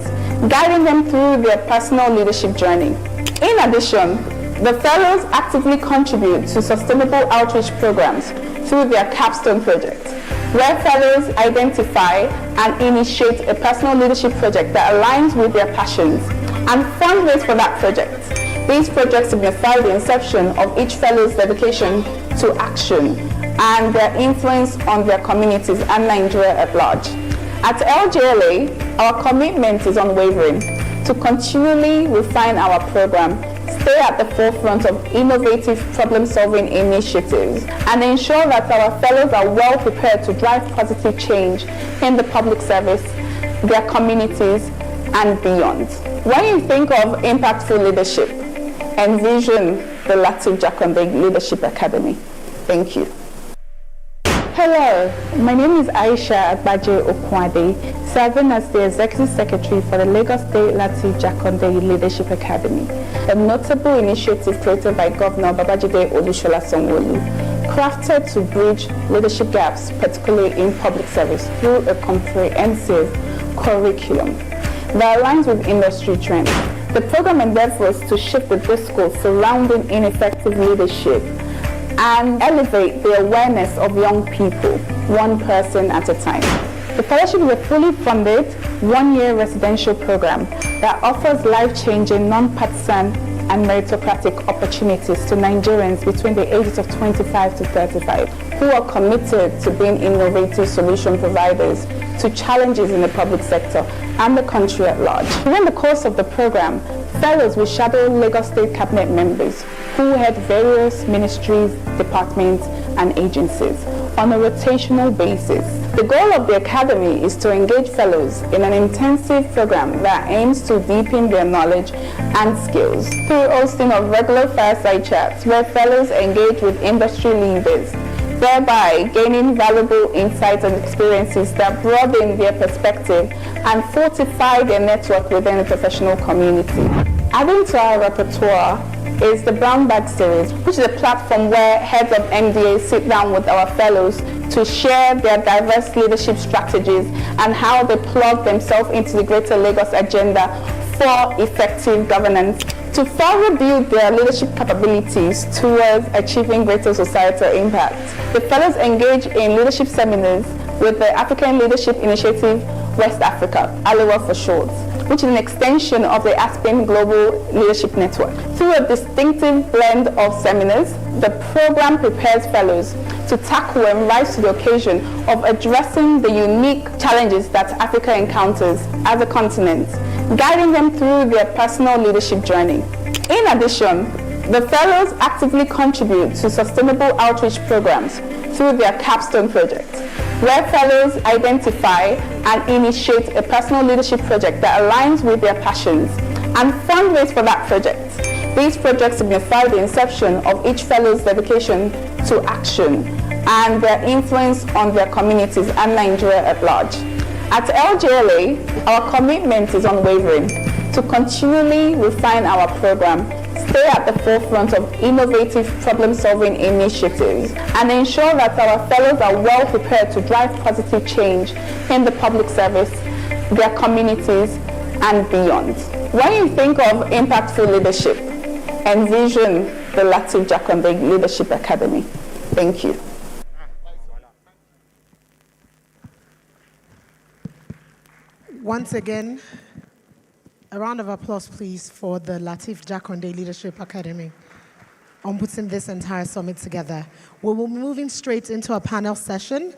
guiding them through their personal leadership journey. In addition, the fellows actively contribute to sustainable outreach programs through their capstone projects, where fellows identify and initiate a personal leadership project that aligns with their passions and fundraise for that project. These projects signify the inception of each fellow's dedication to action and their influence on their communities and Nigeria at large. At LGLA, our commitment is unwavering to continually refine our program, stay at the forefront of innovative problem-solving initiatives, and ensure that our fellows are well prepared to drive positive change in the public service, their communities, and beyond. When you think of impactful leadership, envision the Lateef Jakande Leadership Academy. Thank you. Hello, my name is Aisha Agbaje Okwade, serving as the Executive Secretary for the Lagos State Lateef Jakande Leadership Academy, a notable initiative created by Governor Babajide Olusola Sanwo-Olu, crafted to bridge leadership gaps, particularly in public service, through a comprehensive curriculum that aligns with industry trends. The program endeavors to shift the discourse surrounding ineffective leadership and elevate the awareness of young people, one person at a time. The fellowship is a fully funded, 1-year residential program that offers life-changing, non-partisan and meritocratic opportunities to Nigerians between the ages of 25 to 35 who are committed to being innovative solution providers to challenges in the public sector and the country at large. During the course of the program, fellows will shadow Lagos State Cabinet members who head various ministries, departments, and agencies on a rotational basis. The goal of the Academy is to engage fellows in an intensive program that aims to deepen their knowledge and skills through hosting of regular fireside chats where fellows engage with industry leaders, thereby gaining valuable insights and experiences that broaden their perspective and fortify their network within the professional community. Adding to our repertoire is the Brown Bag Series, which is a platform where heads of MDAs sit down with our fellows to share their diverse leadership strategies and how they plug themselves into the greater Lagos agenda for effective governance to further build their leadership capabilities towards achieving greater societal impact. The fellows engage in leadership seminars with the African Leadership Initiative West Africa, ALEWA for short, which is an extension of the Aspen Global Leadership Network. Through a distinctive blend of seminars, the program prepares fellows to tackle and rise to the occasion of addressing the unique challenges that Africa encounters as a continent, guiding them through their personal leadership journey. In addition, the fellows actively contribute to sustainable outreach programs through their capstone projects, where fellows identify and initiate a personal leadership project that aligns with their passions and fundraise for that project. These projects signify the inception of each fellow's dedication to action and their influence on their communities and Nigeria at large. At LJLA, our commitment is unwavering to continually refine our program, stay at the forefront of innovative problem-solving initiatives, and ensure that our fellows are well prepared to drive positive change in the public service, their communities, and beyond. When you think of impactful leadership, envision the Lateef Jakande Leadership Academy. Thank you. Once again, a round of applause, please, for the Lateef Jakande Leadership Academy on putting this entire summit together. We're moving straight into a panel session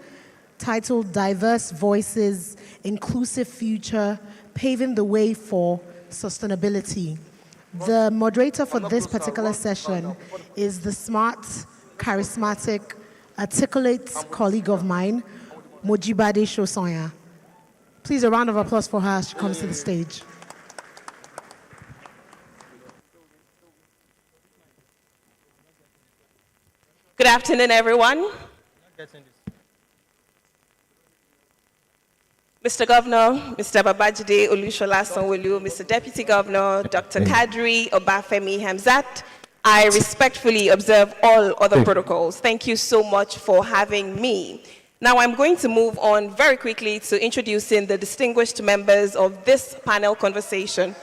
titled Diverse Voices, Inclusive Future, Paving the Way for Sustainability. The moderator for this particular session is the smart, charismatic, articulate colleague of mine, Mojibade Shosonya. Please, a round of applause for her as she comes to the stage. Good afternoon, everyone. Mr. Governor, Mr. Babajide Olushola Sanwo-Olu, Mr. Deputy Governor, Dr. Kadri Obafemi Hamzat, I respectfully observe all other protocols. Thank you so much for having me. Now I'm going to move on very quickly to introducing the distinguished members of this panel conversation.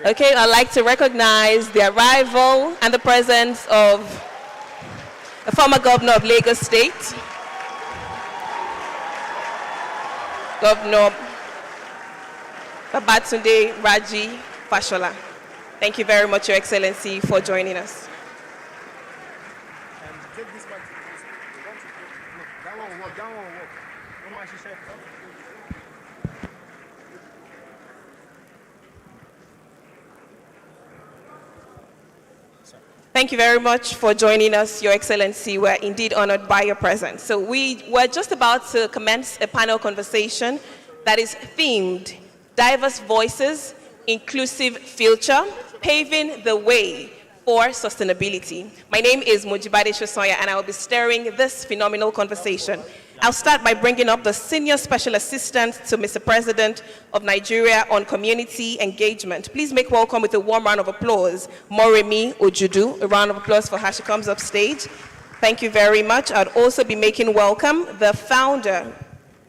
Okay, I'd like to recognize the arrival and the presence of the former governor of Lagos State, Governor Babatunde Raji Fashola. Thank you very much, Your Excellency, for joining us. Thank you very much for joining us, Your Excellency. We're indeed honored by your presence. So we're just about to commence a panel conversation that is themed Diverse Voices, Inclusive Future, Paving the Way for Sustainability. My name is Mojibade Shosonya, and I will be steering this phenomenal conversation. I'll start by bringing up the Senior Special Assistant to Mr. President of Nigeria on Community Engagement. Please make welcome with a warm round of applause, Moremi Ojudu. A round of applause for her. She comes up stage. Thank you very much. I'd also be making welcome the founder,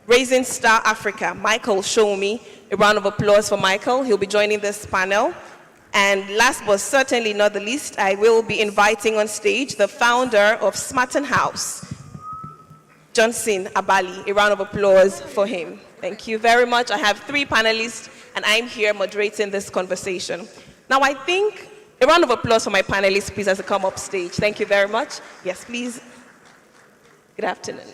Raising Star Africa, Michael Shomi. A round of applause for Michael. He'll be joining this panel. And last but certainly not the least, I will be inviting on stage the founder of Smarten House, Johnson Abali. A round of applause for him. Thank you very much. I have 3 panelists, and I'm here moderating this conversation. Now, I think a round of applause for my panelists, please, as they come up stage. Thank you very much. Yes, please. Good afternoon.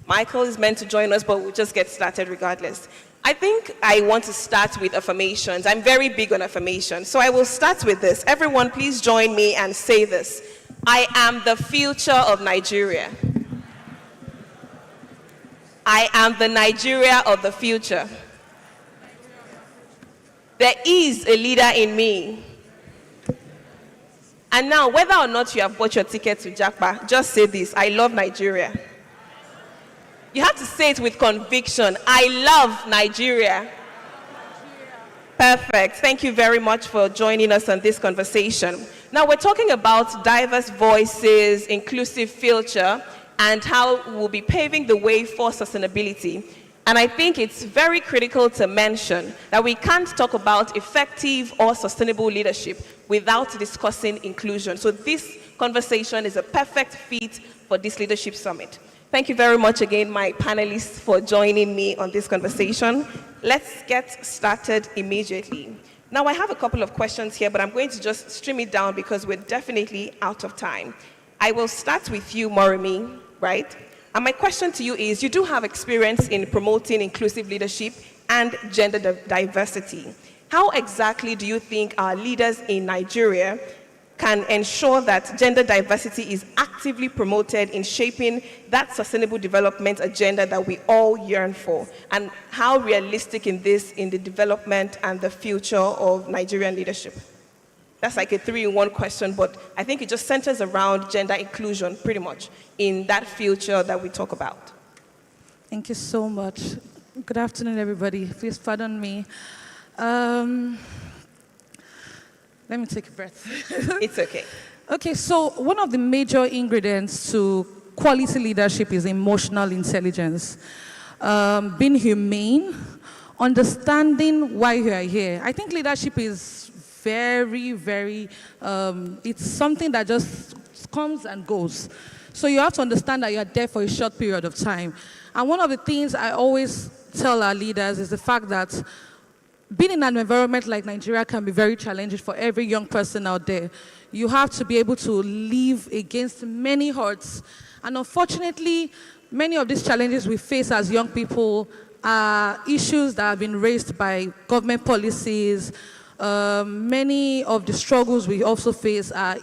Michael is meant to join us, but we'll just get started regardless. I think I want to start with affirmations. I'm very big on affirmations. So I will start with this. Everyone, please join me and say this. I am the future of Nigeria. I am the Nigeria of the future. There is a leader in me. And now, whether or not you have bought your ticket to Japa, just say this: I love Nigeria. You have to say it with conviction. I love Nigeria. Perfect. Thank you very much for joining us on this conversation. Now, we're talking about diverse voices, inclusive future, and how we'll be paving the way for sustainability. And I think it's very critical to mention that we can't talk about effective or sustainable leadership without discussing inclusion. So this conversation is a perfect fit for this leadership summit. Thank you very much again, my panelists, for joining me on this conversation. Let's get started immediately. Now, I have a couple of questions here, but I'm going to just stream it down because we're definitely out of time. I will start with you, Morimi, right? And my question to you is, you do have experience in promoting inclusive leadership and gender diversity. How exactly do you think our leaders in Nigeria can ensure that gender diversity is actively promoted in shaping that sustainable development agenda that we all yearn for? And how realistic is this in the development and the future of Nigerian leadership? That's like a 3-in-1 question, but I think it just centers around gender inclusion pretty much in that future that we talk about. Thank you so much. Good afternoon, everybody. Please pardon me. Let me take a breath. It's okay. Okay, so one of the major ingredients to quality leadership is emotional intelligence. Being humane, understanding why you are here. I think leadership is very, very, it's something that just comes and goes. So you have to understand that you're there for a short period of time. And one of the things I always tell our leaders is the fact that being in an environment like Nigeria can be very challenging for every young person out there. You have to be able to live against many odds. And unfortunately, many of these challenges we face as young people are issues that have been raised by government policies. Many of the struggles we also face are,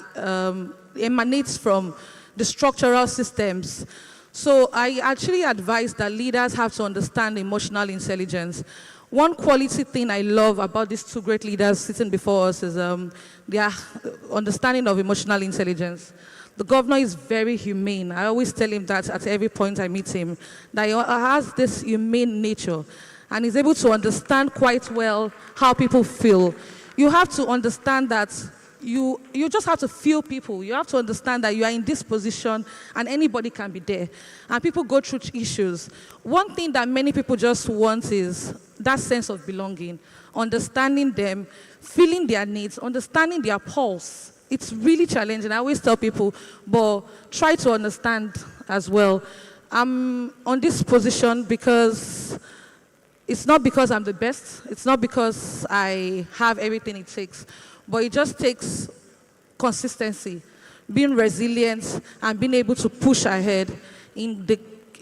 emanates from the structural systems. So I actually advise that leaders have to understand emotional intelligence. One quality thing I love about these two great leaders sitting before us is their understanding of emotional intelligence. The governor is very humane. I always tell him that at every point I meet him, that he has this humane nature and is able to understand quite well how people feel. You have to understand that you just have to feel people. You have to understand that you are in this position and anybody can be there. And people go through issues. One thing that many people just want is that sense of belonging, understanding them, feeling their needs, understanding their pulse. It's really challenging. I always tell people, but try to understand as well. I'm on this position because it's not because I'm the best. It's not because I have everything it takes. But it just takes consistency, being resilient, and being able to push ahead in the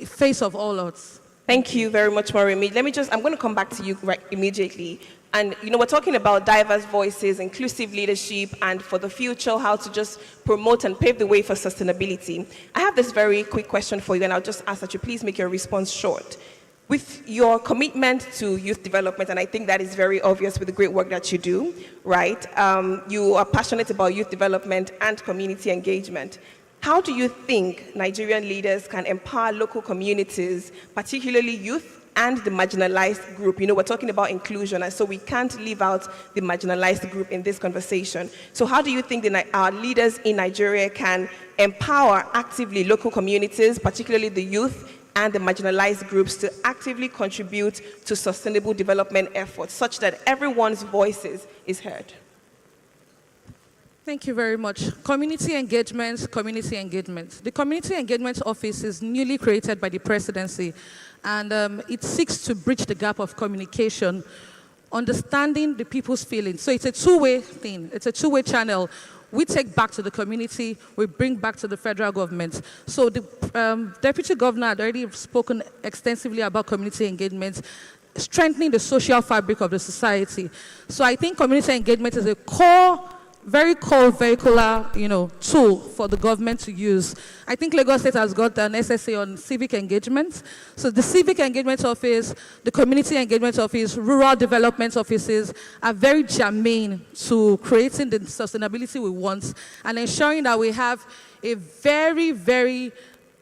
face of all odds. Thank you very much, Morimi. I'm going to come back to you right immediately. And, we're talking about diverse voices, inclusive leadership, and for the future, how to just promote and pave the way for sustainability. I have this very quick question for you, and I'll just ask that you please make your response short. With your commitment to youth development, and I think that is very obvious with the great work that you do, right? You are passionate about youth development and community engagement. How do you think Nigerian leaders can empower local communities, particularly youth and the marginalized group? We're talking about inclusion, and so we can't leave out the marginalized group in this conversation. So how do you think our leaders in Nigeria can empower actively local communities, particularly the youth, and the marginalized groups to actively contribute to sustainable development efforts such that everyone's voices is heard? Thank you very much. Community engagement, community engagement. The Community Engagement Office is newly created by the presidency, and it seeks to bridge the gap of communication, understanding the people's feelings. So it's a two-way thing. It's a two-way channel. We take back to the community, we bring back to the federal government. So the Deputy Governor had already spoken extensively about community engagement. strengthening the social fabric of the society. So I think community engagement is a core, very core vehicular, tool for the government to use. I think Lagos State has got an SSA on civic engagement. So the civic engagement office, the community engagement office, rural development offices are very germane to creating the sustainability we want and ensuring that we have a very, very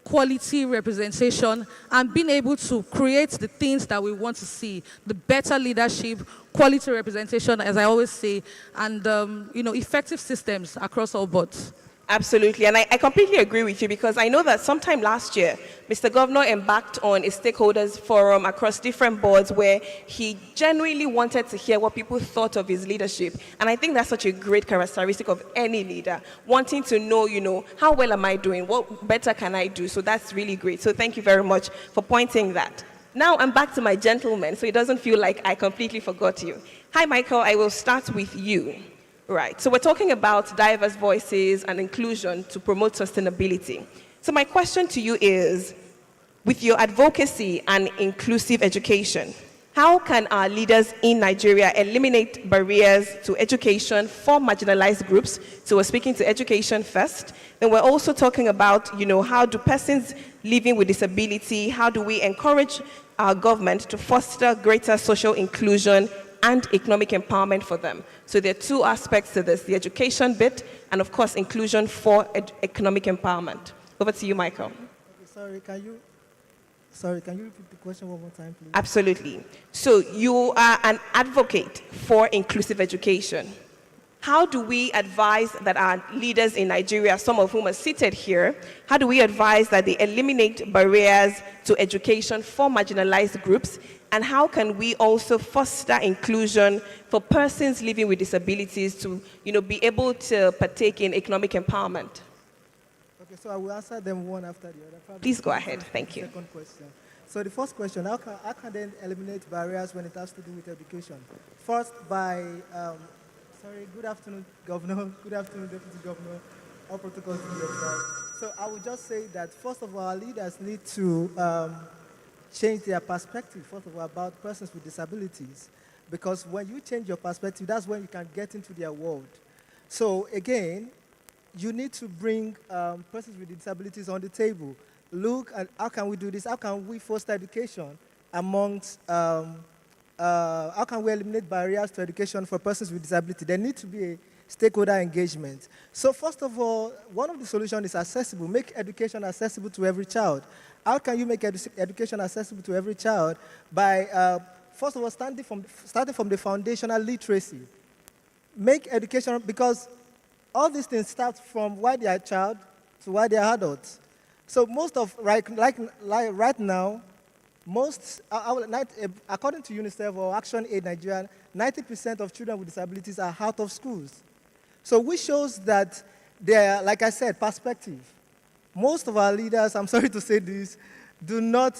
quality representation and being able to create the things that we want to see, the better leadership, quality representation, as I always say, and effective systems across all boards. Absolutely, and I completely agree with you because I know that sometime last year, Mr. Governor embarked on a stakeholders forum across different boards where he genuinely wanted to hear what people thought of his leadership. And I think that's such a great characteristic of any leader, wanting to know, how well am I doing? What better can I do? So that's really great. So thank you very much for pointing that. Now I'm back to my gentleman, so it doesn't feel like I completely forgot you. Hi, Michael, I will start with you. Right, so we're talking about diverse voices and inclusion to promote sustainability. So my question to you is, with your advocacy and inclusive education, how can our leaders in Nigeria eliminate barriers to education for marginalized groups? So we're speaking to education first. Then we're also talking about, how do persons living with disability, how do we encourage our government to foster greater social inclusion and economic empowerment for them? So there are two aspects to this, the education bit and, of course, inclusion for economic empowerment. Over to you, Michael. Okay, can you repeat the question one more time, please? Absolutely. So you are an advocate for inclusive education. How do we advise that our leaders in Nigeria, some of whom are seated here, how do we advise that they eliminate barriers to education for marginalized groups? And how can we also foster inclusion for persons living with disabilities to, be able to partake in economic empowerment? Okay, so I will answer them one after the other. Probably Please go ahead. Thank you. Second question. So the first question, how can they eliminate barriers when it has to do with education? First, by, good afternoon, Governor. Good afternoon, Deputy Governor. All protocols to your side. So I would just say that, first of all, our leaders need to change their perspective, first of all, about persons with disabilities. Because when you change your perspective, that's when you can get into their world. So again, you need to bring persons with disabilities on the table. Look at how can we do this? How can we foster education amongst, how can we eliminate barriers to education for persons with disability? There needs to be a stakeholder engagement. So first of all, one of the solutions is accessible. Make education accessible to every child. How can you make education accessible to every child? By, first of all, starting from the foundational literacy. Make education, because all these things start from why they are a child to why they are adults. So most of, right now, according to UNICEF or Action Aid Nigeria, 90% of children with disabilities are out of schools. So which shows that they're, like I said, perspective. Most of our leaders, I'm sorry to say this, do not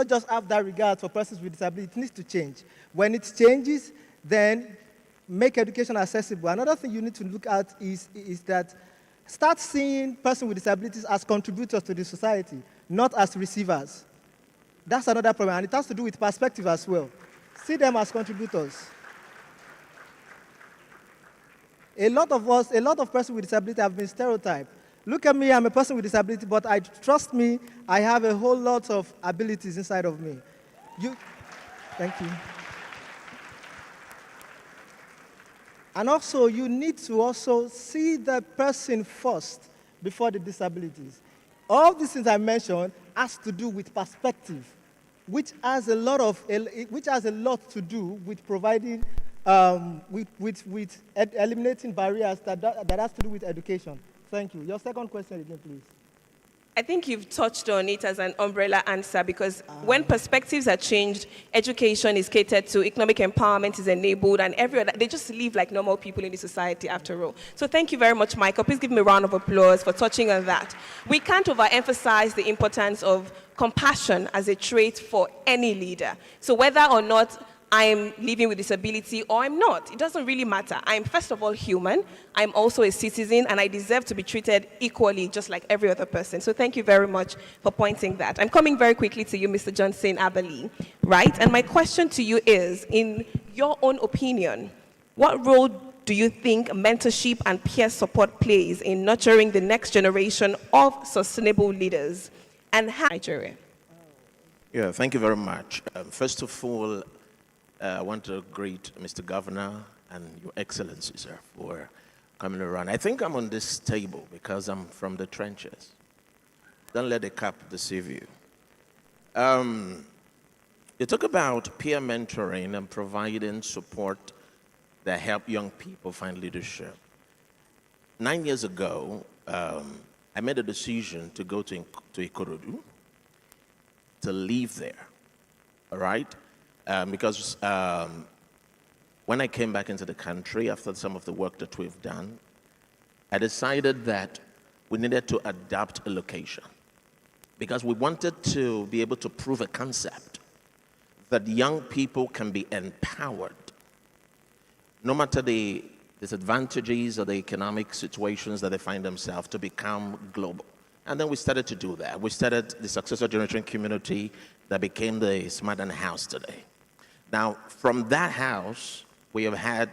just have that regard for persons with disability. It needs to change. When it changes, then make education accessible. Another thing you need to look at is that start seeing persons with disabilities as contributors to the society, not as receivers. That's another problem, and it has to do with perspective as well. See them as contributors. A lot of persons with disability have been stereotyped. Look at me, I'm a person with disability, but trust me, I have a whole lot of abilities inside of me. Thank you. And also, you need to also see the person first before the disabilities. All these things I mentioned has to do with perspective, which has a lot to do with providing, with eliminating barriers that has to do with education. Thank you. Your second question again, please. I think you've touched on it as an umbrella answer because when perspectives are changed, education is catered to, economic empowerment is enabled, and they just live like normal people in the society after all. So thank you very much, Michael. Please give me a round of applause for touching on that. We can't overemphasize the importance of compassion as a trait for any leader. So whether or not I'm living with disability or I'm not. It doesn't really matter. I'm first of all human. I'm also a citizen, and I deserve to be treated equally, just like every other person. So thank you very much for pointing that. I'm coming very quickly to you, Mr. Johnson Abali, right? And my question to you is, in your own opinion, what role do you think mentorship and peer support plays in nurturing the next generation of sustainable leaders and how Nigeria? Yeah, thank you very much. First of all, I want to greet Mr. Governor and Your Excellency, sir, for coming around. I think I'm on this table because I'm from the trenches. Don't let the cap deceive you. You talk about peer mentoring and providing support that help young people find leadership. 9 years ago, I made a decision to go to Ikorodu, to live there, all right? Because when I came back into the country after some of the work that we've done, I decided that we needed to adapt a location because we wanted to be able to prove a concept that young people can be empowered no matter the disadvantages or the economic situations that they find themselves to become global. And then we started to do that. We started the Successor Generation Community that became the Smart and House today. Now, from that house, we have had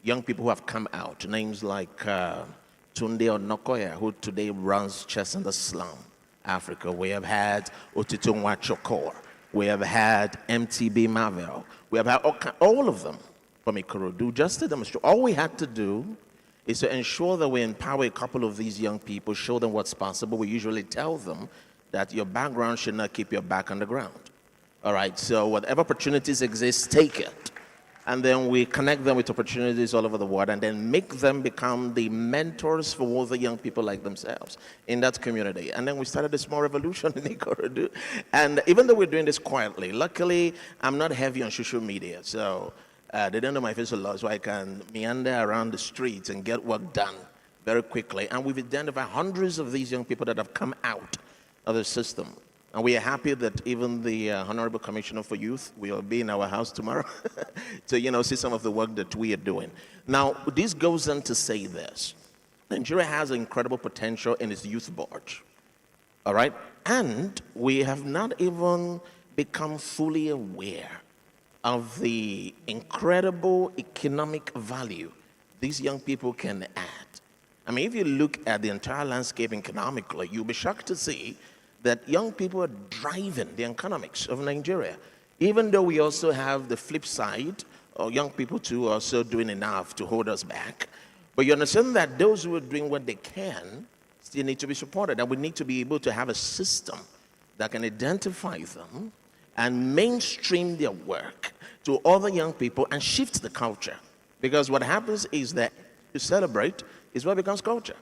young people who have come out, names like Tunde Onokoya, who today runs Chess in the Slum, Africa. We have had Otito Nwachokor. We have had MTB Marvel. We have had all of them from Ikorodu, just to demonstrate. All we had to do is to ensure that we empower a couple of these young people, show them what's possible. We usually tell them that your background should not keep your back on the ground. All right, so whatever opportunities exist, take it. And then we connect them with opportunities all over the world and then make them become the mentors for other young people like themselves in that community. And then we started a small revolution in Ikorodu. And even though we're doing this quietly, luckily, I'm not heavy on social media. So they don't know my face a lot, so I can meander around the streets and get work done very quickly. And we've identified hundreds of these young people that have come out of the system. And we are happy that even the Honorable Commissioner for Youth will be in our house tomorrow to, see some of the work that we are doing. Now, this goes on to say this. Nigeria has incredible potential in its youth board, all right? And we have not even become fully aware of the incredible economic value these young people can add. I mean, if you look at the entire landscape economically, you'll be shocked to see that young people are driving the economics of Nigeria. Even though we also have the flip side, or young people too are also doing enough to hold us back. But you understand that those who are doing what they can still need to be supported, and we need to be able to have a system that can identify them and mainstream their work to other young people and shift the culture. Because what happens is that to celebrate is what becomes culture,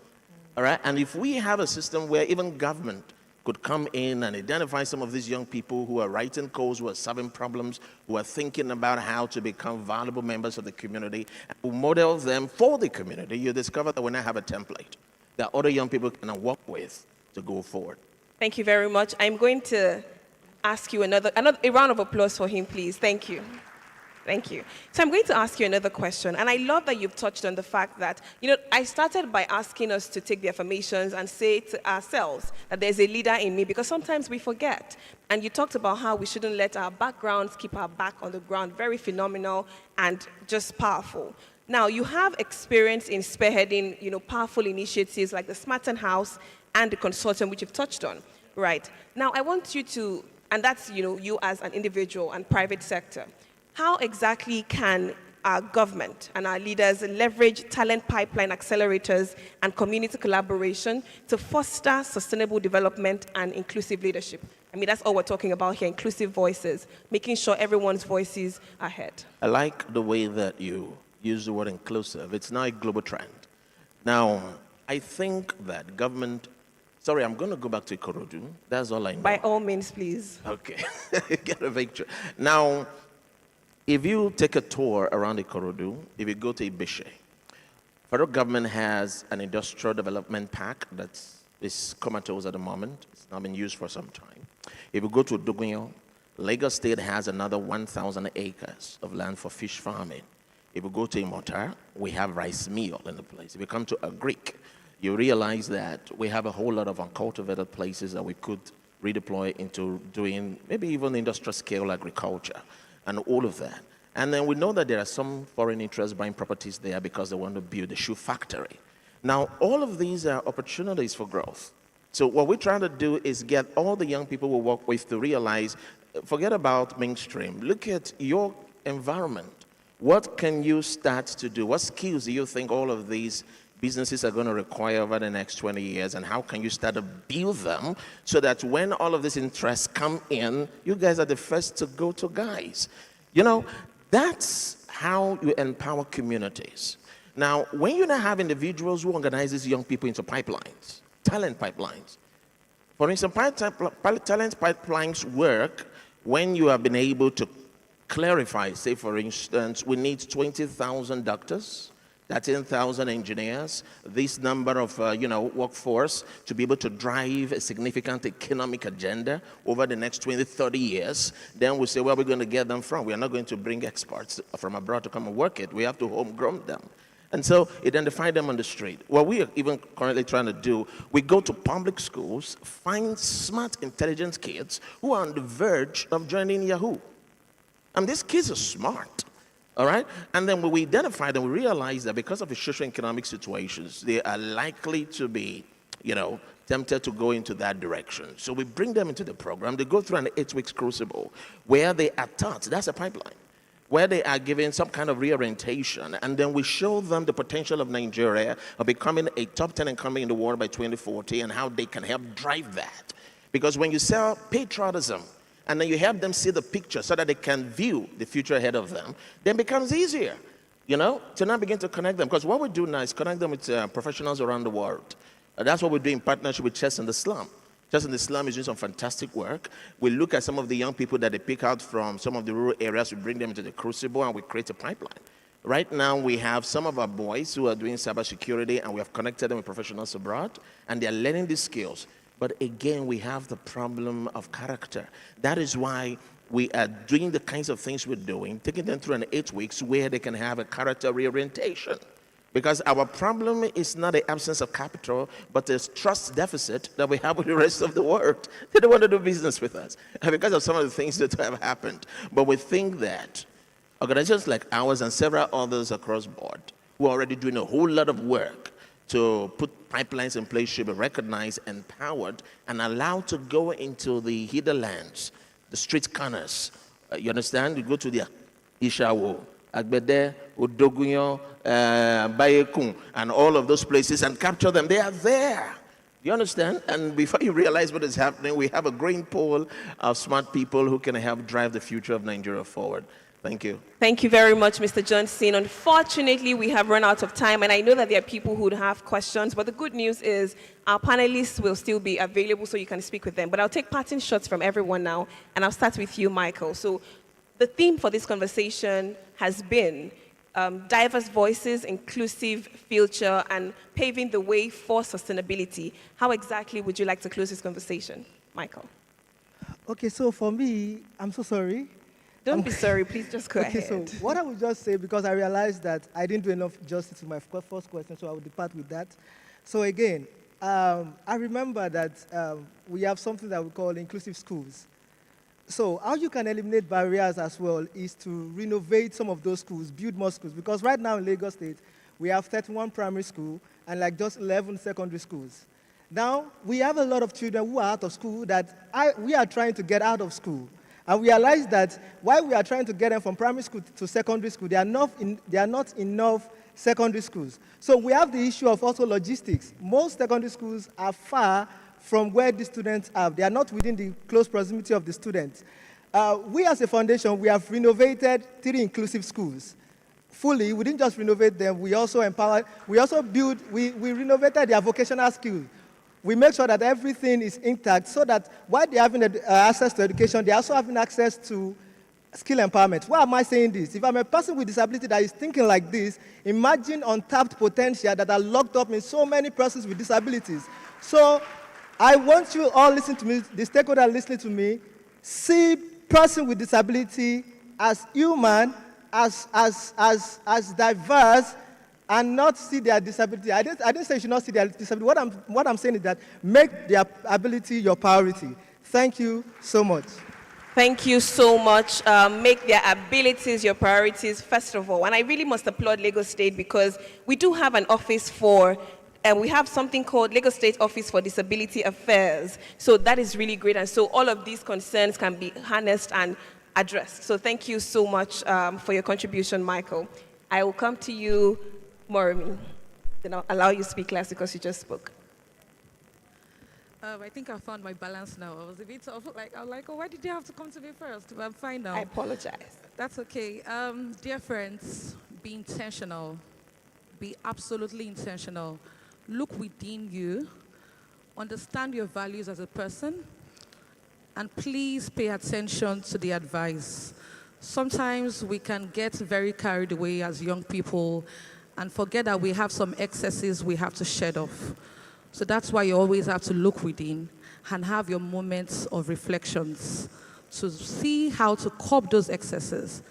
all right? And if we have a system where even government could come in and identify some of these young people who are writing codes, who are solving problems, who are thinking about how to become valuable members of the community, and who model them for the community, you discover that we now have a template that other young people can work with to go forward. Thank you very much. I'm going to ask you a round of applause for him, please. Thank you. Thank you. So I'm going to ask you another question, and I love that you've touched on the fact that, I started by asking us to take the affirmations and say to ourselves that there's a leader in me, because sometimes we forget. And you talked about how we shouldn't let our backgrounds keep our back on the ground. Very phenomenal and just powerful. Now, you have experience in spearheading, powerful initiatives like the Smarten House and the consortium, which you've touched on. Right. Now, I want you to, and that's, you as an individual and private sector, how exactly can our government and our leaders leverage talent pipeline accelerators and community collaboration to foster sustainable development and inclusive leadership? I mean, that's all we're talking about here, inclusive voices, making sure everyone's voices are heard. I like the way that you use the word inclusive. It's now a global trend. Now, I think that government, sorry, I'm going to go back to Ikorodu. That's all I know. By all means, please. Okay, get a picture. Now, if you take a tour around Ikorodu, if you go to Ibishe, federal government has an industrial development park that is comatose at the moment. It's not been used for some time. If you go to Dogunyo, Lagos State has another 1,000 acres of land for fish farming. If you go to Imota, we have rice mill in the place. If you come to a Greek, you realize that we have a whole lot of uncultivated places that we could redeploy into doing maybe even industrial scale agriculture and all of that. And then we know that there are some foreign interests buying properties there because they want to build a shoe factory. Now, all of these are opportunities for growth. So what we're trying to do is get all the young people we work with to realize, forget about mainstream. Look at your environment. What can you start to do? What skills do you think all of these businesses are going to require over the next 20 years, and how can you start to build them so that when all of these interests come in, you guys are the first to go to guys? You know, that's how you empower communities. Now, when you now have individuals who organize these young people into pipelines, talent pipelines. For instance, talent pipelines work when you have been able to clarify, say for instance, we need 20,000 doctors, 13,000 engineers, this number of workforce to be able to drive a significant economic agenda over the next 20, 30 years. Then we say, where are we going to get them from? We are not going to bring experts from abroad to come and work it. We have to homegrown them. And so identify them on the street. What we are even currently trying to do, we go to public schools, find smart, intelligent kids who are on the verge of joining Yahoo. And these kids are smart. All right? And then when we identify them, we realize that because of the socio-economic situations, they are likely to be, tempted to go into that direction. So we bring them into the program. They go through an 8-week crucible where they are taught, that's a pipeline, where they are given some kind of reorientation. And then we show them the potential of Nigeria of becoming a top 10 economy in the world by 2040 and how they can help drive that. Because when you sell patriotism, and then you help them see the picture so that they can view the future ahead of them, then it becomes easier, to now begin to connect them. Because what we do now is connect them with professionals around the world. That's what we do in partnership with Chess in the Slum. Chess in the Slum is doing some fantastic work. We look at some of the young people that they pick out from some of the rural areas, we bring them into the crucible, and we create a pipeline. Right now, we have some of our boys who are doing cybersecurity, and we have connected them with professionals abroad, and they're learning these skills. But again, we have the problem of character. That is why we are doing the kinds of things we're doing, taking them through an 8 weeks where they can have a character reorientation. Because our problem is not the absence of capital, but the trust deficit that we have with the rest of the world. They don't want to do business with us because of some of the things that have happened. But we think that organizations like ours and several others across board who are already doing a whole lot of work to put pipelines in place should be recognized, empowered, and allowed to go into the hidden lands, the street corners. You understand? You go to the Ishawo, Agbede, Odogunyo, Bayekun, and all of those places and capture them. They are there. You understand? And before you realize what is happening, we have a growing pool of smart people who can help drive the future of Nigeria forward. Thank you. Thank you very much, Mr. Johnson. Unfortunately, we have run out of time, and I know that there are people who would have questions, but the good news is our panelists will still be available so you can speak with them. But I'll take parting shots from everyone now, and I'll start with you, Michael. So the theme for this conversation has been diverse voices, inclusive future, and paving the way for sustainability. How exactly would you like to close this conversation, Michael? Okay, so for me, I'm so sorry. Don't be sorry, please just go ahead. So what I would just say, because I realized that I didn't do enough justice to my first question, so I will depart with that. So again, I remember that we have something that we call inclusive schools. So how you can eliminate barriers as well is to renovate some of those schools, build more schools. Because right now in Lagos State, we have 31 primary schools and like just 11 secondary schools. Now, we have a lot of children who are out of school that we are trying to get out of school. And we realize that while we are trying to get them from primary school to secondary school, there are not enough secondary schools. So we have the issue of also logistics. Most secondary schools are far from where the students are. They are not within the close proximity of the students. We as a foundation, we have renovated 3 inclusive schools. Fully, we didn't just renovate them, we also empowered, we renovated their vocational skills. We make sure that everything is intact so that while they're having access to education, they're also having access to skill empowerment. Why am I saying this? If I'm a person with disability that is thinking like this, imagine untapped potential that are locked up in so many persons with disabilities. So I want you all listening to me, the stakeholders listening to me, see person with disability as human, as diverse, and not see their disability. I didn't say you should not see their disability. What I'm saying is that make their ability your priority. Thank you so much. Thank you so much. Make their abilities your priorities, first of all. And I really must applaud Lagos State because we do have an office for, and we have something called Lagos State Office for Disability Affairs. So that is really great. And so all of these concerns can be harnessed and addressed. So thank you so much for your contribution, Michael. I will come to you, Morimi. Then I'll allow you to speak last because you just spoke. I think I found my balance now. I was a bit off. I was like, oh, why did you have to come to me first? But I'm fine now. I apologize. That's okay. Dear friends, be intentional. Be absolutely intentional. Look within you. Understand your values as a person. And please pay attention to the advice. Sometimes we can get very carried away as young people and forget that we have some excesses we have to shed off. So that's why you always have to look within and have your moments of reflections to see how to curb those excesses.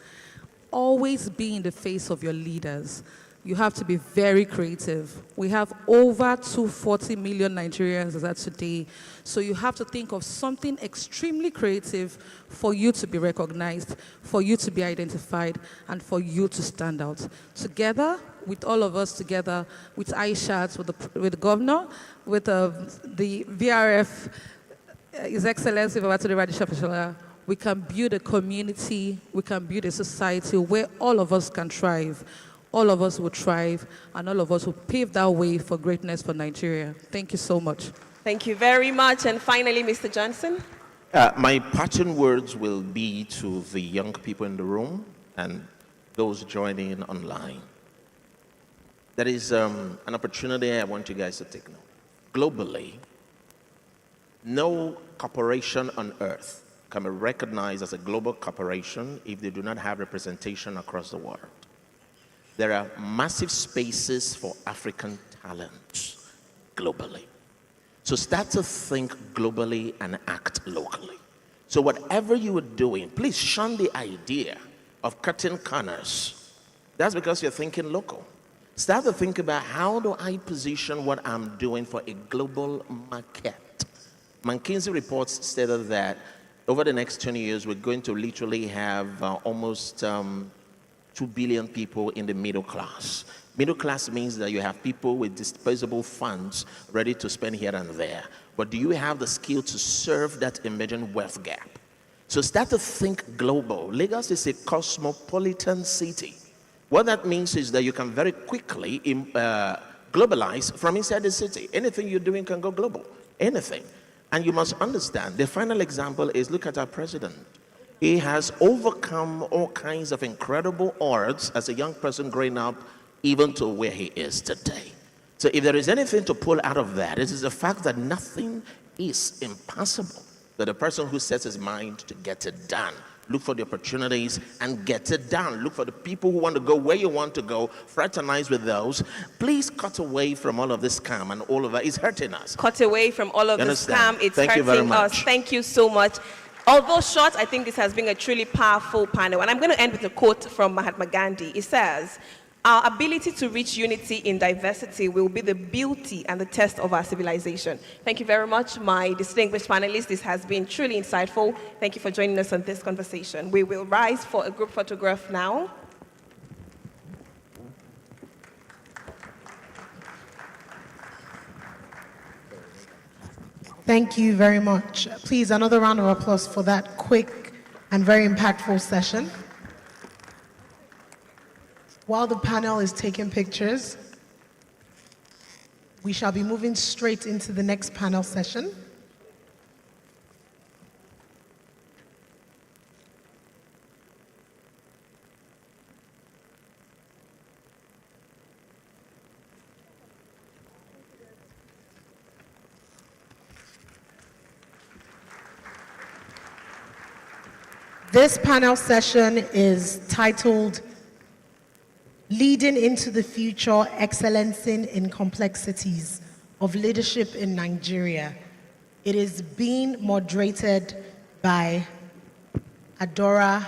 Always be in the face of your leaders. You have to be very creative. We have over 240 million Nigerians as at today. So you have to think of something extremely creative for you to be recognized, for you to be identified, and for you to stand out. Together, with all of us together, with Aisha, with the governor, with the VRF, His Excellency Babatunde Radisha, we can build a community, we can build a society where all of us can thrive. All of us will thrive, and all of us will pave that way for greatness for Nigeria. Thank you so much. Thank you very much. And finally, Mr. Johnson. My parting words will be to the young people in the room and those joining online. There is an opportunity I want you guys to take note. Globally, no corporation on earth can be recognized as a global corporation if they do not have representation across the world. There are massive spaces for African talents globally. So start to think globally and act locally. So whatever you are doing, please shun the idea of cutting corners. That's because you're thinking local. Start to think about, how do I position what I'm doing for a global market? McKinsey reports stated that over the next 20 years, we're going to literally have almost 2 billion people in the middle class. Middle class means that you have people with disposable funds ready to spend here and there. But do you have the skill to serve that emerging wealth gap? So start to think global. Lagos is a cosmopolitan city. What that means is that you can very quickly globalize from inside the city. Anything you're doing can go global. Anything. And you must understand, the final example is, look at our president. He has overcome all kinds of incredible odds as a young person growing up, even to where he is today. So if there is anything to pull out of that, it is the fact that nothing is impossible. That a person who sets his mind to get it done, look for the opportunities and get it done. Look for the people who want to go where you want to go, fraternize with those. Please cut away from all of this scam and all of that. It's hurting us. Cut away from all of the scam. It's hurting us. Thank you so much. Although short, I think this has been a truly powerful panel. And I'm going to end with a quote from Mahatma Gandhi. It says, "Our ability to reach unity in diversity will be the beauty and the test of our civilization." Thank you very much, my distinguished panelists. This has been truly insightful. Thank you for joining us on this conversation. We will rise for a group photograph now. Thank you very much. Please, another round of applause for that quick and very impactful session. While the panel is taking pictures, we shall be moving straight into the next panel session. This panel session is titled Leading into the Future, Excellencing in Complexities of Leadership in Nigeria. It is being moderated by Adora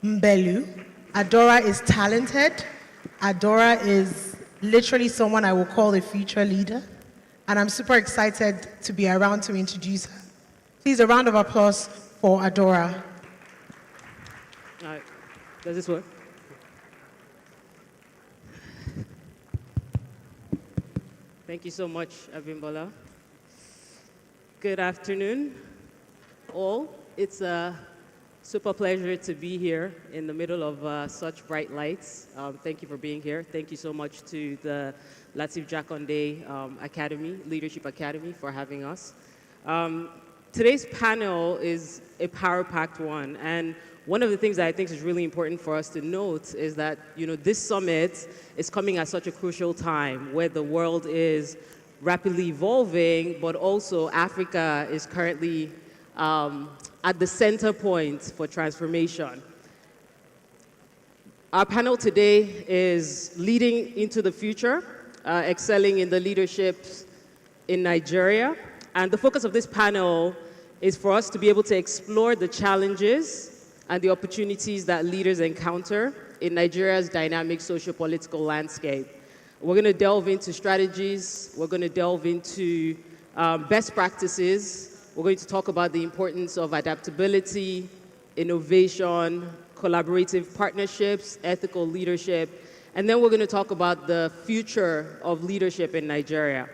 Mbelu. Adora is talented. Adora is literally someone I will call a future leader. And I'm super excited to be around to introduce her. Please, a round of applause for Adora. All right. Does this work? Thank you so much, Abimbola. Good afternoon, all. It's a super pleasure to be here in the middle of such bright lights. Thank you for being here. Thank you so much to the Lateef Jakande Academy, Leadership Academy, for having us. Today's panel is a power-packed one, and one of the things that I think is really important for us to note is that, this summit is coming at such a crucial time where the world is rapidly evolving, but also Africa is currently at the center point for transformation. Our panel today is Leading into the Future, Excelling in the Leadership in Nigeria. And the focus of this panel is for us to be able to explore the challenges and the opportunities that leaders encounter in Nigeria's dynamic socio-political landscape. We're going to delve into strategies. We're going to delve into best practices. We're going to talk about the importance of adaptability, innovation, collaborative partnerships, ethical leadership, and then we're going to talk about the future of leadership in Nigeria.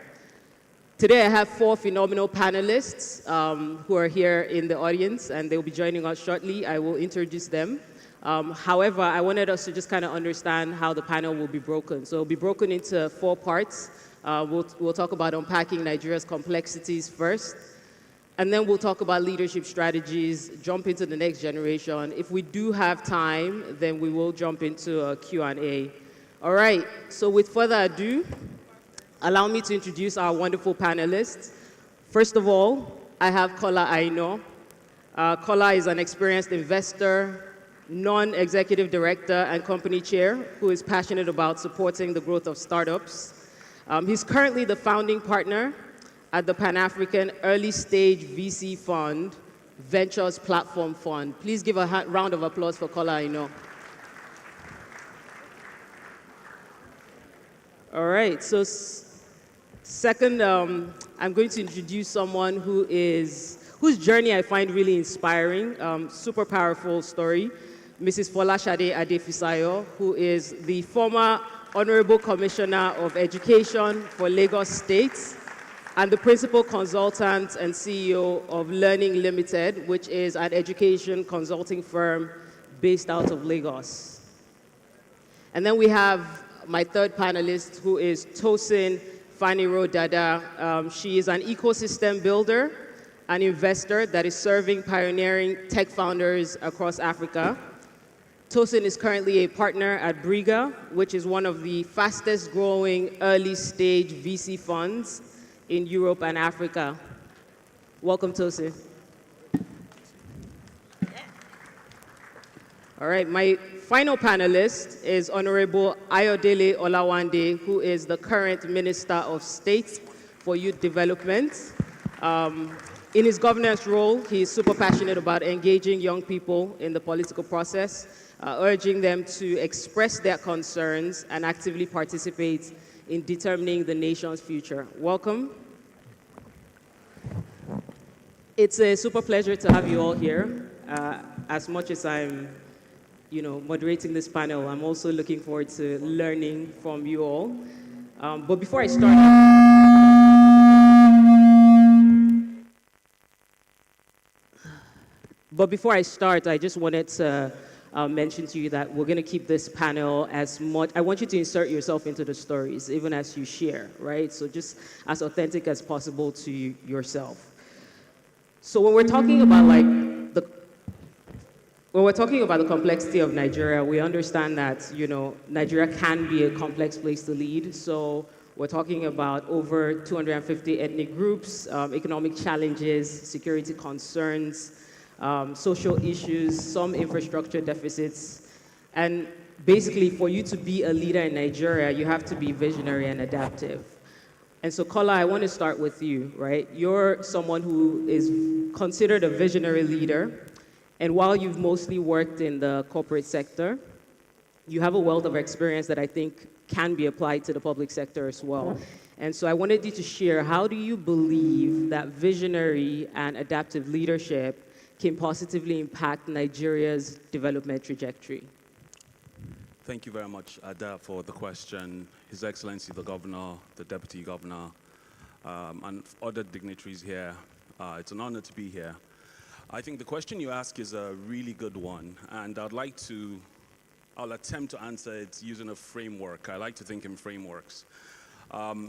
Today I have 4 phenomenal panelists who are here in the audience, and they'll be joining us shortly. I will introduce them. However, I wanted us to just kind of understand how the panel will be broken. So it'll be broken into 4 parts. We'll talk about unpacking Nigeria's complexities first, and then we'll talk about leadership strategies, jump into the next generation. If we do have time, then we will jump into a Q&A. All right, so with further ado, allow me to introduce our wonderful panelists. First of all, I have Kola Aino. Kola is an experienced investor, non-executive director, and company chair who is passionate about supporting the growth of startups. He's currently the founding partner at the Pan-African Early Stage VC Fund, Ventures Platform Fund. Please give a round of applause for Kola Aino. All right, so second, I'm going to introduce someone whose journey I find really inspiring, super powerful story, Mrs. Folashade Adefisayo, who is the former Honorable Commissioner of Education for Lagos State and the principal consultant and CEO of Learning Limited, which is an education consulting firm based out of Lagos. And then we have my third panelist, who is Tosin Faniro Dada. She is an ecosystem builder, an investor that is serving pioneering tech founders across Africa. Tosin is currently a partner at Briga, which is one of the fastest growing early stage VC funds in Europe and Africa. Welcome, Tosin. All right, my final panelist is Honorable Ayodele Olawande, who is the current Minister of State for Youth Development. In his governance role, he is super passionate about engaging young people in the political process, urging them to express their concerns and actively participate in determining the nation's future. Welcome. It's a super pleasure to have you all here. As much as I'm moderating this panel, I'm also looking forward to learning from you all. But before I start, I just wanted to mention to you that we're going to keep this panel as much. I want you to insert yourself into the stories, even as you share, right? So just as authentic as possible to yourself. So when we're talking about the complexity of Nigeria, we understand that Nigeria can be a complex place to lead. So we're talking about over 250 ethnic groups, economic challenges, security concerns, social issues, some infrastructure deficits. And basically, for you to be a leader in Nigeria, you have to be visionary and adaptive. And so, Kola, I want to start with you, right? You're someone who is considered a visionary leader And while you've mostly worked in the corporate sector, you have a wealth of experience that I think can be applied to the public sector as well. And so I wanted you to share, how do you believe that visionary and adaptive leadership can positively impact Nigeria's development trajectory? Thank you very much, Ada, for the question. His Excellency, the Governor, the Deputy Governor, and other dignitaries here. It's an honor to be here. I think the question you ask is a really good one, and I'll attempt to answer it using a framework. I like to think in frameworks.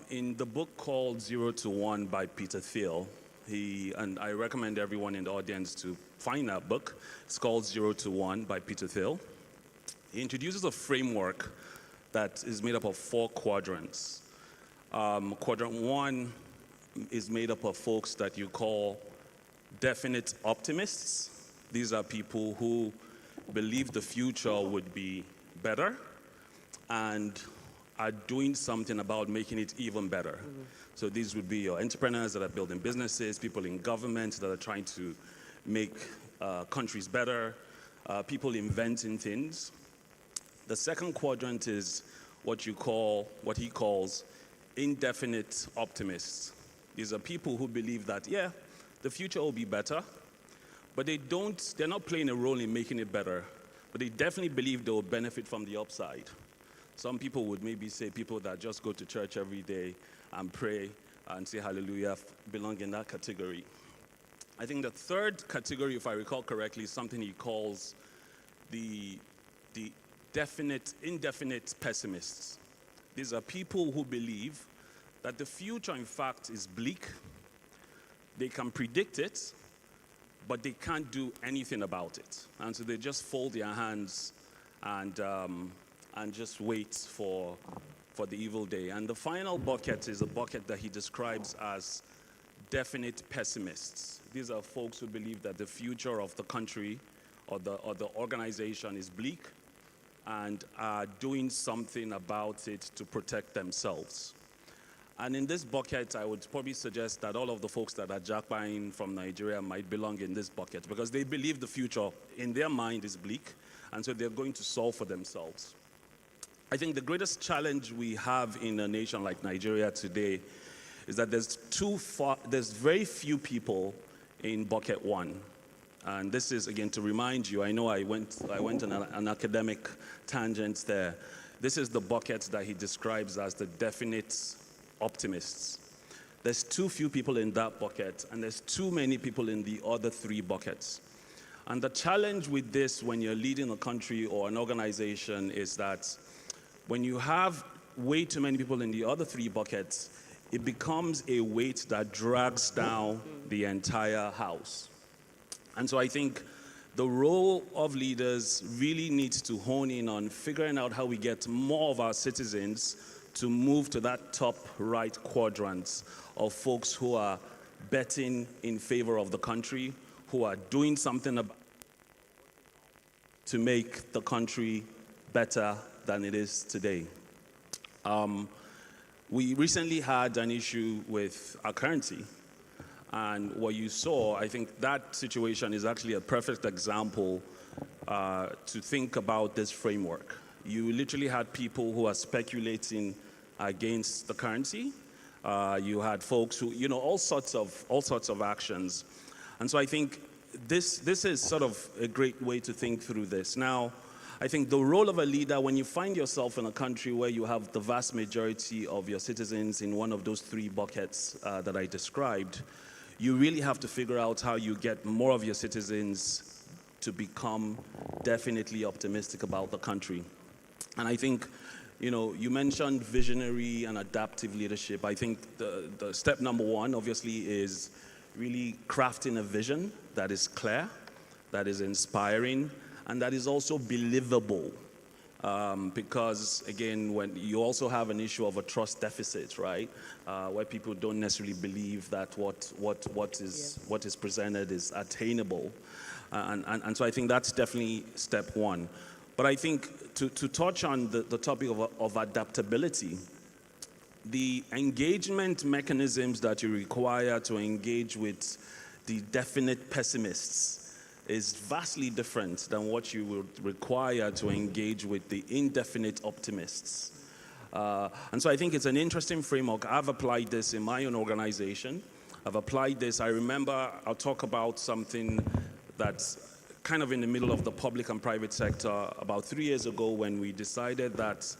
In the book called 0 to 1 by Peter Thiel, and I recommend everyone in the audience to find that book. It's called 0 to 1 by Peter Thiel. He introduces a framework that is made up of 4 quadrants. Quadrant 1 is made up of folks that you call definite optimists. These are people who believe the future would be better and are doing something about making it even better. So these would be your entrepreneurs that are building businesses, people in government that are trying to make countries better, people inventing things. The second quadrant is what he calls indefinite optimists. These are people who believe that, yeah, the future will be better, but they're not playing a role in making it better, but they definitely believe they will benefit from the upside. Some people would maybe say people that just go to church every day and pray and say hallelujah belong in that category. I think the third category, if I recall correctly, is something he calls the indefinite pessimists. These are people who believe that the future, in fact, is bleak. They can predict it, but they can't do anything about it. And so they just fold their hands and just wait for the evil day. And the final bucket is a bucket that he describes as definite pessimists. These are folks who believe that the future of the country or the organization is bleak and are doing something about it to protect themselves. And in this bucket, I would probably suggest that all of the folks that are jackpine from Nigeria might belong in this bucket because they believe the future in their mind is bleak, and so they're going to solve for themselves. I think the greatest challenge we have in a nation like Nigeria today is that there's very few people in bucket 1. And this is, again, to remind you, I know I went on an academic tangent there. This is the bucket that he describes as the definite optimists. There's too few people in that bucket, and there's too many people in the other 3 buckets. And the challenge with this when you're leading a country or an organization is that when you have way too many people in the other 3 buckets, it becomes a weight that drags down the entire house. And so I think the role of leaders really needs to hone in on figuring out how we get more of our citizens to move to that top right quadrant of folks who are betting in favor of the country, who are doing something to make the country better than it is today. We recently had an issue with our currency. And what you saw, I think that situation is actually a perfect example to think about this framework. You literally had people who are speculating against the currency. You had folks who, all sorts of actions. And so I think this is sort of a great way to think through this. Now, I think the role of a leader, when you find yourself in a country where you have the vast majority of your citizens in one of those 3 buckets that I described, you really have to figure out how you get more of your citizens to become definitely optimistic about the country. And I think, you mentioned visionary and adaptive leadership. I think the step number 1, obviously, is really crafting a vision that is clear, that is inspiring, and that is also believable. Because, again, when you also have an issue of a trust deficit, right, where people don't necessarily believe that what is presented is attainable. And so I think that's definitely step 1. But I think to touch on the topic of adaptability, the engagement mechanisms that you require to engage with the definite pessimists, is vastly different than what you would require to engage with the indefinite optimists. And so I think it's an interesting framework. I've applied this in my own organization. I've applied this. I remember I'll talk about something that's kind of in the middle of the public and private sector about 3 years ago when we decided that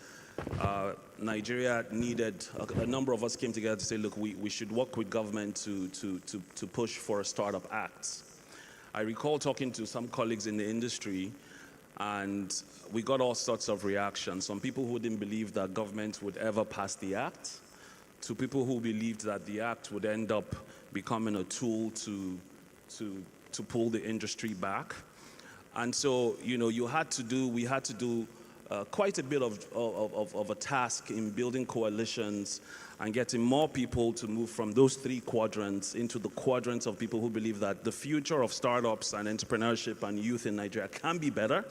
Nigeria needed, a number of us came together to say, look, we should work with government to push for a startup act. I recall talking to some colleagues in the industry, and we got all sorts of reactions. Some people who didn't believe that government would ever pass the act, to people who believed that the act would end up becoming a tool to pull the industry back. And so, you know, we had to do quite a bit of a task in building coalitions and getting more people to move from those three quadrants into the quadrants of people who believe that the future of startups and entrepreneurship and youth in Nigeria can be better,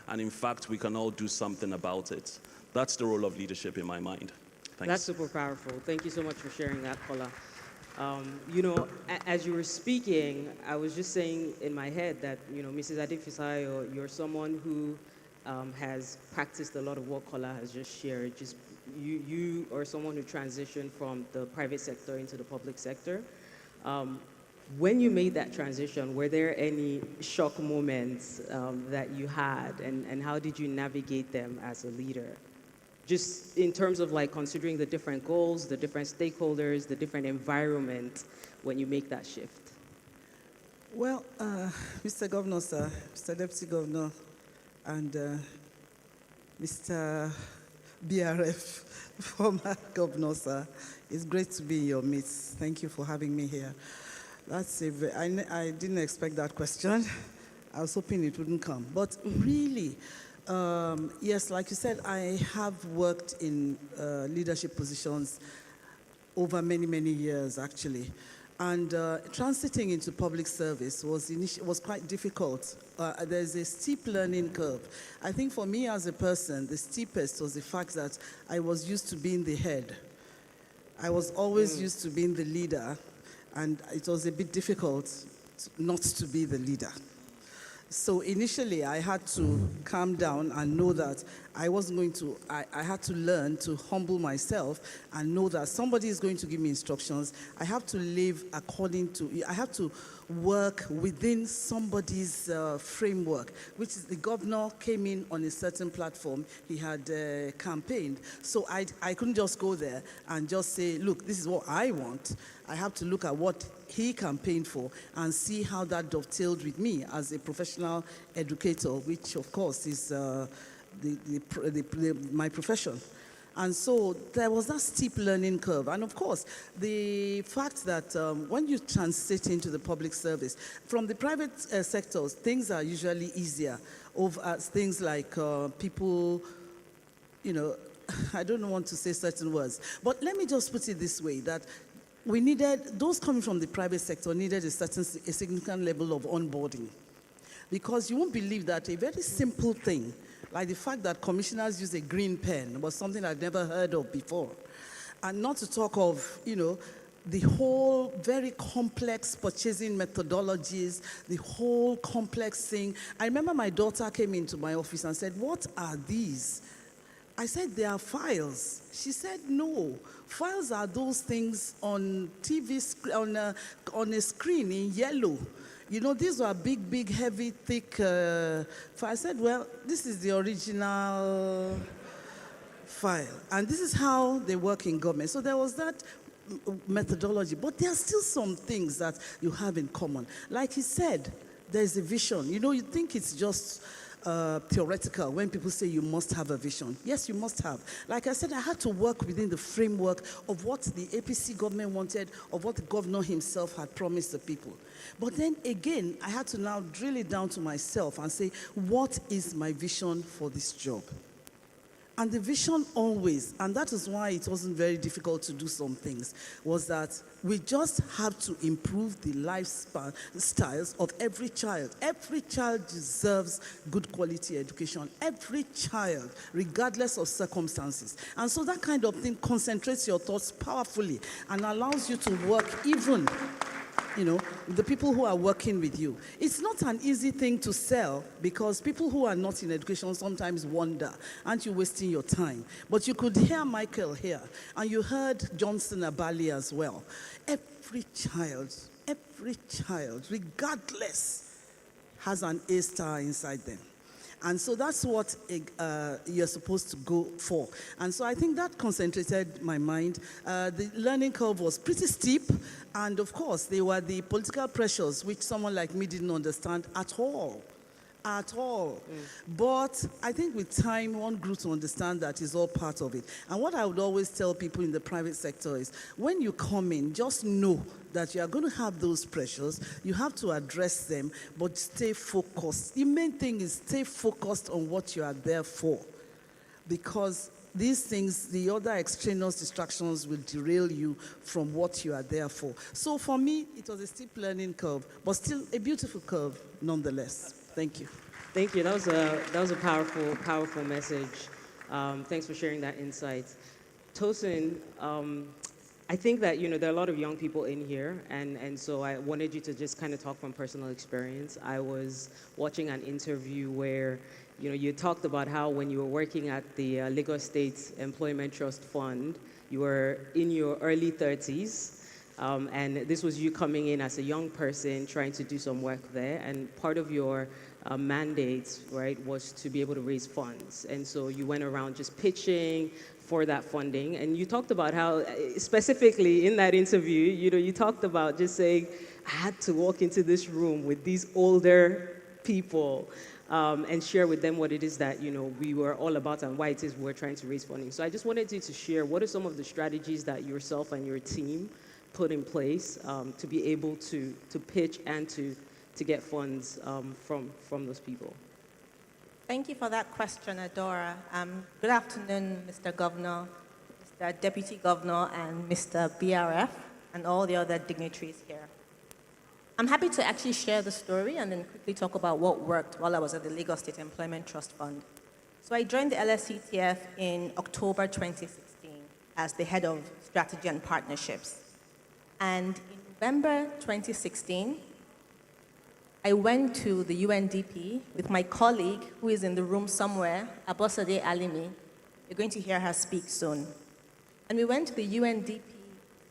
and in fact, we can all do something about it. That's the role of leadership in my mind. Thanks. That's super powerful. Thank you so much for sharing that, Kola. You know, as you were speaking, I was just saying in my head that, you know, Mrs. Adefisayo, you're someone who has practiced a lot of what Kola has just shared. Just you are someone who transitioned from the private sector into the public sector. When you made that transition, were there any shock moments that you had, and how did you navigate them as a leader? Just in terms of like considering the different goals, the different stakeholders, the different environment when you make that shift. Well, Mr. Governor, sir, Mr. Deputy Governor, and Mr. BRF, former Governor, sir, it's great to be in your midst. Thank you for having me here. I didn't expect that question. I was hoping it wouldn't come. But really, yes, like you said, I have worked in leadership positions over many, many years, actually. And transiting into public service was quite difficult. There's a steep learning curve. I think for me as a person, the steepest was the fact that I was used to being the head. I was always used to being the leader, and it was a bit difficult not to be the leader. So initially, I had to calm down and know that I wasn't going to, I had to learn to humble myself and know that somebody is going to give me instructions. I have to live according to, I have to work within somebody's framework, which is the governor came in on a certain platform. He had campaigned. So I couldn't just go there and just say, look, this is what I want. I have to look at what he campaigned for and see how that dovetailed with me as a professional educator, which of course is my profession. And so there was that steep learning curve. And of course, the fact that when you transit into the public service, from the private sectors, things are usually easier. Things like people, you know, I don't want to say certain words, but let me just put it this way, that we needed, those coming from the private sector needed a significant level of onboarding. Because you won't believe that a very simple thing, like the fact that commissioners use a green pen, was something I'd never heard of before. And not to talk of, you know, the whole very complex purchasing methodologies, the whole complex thing. I remember my daughter came into my office and said, "What are these?" I said, "They are files." She said, "No, files are those things on TV, on a screen in yellow. You know, these were big, big, heavy, thick files." I said, "Well, this is the original file, and this is how they work in government." So there was that methodology, but there are still some things that you have in common. Like he said, there's a vision. You know, you think it's just theoretical when people say you must have a vision. Yes, you must have. Like I said, I had to work within the framework of what the APC government wanted, of what the governor himself had promised the people. But then again, I had to now drill it down to myself and say, what is my vision for this job? And the vision always, and that is why it wasn't very difficult to do some things, was that we just have to improve the lifespan styles of every child. Every child deserves good quality education. Every child, regardless of circumstances. And so that kind of thing concentrates your thoughts powerfully and allows you to work even the people who are working with you. It's not an easy thing to sell because people who are not in education sometimes wonder, aren't you wasting your time? But you could hear Michael here, and you heard Johnson Abali as well. Every child, regardless, has an A star inside them. And so that's what you're supposed to go for. And so I think that concentrated my mind. The learning curve was pretty steep. And of course, there were the political pressures, which someone like me didn't understand at all. But I think with time, one grew to understand that is all part of it. And what I would always tell people in the private sector is, when you come in, just know that you are going to have those pressures. You have to address them, but stay focused. The main thing is stay focused on what you are there for. Because these things, the other extraneous distractions will derail you from what you are there for. So for me, it was a steep learning curve, but still a beautiful curve nonetheless. Thank you. Thank you. That was a powerful message. Thanks for sharing that insight. Tosin, I think that there are a lot of young people in here, and so I wanted you to just kind of talk from personal experience. I was watching an interview where you talked about how when you were working at the Lagos State Employment Trust Fund, you were in your early 30s. And this was you coming in as a young person trying to do some work there, and part of your mandate, right, was to be able to raise funds. And so you went around just pitching for that funding, and you talked about how, specifically in that interview, you talked about just saying, I had to walk into this room with these older people and share with them what it is that we were all about and why it is we're trying to raise funding. So I just wanted you to share what are some of the strategies that yourself and your team put in place to be able to pitch and to get funds from those people. Thank you for that question, Adora. Good afternoon, Mr. Governor, Mr. Deputy Governor, and Mr. BRF, and all the other dignitaries here. I'm happy to actually share the story and then quickly talk about what worked while I was at the Lagos State Employment Trust Fund. So I joined the LSCTF in October 2016 as the head of strategy and partnerships. And in November 2016, I went to the UNDP with my colleague, who is in the room somewhere, Abosade Alimi. You're going to hear her speak soon. And we went to the UNDP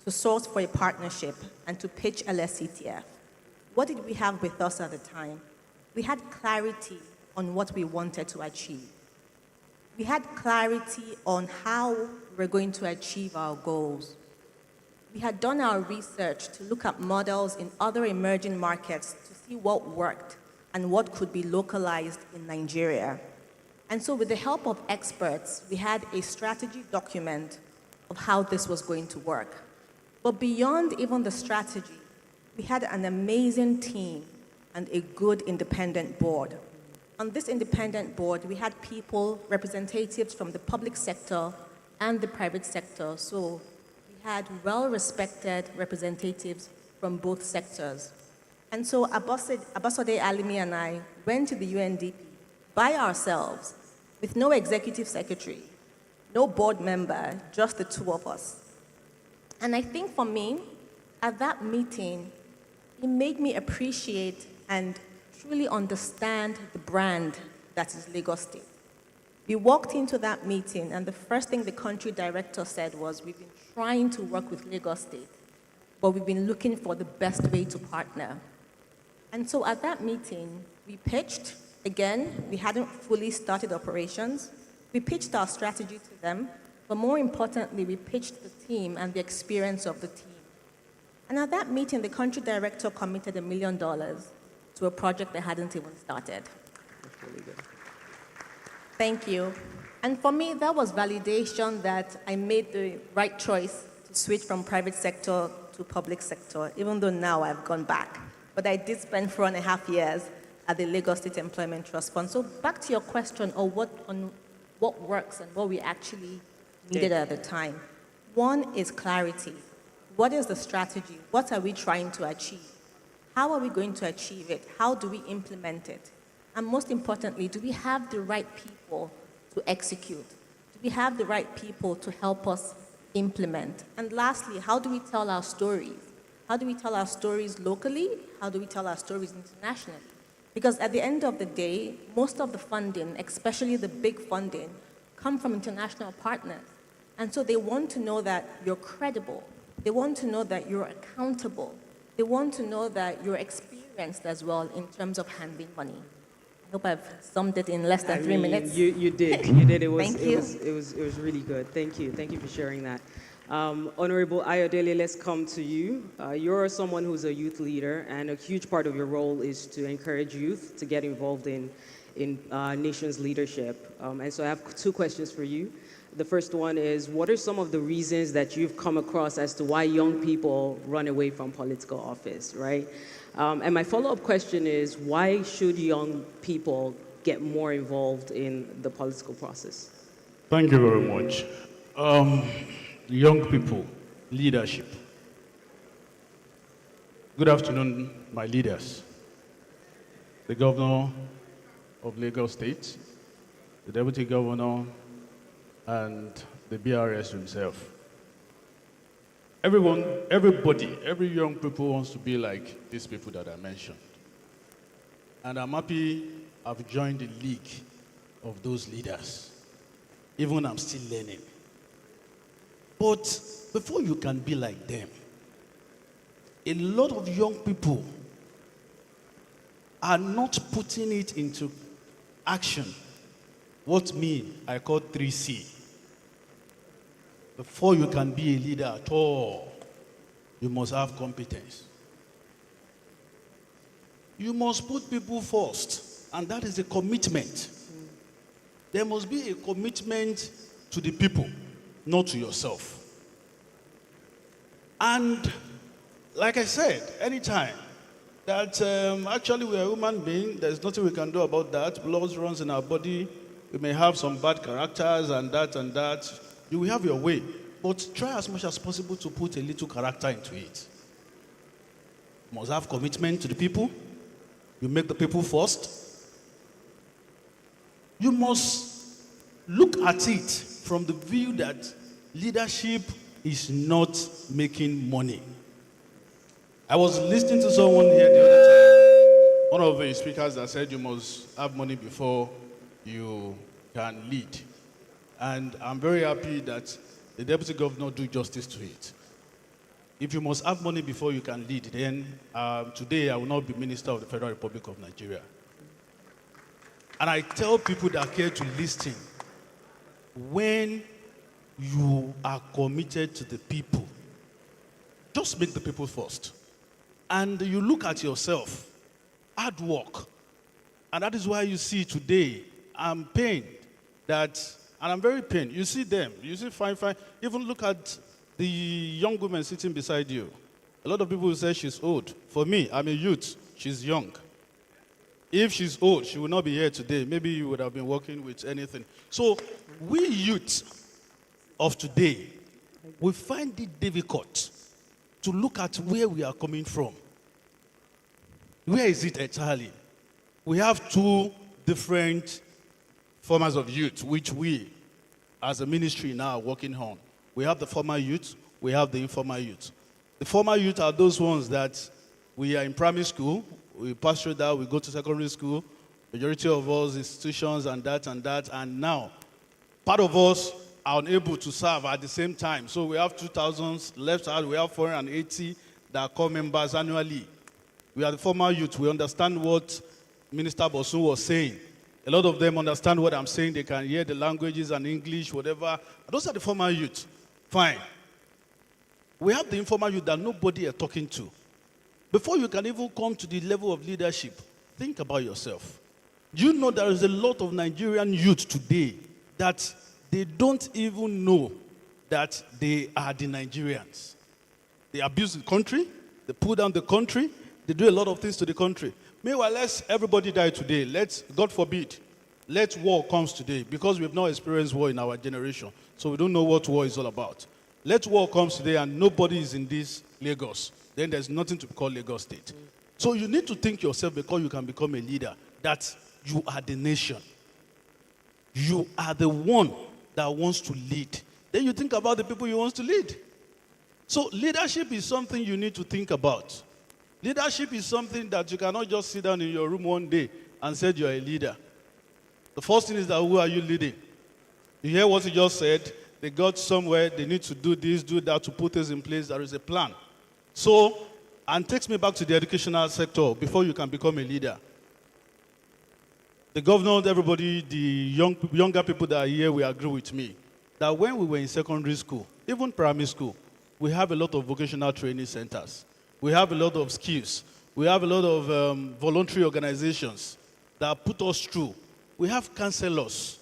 to source for a partnership and to pitch LSCTF. What did we have with us at the time? We had clarity on what we wanted to achieve. We had clarity on how we're going to achieve our goals. We had done our research to look at models in other emerging markets to see what worked and what could be localized in Nigeria. And so with the help of experts, we had a strategy document of how this was going to work. But beyond even the strategy, we had an amazing team and a good independent board. On this independent board, we had people, representatives from the public sector and the private sector. So we had well-respected representatives from both sectors. And so Abosade Alimi and I went to the UNDP by ourselves with no executive secretary, no board member, just the two of us. And I think for me, at that meeting, it made me appreciate and truly understand the brand that is Lagos State. We walked into that meeting, and the first thing the country director said was, we've been trying to work with Lagos State, but we've been looking for the best way to partner. And so at that meeting, we pitched. Again, we hadn't fully started operations. We pitched our strategy to them, but more importantly, we pitched the team and the experience of the team. And at that meeting, the country director committed $1 million to a project that hadn't even started. That's really good. Thank you. And for me, that was validation that I made the right choice to switch from private sector to public sector, even though now I've gone back. But I did spend 4.5 years at the Lagos State Employment Trust Fund. So back to your question on what works and what we actually needed at the time. One is clarity. What is the strategy? What are we trying to achieve? How are we going to achieve it? How do we implement it? And most importantly, do we have the right people to execute? Do we have the right people to help us implement? And lastly, how do we tell our stories? How do we tell our stories locally? How do we tell our stories internationally? Because at the end of the day, most of the funding, especially the big funding, come from international partners. And so they want to know that you're credible. They want to know that you're accountable. They want to know that you're experienced as well in terms of handling money. I hope I've summed it in less than 3 minutes. You did. You did. Thank you. It was really good. Thank you. Thank you for sharing that. Honorable Ayodele, let's come to you. You're someone who's a youth leader, and a huge part of your role is to encourage youth to get involved in nation's leadership. And so I have 2 questions for you. The first one is, what are some of the reasons that you've come across as to why young people run away from political office, right? And my follow-up question is, why should young people get more involved in the political process? Thank you very much. Young people, leadership. Good afternoon, my leaders. The governor of Lagos State, the deputy governor, and the BRS himself. Everybody, every young people wants to be like these people that I mentioned. And I'm happy I've joined the league of those leaders, even when I'm still learning. But before you can be like them, a lot of young people are not putting it into action. What I call 3C. Before you can be a leader at all, you must have competence. You must put people first, and that is a commitment. There must be a commitment to the people, not to yourself. And like I said, anytime that actually we are human beings, there's nothing we can do about that. Blood runs in our body. We may have some bad characters and that. You will have your way. But try as much as possible to put a little character into it. You must have commitment to the people. You make the people first. You must look at it from the view that leadership is not making money. I was listening to someone here the other time, one of the speakers that said you must have money before you can lead. And I'm very happy that the deputy governor do justice to it. If you must have money before you can lead, then today I will not be Minister of the Federal Republic of Nigeria. And I tell people that care to listen, when you are committed to the people, just make the people first. And you look at yourself, hard work. And that is why you see today, I'm pained that, and I'm very pained. You see them, you see fine. Even look at the young woman sitting beside you. A lot of people will say she's old. For me, I'm a youth, she's young. If she's old, she would not be here today. Maybe you would have been working with anything. So we youth of today, we find it difficult to look at where we are coming from. Where is it entirely? We have 2 different forms of youth, which we, as a ministry now, are working on. We have the formal youth, we have the informal youth. The formal youth are those ones that we are in primary school, we pass through that, we go to secondary school, majority of us, institutions and that, and now, part of us are unable to serve at the same time. So we have 2,000 left out, we have 480 that come members annually. We are the former youth, we understand what Minister Bosun was saying. A lot of them understand what I'm saying, they can hear the languages and English, whatever. Those are the former youth. Fine. We have the informal youth that nobody is talking to. Before you can even come to the level of leadership, think about yourself. Do you know there is a lot of Nigerian youth today that they don't even know that they are the Nigerians? They abuse the country, they pull down the country, they do a lot of things to the country. Meanwhile, let's everybody die today. God forbid, let war comes today, because we've not experienced war in our generation, so we don't know what war is all about. Let war comes today and nobody is in this Lagos. Then there's nothing to call Lagos State. So you need to think yourself, before you can become a leader, that you are the nation. You are the one that wants to lead. Then you think about the people you want to lead. So leadership is something you need to think about. Leadership is something that you cannot just sit down in your room one day and say you're a leader. The first thing is that who are you leading? You hear what he just said? They got somewhere, they need to do this, do that, to put this in place. There is a plan. So, and takes me back to the educational sector before you can become a leader. The governor, everybody, the younger people that are here will agree with me that when we were in secondary school, even primary school, we have a lot of vocational training centers. We have a lot of skills. We have a lot of voluntary organizations that put us through. We have counselors.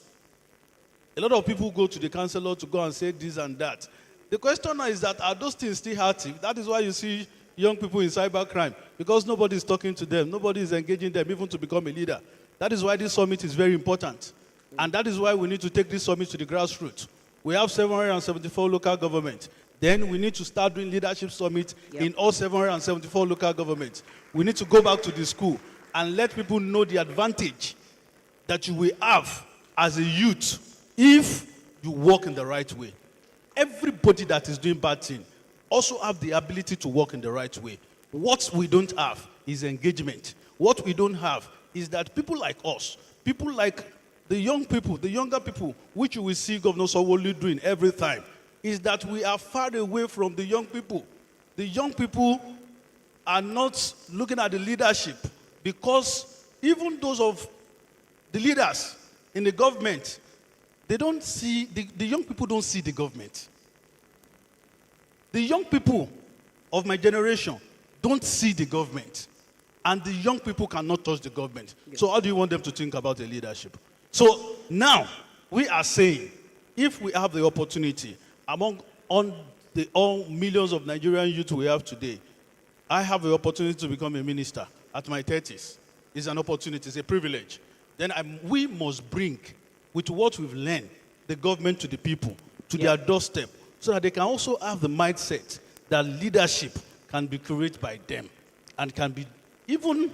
A lot of people go to the counselor to go and say this and that. The question now is that are those things still active? That is why you see young people in cybercrime, because nobody is talking to them. Nobody is engaging them even to become a leader. That is why this summit is very important. And that is why we need to take this summit to the grassroots. We have 774 local governments. Then we need to start doing leadership summits in all 774 local governments. We need to go back to the school and let people know the advantage that you will have as a youth if you walk in the right way. Everybody that is doing bad things also have the ability to walk in the right way. What we don't have is engagement. What we don't have is that people like us, people like the young people, the younger people, which you will see Governor Sanwo-Olu doing every time, is that we are far away from the young people. The young people are not looking at the leadership because even those of the leaders in the government, they don't see, the young people don't see the government. The young people of my generation don't see the government. And the young people cannot touch the government. So how do you want them to think about the leadership? So now, we are saying, if we have the opportunity, among all millions of Nigerian youth we have today, I have the opportunity to become a minister at my 30s. It's an opportunity, it's a privilege. Then we must bring, with what we've learned, the government to the people, to their doorstep, so that they can also have the mindset that leadership can be created by them and can be even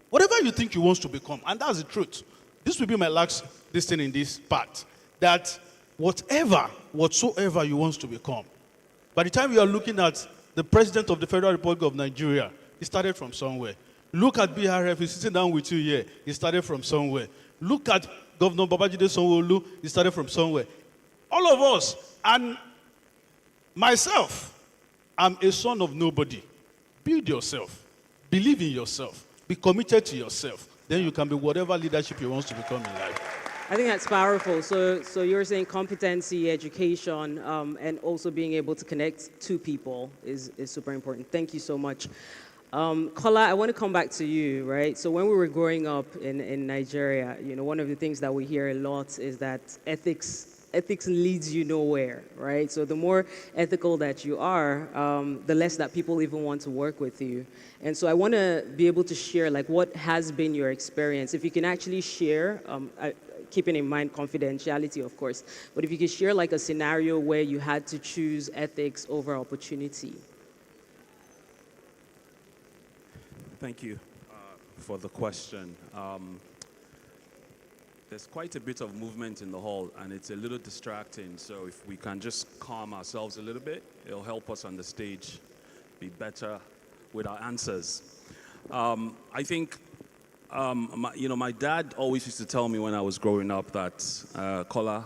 whatever you think you want to become. And that's the truth. This will be my last thing in this part, that whatsoever you want to become, by the time you are looking at the President of the Federal Republic of Nigeria, he started from somewhere. Look at BRF, he's sitting down with you here, he started from somewhere. Look at Governor Babajide Sanwo-Olu, he started from somewhere. All of us, and myself, I'm a son of nobody. Build yourself. Believe in yourself. Be committed to yourself. Then you can be whatever leadership you want to become in life. I think that's powerful. So you're saying competency, education, and also being able to connect to people is super important. Thank you so much. Kola, I want to come back to you, right? So when we were growing up in Nigeria, one of the things that we hear a lot is that ethics leads you nowhere, right? So the more ethical that you are, the less that people even want to work with you. And so I want to be able to share, like, what has been your experience. If you can actually share, keeping in mind confidentiality, of course, but if you could share, like, a scenario where you had to choose ethics over opportunity. Thank you for the question. There's quite a bit of movement in the hall, and it's a little distracting. So if we can just calm ourselves a little bit, it'll help us on the stage be better with our answers. I think, my dad always used to tell me when I was growing up that, Kola,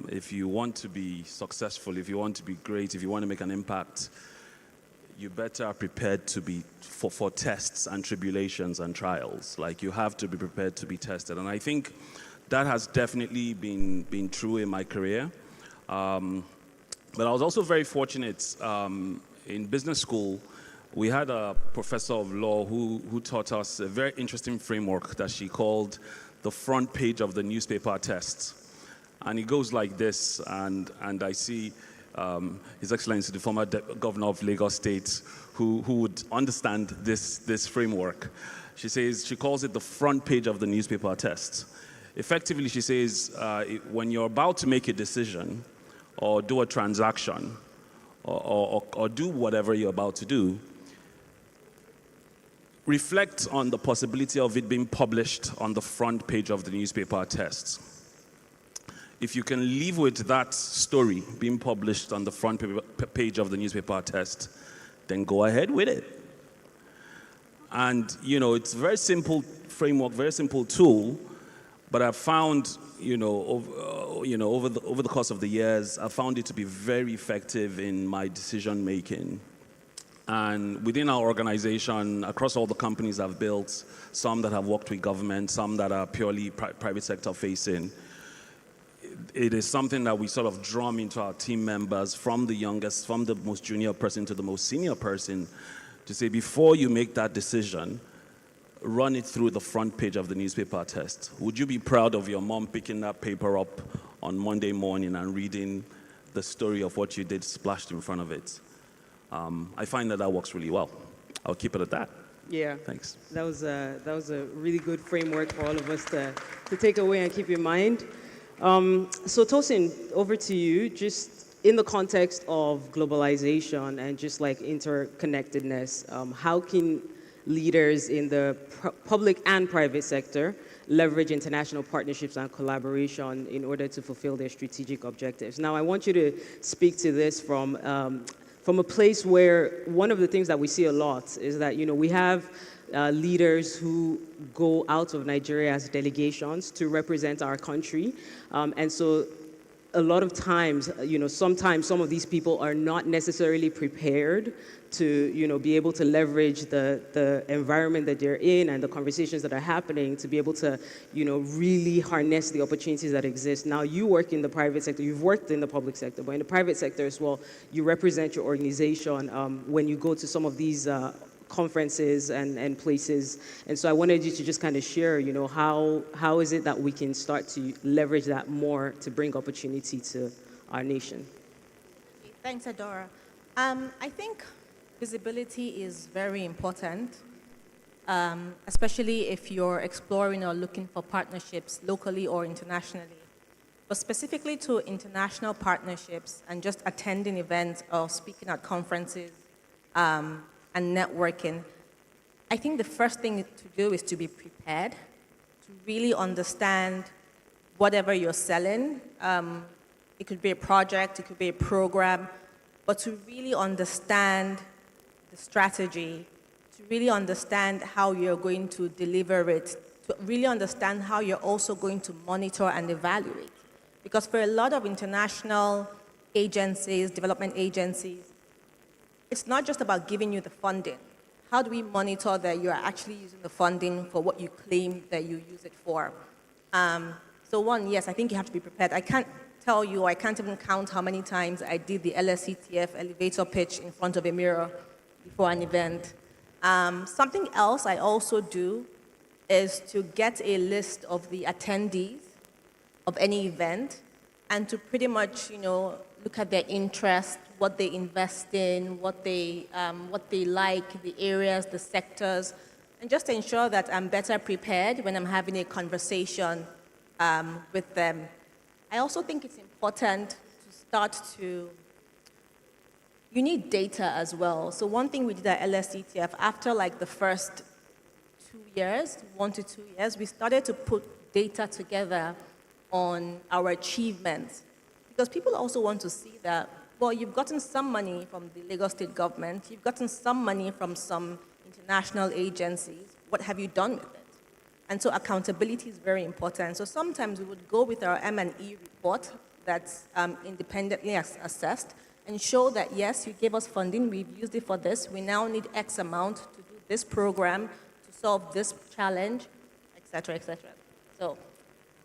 if you want to be successful, if you want to be great, if you want to make an impact, you better are prepared to be for tests and tribulations and trials. Like, you have to be prepared to be tested. And I think that has definitely been true in my career. But I was also very fortunate. In business school, we had a professor of law who taught us a very interesting framework that she called the front page of the newspaper test. And it goes like this, and I see His Excellency, the former governor of Lagos State, who would understand this framework. She calls it the front page of the newspaper test. Effectively, she says, when you're about to make a decision or do a transaction or do whatever you're about to do, reflect on the possibility of it being published on the front page of the newspaper test. if you can leave with that story being published on the front page of the newspaper test, then go ahead with it. And, it's a very simple framework, very simple tool, but I've found, over the course of the years, I found it to be very effective in my decision making. And within our organization, across all the companies I've built, some that have worked with government, some that are purely private sector facing, it is something that we sort of drum into our team members, from the youngest, from the most junior person to the most senior person, to say, before you make that decision, run it through the front page of the newspaper test. Would you be proud of your mom picking that paper up on Monday morning and reading the story of what you did splashed in front of it? I find that works really well. I'll keep it at that. Yeah. Thanks. That was a really good framework for all of us to take away and keep in mind. So Tosin, over to you, just in the context of globalization and just like interconnectedness, how can leaders in the public and private sector leverage international partnerships and collaboration in order to fulfill their strategic objectives? Now, I want you to speak to this from a place where one of the things that we see a lot is that, we have leaders who go out of Nigeria as delegations to represent our country. And so a lot of times, sometimes some of these people are not necessarily prepared to, be able to leverage the environment that they're in and the conversations that are happening to be able to, really harness the opportunities that exist. Now, you work in the private sector, you've worked in the public sector, but in the private sector as well, you represent your organization when you go to some of these conferences and places. And so I wanted you to just kind of share, how is it that we can start to leverage that more to bring opportunity to our nation? Thanks, Adora. I think visibility is very important, especially if you're exploring or looking for partnerships locally or internationally. But specifically to international partnerships and just attending events or speaking at conferences, and networking, I think the first thing to do is to be prepared, to really understand whatever you're selling. It could be a project, it could be a program, but to really understand the strategy, to really understand how you're going to deliver it, to really understand how you're also going to monitor and evaluate. Because for a lot of international agencies, development agencies, it's not just about giving you the funding. How do we monitor that you're actually using the funding for what you claim that you use it for? So one, yes, I think you have to be prepared. I can't tell you, I can't even count how many times I did the LSCTF elevator pitch in front of a mirror before an event. Something else I also do is to get a list of the attendees of any event and to pretty much, look at their interest, what they invest in, what they like, the areas, the sectors, and just to ensure that I'm better prepared when I'm having a conversation with them. I also think it's important to you need data as well. So one thing we did at LSCTF, after like the first 2 years, 1 to 2 years, we started to put data together on our achievements. Because people also want to see that, well, you've gotten some money from the Lagos state government, you've gotten some money from some international agencies, what have you done with it? And so accountability is very important. So sometimes we would go with our M&E report that's independently assessed and show that, yes, you gave us funding, we've used it for this, we now need X amount to do this program, to solve this challenge, et cetera, et cetera. So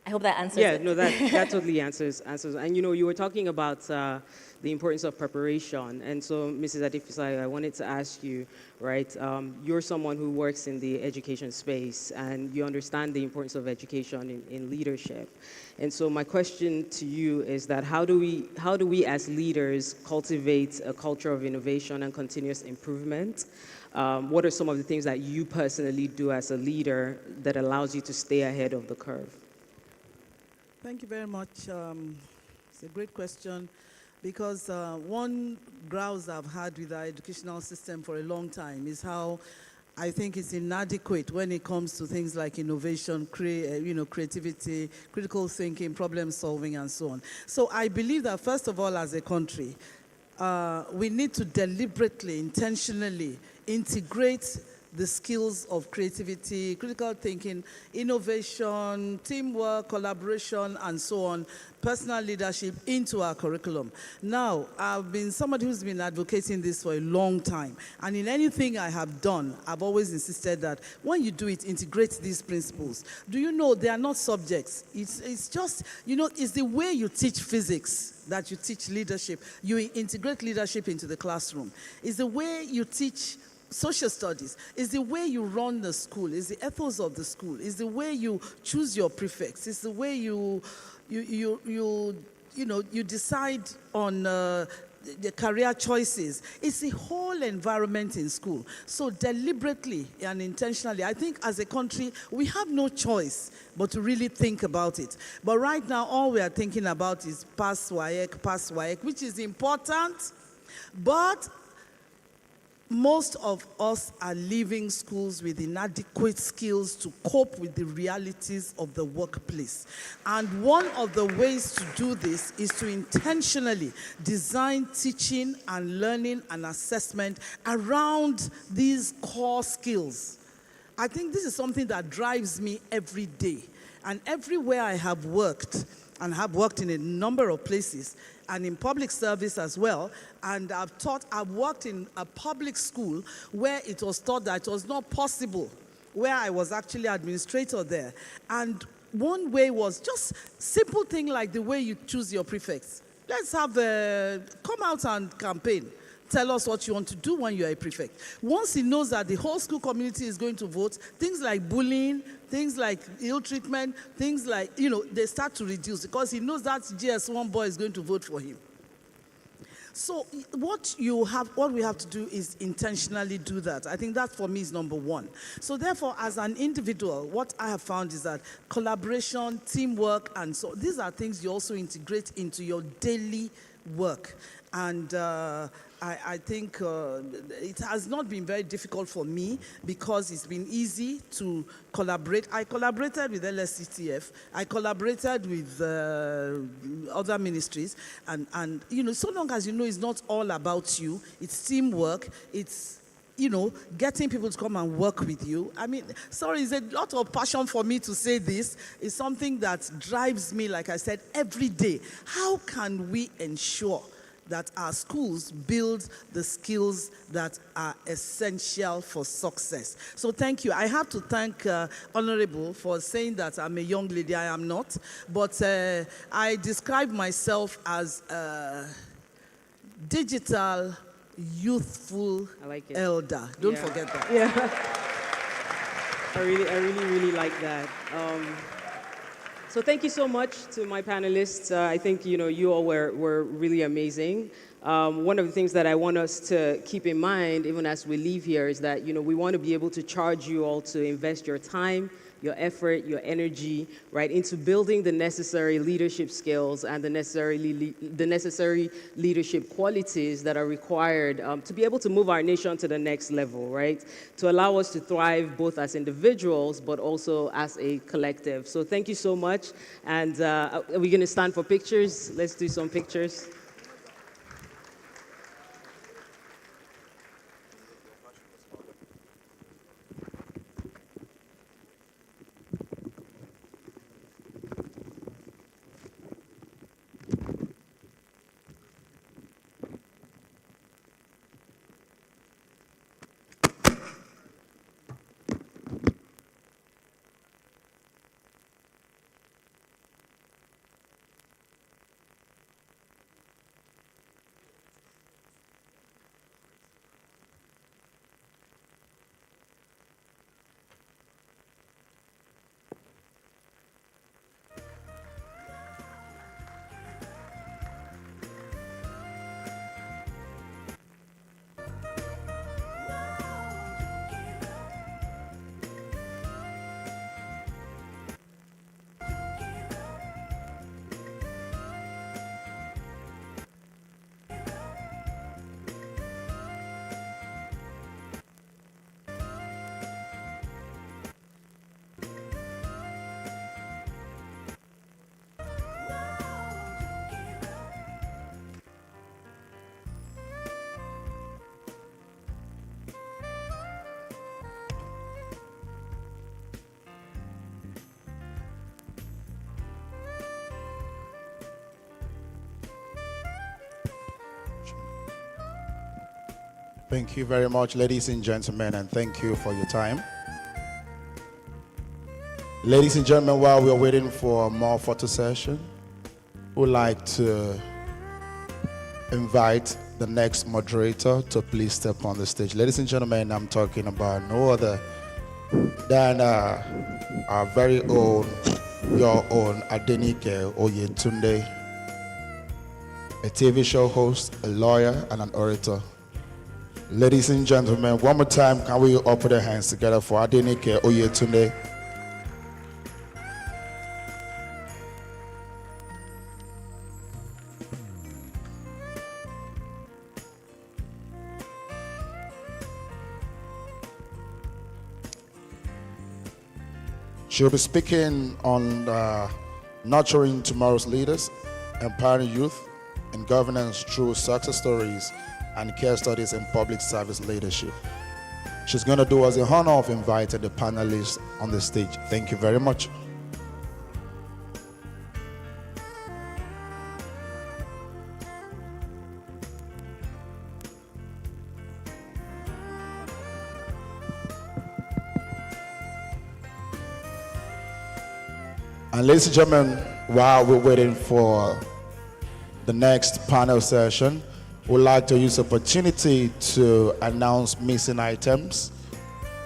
I hope that answers it. Yeah, no, that totally answers. And you were talking about the importance of preparation. And so, Mrs. Adefisai, I wanted to ask you, right, you're someone who works in the education space and you understand the importance of education in leadership. And so my question to you is that how do we as leaders cultivate a culture of innovation and continuous improvement? What are some of the things that you personally do as a leader that allows you to stay ahead of the curve? Thank you very much. It's a great question because one grouse I've had with our educational system for a long time is how I think it's inadequate when it comes to things like innovation, creativity, critical thinking, problem solving, and so on. So I believe that first of all, as a country, we need to deliberately, intentionally integrate the skills of creativity, critical thinking, innovation, teamwork, collaboration, and so on, personal leadership into our curriculum. Now, I've been somebody who's been advocating this for a long time, and in anything I have done, I've always insisted that when you do it, integrate these principles. Do you know they are not subjects? It's just, it's the way you teach physics that you teach leadership. You integrate leadership into the classroom. It's the way you teach social studies. It's the way you run the school. It's the ethos of the school. It's the way you choose your prefects. It's the way you decide on the career choices. It's the whole environment in school. So deliberately and intentionally, I think as a country, we have no choice but to really think about it. But right now, all we are thinking about is pass WAEC, which is important, but most of us are leaving schools with inadequate skills to cope with the realities of the workplace. And one of the ways to do this is to intentionally design teaching and learning and assessment around these core skills. I think this is something that drives me every day. And everywhere I have worked, and have worked in a number of places, and in public service as well, and I've worked in a public school where it was taught that it was not possible, where I was actually administrator there. And one way was just simple thing like the way you choose your prefects. Let's have come out and campaign. Tell us what you want to do when you're a prefect. Once he knows that the whole school community is going to vote, things like bullying, things like ill treatment, things like, they start to reduce because he knows that GS1 boy is going to vote for him. So what we have to do is intentionally do that. I think that for me is number one. So therefore, as an individual, what I have found is that collaboration, teamwork, and so these are things you also integrate into your daily work. And I think it has not been very difficult for me because it's been easy to collaborate. I collaborated with LSCTF. I collaborated with other ministries. And so long as it's not all about you, it's teamwork, it's getting people to come and work with you. I mean, sorry, it's a lot of passion for me to say this. It's something that drives me, like I said, every day. How can we ensure that our schools build the skills that are essential for success? So thank you. I have to thank Honorable for saying that I'm a young lady. I am not. But I describe myself as a digital, youthful elder. Don't forget that. Yeah. I really like that. So thank you so much to my panelists. I think you all were really amazing. One of the things that I want us to keep in mind, even as we leave here, is that we want to be able to charge you all to invest your time, your effort, your energy, right, into building the necessary leadership skills and the necessary leadership qualities that are required to be able to move our nation to the next level, right, to allow us to thrive both as individuals but also as a collective. So thank you so much. And are we going to stand for pictures? Let's do some pictures. Thank you very much, ladies and gentlemen, and thank you for your time. Ladies and gentlemen, while we're waiting for more photo session, we'd like to invite the next moderator to please step on the stage. Ladies and gentlemen, I'm talking about no other than our very own, your own Adenike Oyetunde, a TV show host, a lawyer, and an orator. Ladies and gentlemen, one more time, can we all put our hands together for Adenike Oyetunde? She'll be speaking on nurturing tomorrow's leaders, empowering youth, and governance through success stories and case studies in public service leadership. She's going to do us the honor of inviting the panelists on the stage. Thank you very much. And ladies and gentlemen, while we're waiting for the next panel session, we'd like to use the opportunity to announce missing items.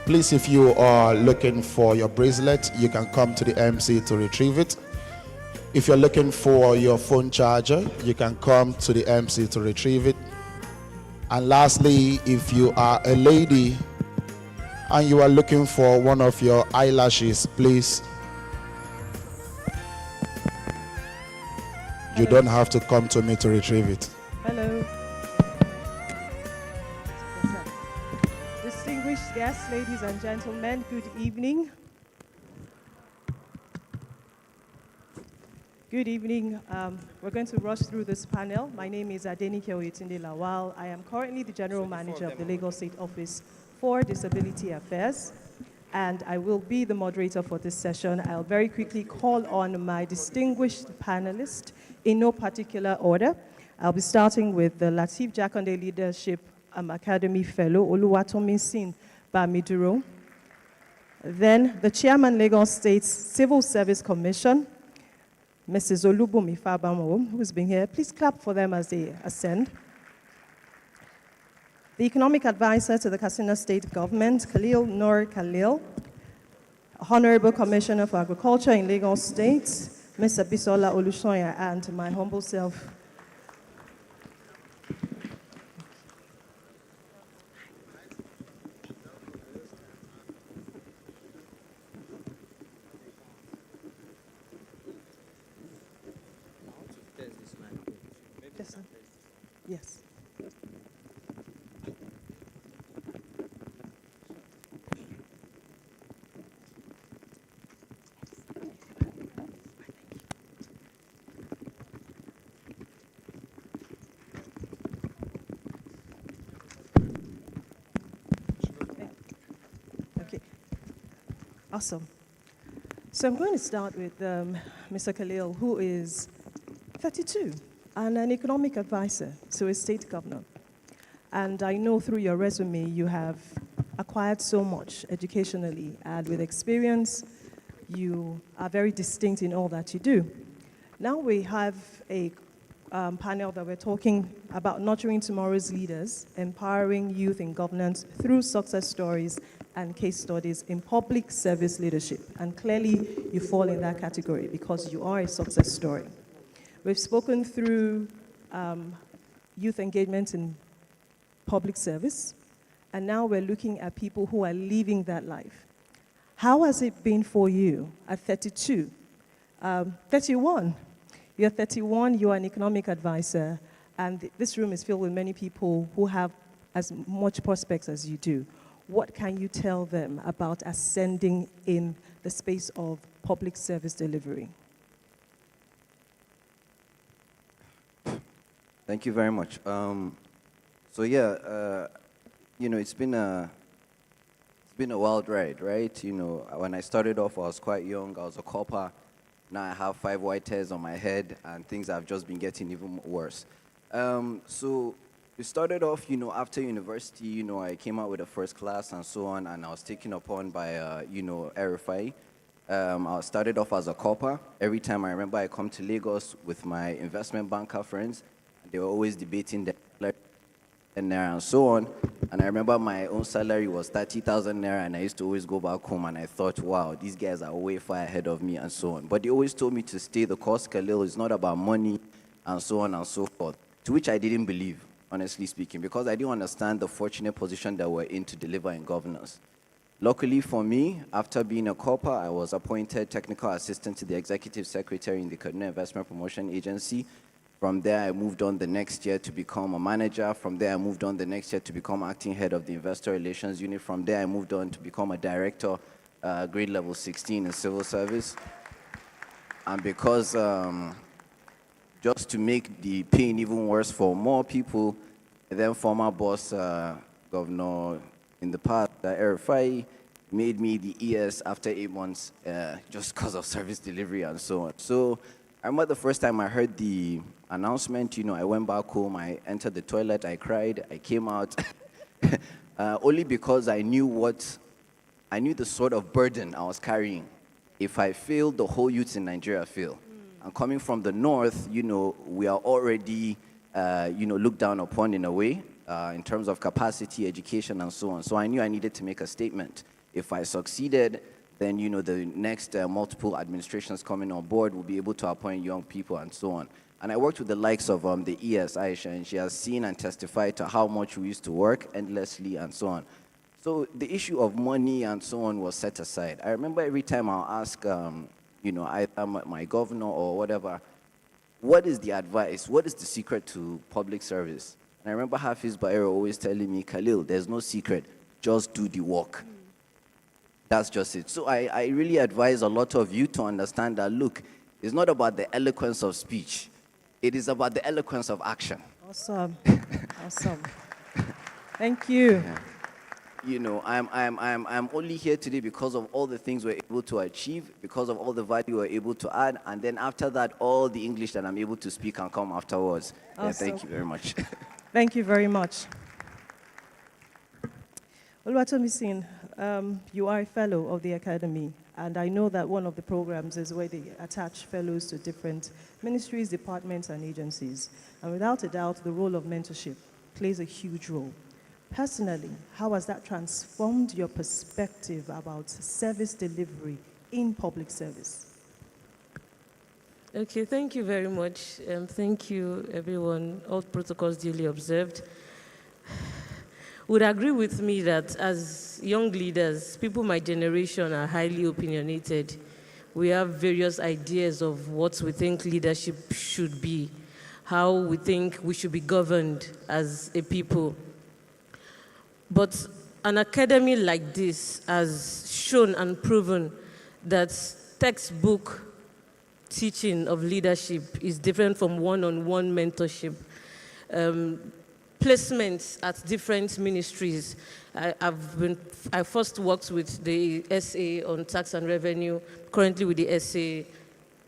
Please, if you are looking for your bracelet, you can come to the MC to retrieve it. If you're looking for your phone charger, you can come to the MC to retrieve it. And lastly, if you are a lady and you are looking for one of your eyelashes, please, you don't have to come to me to retrieve it. Hello. Distinguished guests, ladies and gentlemen, good evening. Good evening. We're going to rush through this panel. My name is Adenike Oyetunde Lawal. I am currently the General Manager of the Lagos State Office for Disability Affairs, and I will be the moderator for this session. I'll very quickly call on my distinguished panelists in no particular order. I'll be starting with the Lateef Jakande Leadership Academy Fellow, Oluwatomisin Bamiduro. Then the Chairman, Lagos State Civil Service Commission, Mrs. Olubumi Fabamo, who's been here. Please clap for them as they ascend. The Economic Advisor to the Katsina State Government, Khalil Nur Khalil. Honorable Commissioner for Agriculture in Lagos State, Mr. Bisola Olusoya, and my humble self. Yes, sir. Yes. Okay. Awesome. So I'm going to start with Mr. Khalil, who is 32 and an economic advisor to a state governor. And I know through your resume you have acquired so much educationally, and with experience, you are very distinct in all that you do. Now we have a panel that we're talking about nurturing tomorrow's leaders, empowering youth in governance through success stories and case studies in public service leadership. And clearly you fall in that category because you are a success story. We've spoken through youth engagement in public service, and now we're looking at people who are living that life. How has it been for you at 32? 31. You're 31, you're an economic advisor, and this room is filled with many people who have as much prospects as you do. What can you tell them about ascending in the space of public service delivery? Thank you very much. It's been a wild ride, right? You know, when I started off, I was quite young. I was a copper. Now I have 5 white hairs on my head, and things have just been getting even worse. So We started off, after university, I came out with a first class and so on, and I was taken upon by, RFI. I started off as a corper. Every time I remember I come to Lagos with my investment banker friends, they were always debating the naira and so on. And I remember my own salary was 30,000 naira, and I used to always go back home and I thought, wow, these guys are way far ahead of me and so on. But they always told me to stay the course, Khalil, it's not about money and so on and so forth, to which I didn't believe, honestly speaking, because I didn't understand the fortunate position that we're in to deliver in governance. Luckily for me, after being a corper, I was appointed technical assistant to the executive secretary in the Kaduna Investment Promotion Agency. From there, I moved on the next year to become a manager. From there, I moved on the next year to become acting head of the investor relations unit. From there, I moved on to become a director, grade level 16 in civil service. And because just to make the pain even worse for more people, then former boss, Governor in the past, RFI, made me the ES after 8 months just because of service delivery and so on. So I remember the first time I heard the announcement, I went back home, I entered the toilet, I cried, I came out, only because I knew the sort of burden I was carrying. If I fail, the whole youth in Nigeria fail. And coming from the north, we are already, looked down upon in a way, in terms of capacity, education, and so on. So I knew I needed to make a statement. If I succeeded, then, the next multiple administrations coming on board will be able to appoint young people and so on. And I worked with the likes of the ES, Aisha, and she has seen and testified to how much we used to work endlessly and so on. So the issue of money and so on was set aside. I remember every time I'll ask, either my governor or whatever, what is the advice? What is the secret to public service? And I remember Hafiz Bayero always telling me, Khalil, there's no secret, just do the work. That's just it. So I really advise a lot of you to understand that, look, it's not about the eloquence of speech. It is about the eloquence of action. Awesome. Awesome. Thank you. Yeah. I'm only here today because of all the things we're able to achieve, because of all the value we're able to add, and then after that, all the English that I'm able to speak can come afterwards. Awesome. Yeah, thank you very much. Thank you very much. Oluwatomisin, you are a fellow of the Academy, and I know that one of the programs is where they attach fellows to different ministries, departments, and agencies. And without a doubt, the role of mentorship plays a huge role. Personally, how has that transformed your perspective about service delivery in public service? Okay, thank you very much. Thank you, everyone. All protocols duly observed. Would agree with me that as young leaders, people my generation are highly opinionated. We have various ideas of what we think leadership should be, how we think we should be governed as a people. But an academy like this has shown and proven that textbook teaching of leadership is different from one-on-one mentorship. Placements at different ministries. I first worked with the SA on tax and revenue, currently with the SA,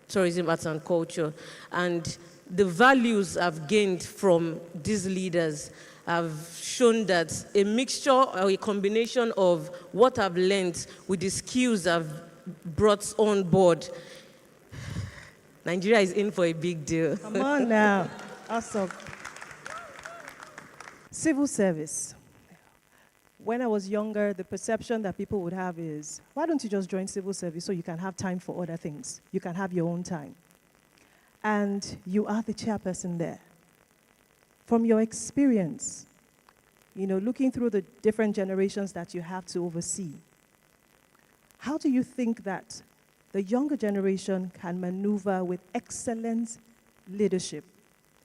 tourism, arts and culture. And the values I've gained from these leaders have shown that a mixture or a combination of what I've learned with the skills I've brought on board, Nigeria is in for a big deal. Come on now. Awesome. Civil service. When I was younger, the perception that people would have is, why don't you just join civil service so you can have time for other things? You can have your own time. And you are the chairperson there. From your experience, looking through the different generations that you have to oversee, how do you think that the younger generation can maneuver with excellent leadership,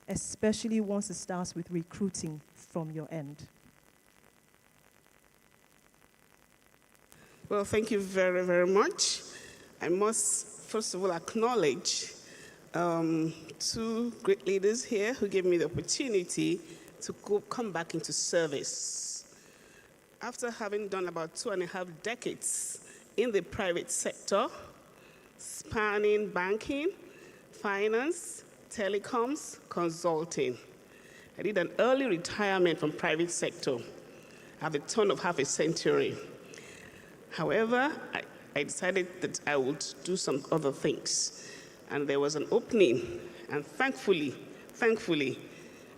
especially once it starts with recruiting from your end? Well, thank you very, very much. I must, first of all, acknowledge two great leaders here who gave me the opportunity to come back into service. After having done about 2.5 decades in the private sector, spanning banking, finance, telecoms, consulting, I did an early retirement from private sector at the turn of half a century. However, I decided that I would do some other things. And there was an opening, and thankfully,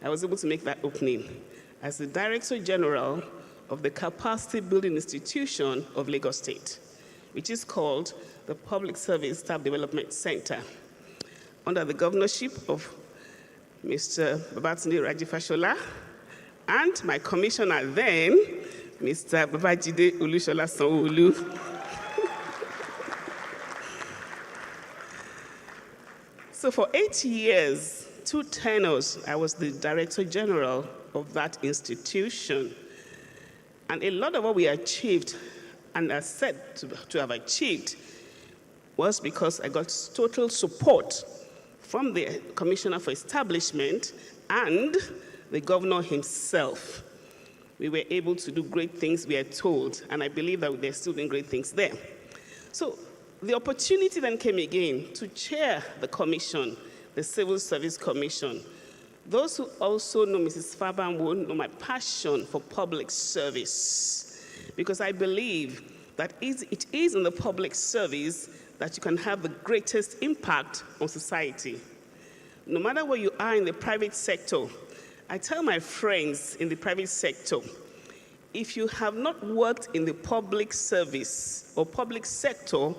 I was able to make that opening as the Director General of the Capacity Building Institution of Lagos State, which is called the Public Service Staff Development Center, under the governorship of Mr. Babatunde Raji Fashola, and my commissioner then, Mr. Babajide Olusola Sanwo-Olu. So for 8 years, 2 tenures, I was the Director General of that institution. And a lot of what we achieved, and are said to have achieved, was because I got total support from the Commissioner for Establishment and the governor himself. We were able to do great things, we are told, and I believe that they're still doing great things there. So the opportunity then came again to chair the commission, the Civil Service Commission. Those who also know Mrs. Fabanwo know my passion for public service, because I believe that it is in the public service that you can have the greatest impact on society. No matter where you are in the private sector, I tell my friends in the private sector, if you have not worked in the public service or public sector,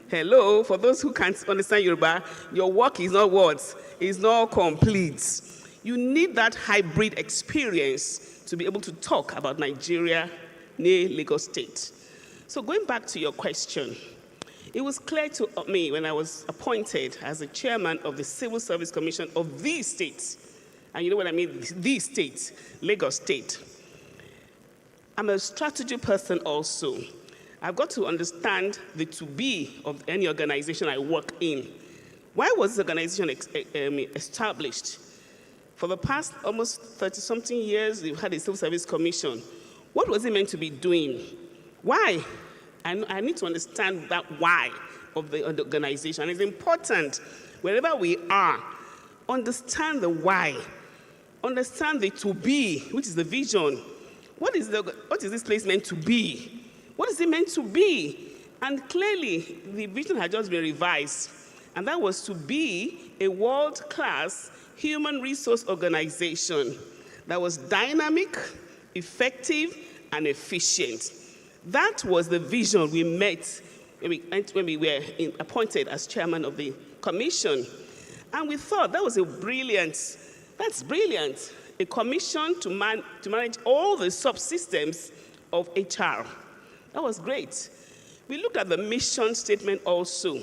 hello, for those who can't understand Yoruba, your work is not what? Is not complete. You need that hybrid experience to be able to talk about Nigeria near Lagos State. So going back to your question, it was clear to me when I was appointed as the chairman of the Civil Service Commission of the state, and you know what I mean, the state, Lagos State. I'm a strategy person also. I've got to understand the to-be of any organization I work in. Why was this organization established? For the past almost 30-something years, we've had a Civil Service Commission. What was it meant to be doing? Why? I need to understand that why of the organization. And it's important, wherever we are, understand the why. Understand the to-be, which is the vision. What is this place meant to be? What is it meant to be? And clearly, the vision had just been revised, and that was to be a world-class human resource organization that was dynamic, effective, and efficient. That was the vision we met when we were appointed as chairman of the commission. And we thought that was that's brilliant, a commission to manage all the subsystems of HR. That was great. We looked at the mission statement also.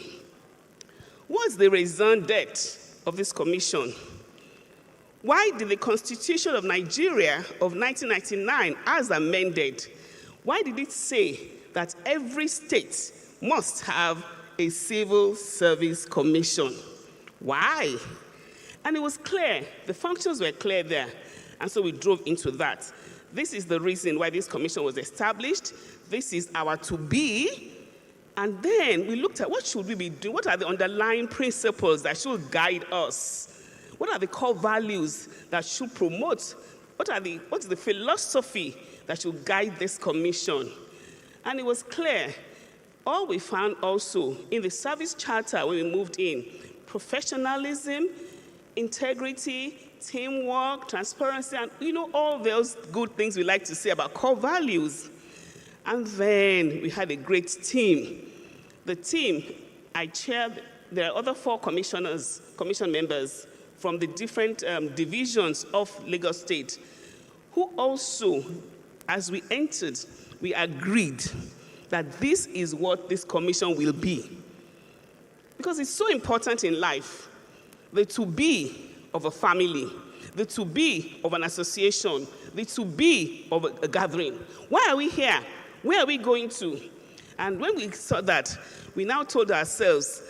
What's the raison d'etre of this commission? Why did the Constitution of Nigeria of 1999, as amended, why did it say that every state must have a civil service commission? Why? And it was clear, the functions were clear there, and so we drove into that. This is the reason why this commission was established. This is our to-be. And then we looked at what should we be doing? What are the underlying principles that should guide us? What are the core values that should promote? What is the philosophy that should guide this commission? And it was clear. All we found also in the service charter when we moved in, professionalism, integrity, teamwork, transparency, and all those good things we like to say about core values. And then we had a great team. The team I chaired, there are other 4 commission members from the different divisions of Lagos State, who also, as we entered, we agreed that this is what this commission will be. Because it's so important in life, the to-be of a family, the to-be of an association, the to-be of a gathering. Why are we here? Where are we going to? And when we saw that, we now told ourselves,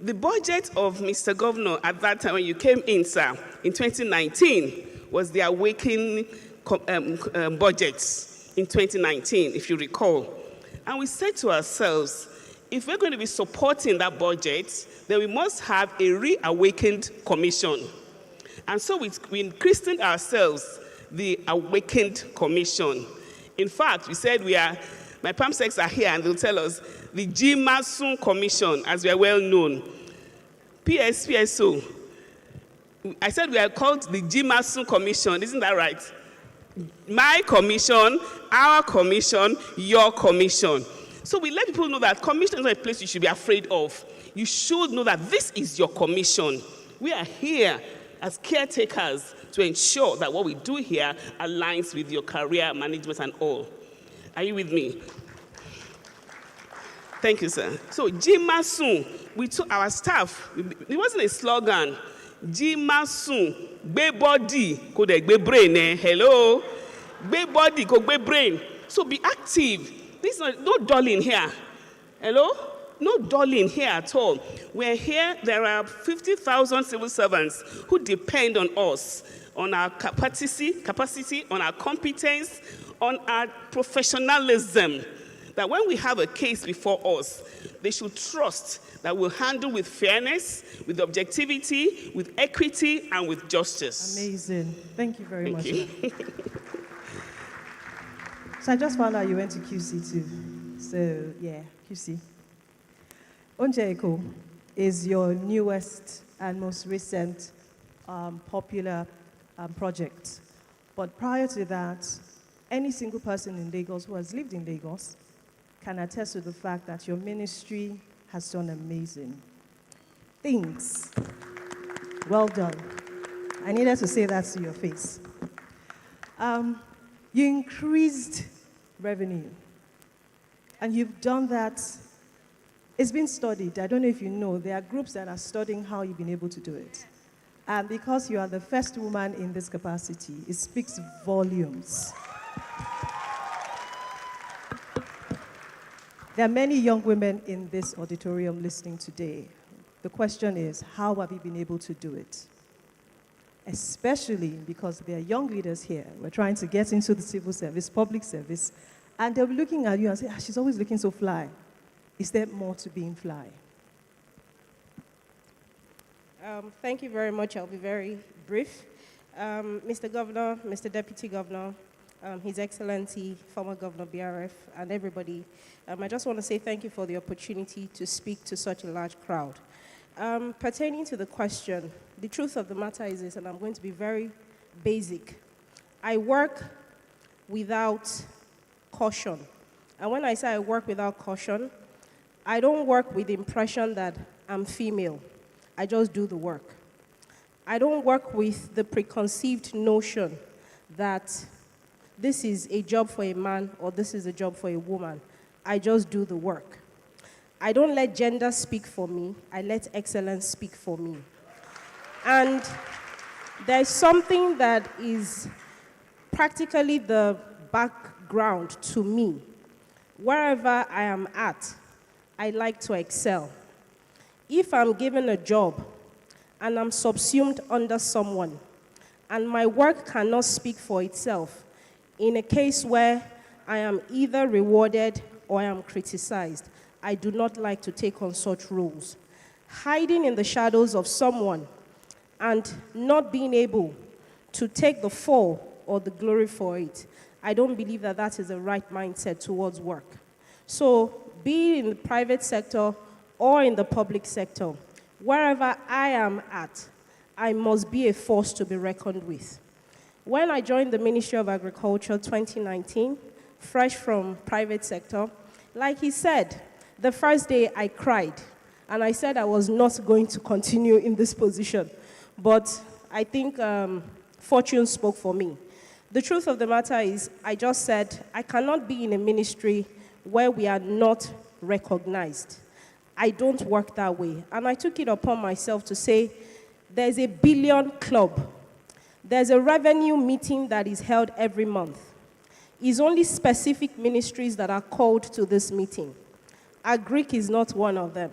the budget of Mr. Governor at that time when you came in, sir, in 2019, was the Awakening budget in 2019, if you recall. And we said to ourselves, if we're going to be supporting that budget, then we must have a reawakened commission. And so we christened ourselves the Awakened Commission. In fact, we said my PAMSECs are here and they'll tell us, the Jimasun Commission, as we are well known. PSO. I said we are called the Jimasun Commission, isn't that right? My commission, our commission, your commission. So we let people know that commission is not a place you should be afraid of. You should know that this is your commission. We are here as caretakers to ensure that what we do here aligns with your career management and all. Are you with me? Thank you, sir. So, Jimasun, we took our staff, it wasn't a slogan. Jimasun, gbe body, ko de gbe brain, hello? Gbe body, ko gbe brain. So be active. This is no dulling here. Hello? No dulling here at all. We're here, there are 50,000 civil servants who depend on us, on our capacity, on our competence, on our professionalism. That when we have a case before us, they should trust that we'll handle with fairness, with objectivity, with equity, and with justice. Amazing. Thank you very much. Thank you. So I just found out you went to QC too. So yeah, QC. Onjeko is your newest and most recent popular project. But prior to that, any single person in Lagos who has lived in Lagos can attest to the fact that your ministry has done amazing things. Well done. I needed to say that to your face. You increased revenue, and you've done that. It's been studied. I don't know if you know, there are groups that are studying how you've been able to do it. And because you are the first woman in this capacity, it speaks volumes. There are many young women in this auditorium listening today. The question is, how have you been able to do it? Especially because there are young leaders here. We're trying to get into the civil service, public service, and they'll be looking at you and say, she's always looking so fly. Is there more to being fly? Thank you very much. I'll be very brief. Mr. Governor, Mr. Deputy Governor, His Excellency, former Governor BRF, and everybody, I just want to say thank you for the opportunity to speak to such a large crowd. Pertaining to the question, the truth of the matter is this, and I'm going to be very basic. I work without caution. And when I say I work without caution, I don't work with the impression that I'm female. I just do the work. I don't work with the preconceived notion that this is a job for a man or this is a job for a woman. I just do the work. I don't let gender speak for me. I let excellence speak for me. And there's something that is practically the background to me. Wherever I am at, I like to excel. If I'm given a job and I'm subsumed under someone and my work cannot speak for itself, in a case where I am either rewarded or I am criticized, I do not like to take on such roles. Hiding in the shadows of someone and not being able to take the fall or the glory for it, I don't believe that that is the right mindset towards work. So, be it in the private sector or in the public sector, wherever I am at, I must be a force to be reckoned with. When I joined the Ministry of Agriculture 2019, fresh from private sector, like he said, the first day I cried, and I said I was not going to continue in this position. But I think fortune spoke for me. The truth of the matter is, I just said, I cannot be in a ministry where we are not recognized. I don't work that way. And I took it upon myself to say, there's a billion club. There's a revenue meeting that is held every month. It's only specific ministries that are called to this meeting. Agric is not one of them.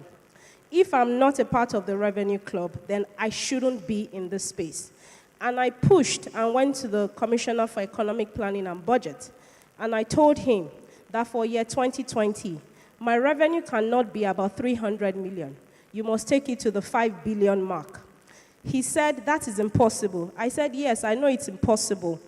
If I'm not a part of the revenue club, then I shouldn't be in this space. And I pushed and went to the Commissioner for Economic Planning and Budget, and I told him that for year 2020, my revenue cannot be about 300 million. You must take it to the 5 billion mark. He said, that is impossible. I said, yes, I know it's impossible.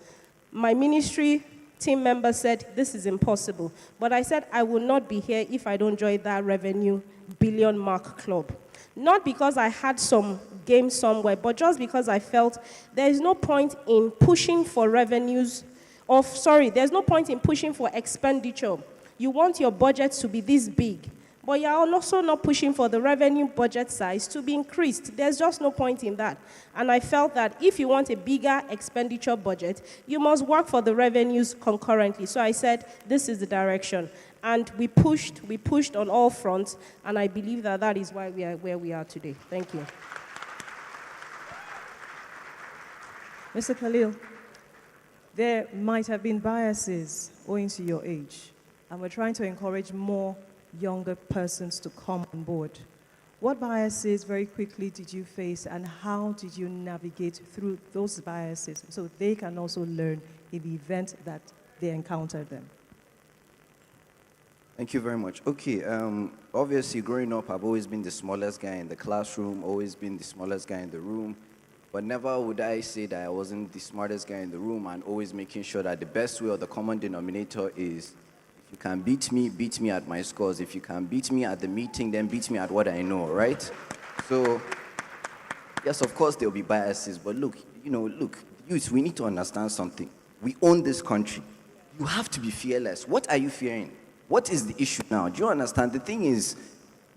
My ministry team member said, this is impossible. But I said, I will not be here if I don't join that revenue billion mark club. Not because I had some game somewhere, but just because I felt there is no point in pushing for revenues, there's no point in pushing for expenditure. You want your budget to be this big, but you're also not pushing for the revenue budget size to be increased. There's just no point in that. And I felt that if you want a bigger expenditure budget, you must work for the revenues concurrently. So I said, this is the direction. And we pushed on all fronts, and I believe that that is why we are where we are today. Thank you. Mr. Khalil, there might have been biases owing to your age, and we're trying to encourage more younger persons to come on board. What biases, very quickly, did you face, and how did you navigate through those biases so they can also learn in the event that they encounter them? Thank you very much. Okay, obviously growing up, I've always been the smallest guy in the classroom, always been the smallest guy in the room, but never would I say that I wasn't the smartest guy in the room, and always making sure that the best way or the common denominator is, if you can beat me at my scores. If you can beat me at the meeting, then beat me at what I know, right? So, yes, of course there'll be biases, but look, youth, we need to understand something. We own this country. You have to be fearless. What are you fearing? What is the issue now? Do you understand? The thing is,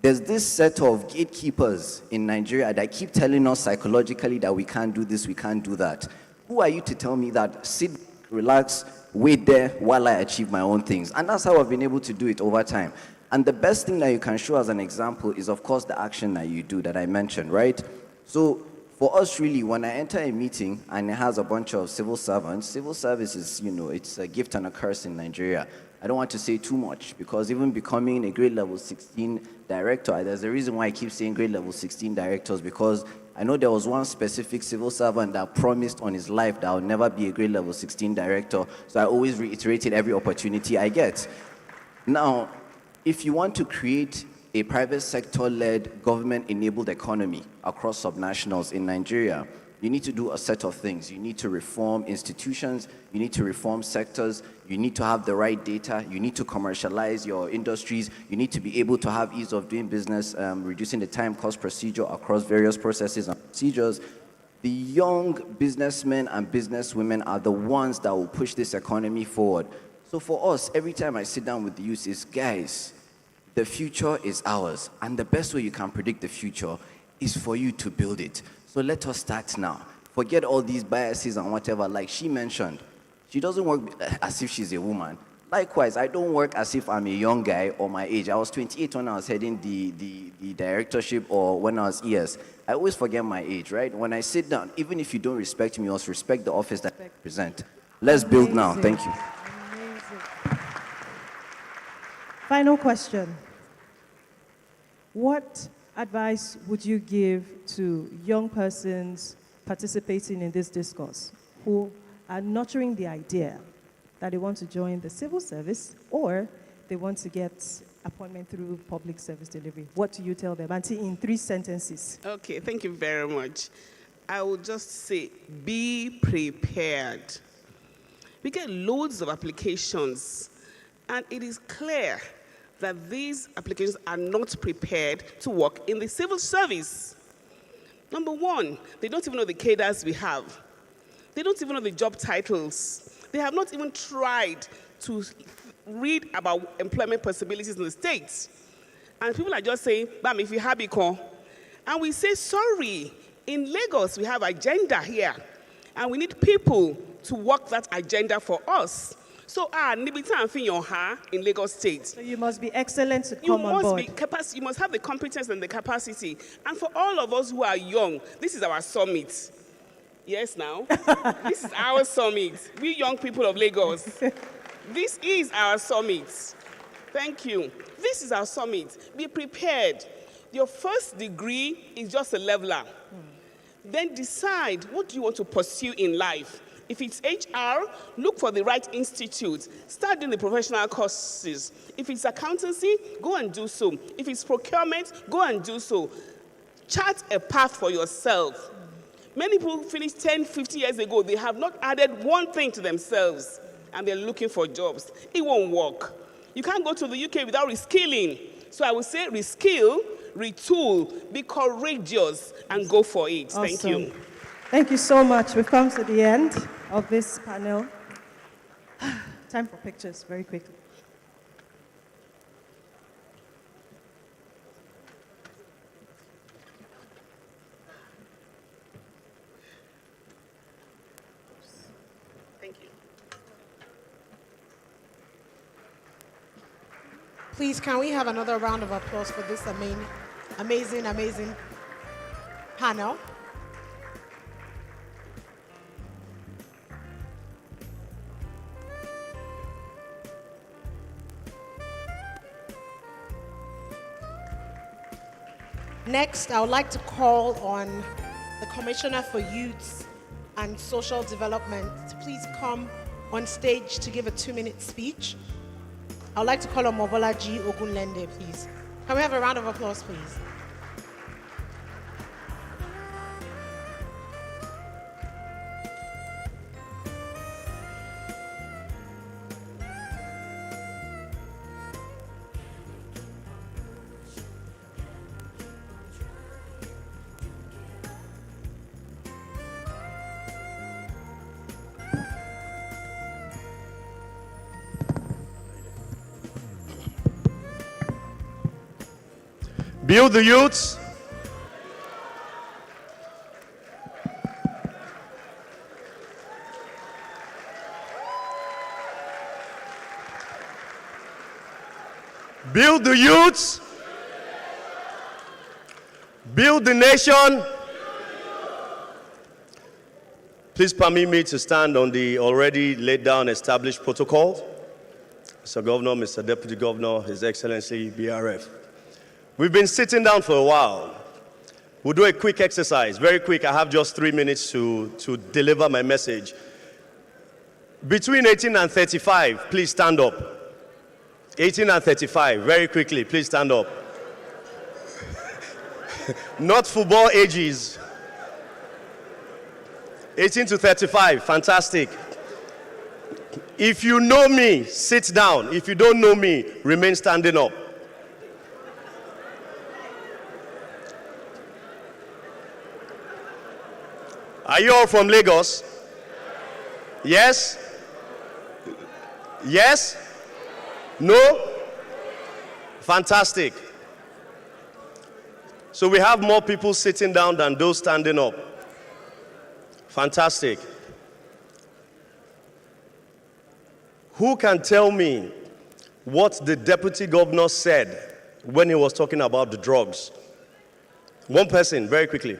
there's this set of gatekeepers in Nigeria that keep telling us psychologically that we can't do this, we can't do that. Who are you to tell me that? Sit, relax, wait there while I achieve my own things. And that's how I've been able to do it over time. And the best thing that you can show as an example is, of course, the action that you do that I mentioned, right? So for us, really, when I enter a meeting and it has a bunch of civil servants, civil service is, it's a gift and a curse in Nigeria. I don't want to say too much, because even becoming a grade level 16 director, there's a reason why I keep saying grade level 16 directors, because I know there was one specific civil servant that promised on his life that I'll never be a grade level 16 director, so I always reiterated every opportunity I get. Now, if you want to create a private sector-led, government-enabled economy across subnationals in Nigeria, you need to do a set of things. You need to reform institutions, you need to reform sectors, you need to have the right data, you need to commercialize your industries, you need to be able to have ease of doing business, reducing the time cost procedure across various processes and procedures. The young businessmen and businesswomen are the ones that will push this economy forward. So for us, every time I sit down with the youth is, guys, the future is ours, and the best way you can predict the future is for you to build it. So let us start now. Forget all these biases and whatever. Like she mentioned, she doesn't work as if she's a woman. Likewise, I don't work as if I'm a young guy or my age. I was 28 when I was heading the directorship, or when I was ES. I always forget my age, right? When I sit down, even if you don't respect me, you also respect the office that I represent. Let's build now. Thank you. Amazing. Final question. What advice would you give to young persons participating in this discourse who are nurturing the idea that they want to join the civil service, or they want to get appointment through public service delivery? What do you tell them? Auntie, in 3 sentences. Okay, thank you very much. I will just say, be prepared. We get loads of applications, and it is clear that these applications are not prepared to work in the civil service. Number one, they don't even know the cadres we have. They don't even know the job titles. They have not even tried to read about employment possibilities in the states. And people are just saying, Bam, if you have Econ. And we say, sorry, in Lagos, we have agenda here. And we need people to work that agenda for us. So, in Lagos State. So you must be excellent to come on board. You must have the competence and the capacity. And for all of us who are young, this is our summit. Yes, now. This is our summit. We young people of Lagos. This is our summit. Thank you. This is our summit. Be prepared. Your first degree is just a leveler. Then decide, what do you want to pursue in life? If it's HR, look for the right institute. Start doing the professional courses. If it's accountancy, go and do so. If it's procurement, go and do so. Chart a path for yourself. Many people finished 10, 50 years ago. They have not added one thing to themselves, and they're looking for jobs. It won't work. You can't go to the UK without reskilling. So I would say reskill, retool, be courageous, and go for it. Awesome. Thank you. Thank you so much. We've come to the end of this panel. Time for pictures, very quickly. Thank you. Please, can we have another round of applause for this amazing panel? Next, I would like to call on the Commissioner for Youth and Social Development to please come on stage to give a 2-minute speech. I would like to call on Mobolaji Ogunlende, please. Can we have a round of applause, please? Build the youths. Build the youths. Build the nation. Please permit me to stand on the already laid down established protocol. Mr. Governor, Mr. Deputy Governor, His Excellency, BRF. We've been sitting down for a while. We'll do a quick exercise, very quick. I have just 3 minutes to deliver my message. Between 18 and 35, please stand up. 18 and 35, very quickly, please stand up. Not football ages. 18 to 35, fantastic. If you know me, sit down. If you don't know me, remain standing up. Are you all from Lagos? Yes? Yes? No? Fantastic. So we have more people sitting down than those standing up. Fantastic. Who can tell me what the deputy governor said when he was talking about the drugs? One person, very quickly.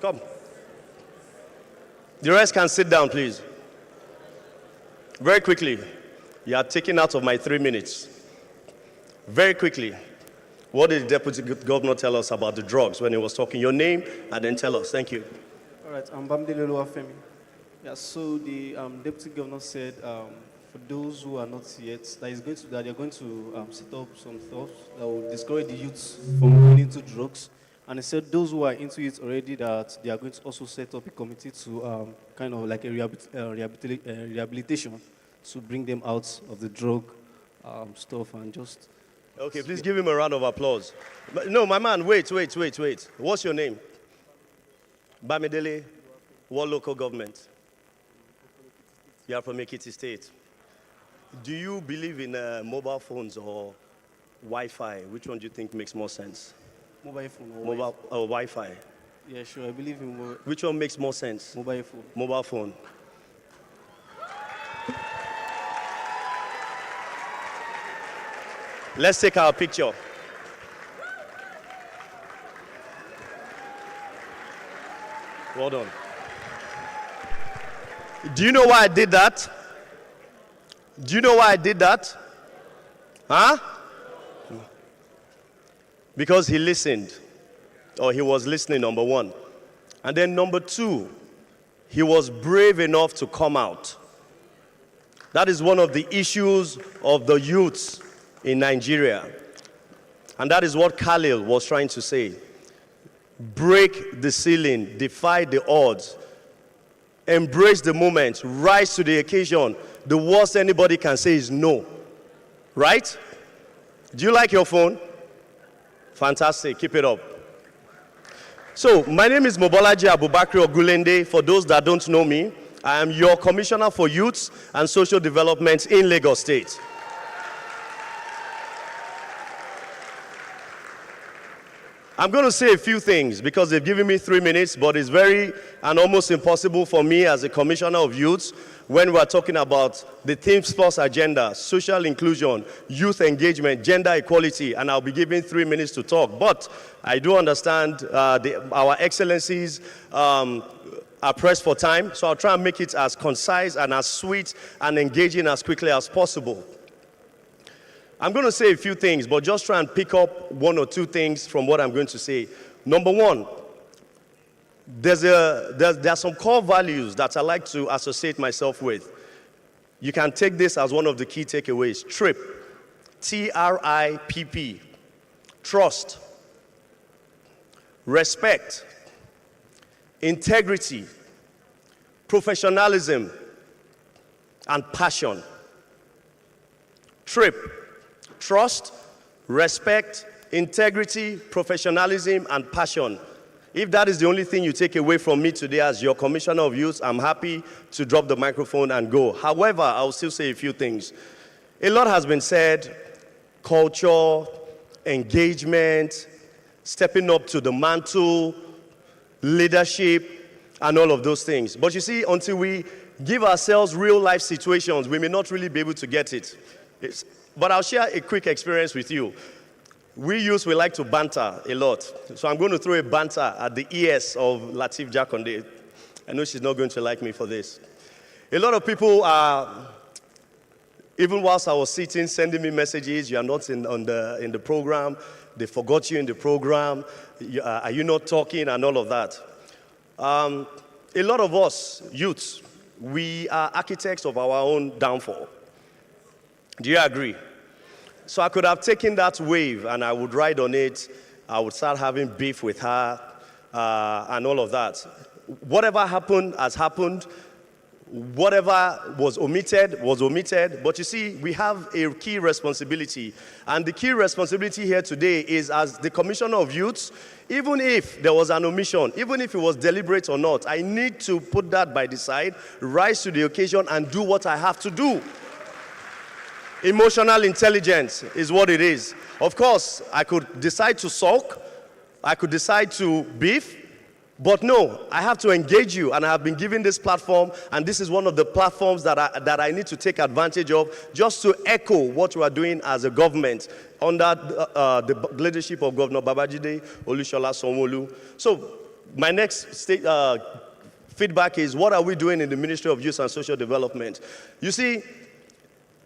Come. The rest can sit down, please. Very quickly. You are taken out of my 3 minutes. Very quickly. What did the deputy governor tell us about the drugs when he was talking? Your name and then tell us. Thank you. All right, I'm Bamdele Oluwafemi. Yeah, so the deputy governor said for those who are not yet, that they're going to set up some thoughts that will discourage the youths from going into drugs. And he said those who are into it already, that they are going to also set up a committee to kind of like a rehabilitation to bring them out of the drug stuff and just... Okay, please give him a round of applause. No, my man, wait. What's your name? Bamidele, what local government? You are from Ekiti State. Do you believe in mobile phones or Wi-Fi? Which one do you think makes more sense? Mobile phone or Mobile Wi-Fi? Yeah, sure, I believe in mobile. Which one makes more sense? Mobile phone. Mobile phone. Let's take our picture. Well done. Do you know why I did that? Do you know why I did that? Huh? Because he listened, or he was listening, number one. And then number two, he was brave enough to come out. That is one of the issues of the youths in Nigeria. And that is what Khalil was trying to say. Break the ceiling, defy the odds, embrace the moment, rise to the occasion. The worst anybody can say is no. Right? Do you like your phone? Fantastic, keep it up. So, my name is Mobolaji Abubakar Ogulende. For those that don't know me, I am your Commissioner for Youth and Social Development in Lagos State. I'm going to say a few things because they've given me 3 minutes, but it's very and almost impossible for me as a Commissioner of Youth when we're talking about the Think Plus agenda, social inclusion, youth engagement, gender equality, and I'll be given 3 minutes to talk. But I do understand our excellencies are pressed for time, so I'll try and make it as concise and as sweet and engaging as quickly as possible. I'm going to say a few things, but just try and pick up 1 or 2 things from what I'm going to say. Number one, there are some core values that I like to associate myself with. You can take this as one of the key takeaways. TRIP, T-R-I-P-P, trust, respect, integrity, professionalism, and passion. TRIP, trust, respect, integrity, professionalism, and passion. If that is the only thing you take away from me today as your Commissioner of Youth, I'm happy to drop the microphone and go. However, I'll still say a few things. A lot has been said: culture, engagement, stepping up to the mantle, leadership, and all of those things. But you see, until we give ourselves real life situations, we may not really be able to get it. But I'll share a quick experience with you. We like to banter a lot. So I'm going to throw a banter at the ears of Lateef Jakande. I know she's not going to like me for this. A lot of people are, even whilst I was sitting, sending me messages: you are not in the program, they forgot you in the program, are you not talking, and all of that. A lot of us, youths, we are architects of our own downfall. Do you agree? So I could have taken that wave and I would ride on it. I would start having beef with her and all of that. Whatever happened has happened. Whatever was omitted was omitted. But you see, we have a key responsibility. And the key responsibility here today is, as the Commissioner of Youth, even if there was an omission, even if it was deliberate or not, I need to put that by the side, rise to the occasion, and do what I have to do. Emotional intelligence is what it is. Of course, I could decide to sulk, I could decide to beef, but no, I have to engage you, and I have been given this platform, and this is one of the platforms that I need to take advantage of, just to echo what we are doing as a government under the leadership of Governor Babajide Olusola Sanwo-Olu. So my next feedback is, what are we doing in the Ministry of Youth and Social Development? You see,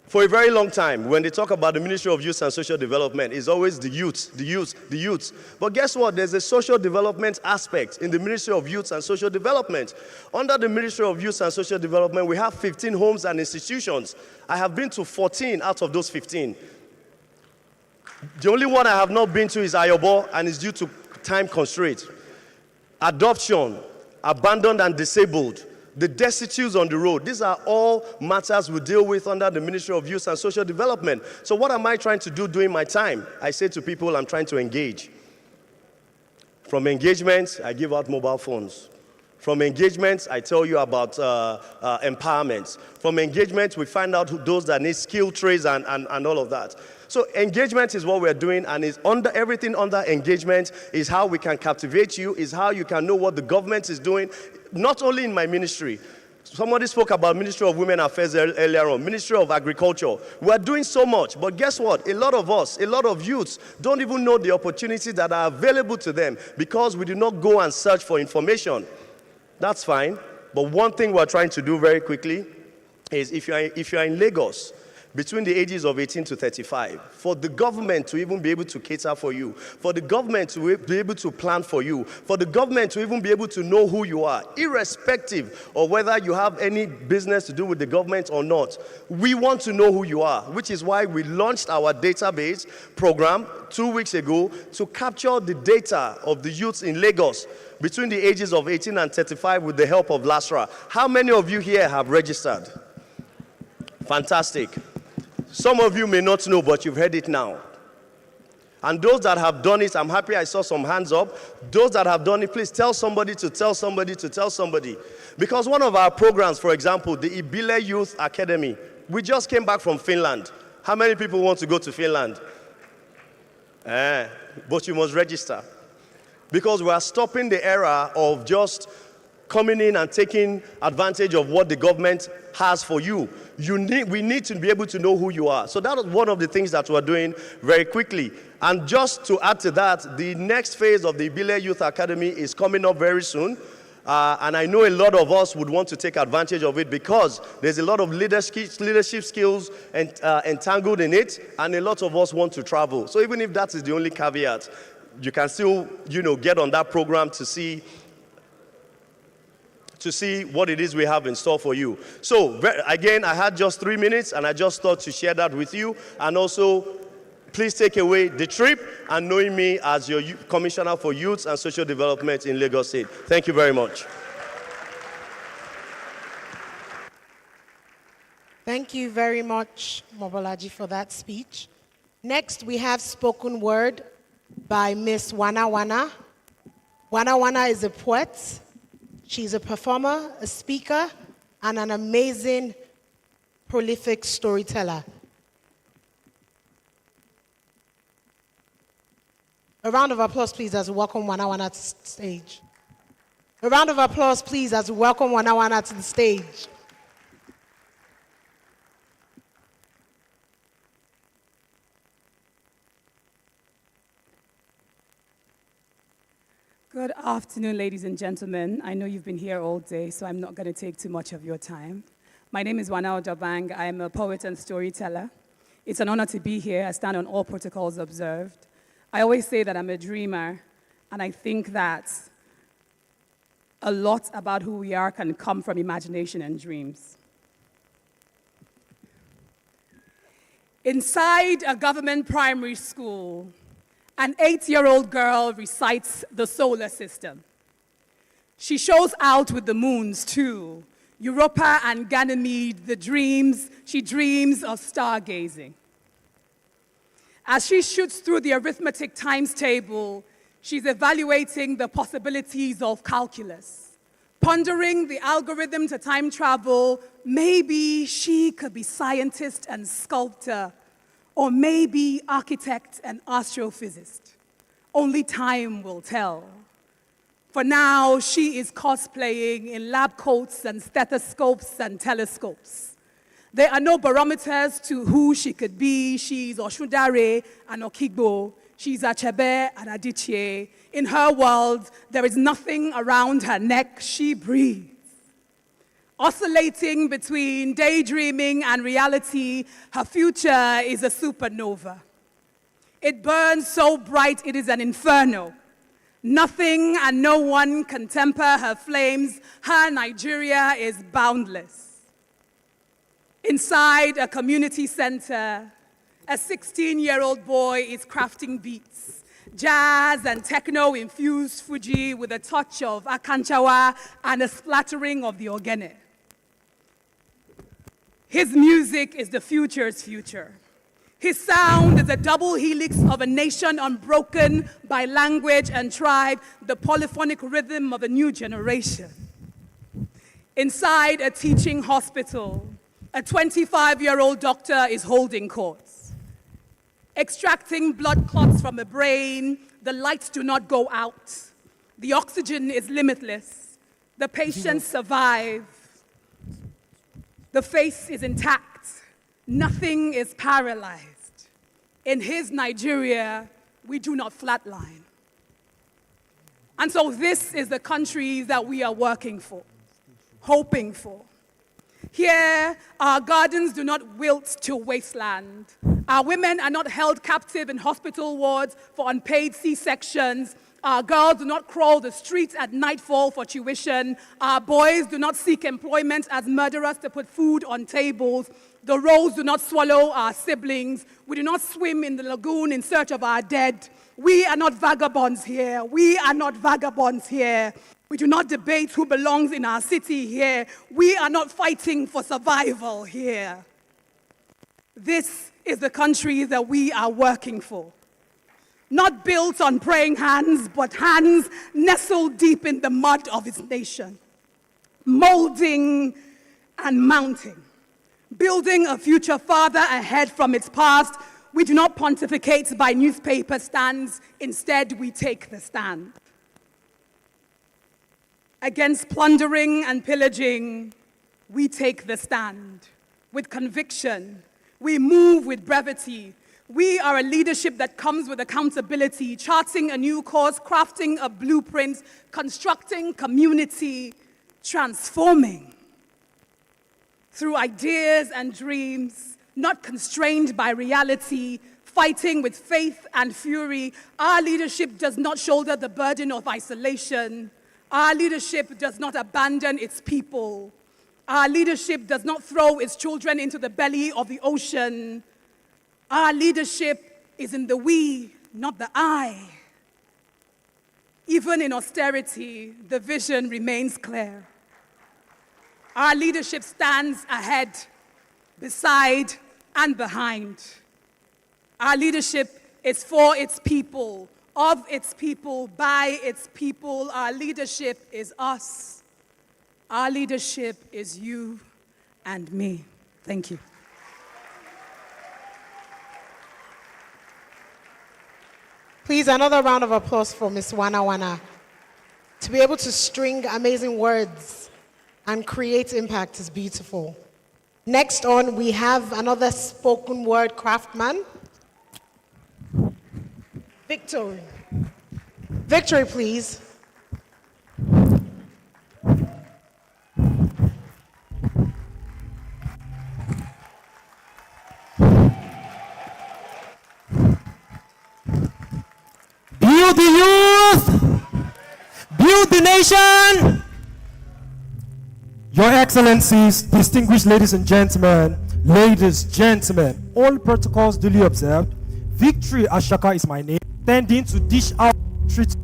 for a very long time, when they talk about the Ministry of Youth and Social Development, it's always the youth, the youth, the youth. But guess what? There's a social development aspect in the Ministry of Youth and Social Development. Under the Ministry of Youth and Social Development, we have 15 homes and institutions. I have been to 14 out of those 15. The only one I have not been to is Ayobo, and it's due to time constraint. Adoption, abandoned and disabled, the destitutes on the road. These are all matters we deal with under the Ministry of Youth and Social Development. So what am I trying to do during my time? I say to people, I'm trying to engage. From engagement, I give out mobile phones. From engagement, I tell you about empowerment. From engagement, we find out those that need skill trades and all of that. So engagement is what we're doing, and is under everything under engagement is how we can captivate you, is how you can know what the government is doing, not only in my ministry. Somebody spoke about Ministry of Women Affairs earlier on, Ministry of Agriculture. We're doing so much, but guess what? A lot of us, a lot of youths don't even know the opportunities that are available to them because we do not go and search for information. That's fine, but one thing we're trying to do very quickly is if you're in Lagos, between the ages of 18 to 35, for the government to even be able to cater for you, for the government to be able to plan for you, for the government to even be able to know who you are, irrespective of whether you have any business to do with the government or not. We want to know who you are, which is why we launched our database program 2 weeks ago to capture the data of the youths in Lagos between the ages of 18 and 35 with the help of LASRA. How many of you here have registered? Fantastic. Some of you may not know, but you've heard it now. And those that have done it, I'm happy I saw some hands up. Those that have done it, please tell somebody to tell somebody to tell somebody. Because one of our programs, for example, the Ibile Youth Academy, we just came back from Finland. How many people want to go to Finland? But you must register. Because we are stopping the era of just coming in and taking advantage of what the government has for you. We need to be able to know who you are. So that was one of the things that we're doing very quickly. And just to add to that, the next phase of the Ibile Youth Academy is coming up very soon. And I know a lot of us would want to take advantage of it because there's a lot of leadership skills entangled in it, and a lot of us want to travel. So even if that is the only caveat, you can still, get on that program to see what it is we have in store for you. So again, I had just 3 minutes, and I just thought to share that with you, and also please take away the trip and knowing me as your Commissioner for Youth and Social Development in Lagos State. Thank you very much. Thank you very much, Mobolaji, for that speech. Next, we have spoken word by Miss Wana Wana. Wana Wana is a poet. She's a performer, a speaker, and an amazing, prolific storyteller. A round of applause, please, as we welcome Wana Wana to the stage. A round of applause, please, as we welcome Wana Wana to the stage. Good afternoon, ladies and gentlemen. I know you've been here all day, so I'm not going to take too much of your time. My name is Wana Ojabang. I'm a poet and storyteller. It's an honor to be here. I stand on all protocols observed. I always say that I'm a dreamer, and I think that a lot about who we are can come from imagination and dreams. Inside a government primary school, an 8-year-old girl recites the solar system. She shows out with the moons too. Europa and Ganymede, she dreams of stargazing. As she shoots through the arithmetic times table, she's evaluating the possibilities of calculus, pondering the algorithm to time travel. Maybe she could be scientist and sculptor, or maybe architect and astrophysicist. Only time will tell. For now, she is cosplaying in lab coats and stethoscopes and telescopes. There are no barometers to who she could be. She's Oshundare and Okigbo. She's Achebe and Adichie. In her world, there is nothing around her neck. She breathes. Oscillating between daydreaming and reality, her future is a supernova. It burns so bright it is an inferno. Nothing and no one can temper her flames. Her Nigeria is boundless. Inside a community center, a 16-year-old boy is crafting beats, jazz and techno-infused Fuji with a touch of Akanchawa and a splattering of the ogene. His music is the future's future. His sound is a double helix of a nation unbroken by language and tribe, the polyphonic rhythm of a new generation. Inside a teaching hospital, a 25-year-old doctor is holding courts. Extracting blood clots from the brain, the lights do not go out. The oxygen is limitless. The patients survive. The face is intact. Nothing is paralyzed. In his Nigeria, we do not flatline. And so this is the country that we are working for, hoping for. Here, our gardens do not wilt to wasteland. Our women are not held captive in hospital wards for unpaid C-sections. Our girls do not crawl the streets at nightfall for tuition. Our boys do not seek employment as murderers to put food on tables. The roads do not swallow our siblings. We do not swim in the lagoon in search of our dead. We are not vagabonds here. We are not vagabonds here. We do not debate who belongs in our city here. We are not fighting for survival here. This is the country that we are working for. Not built on praying hands, but hands nestled deep in the mud of its nation. Molding and mounting. Building a future farther ahead from its past. We do not pontificate by newspaper stands. Instead, we take the stand. Against plundering and pillaging, we take the stand. With conviction, we move with brevity. We are a leadership that comes with accountability, charting a new course, crafting a blueprint, constructing community, transforming. Through ideas and dreams, not constrained by reality, fighting with faith and fury, our leadership does not shoulder the burden of isolation. Our leadership does not abandon its people. Our leadership does not throw its children into the belly of the ocean. Our leadership is in the we, not the I. Even in austerity, the vision remains clear. Our leadership stands ahead, beside, and behind. Our leadership is for its people, of its people, by its people. Our leadership is us. Our leadership is you and me. Thank you. Please, another round of applause for Ms. Wana Wana. To be able to string amazing words and create impact is beautiful. Next on, we have another spoken word craftsman. Victory. Victory, please. Build the youth, build the nation. Your Excellencies, distinguished ladies and gentlemen, all protocols duly observed. Victory Ashaka is my name, standing to dish out treats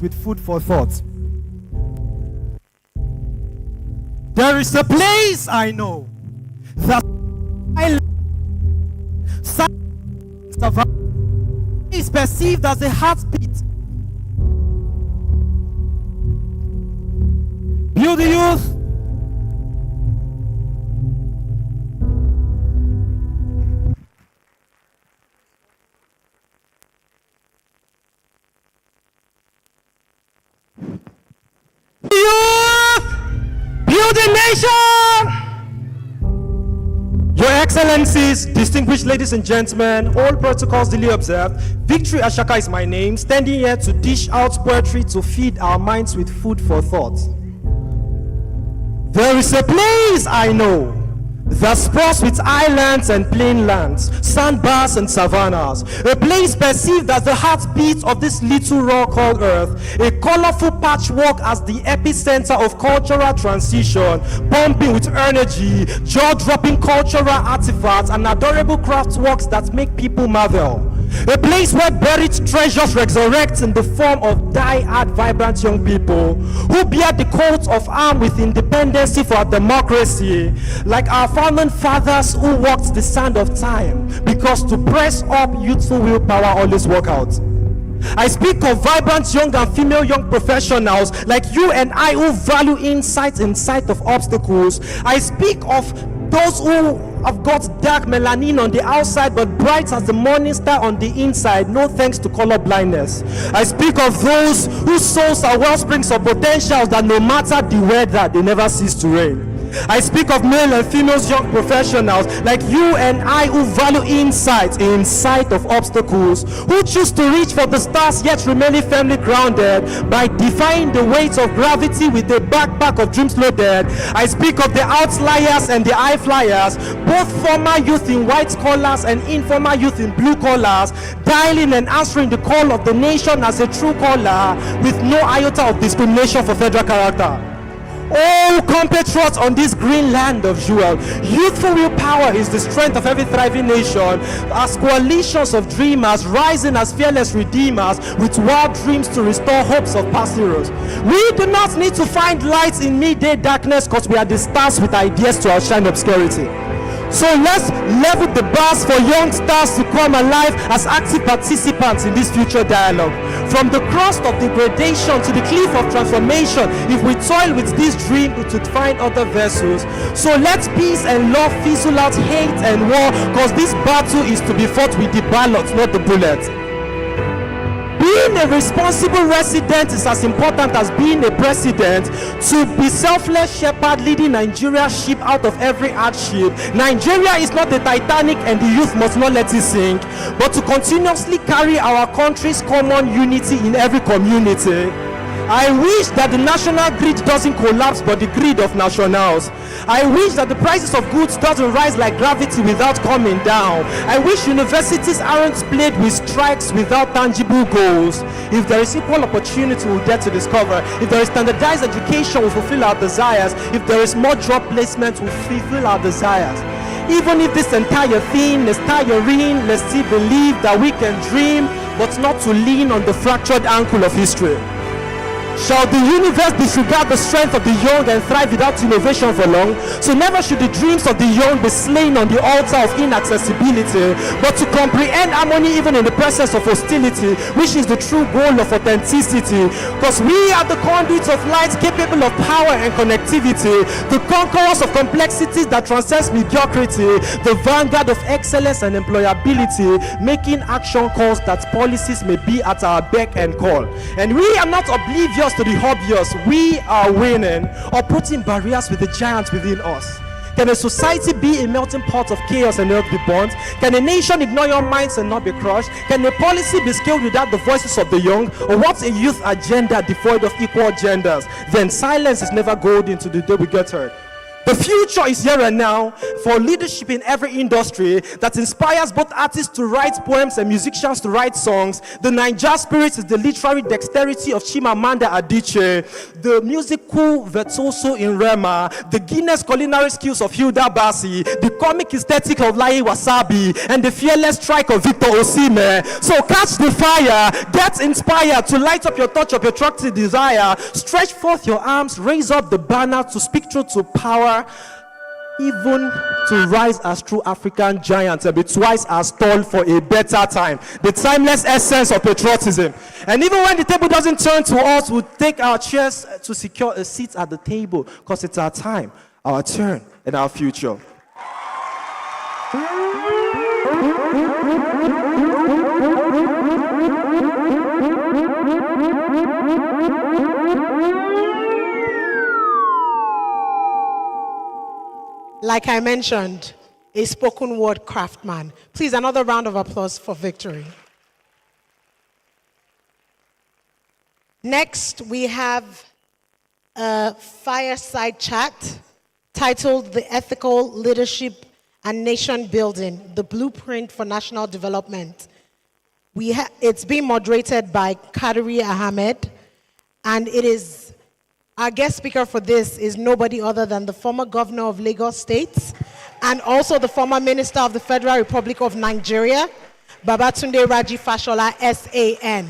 with food for thought. There is a place I know that is perceived as a heartbeat. Build the youth. Build the nation. Your Excellencies, distinguished ladies and gentlemen, all protocols duly observed. Victory Ashaka is my name, standing here to dish out poetry to feed our minds with food for thought. There is a place I know that sprawls with islands and plain lands, sandbars and savannas, a place perceived as the heartbeat of this little rock called Earth, a colorful patchwork as the epicenter of cultural transition, pumping with energy, jaw-dropping cultural artifacts and adorable craftworks that make people marvel. A place where buried treasures resurrect in the form of die-hard, vibrant young people who bear the coat of arms with independency for our democracy, like our founding fathers who walked the sand of time, because to press up youthful willpower always work out. I speak of vibrant young and female young professionals like you and I who value insight in sight of obstacles. I speak of those who have got dark melanin on the outside but bright as the morning star on the inside, no thanks to color blindness. I speak of those whose souls are well springs of potentials that no matter the weather, they never cease to reign. I speak of male and female young professionals like you and I who value insight in sight of obstacles, who choose to reach for the stars yet remaining firmly grounded by defying the weight of gravity with a backpack of dreams loaded. I speak of the outliers and the high flyers, both former youth in white collars and informal youth in blue collars, dialing and answering the call of the nation as a true caller with no iota of discrimination for federal character. Oh, compatriots on this green land of jewel, youthful willpower is the strength of every thriving nation. As coalitions of dreamers rising as fearless redeemers with wild dreams to restore hopes of past heroes. We do not need to find lights in midday darkness because we are the stars with ideas to outshine obscurity. So let's level the bars for young stars to come alive as active participants in this future dialogue. From the crust of degradation to the cliff of transformation, if we toil with this dream, we would find other vessels. So let peace and love fizzle out hate and war, because this battle is to be fought with the ballot, not the bullet. Being a responsible resident is as important as being a president. To be selfless shepherd leading Nigeria's ship out of every hardship. Nigeria is not the Titanic and the youth must not let it sink, but to continuously carry our country's common unity in every community. I wish that the national grid doesn't collapse but the grid of nationals. I wish that the prices of goods doesn't rise like gravity without coming down. I wish universities aren't plagued with strikes without tangible goals. If there is equal opportunity, we'll dare to discover. If there is standardized education, we'll fulfill our desires. If there is more job placement, we'll fulfill our desires. Even if this entire thing is tiring, let's still believe that we can dream, but not to lean on the fractured ankle of history. Shall the universe disregard the strength of the young and thrive without innovation for long? So never should the dreams of the young be slain on the altar of inaccessibility, but to comprehend harmony even in the presence of hostility, which is the true goal of authenticity. Because we are the conduits of light capable of power and connectivity, the conquerors of complexities that transcends mediocrity, the vanguard of excellence and employability, making action calls that policies may be at our beck and call. And we are not oblivious to the obvious. We are winning or putting barriers with the giants within us. Can a society be a melting pot of chaos and not be burnt? Can a nation ignore your minds and not be crushed? Can a policy be scaled without the voices of the young? Or what's a youth agenda devoid of equal genders? Then silence is never golden to the day we get heard. The future is here and now for leadership in every industry that inspires both artists to write poems and musicians to write songs. The Niger spirit is the literary dexterity of Chimamanda Adichie, the musical virtuoso in Rema, the Guinness culinary skills of Hilda Basi, the comic aesthetic of Lai Wasabi, and the fearless strike of Victor Osimhen. So catch the fire, get inspired to light up your touch of your attractive desire, stretch forth your arms, raise up the banner to speak truth to power, even to rise as true African giants and be twice as tall for a better time. The timeless essence of patriotism. And even when the table doesn't turn to us, we'll take our chairs to secure a seat at the table, because it's our time, our turn, and our future. Like I mentioned, a spoken word craftsman. Please, another round of applause for Victory. Next, we have a fireside chat titled The Ethical Leadership and Nation Building, the Blueprint for National Development. It's being moderated by Kadiri Ahmed, and our guest speaker for this is nobody other than the former governor of Lagos State and also the former minister of the Federal Republic of Nigeria, Babatunde Raji Fashola, SAN.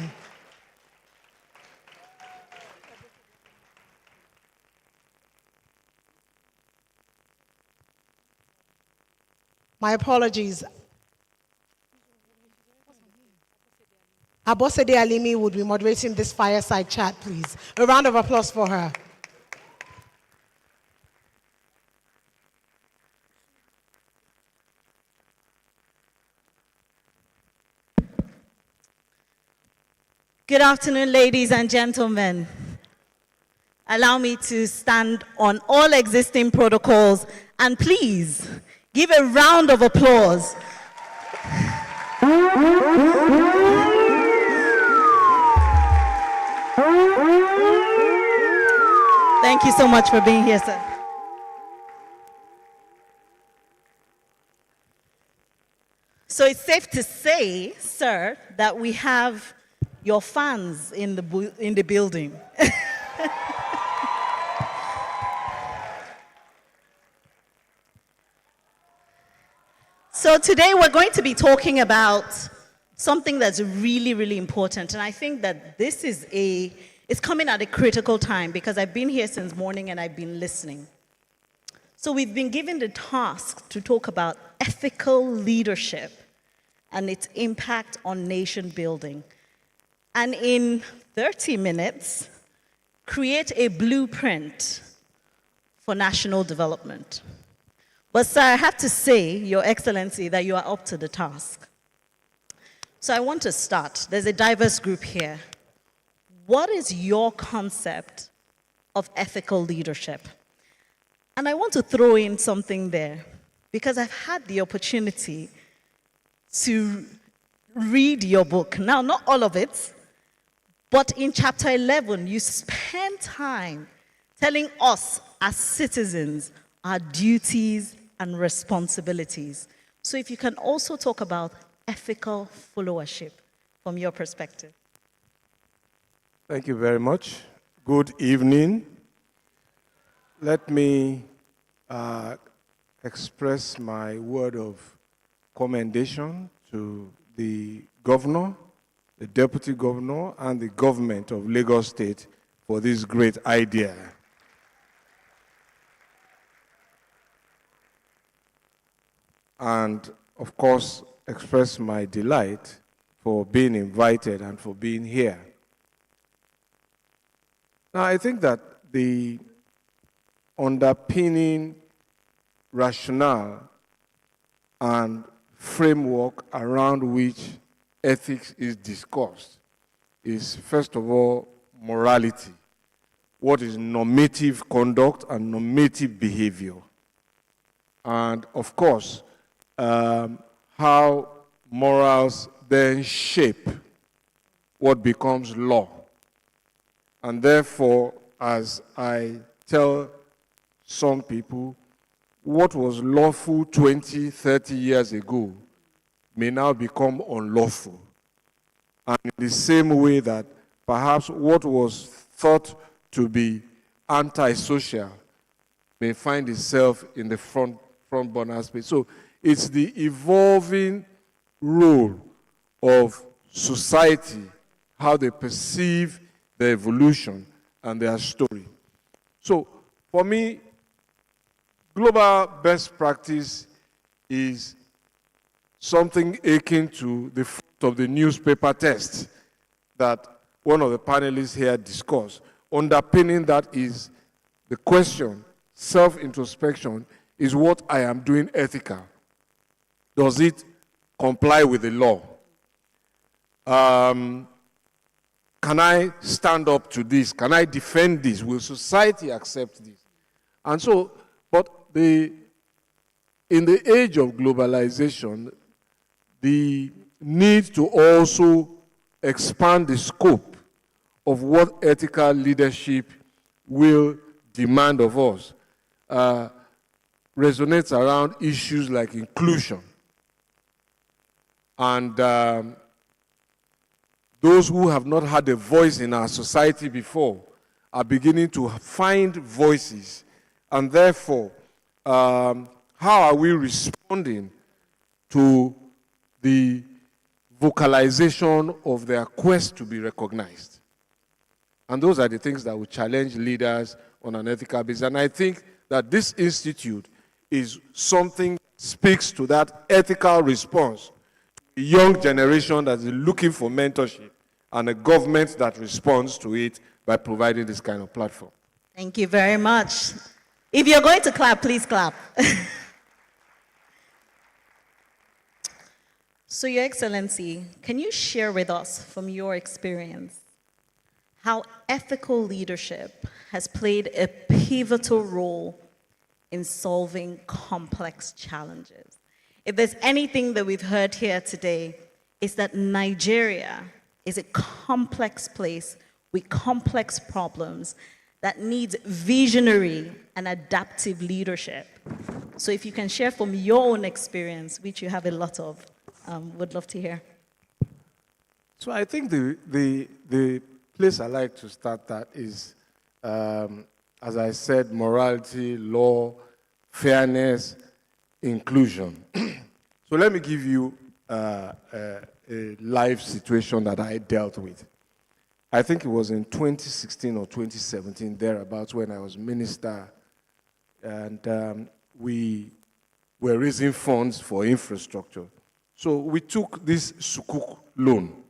My apologies. Abosede Alimi would be moderating this fireside chat, please. A round of applause for her. Good afternoon, ladies and gentlemen. allow me to stand on all existing protocols and please give a round of applause. Thank you so much for being here, sir. So it's safe to say, sir, that we have your fans in the building. So today we're going to be talking about something that's really, really important. And I think that this is it's coming at a critical time because I've been here since morning and I've been listening. So we've been given the task to talk about ethical leadership and its impact on nation building. And in 30 minutes, create a blueprint for national development. But sir, I have to say, Your Excellency, that you are up to the task. So I want to start. There's a diverse group here. What is your concept of ethical leadership? And I want to throw in something there because I've had the opportunity to read your book. Now, not all of it, but in chapter 11, you spend time telling us as citizens our duties and responsibilities. So if you can also talk about ethical followership from your perspective. Thank you very much. Good evening. Let me express my word of commendation to the governor, the deputy governor, and the government of Lagos State for this great idea. And, of course, express my delight for being invited and for being here. Now, I think that the underpinning rationale and framework around which ethics is discussed is, first of all, morality. What is normative conduct and normative behavior? And, of course, how morals then shape what becomes law. And therefore, as I tell some people, what was lawful 20, 30 years ago may now become unlawful. And in the same way that perhaps what was thought to be antisocial may find itself in the front burner space. So it's the evolving role of society, how they perceive the evolution and their story. So for me, global best practice is something akin to the fruit of the newspaper test that one of the panelists here discussed. Underpinning that is the question, self-introspection, is what I am doing ethical? Does it comply with the law? Can I stand up to this? Can I defend this? Will society accept this? And so, but in the age of globalization, the need to also expand the scope of what ethical leadership will demand of us resonates around issues like inclusion. And those who have not had a voice in our society before are beginning to find voices. And therefore, how are we responding to the vocalization of their quest to be recognized? And those are the things that will challenge leaders on an ethical basis. And I think that this institute is something that speaks to that ethical response. A young generation that is looking for mentorship and a government that responds to it by providing this kind of platform. Thank you very much. If you're going to clap, please clap. So, Your Excellency, can you share with us from your experience how ethical leadership has played a pivotal role in solving complex challenges. If there's anything that we've heard here today, it's that Nigeria is a complex place with complex problems that needs visionary and adaptive leadership. So if you can share from your own experience, which you have a lot of, would love to hear. So I think the place I like to start that is, as I said, morality, law, fairness, inclusion. So let me give you a live situation that I dealt with. I think it was in 2016 or 2017, thereabouts, when I was minister, and we were raising funds for infrastructure. So we took this Sukuk loan,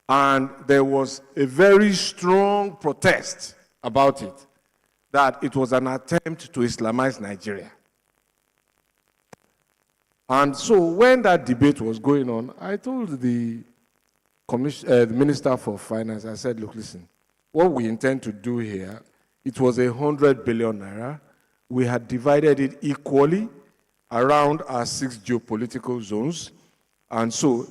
and there was a very strong protest about it, that it was an attempt to Islamize Nigeria. And so when that debate was going on, I told the Minister for Finance, I said, look, listen, what we intend to do here, it was 100 billion naira. We had divided it equally around our 6 geopolitical zones. And so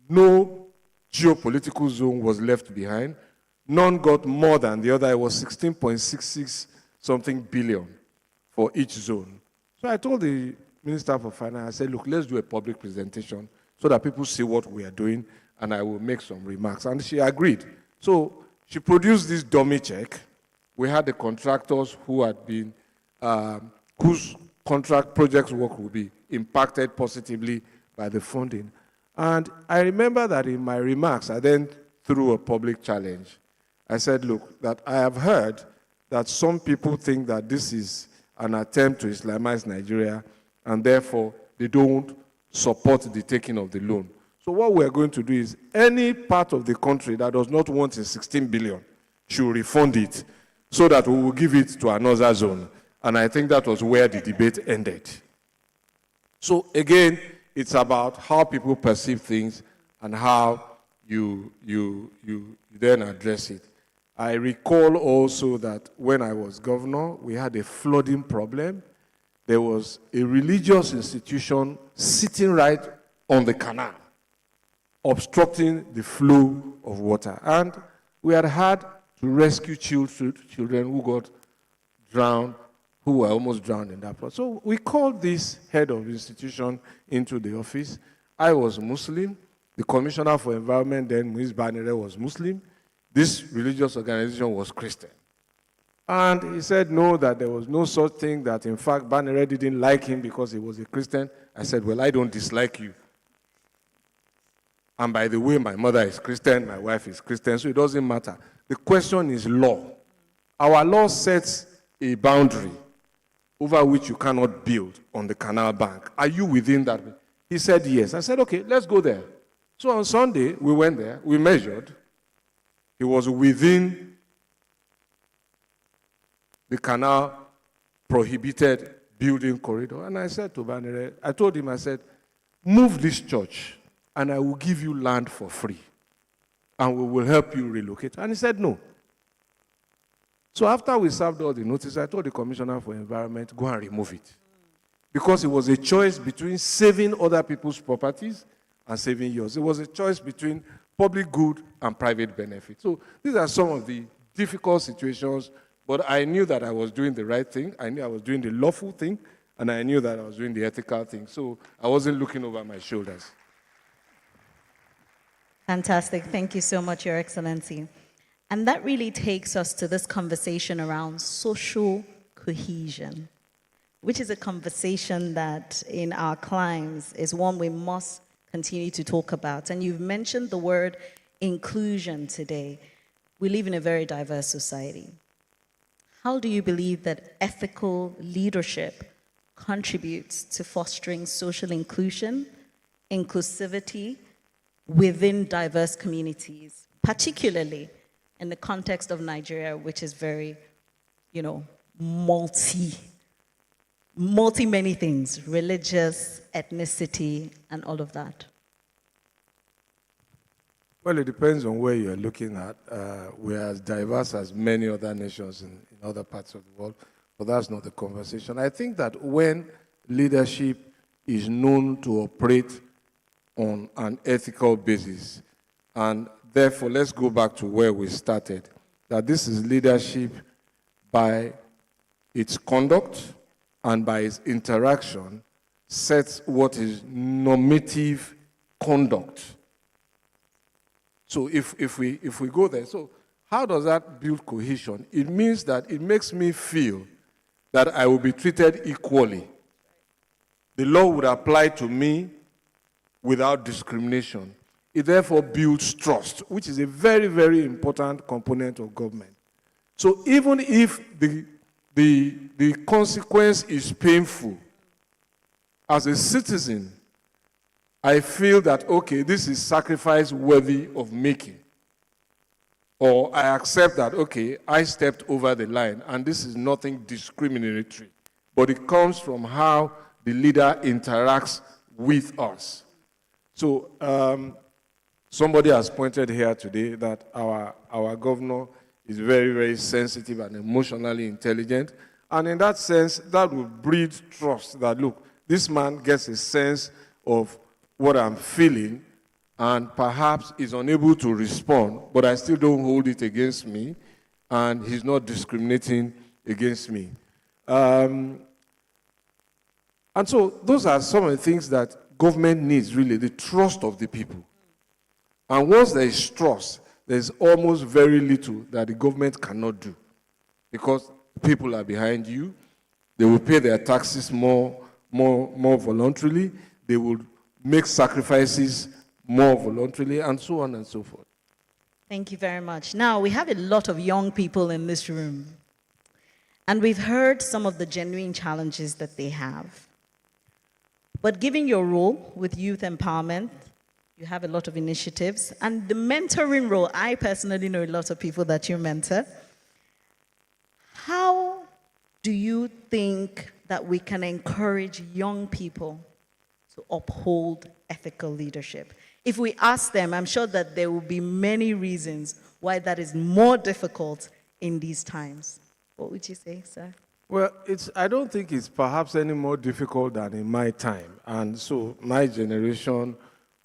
no geopolitical zone was left behind. None got more than the other. It was 16.66 something billion for each zone. So I told the Minister for Finance, I said, look, let's do a public presentation so that people see what we are doing, and I will make some remarks. And she agreed. So she produced this dummy check. We had the contractors who had been, whose contract projects work will be impacted positively by the funding. And I remember that in my remarks, I then threw a public challenge. I said, look, that I have heard that some people think that this is an attempt to Islamize Nigeria, and therefore they don't support the taking of the loan. So what we're going to do is any part of the country that does not want a 16 billion should refund it so that we will give it to another zone. And I think that was where the debate ended. So again, it's about how people perceive things and how you then address it. I recall also that when I was governor, we had a flooding problem. There was a religious institution sitting right on the canal, obstructing the flow of water. And we had to rescue children who got drowned, who were almost drowned in that flood. So we called this head of institution into the office. I was Muslim. The commissioner for environment then, Ms. Banire, was Muslim. This religious organization was Christian. And he said no, that there was no such thing, that in fact Banire didn't like him because he was a Christian. I said, well, I don't dislike you. And by the way, my mother is Christian, my wife is Christian, so it doesn't matter. The question is law. Our law sets a boundary over which you cannot build on the canal bank. Are you within that? He said yes. I said, okay, let's go there. So on Sunday, we went there, we measured. He was within the canal prohibited building corridor. And I said to Banire, I told him, I said, move this church and I will give you land for free. And we will help you relocate. And he said no. So after we served all the notice, I told the Commissioner for Environment, go and remove it. Because it was a choice between saving other people's properties and saving yours. It was a choice between public good and private benefit. So these are some of the difficult situations, but I knew that I was doing the right thing. I knew I was doing the lawful thing, and I knew that I was doing the ethical thing. So I wasn't looking over my shoulders. Fantastic. Thank you so much, Your Excellency. And that really takes us to this conversation around social cohesion, which is a conversation that in our climes is one we must continue to talk about. And you've mentioned the word inclusion today. We live in a very diverse society. How do you believe that ethical leadership contributes to fostering social inclusion, inclusivity within diverse communities, particularly in the context of Nigeria, which is very, many things, religious, ethnicity, and all of that? Well, it depends on where you're looking at. We're as diverse as many other nations in other parts of the world, but that's not the conversation. I think that when leadership is known to operate on an ethical basis, and therefore, let's go back to where we started, that this is leadership by its conduct and by its interaction sets what is normative conduct. So if we go there, so how does that build cohesion? It means that it makes me feel that I will be treated equally. The law would apply to me without discrimination. It therefore builds trust, which is a very, very important component of government. So even if the consequence is painful, as a citizen, I feel that, okay, this is sacrifice worthy of making. Or I accept that, okay, I stepped over the line, and this is nothing discriminatory. But it comes from how the leader interacts with us. So somebody has pointed here today that our governor is very, very sensitive and emotionally intelligent. And in that sense, that will breed trust that, look, this man gets a sense of what I'm feeling and perhaps is unable to respond, but I still don't hold it against me, and he's not discriminating against me. And so those are some of the things that government needs, really, the trust of the people. And once there is trust, there's almost very little that the government cannot do, because people are behind you. They will pay their taxes more voluntarily. They will make sacrifices more voluntarily, and so on and so forth. Thank you very much. Now, we have a lot of young people in this room, and we've heard some of the genuine challenges that they have. But given your role with youth empowerment, you have a lot of initiatives, and the mentoring role, I personally know a lot of people that you mentor. How do you think that we can encourage young people to uphold ethical leadership? If we ask them, I'm sure that there will be many reasons why that is more difficult in these times. What would you say, sir? Well, I don't think it's perhaps any more difficult than in my time. And so my generation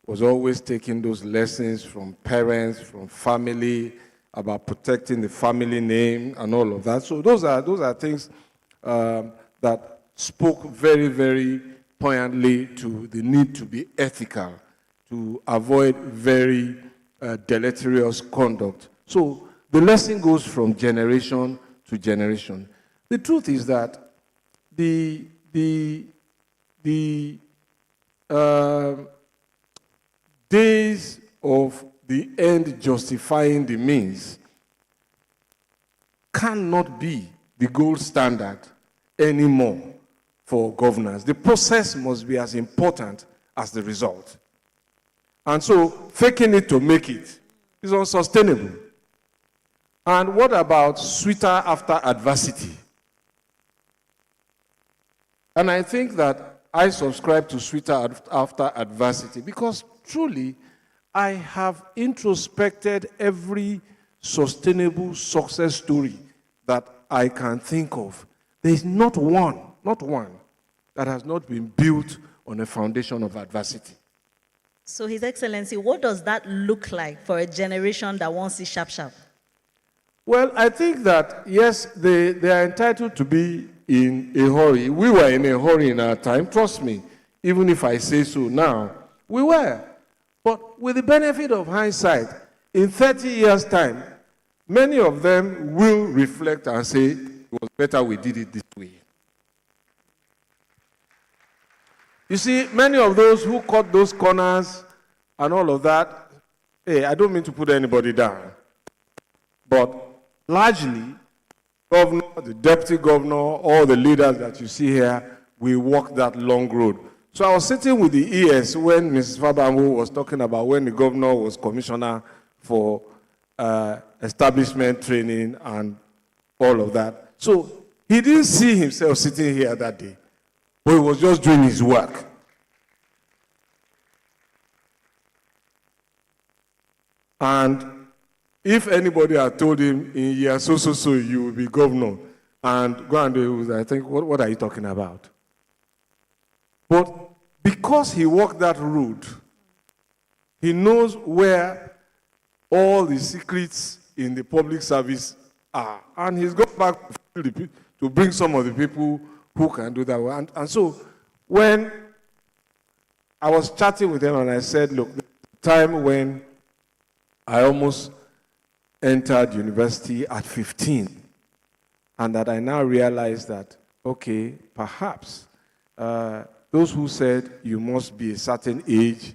was always taking those lessons from parents, from family, about protecting the family name and all of that. So those are things that spoke very, very poignantly to the need to be ethical, to avoid very deleterious conduct. So the lesson goes from generation to generation. The truth is that the days of the end justifying the means cannot be the gold standard anymore for governance. The process must be as important as the result. And so faking it to make it is unsustainable. And what about sweeter after adversity? And I think that I subscribe to sweeter after adversity because truly I have introspected every sustainable success story that I can think of. There is not one that has not been built on a foundation of adversity. So, His Excellency, what does that look like for a generation that wants it sharp? Well, I think that, yes, they are entitled to be in a hurry. We were in a hurry in our time, trust me. Even if I say so now, we were. But with the benefit of hindsight, in 30 years' time, many of them will reflect and say, it was better we did it this way. You see, many of those who cut those corners and all of that, hey, I don't mean to put anybody down, but largely, governor, the deputy governor, all the leaders that you see here, we walked that long road. So I was sitting with the ES when Mrs. Fabambo was talking about when the governor was commissioner for establishment training and all of that. So he didn't see himself sitting here that day, but he was just doing his work. And if anybody had told him in year so, you will be governor, and go and do it, I think, what are you talking about? But because he walked that route, he knows where all the secrets in the public service are. And he's gone back to bring some of the people who can do that. And so when I was chatting with him and I said, look, the time when I almost entered university at 15, and that I now realize that, okay, perhaps those who said you must be a certain age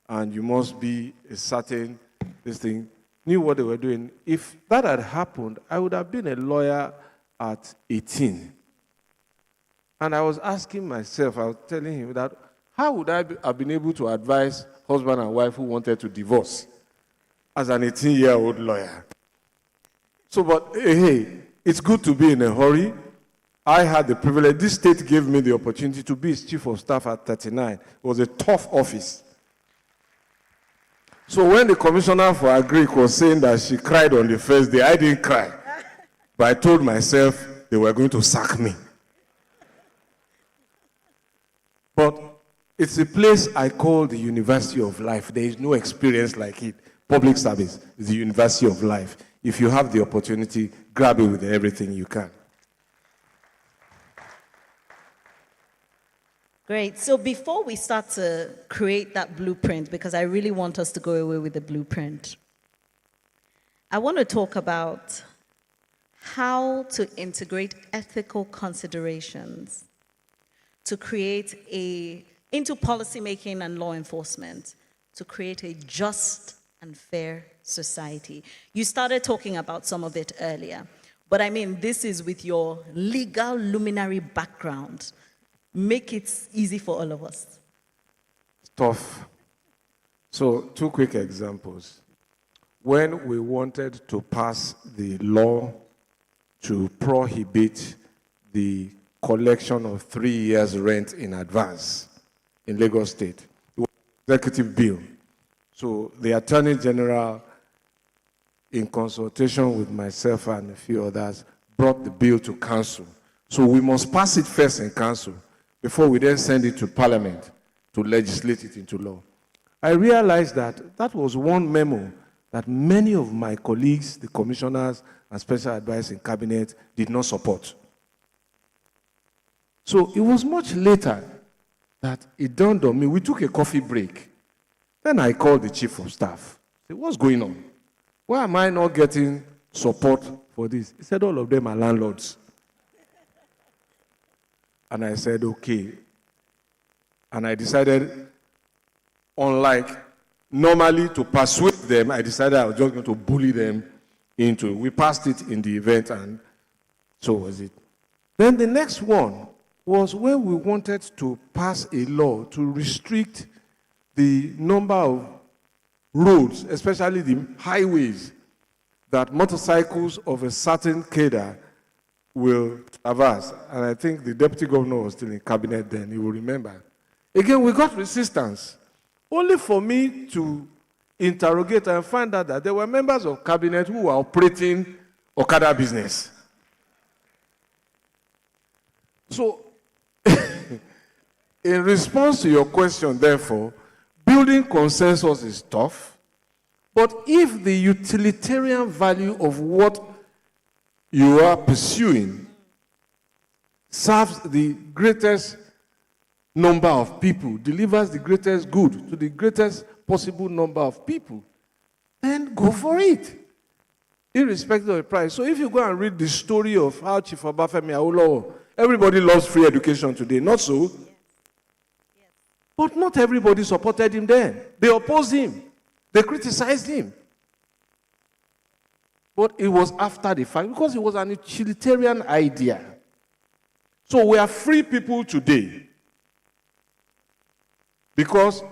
and you must be a certain this thing knew what they were doing. If that had happened, I would have been a lawyer at 18. And I was asking myself, I was telling him that, how would I have been able to advise husband and wife who wanted to divorce as an 18-year-old lawyer? So, but hey, it's good to be in a hurry. I had the privilege, this state gave me the opportunity to be chief of staff at 39. It was a tough office. So when the commissioner for Agric was saying that she cried on the first day, I didn't cry. But I told myself they were going to sack me. But it's a place I call the University of Life. There is no experience like it. Public service is the University of Life. If you have the opportunity, grab it with everything you can. Great. So before we start to create that blueprint, because I really want us to go away with the blueprint, I want to talk about how to integrate ethical considerations to create into policymaking and law enforcement, to create a just and fair society. You started talking about some of it earlier, but I mean, this is with your legal luminary background. Make it easy for all of us. It's tough. So, two quick examples. When we wanted to pass the law to prohibit the collection of 3 years' rent in advance in Lagos State, it was an executive bill. So, the Attorney General, in consultation with myself and a few others, brought the bill to council. So, we must pass it first in council before we then send it to Parliament to legislate it into law. I realized that that was one memo that many of my colleagues, the commissioners and special advisors in cabinet, did not support. So it was much later that it dawned on me. We took a coffee break. Then I called the chief of staff. I said, what's going on? Why am I not getting support for this? He said, all of them are landlords. And I said, okay. And I decided, unlike normally to persuade them, I decided I was just going to bully them into it. We passed it in the event, and so was it. Then the next one was when we wanted to pass a law to restrict the number of roads, especially the highways, that motorcycles of a certain cadre will traverse. And I think the deputy governor was still in cabinet then, he will remember. Again, we got resistance, only for me to interrogate and find out that there were members of cabinet who were operating Okada business. So, in response to your question, therefore, building consensus is tough, but if the utilitarian value of what you are pursuing serves the greatest number of people, delivers the greatest good to the greatest possible number of people, then go for it, irrespective of the price. So if you go and read the story of how Chief Obafemi Awolowo, everybody loves free education today, not so? But not everybody supported him then. They opposed him. They criticized him. But it was after the fact, because it was an utilitarian idea. So we are free people today because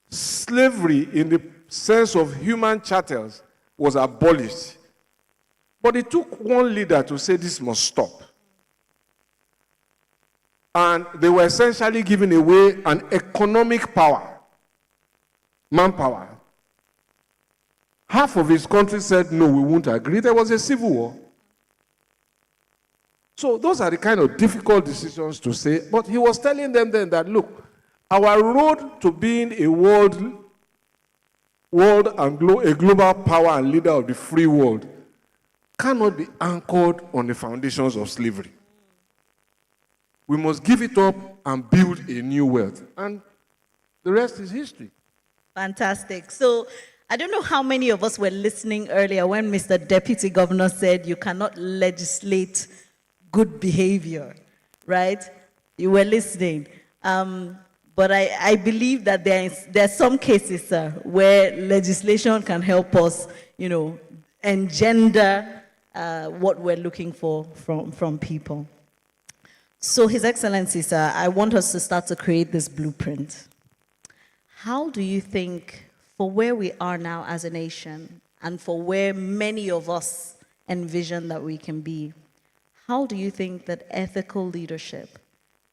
slavery in the sense of human chattels was abolished. But it took one leader to say this must stop. And they were essentially giving away an economic power, manpower, Half of his country said, no, we won't agree. There was a civil war. So those are the kind of difficult decisions to say. But he was telling them then that, look, our road to being a world and a global power and leader of the free world cannot be anchored on the foundations of slavery. We must give it up and build a new world. And the rest is history. Fantastic. So I don't know how many of us were listening earlier when Mr. Deputy Governor said you cannot legislate good behavior, right? You were listening. But I believe that there are some cases, sir, where legislation can help us, engender what we're looking for from people. So, His Excellency, sir, I want us to start to create this blueprint. How do you think, for where we are now as a nation, and for where many of us envision that we can be, how do you think that ethical leadership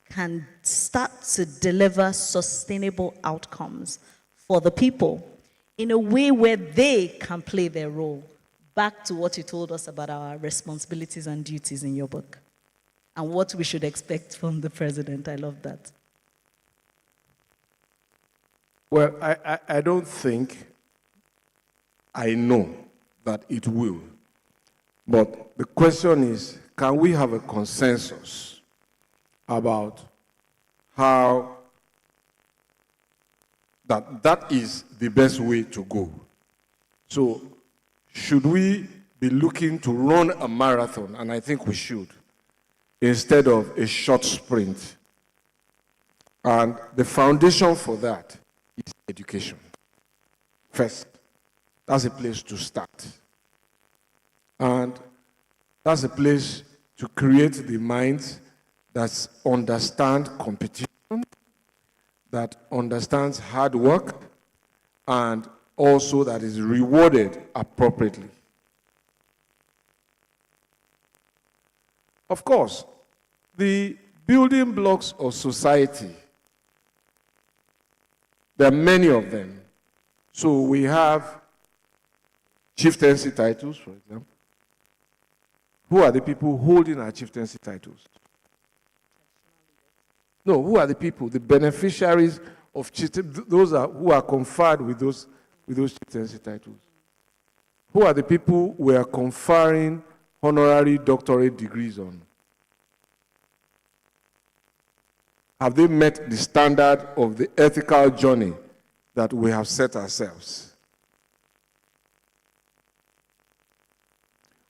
can start to deliver sustainable outcomes for the people in a way where they can play their role? Back to what you told us about our responsibilities and duties in your book, and what we should expect from the president. I love that. Well, I don't think I know that it will. But the question is, can we have a consensus about how that is the best way to go? So should we be looking to run a marathon? And I think we should, instead of a short sprint. And the foundation for that is education. First, that's a place to start. And that's a place to create the minds that understand competition, that understands hard work, and also that is rewarded appropriately. Of course, the building blocks of society, there are many of them. So we have chieftaincy titles, for example. Who are the people holding our chieftaincy titles? No, who are the people, the beneficiaries of chieftaincy, those who are conferred with those chieftaincy titles? Who are the people we are conferring honorary doctorate degrees on? Have they met the standard of the ethical journey that we have set ourselves?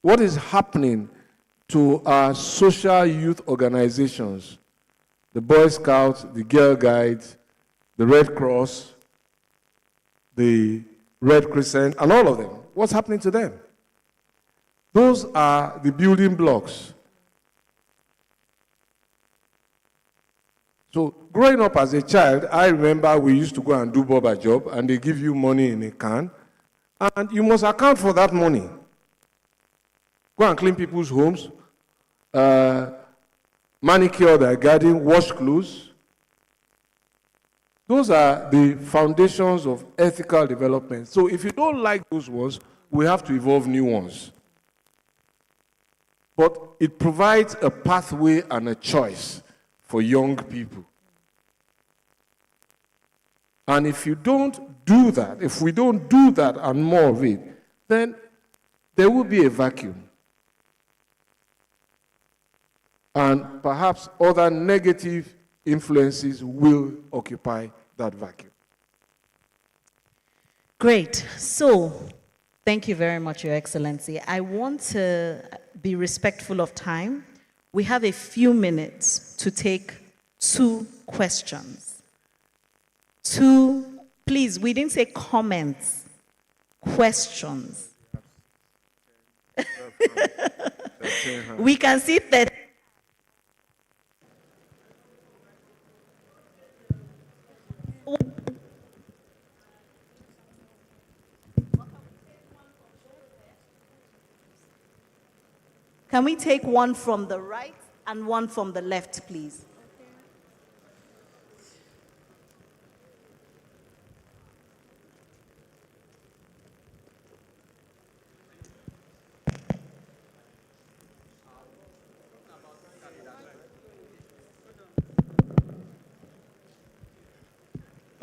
What is happening to our social youth organizations, the Boy Scouts, the Girl Guides, the Red Cross, the Red Crescent, and all of them? What's happening to them? Those are the building blocks. So growing up as a child, I remember we used to go and do Boba job, and they give you money in a can, and you must account for that money. Go and clean people's homes, manicure their garden, wash clothes. Those are the foundations of ethical development. So if you don't like those ones, we have to evolve new ones. But it provides a pathway and a choice for young people. And if you don't do that, if we don't do that and more of it, then there will be a vacuum. And perhaps other negative influences will occupy that vacuum. Great. So, thank you very much, Your Excellency. I want to be respectful of time. We have a few minutes to take 2 questions. 2, please, we didn't say comments, questions. We can see that. Can we take one from the right and one from the left, please?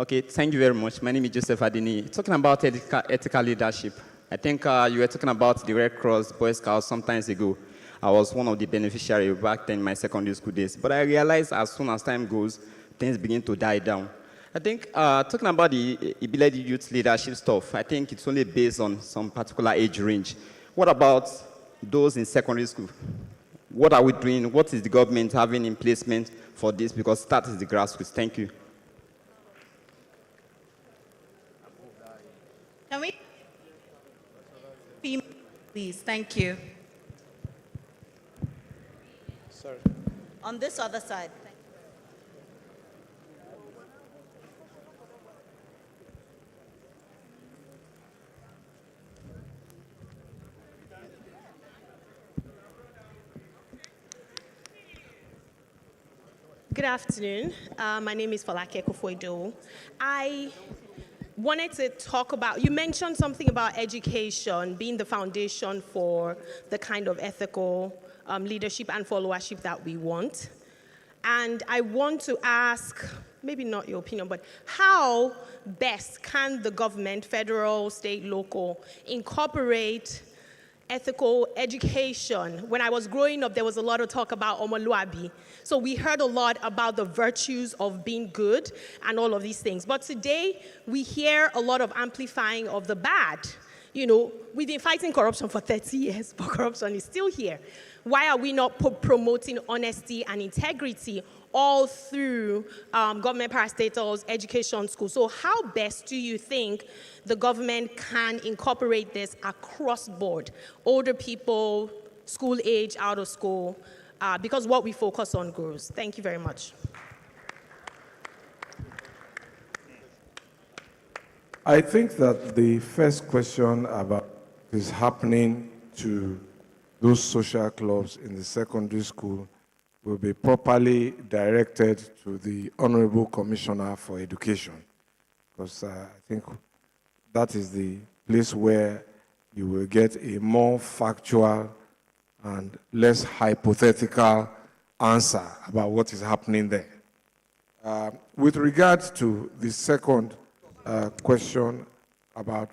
Okay, thank you very much. My name is Joseph Adini. Talking about ethical leadership, I think you were talking about the Red Cross, Boy Scouts some time ago. I was one of the beneficiaries back then in my secondary school days. But I realized as soon as time goes, things begin to die down. I think talking about the Ibiledi youth leadership stuff, I think it's only based on some particular age range. What about those in secondary school? What are we doing? What is the government having in placement for this? Because that is the grassroots. Thank you. Can we? Please, thank you. Sorry. On this other side. Thank you. Good afternoon. My name is Falake Kofoido. I wanted to talk about, you mentioned something about education being the foundation for the kind of ethical leadership and followership that we want. And I want to ask, maybe not your opinion, but how best can the government, federal, state, local, incorporate ethical education? When I was growing up, there was a lot of talk about omoluabi. So we heard a lot about the virtues of being good and all of these things. But today, we hear a lot of amplifying of the bad. You know, we've been fighting corruption for 30 years, but corruption is still here. Why are we not promoting honesty and integrity all through government parastatals, education, schools? So how best do you think the government can incorporate this across board? Older people, school age, out of school, because what we focus on grows. Thank you very much. I think that the first question about what is happening to those social clubs in the secondary school will be properly directed to the Honorable Commissioner for Education, because I think that is the place where you will get a more factual and less hypothetical answer about what is happening there. With regard to the second question about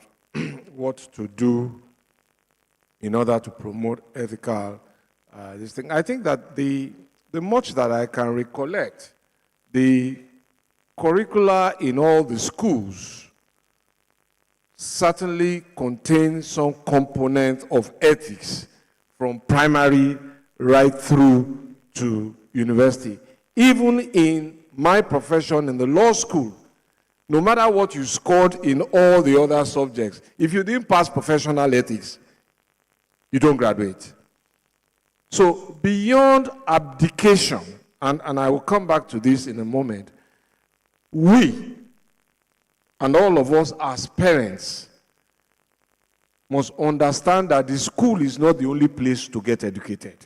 what to do in order to promote ethical this thing, I think that the much that I can recollect, the curricula in all the schools certainly contain some component of ethics from primary right through to university. Even in my profession in the law school, no matter what you scored in all the other subjects, if you didn't pass professional ethics, you don't graduate. So beyond abdication, and I will come back to this in a moment, we, and all of us as parents, must understand that the school is not the only place to get educated.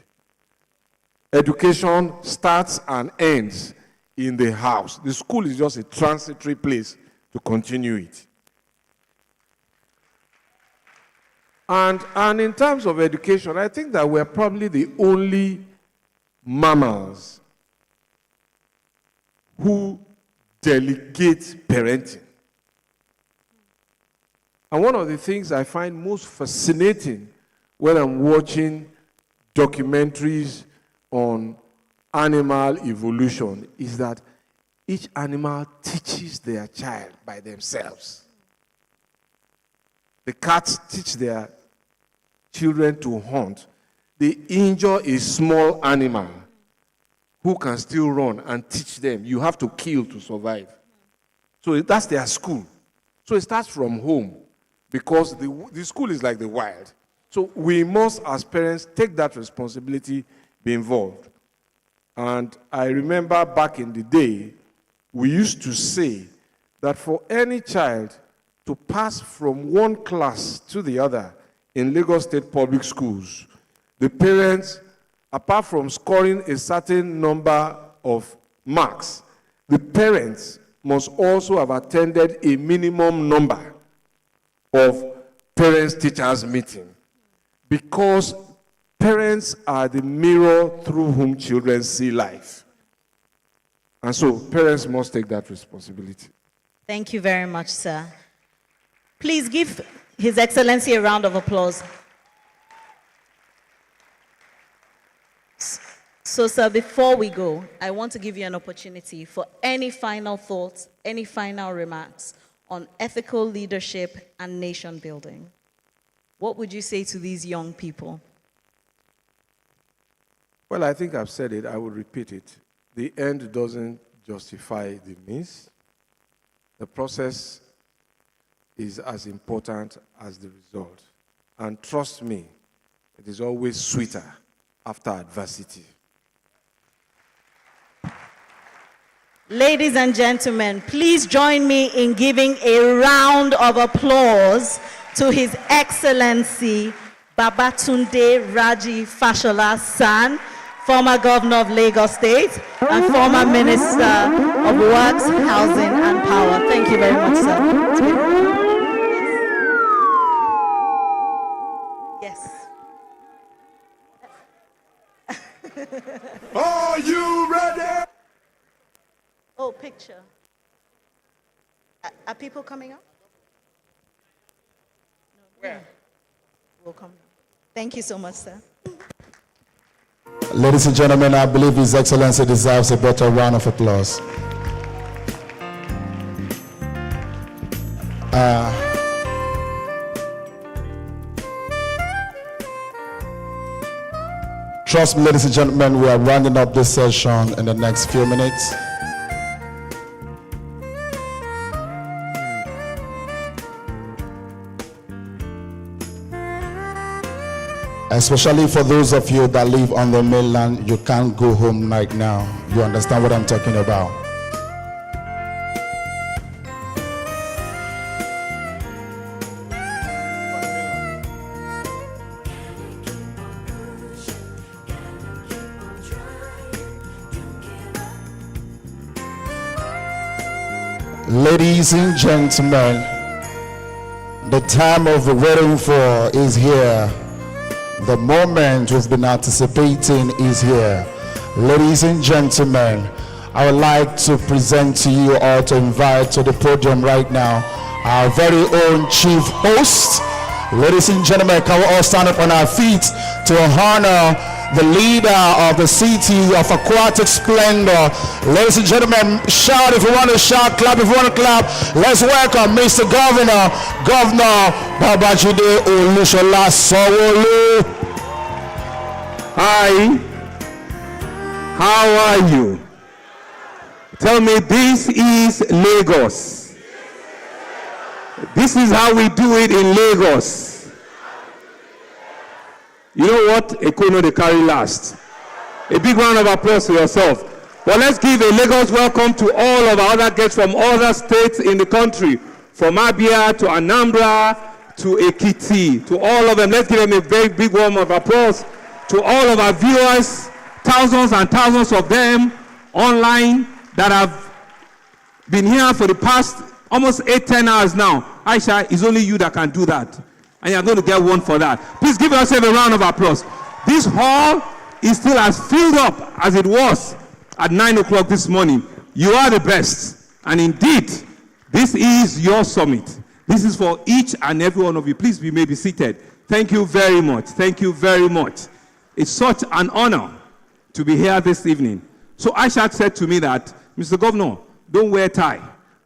Education starts and ends in the house. The school is just a transitory place to continue it. And in terms of education, I think that we're probably the only mammals who delegate parenting. And one of the things I find most fascinating when I'm watching documentaries on animal evolution is that each animal teaches their child by themselves. The cats teach their children to hunt. They injure a small animal who can still run and teach them. You have to kill to survive. So that's their school. So it starts from home because the school is like the wild. So we must, as parents, take that responsibility, be involved. And I remember back in the day, we used to say that for any child to pass from one class to the other in Lagos State public schools, the parents, apart from scoring a certain number of marks, the parents must also have attended a minimum number of parents-teachers meeting, because parents are the mirror through whom children see life. And so parents must take that responsibility. Thank you very much, sir. Please give His Excellency a round of applause. So, sir, before we go, I want to give you an opportunity for any final thoughts, any final remarks on ethical leadership and nation building. What would you say to these young people? Well, I think I've said it. I will repeat it. The end doesn't justify the means. The process is as important as the result. And trust me, it is always sweeter after adversity. Ladies and gentlemen, please join me in giving a round of applause to His Excellency Babatunde Raji Fashola San, former Governor of Lagos State and former Minister of Works, Housing and Power. Thank you very much, sir. Yes. Are you ready? Oh, picture. Are people coming up? Where? We'll come. Thank you so much, sir. Ladies and gentlemen, I believe His Excellency deserves a better round of applause. Trust me, ladies and gentlemen, we are rounding up this session in the next few minutes. Especially for those of you that live on the mainland, you can't go home right now. You understand what I'm talking about? Ladies and gentlemen, the time of waiting for is here. The moment we've been anticipating is here. Ladies and gentlemen, I would like to present to you or to invite to the podium right now our very own chief host. Ladies and gentlemen, can we all stand up on our feet to honor the leader of the city of aquatic splendor. Ladies and gentlemen, shout if you want to shout, clap if you want to clap. Let's welcome Mr. Governor, Governor Babajide Olusola Sanwo-Olu. Hi, how are you? Tell me, this is Lagos. This is how we do it in Lagos. You know what? Ekono they carry last. A big round of applause to yourself. Well, let's give a Lagos welcome to all of our other guests from other states in the country. From Abia to Anambra to Ekiti, to all of them. Let's give them a very big round of applause. To all of our viewers, thousands and thousands of them online that have been here for the past almost 8-10 hours now. Aisha, it's only you that can do that. And you're going to get one for that. Please give yourself a round of applause. This hall is still as filled up as it was at 9 o'clock this morning. You are the best. And indeed, this is your summit. This is for each and every one of you. Please be maybe seated. Thank you very much. Thank you very much. It's such an honor to be here this evening. So Aisha said to me that, Mr. Governor, don't wear tie.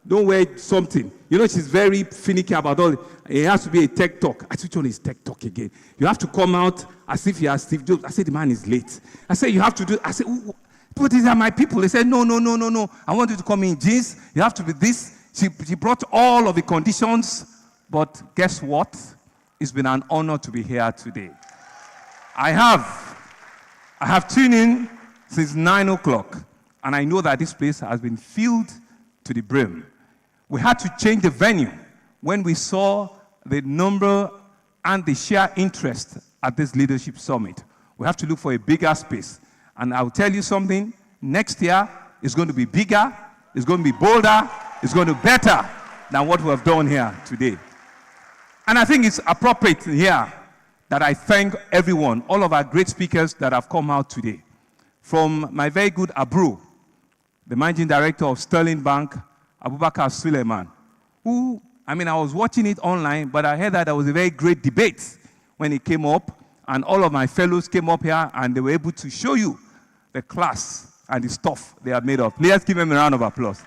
Don't wear something. You know, she's very finicky about all. It has to be a tech talk. I said, which one is tech talk again? You have to come out as if you are Steve Jobs. I said, the man is late. I said, you have to do. I said, but these are my people. They said, no. I want you to come in jeans. You have to be this. She brought all of the conditions. But guess what? It's been an honor to be here today. I have tuned in since 9 o'clock. And I know that this place has been filled to the brim. We had to change the venue when we saw the number and the sheer interest at this leadership summit. We have to look for a bigger space. And I'll tell you something, next year is going to be bigger, it's going to be bolder, it's going to be better than what we have done here today. And I think it's appropriate here that I thank everyone, all of our great speakers that have come out today. From my very good Abru, the managing director of Sterling Bank, Abubakar Suleiman, who, I was watching it online, but I heard that there was a very great debate when it came up, and all of my fellows came up here, and they were able to show you the class and the stuff they are made of. Let's give them a round of applause.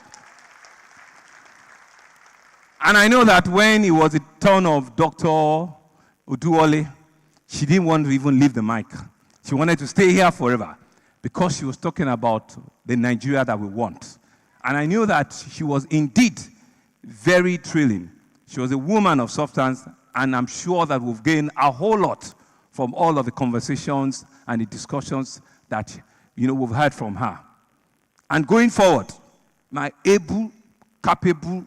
And I know that when it was the turn of Dr. Oduwole, she didn't want to even leave the mic. She wanted to stay here forever because she was talking about the Nigeria that we want. And I knew that she was indeed very thrilling. She was a woman of substance, and I'm sure that we've gained a whole lot from all of the conversations and the discussions that we've heard from her. And going forward, my able, capable,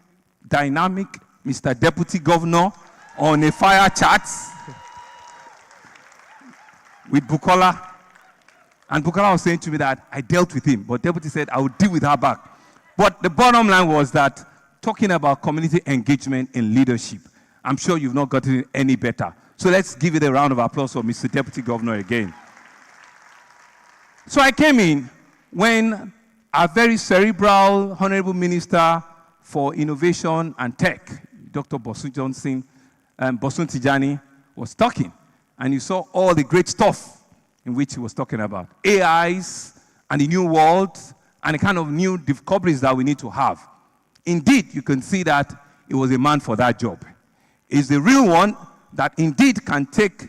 dynamic Mr. Deputy Governor on a fire chat with Bukola. And Bukola was saying to me that I dealt with him, but Deputy said I would deal with her back. But the bottom line was that talking about community engagement in leadership, I'm sure you've not gotten it any better. So let's give it a round of applause for Mr. Deputy Governor again. So I came in when our very cerebral Honorable Minister for Innovation and Tech, Dr. Bosun Tijani, was talking. And you saw all the great stuff in which he was talking about. AIs and the new world and the kind of new discoveries that we need to have. Indeed, you can see that he was a man for that job. He's the real one that indeed can take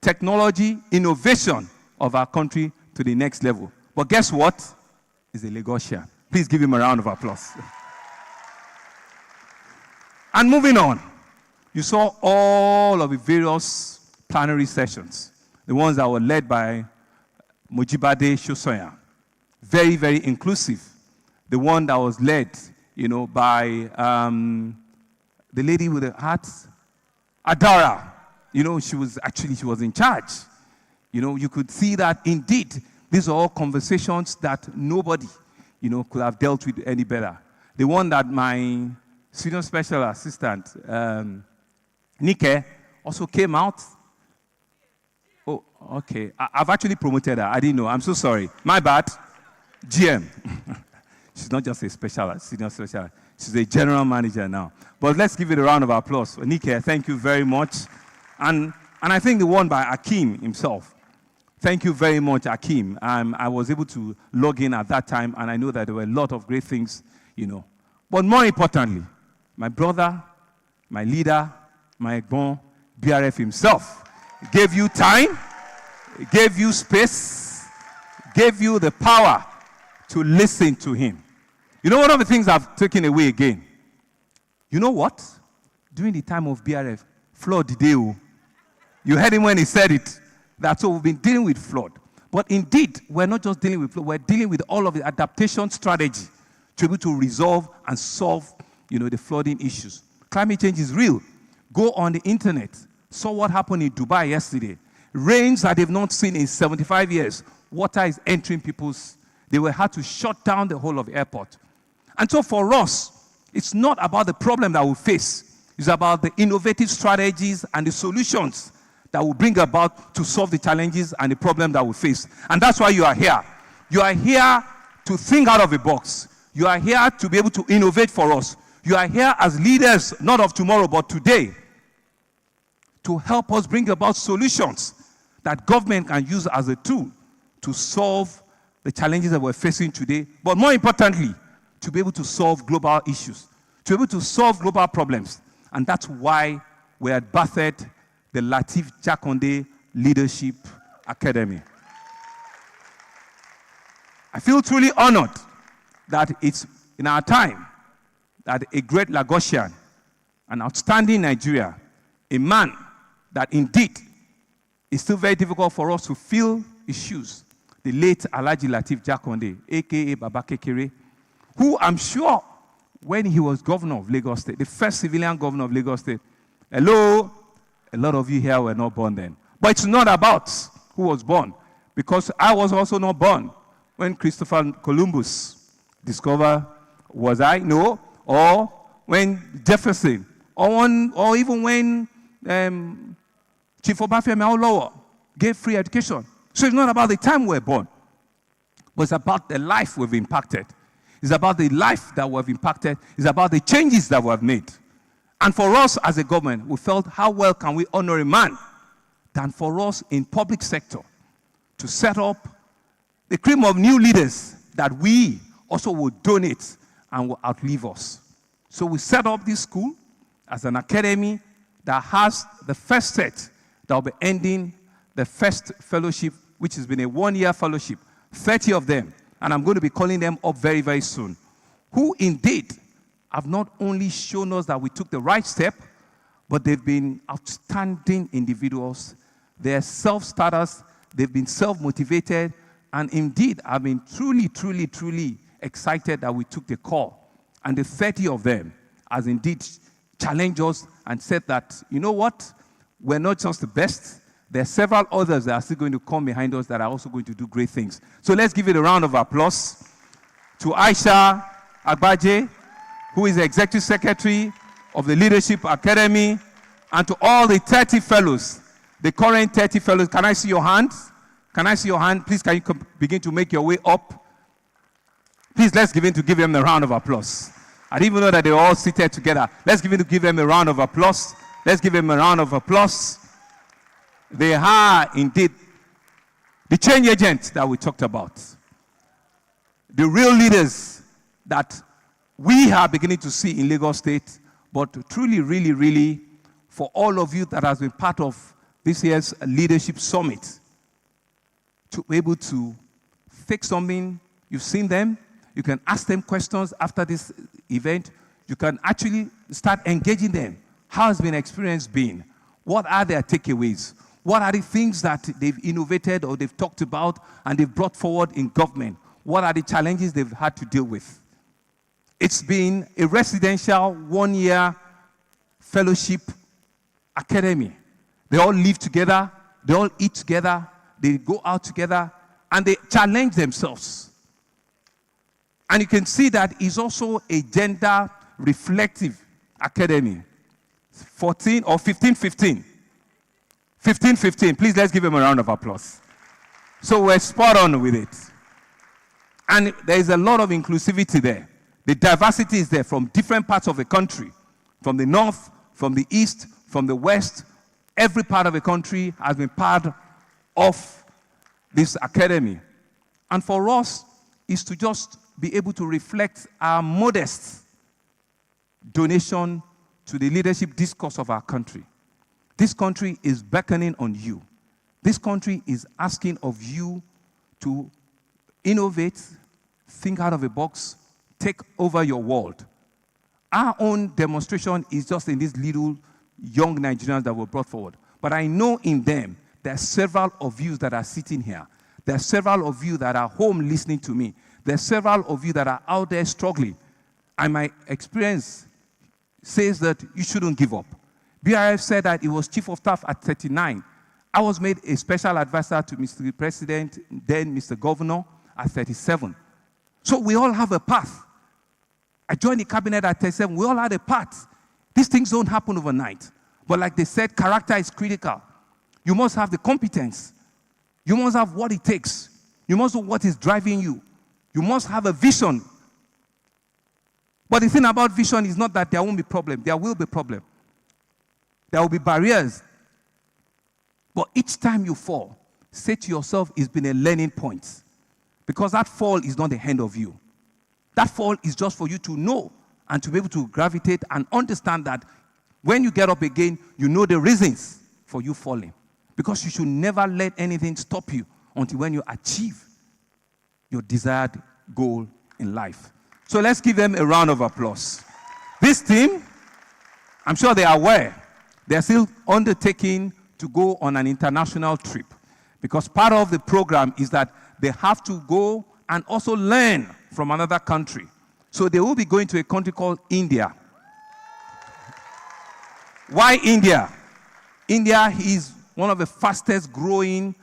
technology, innovation of our country to the next level. But guess what? He's a Lagosian. Please give him a round of applause. And moving on, you saw all of the various plenary sessions, the ones that were led by Mojibade Shosoya. Very, very inclusive. The one that was led, by the lady with the heart, Adara. She was in charge. You could see that indeed these are all conversations that nobody, could have dealt with any better. The one that my senior special assistant, Nike, also came out. Oh, okay. I've actually promoted her. I didn't know. I'm so sorry. My bad. GM. She's not just a senior special. She's a general manager now. But let's give it a round of applause. Nike, thank you very much. And I think the one by Akeem himself. Thank you very much, Akeem. I was able to log in at that time, and I know that there were a lot of great things, But more importantly, my brother, my leader, my Egbon, BRF himself, gave you time, gave you space, gave you the power to listen to him. One of the things I've taken away again, you know what? During the time of BRF, flood did. You heard him when he said it. That's all we've been dealing with flood. But indeed, we're not just dealing with flood, we're dealing with all of the adaptation strategy to be able to resolve and solve, the flooding issues. Climate change is real. Go on the internet. Saw what happened in Dubai yesterday. Rains that they've not seen in 75 years. Water is entering they were had to shut down the whole of the airport. And so for us, it's not about the problem that we face. It's about the innovative strategies and the solutions that will bring about to solve the challenges and the problem that we face. And that's why you are here. You are here to think out of the box. You are here to be able to innovate for us. You are here as leaders, not of tomorrow, but today, to help us bring about solutions that government can use as a tool to solve the challenges that we're facing today, but more importantly, to be able to solve global issues, to be able to solve global problems. And that's why we had birthed the Lateef Jakande Leadership Academy. I feel truly honored that it's in our time that a great Lagosian, an outstanding Nigeria, a man that indeed is still very difficult for us to fill his shoes, the late Alhaji Lateef Jakande, a.k.a. Baba Kekere, who I'm sure when he was governor of Lagos State, the first civilian governor of Lagos State, hello, a lot of you here were not born then. But it's not about who was born, because I was also not born when Christopher Columbus discovered, was I? No. Or when Jefferson, or even when Chief Obafemi Awolowo gave free education. So it's not about the time we're born, but it's about the life we've impacted. It's about the life that we have impacted. It's about the changes that we have made. And for us as a government, we felt how well can we honor a man than for us in public sector to set up the cream of new leaders that we also will donate and will outlive us. So we set up this school as an academy that has the first set that will be ending the first fellowship, which has been a one-year fellowship, 30 of them, and I'm going to be calling them up very, very soon, who indeed have not only shown us that we took the right step, but they've been outstanding individuals. They're self-starters, they've been self-motivated, and indeed, I've been truly, truly, truly excited that we took the call. And the 30 of them has indeed challenged us and said that, you know what, we're not just the best. There are several others that are still going to come behind us that are also going to do great things. So let's give it a round of applause to Aisha Agbaje, who is the Executive Secretary of the Leadership Academy, and to all the 30 fellows, the current 30 fellows. Can I see your hands? Can I see your hand? Please, can you begin to make your way up? Please, let's give them a round of applause. I didn't even know that they were all seated together. Let's give them a round of applause. Let's give them a round of applause. They are indeed the change agents that we talked about. The real leaders that we are beginning to see in Lagos State, but truly, really, really, for all of you that has been part of this year's Leadership Summit, to be able to fix something, you've seen them, you can ask them questions after this event, you can actually start engaging them. How has been experience been? What are their takeaways? What are the things that they've innovated or they've talked about and they've brought forward in government? What are the challenges they've had to deal with? It's been a residential one-year fellowship academy. They all live together, they all eat together, they go out together, and they challenge themselves. And you can see that it's also a gender-reflective academy. 14 or 15-15. 15-15. Please, let's give them a round of applause. So we're spot on with it. And there is a lot of inclusivity there. The diversity is there from different parts of the country. From the north, from the east, from the west. Every part of the country has been part of this academy. And for us, is to just be able to reflect our modest donation to the leadership discourse of our country. This country is beckoning on you. This country is asking of you to innovate, think out of the box, take over your world. Our own demonstration is just in these little young Nigerians that were brought forward. But I know in them, there are several of you that are sitting here. There are several of you that are home listening to me. There are several of you that are out there struggling. And my experience says that you shouldn't give up. BRF said that he was chief of staff at 39. I was made a special advisor to Mr. President, then Mr. Governor, at 37. So we all have a path. I joined the cabinet at 37. We all had a path. These things don't happen overnight. But like they said, character is critical. You must have the competence. You must have what it takes. You must know what is driving you. You must have a vision. But the thing about vision is not that there won't be problem. There will be problem. There will be barriers. But each time you fall, say to yourself, it's been a learning point. Because that fall is not the end of you. That fall is just for you to know and to be able to gravitate and understand that when you get up again, you know the reasons for you falling. Because you should never let anything stop you until when you achieve your desired goal in life. So let's give them a round of applause. This team, I'm sure they are aware, they're still undertaking to go on an international trip. Because part of the program is that they have to go and also learn from another country. So they will be going to a country called India. Why India? India is one of the fastest growing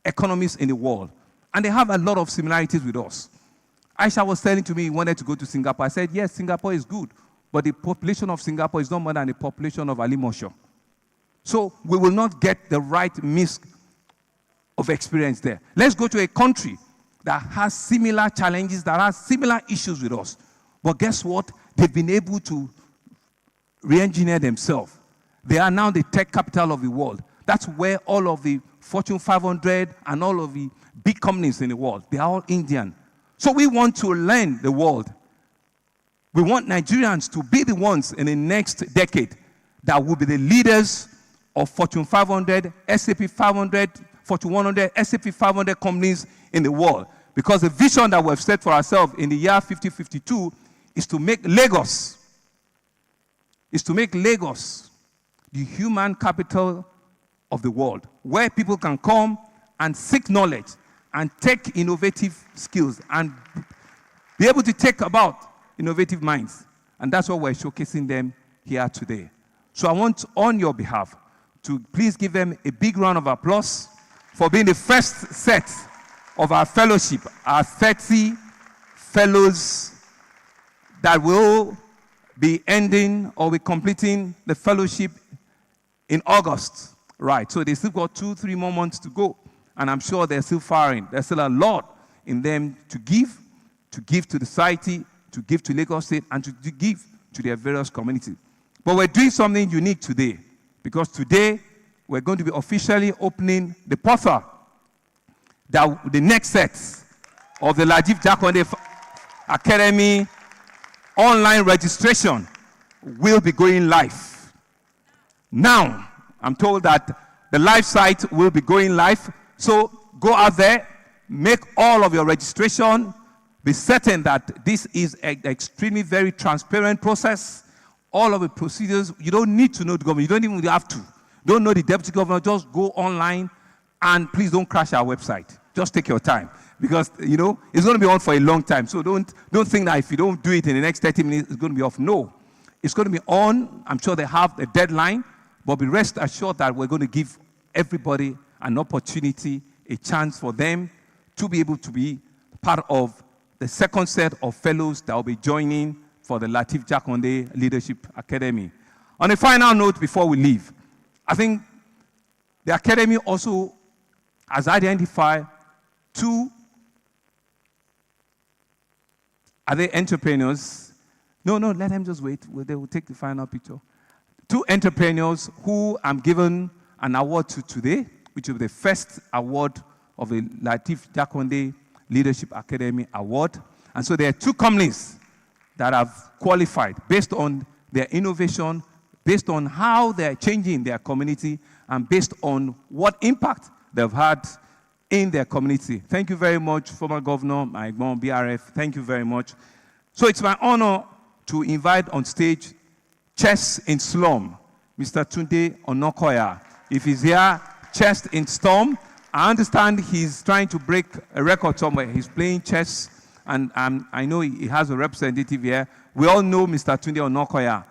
economies in the world. And they have a lot of similarities with us. Aisha was telling to me he wanted to go to Singapore. I said, yes, Singapore is good. But the population of Singapore is not more than the population of Alimosho. So we will not get the right mix of experience there. Let's go to a country that has similar challenges, that has similar issues with us. But guess what? They've been able to re-engineer themselves. They are now the tech capital of the world. That's where all of the Fortune 500 and all of the big companies in the world, they are all Indian. So we want to learn the world. We want Nigerians to be the ones in the next decade that will be the leaders of Fortune 500, SAP 500, Fortune 100, SAP 500 companies in the world. Because the vision that we've set for ourselves in the year 5052 is to make Lagos, the human capital of the world, where people can come and seek knowledge and take innovative skills and be able to take about innovative minds. And that's what we're showcasing them here today. So I want, on your behalf, to please give them a big round of applause for being the first set of our fellowship, our 30 fellows that will be ending or be completing the fellowship in August. Right, so they still got 2-3 more months to go. And I'm sure they're still firing. There's still a lot in them to give to the society, to give to Lagos State, and to give to their various communities. But we're doing something unique today, because today we're going to be officially opening the portal that the next set of the Lateef Jakande Academy online registration will be going live. Now, I'm told that the live site will be going live. So go out there, make all of your registration, be certain that this is an extremely very transparent process. All of the procedures, you don't need to know the government. You don't even have to. Don't know the deputy governor, just go online, and please don't crash our website. Just take your time, because it's going to be on for a long time. So don't think that if you don't do it in the next 30 minutes, it's going to be off. No, it's going to be on. I'm sure they have a deadline, but be rest assured that we're going to give everybody an opportunity, a chance for them to be able to be part of the second set of fellows that will be joining for the Lateef Jakande Leadership Academy. On a final note before we leave, I think the Academy also has identified are they entrepreneurs? No, let them just wait. They will take the final picture. 2 entrepreneurs who I'm given an award to today, which will be the first award of the Lateef Jakande Leadership Academy Award. And so there are 2 companies that have qualified based on their innovation, based on how they're changing their community, and based on what impact they've had in their community. Thank you very much, former governor, my mom, BRF. Thank you very much. So it's my honor to invite on stage Chess in Slum, Mr. Tunde Onokoya. If he's here, Chess in Storm. I understand he's trying to break a record somewhere. He's playing chess, and I know he has a representative here. We all know Mr. Tunde Onokoya.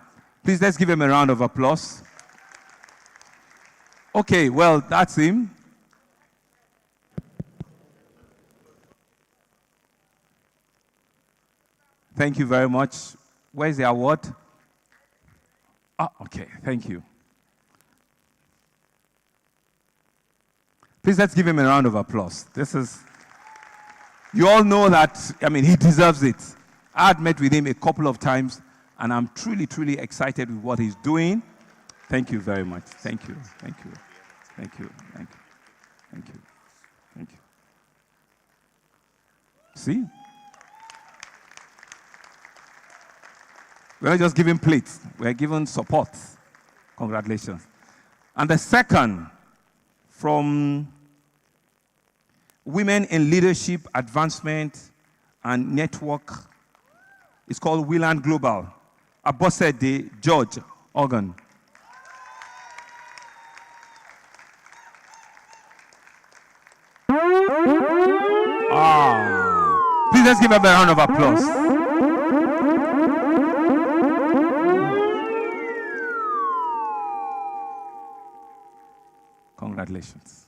Please, let's give him a round of applause. Okay, well, that's him. Thank you very much. Where's the award? Oh, okay, thank you. Please, let's give him a round of applause. You all know that, he deserves it. I had met with him a couple of times, and I'm truly, truly excited with what he's doing. Thank you very much. Thank you. Thank you. Thank you. Thank you. Thank you. Thank you. See? We're not just giving plates. We're giving support. Congratulations. And the second, from Women in Leadership Advancement and Network, it's called Wheeland Global. Abosede George Organ. Please let's give him a round of applause. Congratulations.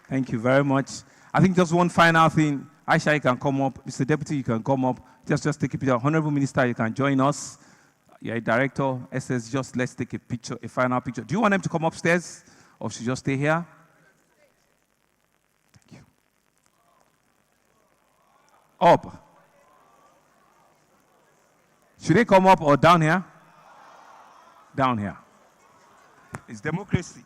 Thank you very much. I think just one final thing. Aisha, you can come up. Mr. Deputy, you can come up. Just take a picture. Honorable Minister, you can join us. You're a director. SS, just let's take a picture, a final picture. Do you want them to come upstairs, or should just stay here? Thank you. Up. Should they come up or down here? Down here. It's democracy.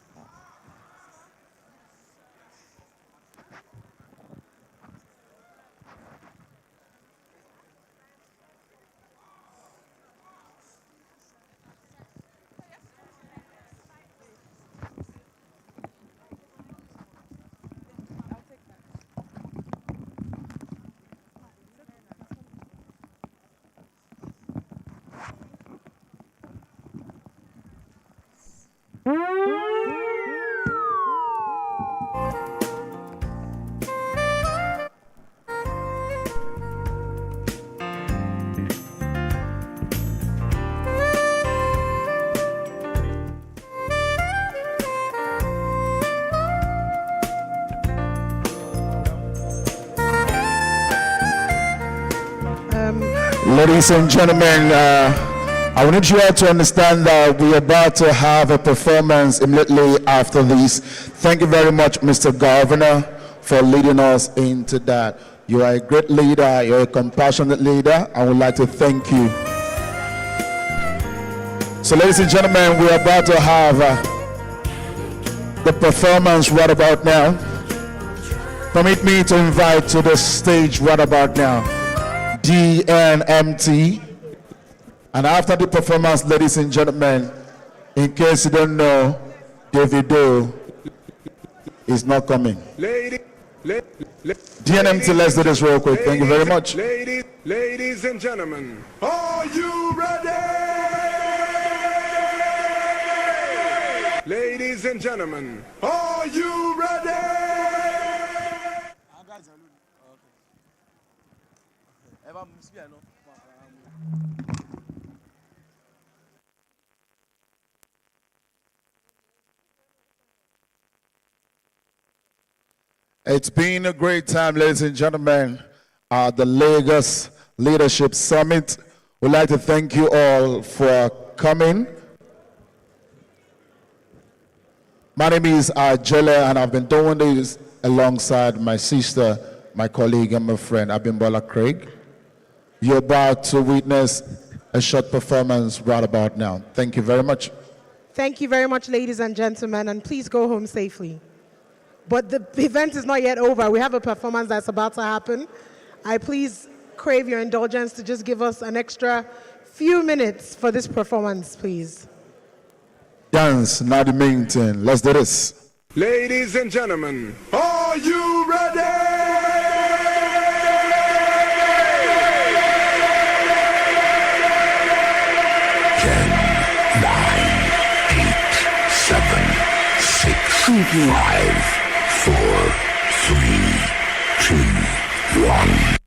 Ladies and gentlemen, I want you all to understand that we are about to have a performance immediately after this. Thank you very much, Mr. Governor, for leading us into that. You are a great leader, you're a compassionate leader. I would like to thank you. So ladies and gentlemen, we are about to have the performance right about now. Permit me to invite to the stage right about now DNMT. And after the performance, ladies and gentlemen, in case you don't know, Davido is not coming. DNMT, let's do this real quick. Thank you very much. Ladies and gentlemen, are you ready? Ladies and gentlemen, are you ready? It's been a great time, ladies and gentlemen, at the Lagos Leadership Summit. We'd like to thank you all for coming. My name is Ajele, and I've been doing this alongside my sister, my colleague, and my friend, Abimbola Craig. You're about to witness a short performance right about now. Thank you very much. Thank you very much, ladies and gentlemen, and please go home safely. But the event is not yet over. We have a performance that's about to happen. I please crave your indulgence to just give us an extra few minutes for this performance, please. Dance, not the main thing. Let's do this. Ladies and gentlemen, are you ready? 10, 9, 8, 7, 6, 5, 4, 3, 2, 1.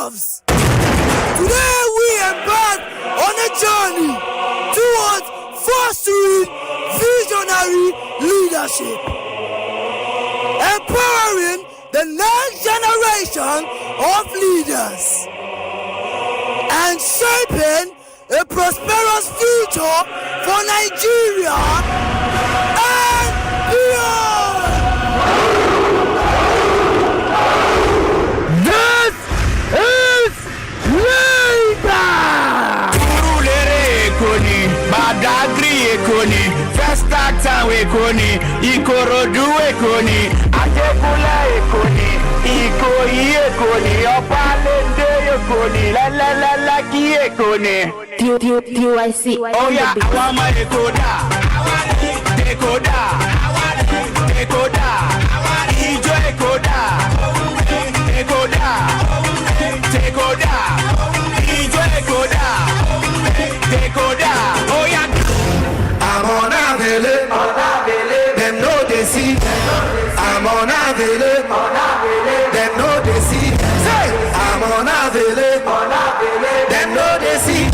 themselves. Today we embark on a journey towards fostering visionary leadership, empowering the next generation of leaders, and shaping a prosperous future for Nigeria and beyond. This is leader. Urulere ekoni, Badagry ekoni, Festac Town ekoni, Ikorodu ekoni, Ajegunle ekoni, Ikoyi ekoni, Opalende ekoni, Lalalaki ekoni. DYC. Oh yeah, Awama Ekoda, Ekoda, Ekoda, Ijo Ekoda, Ekoda, Tekoda, Ijo Ekoda, Tekoda. Oh yeah. I'm on Avele, them know they see. I'm on Avele, them know they see. Say, I'm on Avele, them know they see.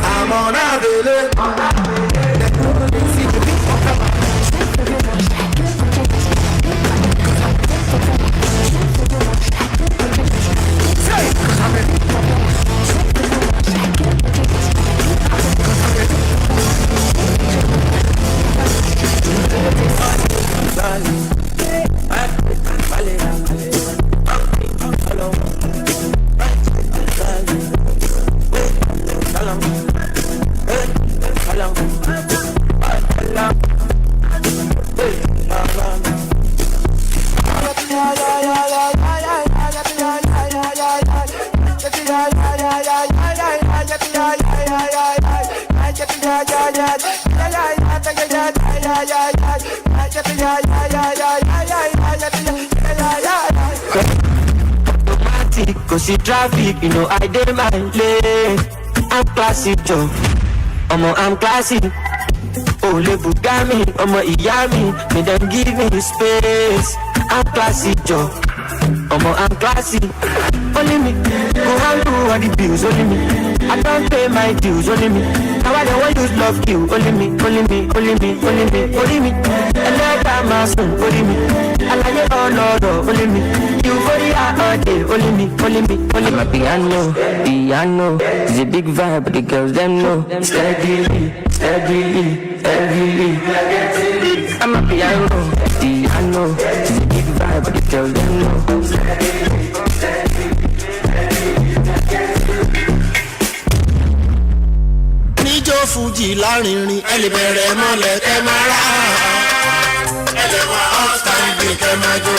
I'm on Avele, them know they see. Say, Cause see traffic, you know I did my lane. I'm classy, Joe. I'm classy. Oh, le Bugami, Iyami, me them give me space. I'm classy, Joe. I'm classy. Only me, go and do all the bills. Only me, I don't pay my dues. Only me, now I don't want to love you. Only me, only me, only me, only me, only me. And let my son, only me. I like it all, Lord, only me. You for the all day, only me, only me, only me. I'm a piano, it's a big vibe, but the girls them know. Steadily, steadily, steadily. I'm a piano, it's a big vibe, but the girls them know. Níjó fújì lárinrin, ẹ lè bẹ̀rẹ̀ mọ́lẹ̀ kẹ́ máa rà á. Ẹ lè wá outstanding kẹ́ máa jó.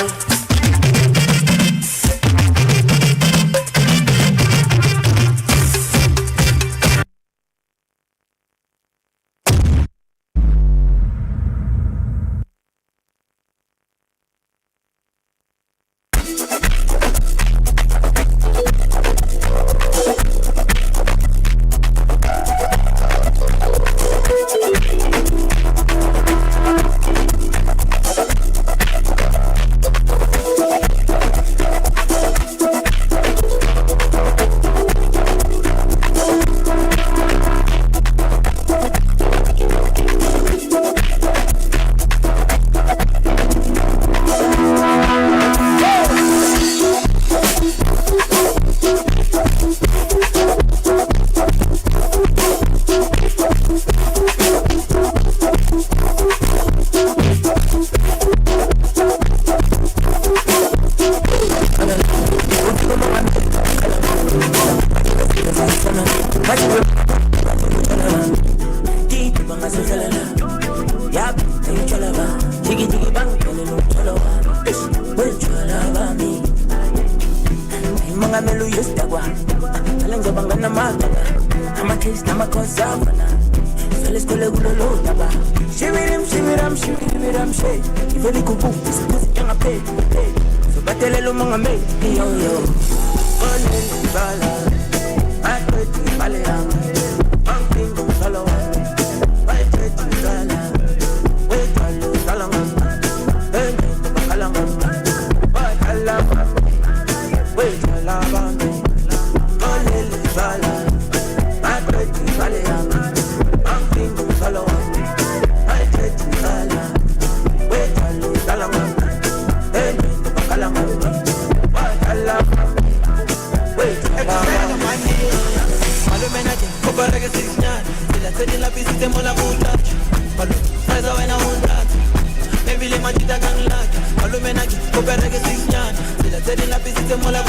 para que si snap. Se la serie en la pista y mola puta. Palo, esa vaina un rato. Baby le machita can like. Palo menaki, para que si snap. Se la serie en la pista y mola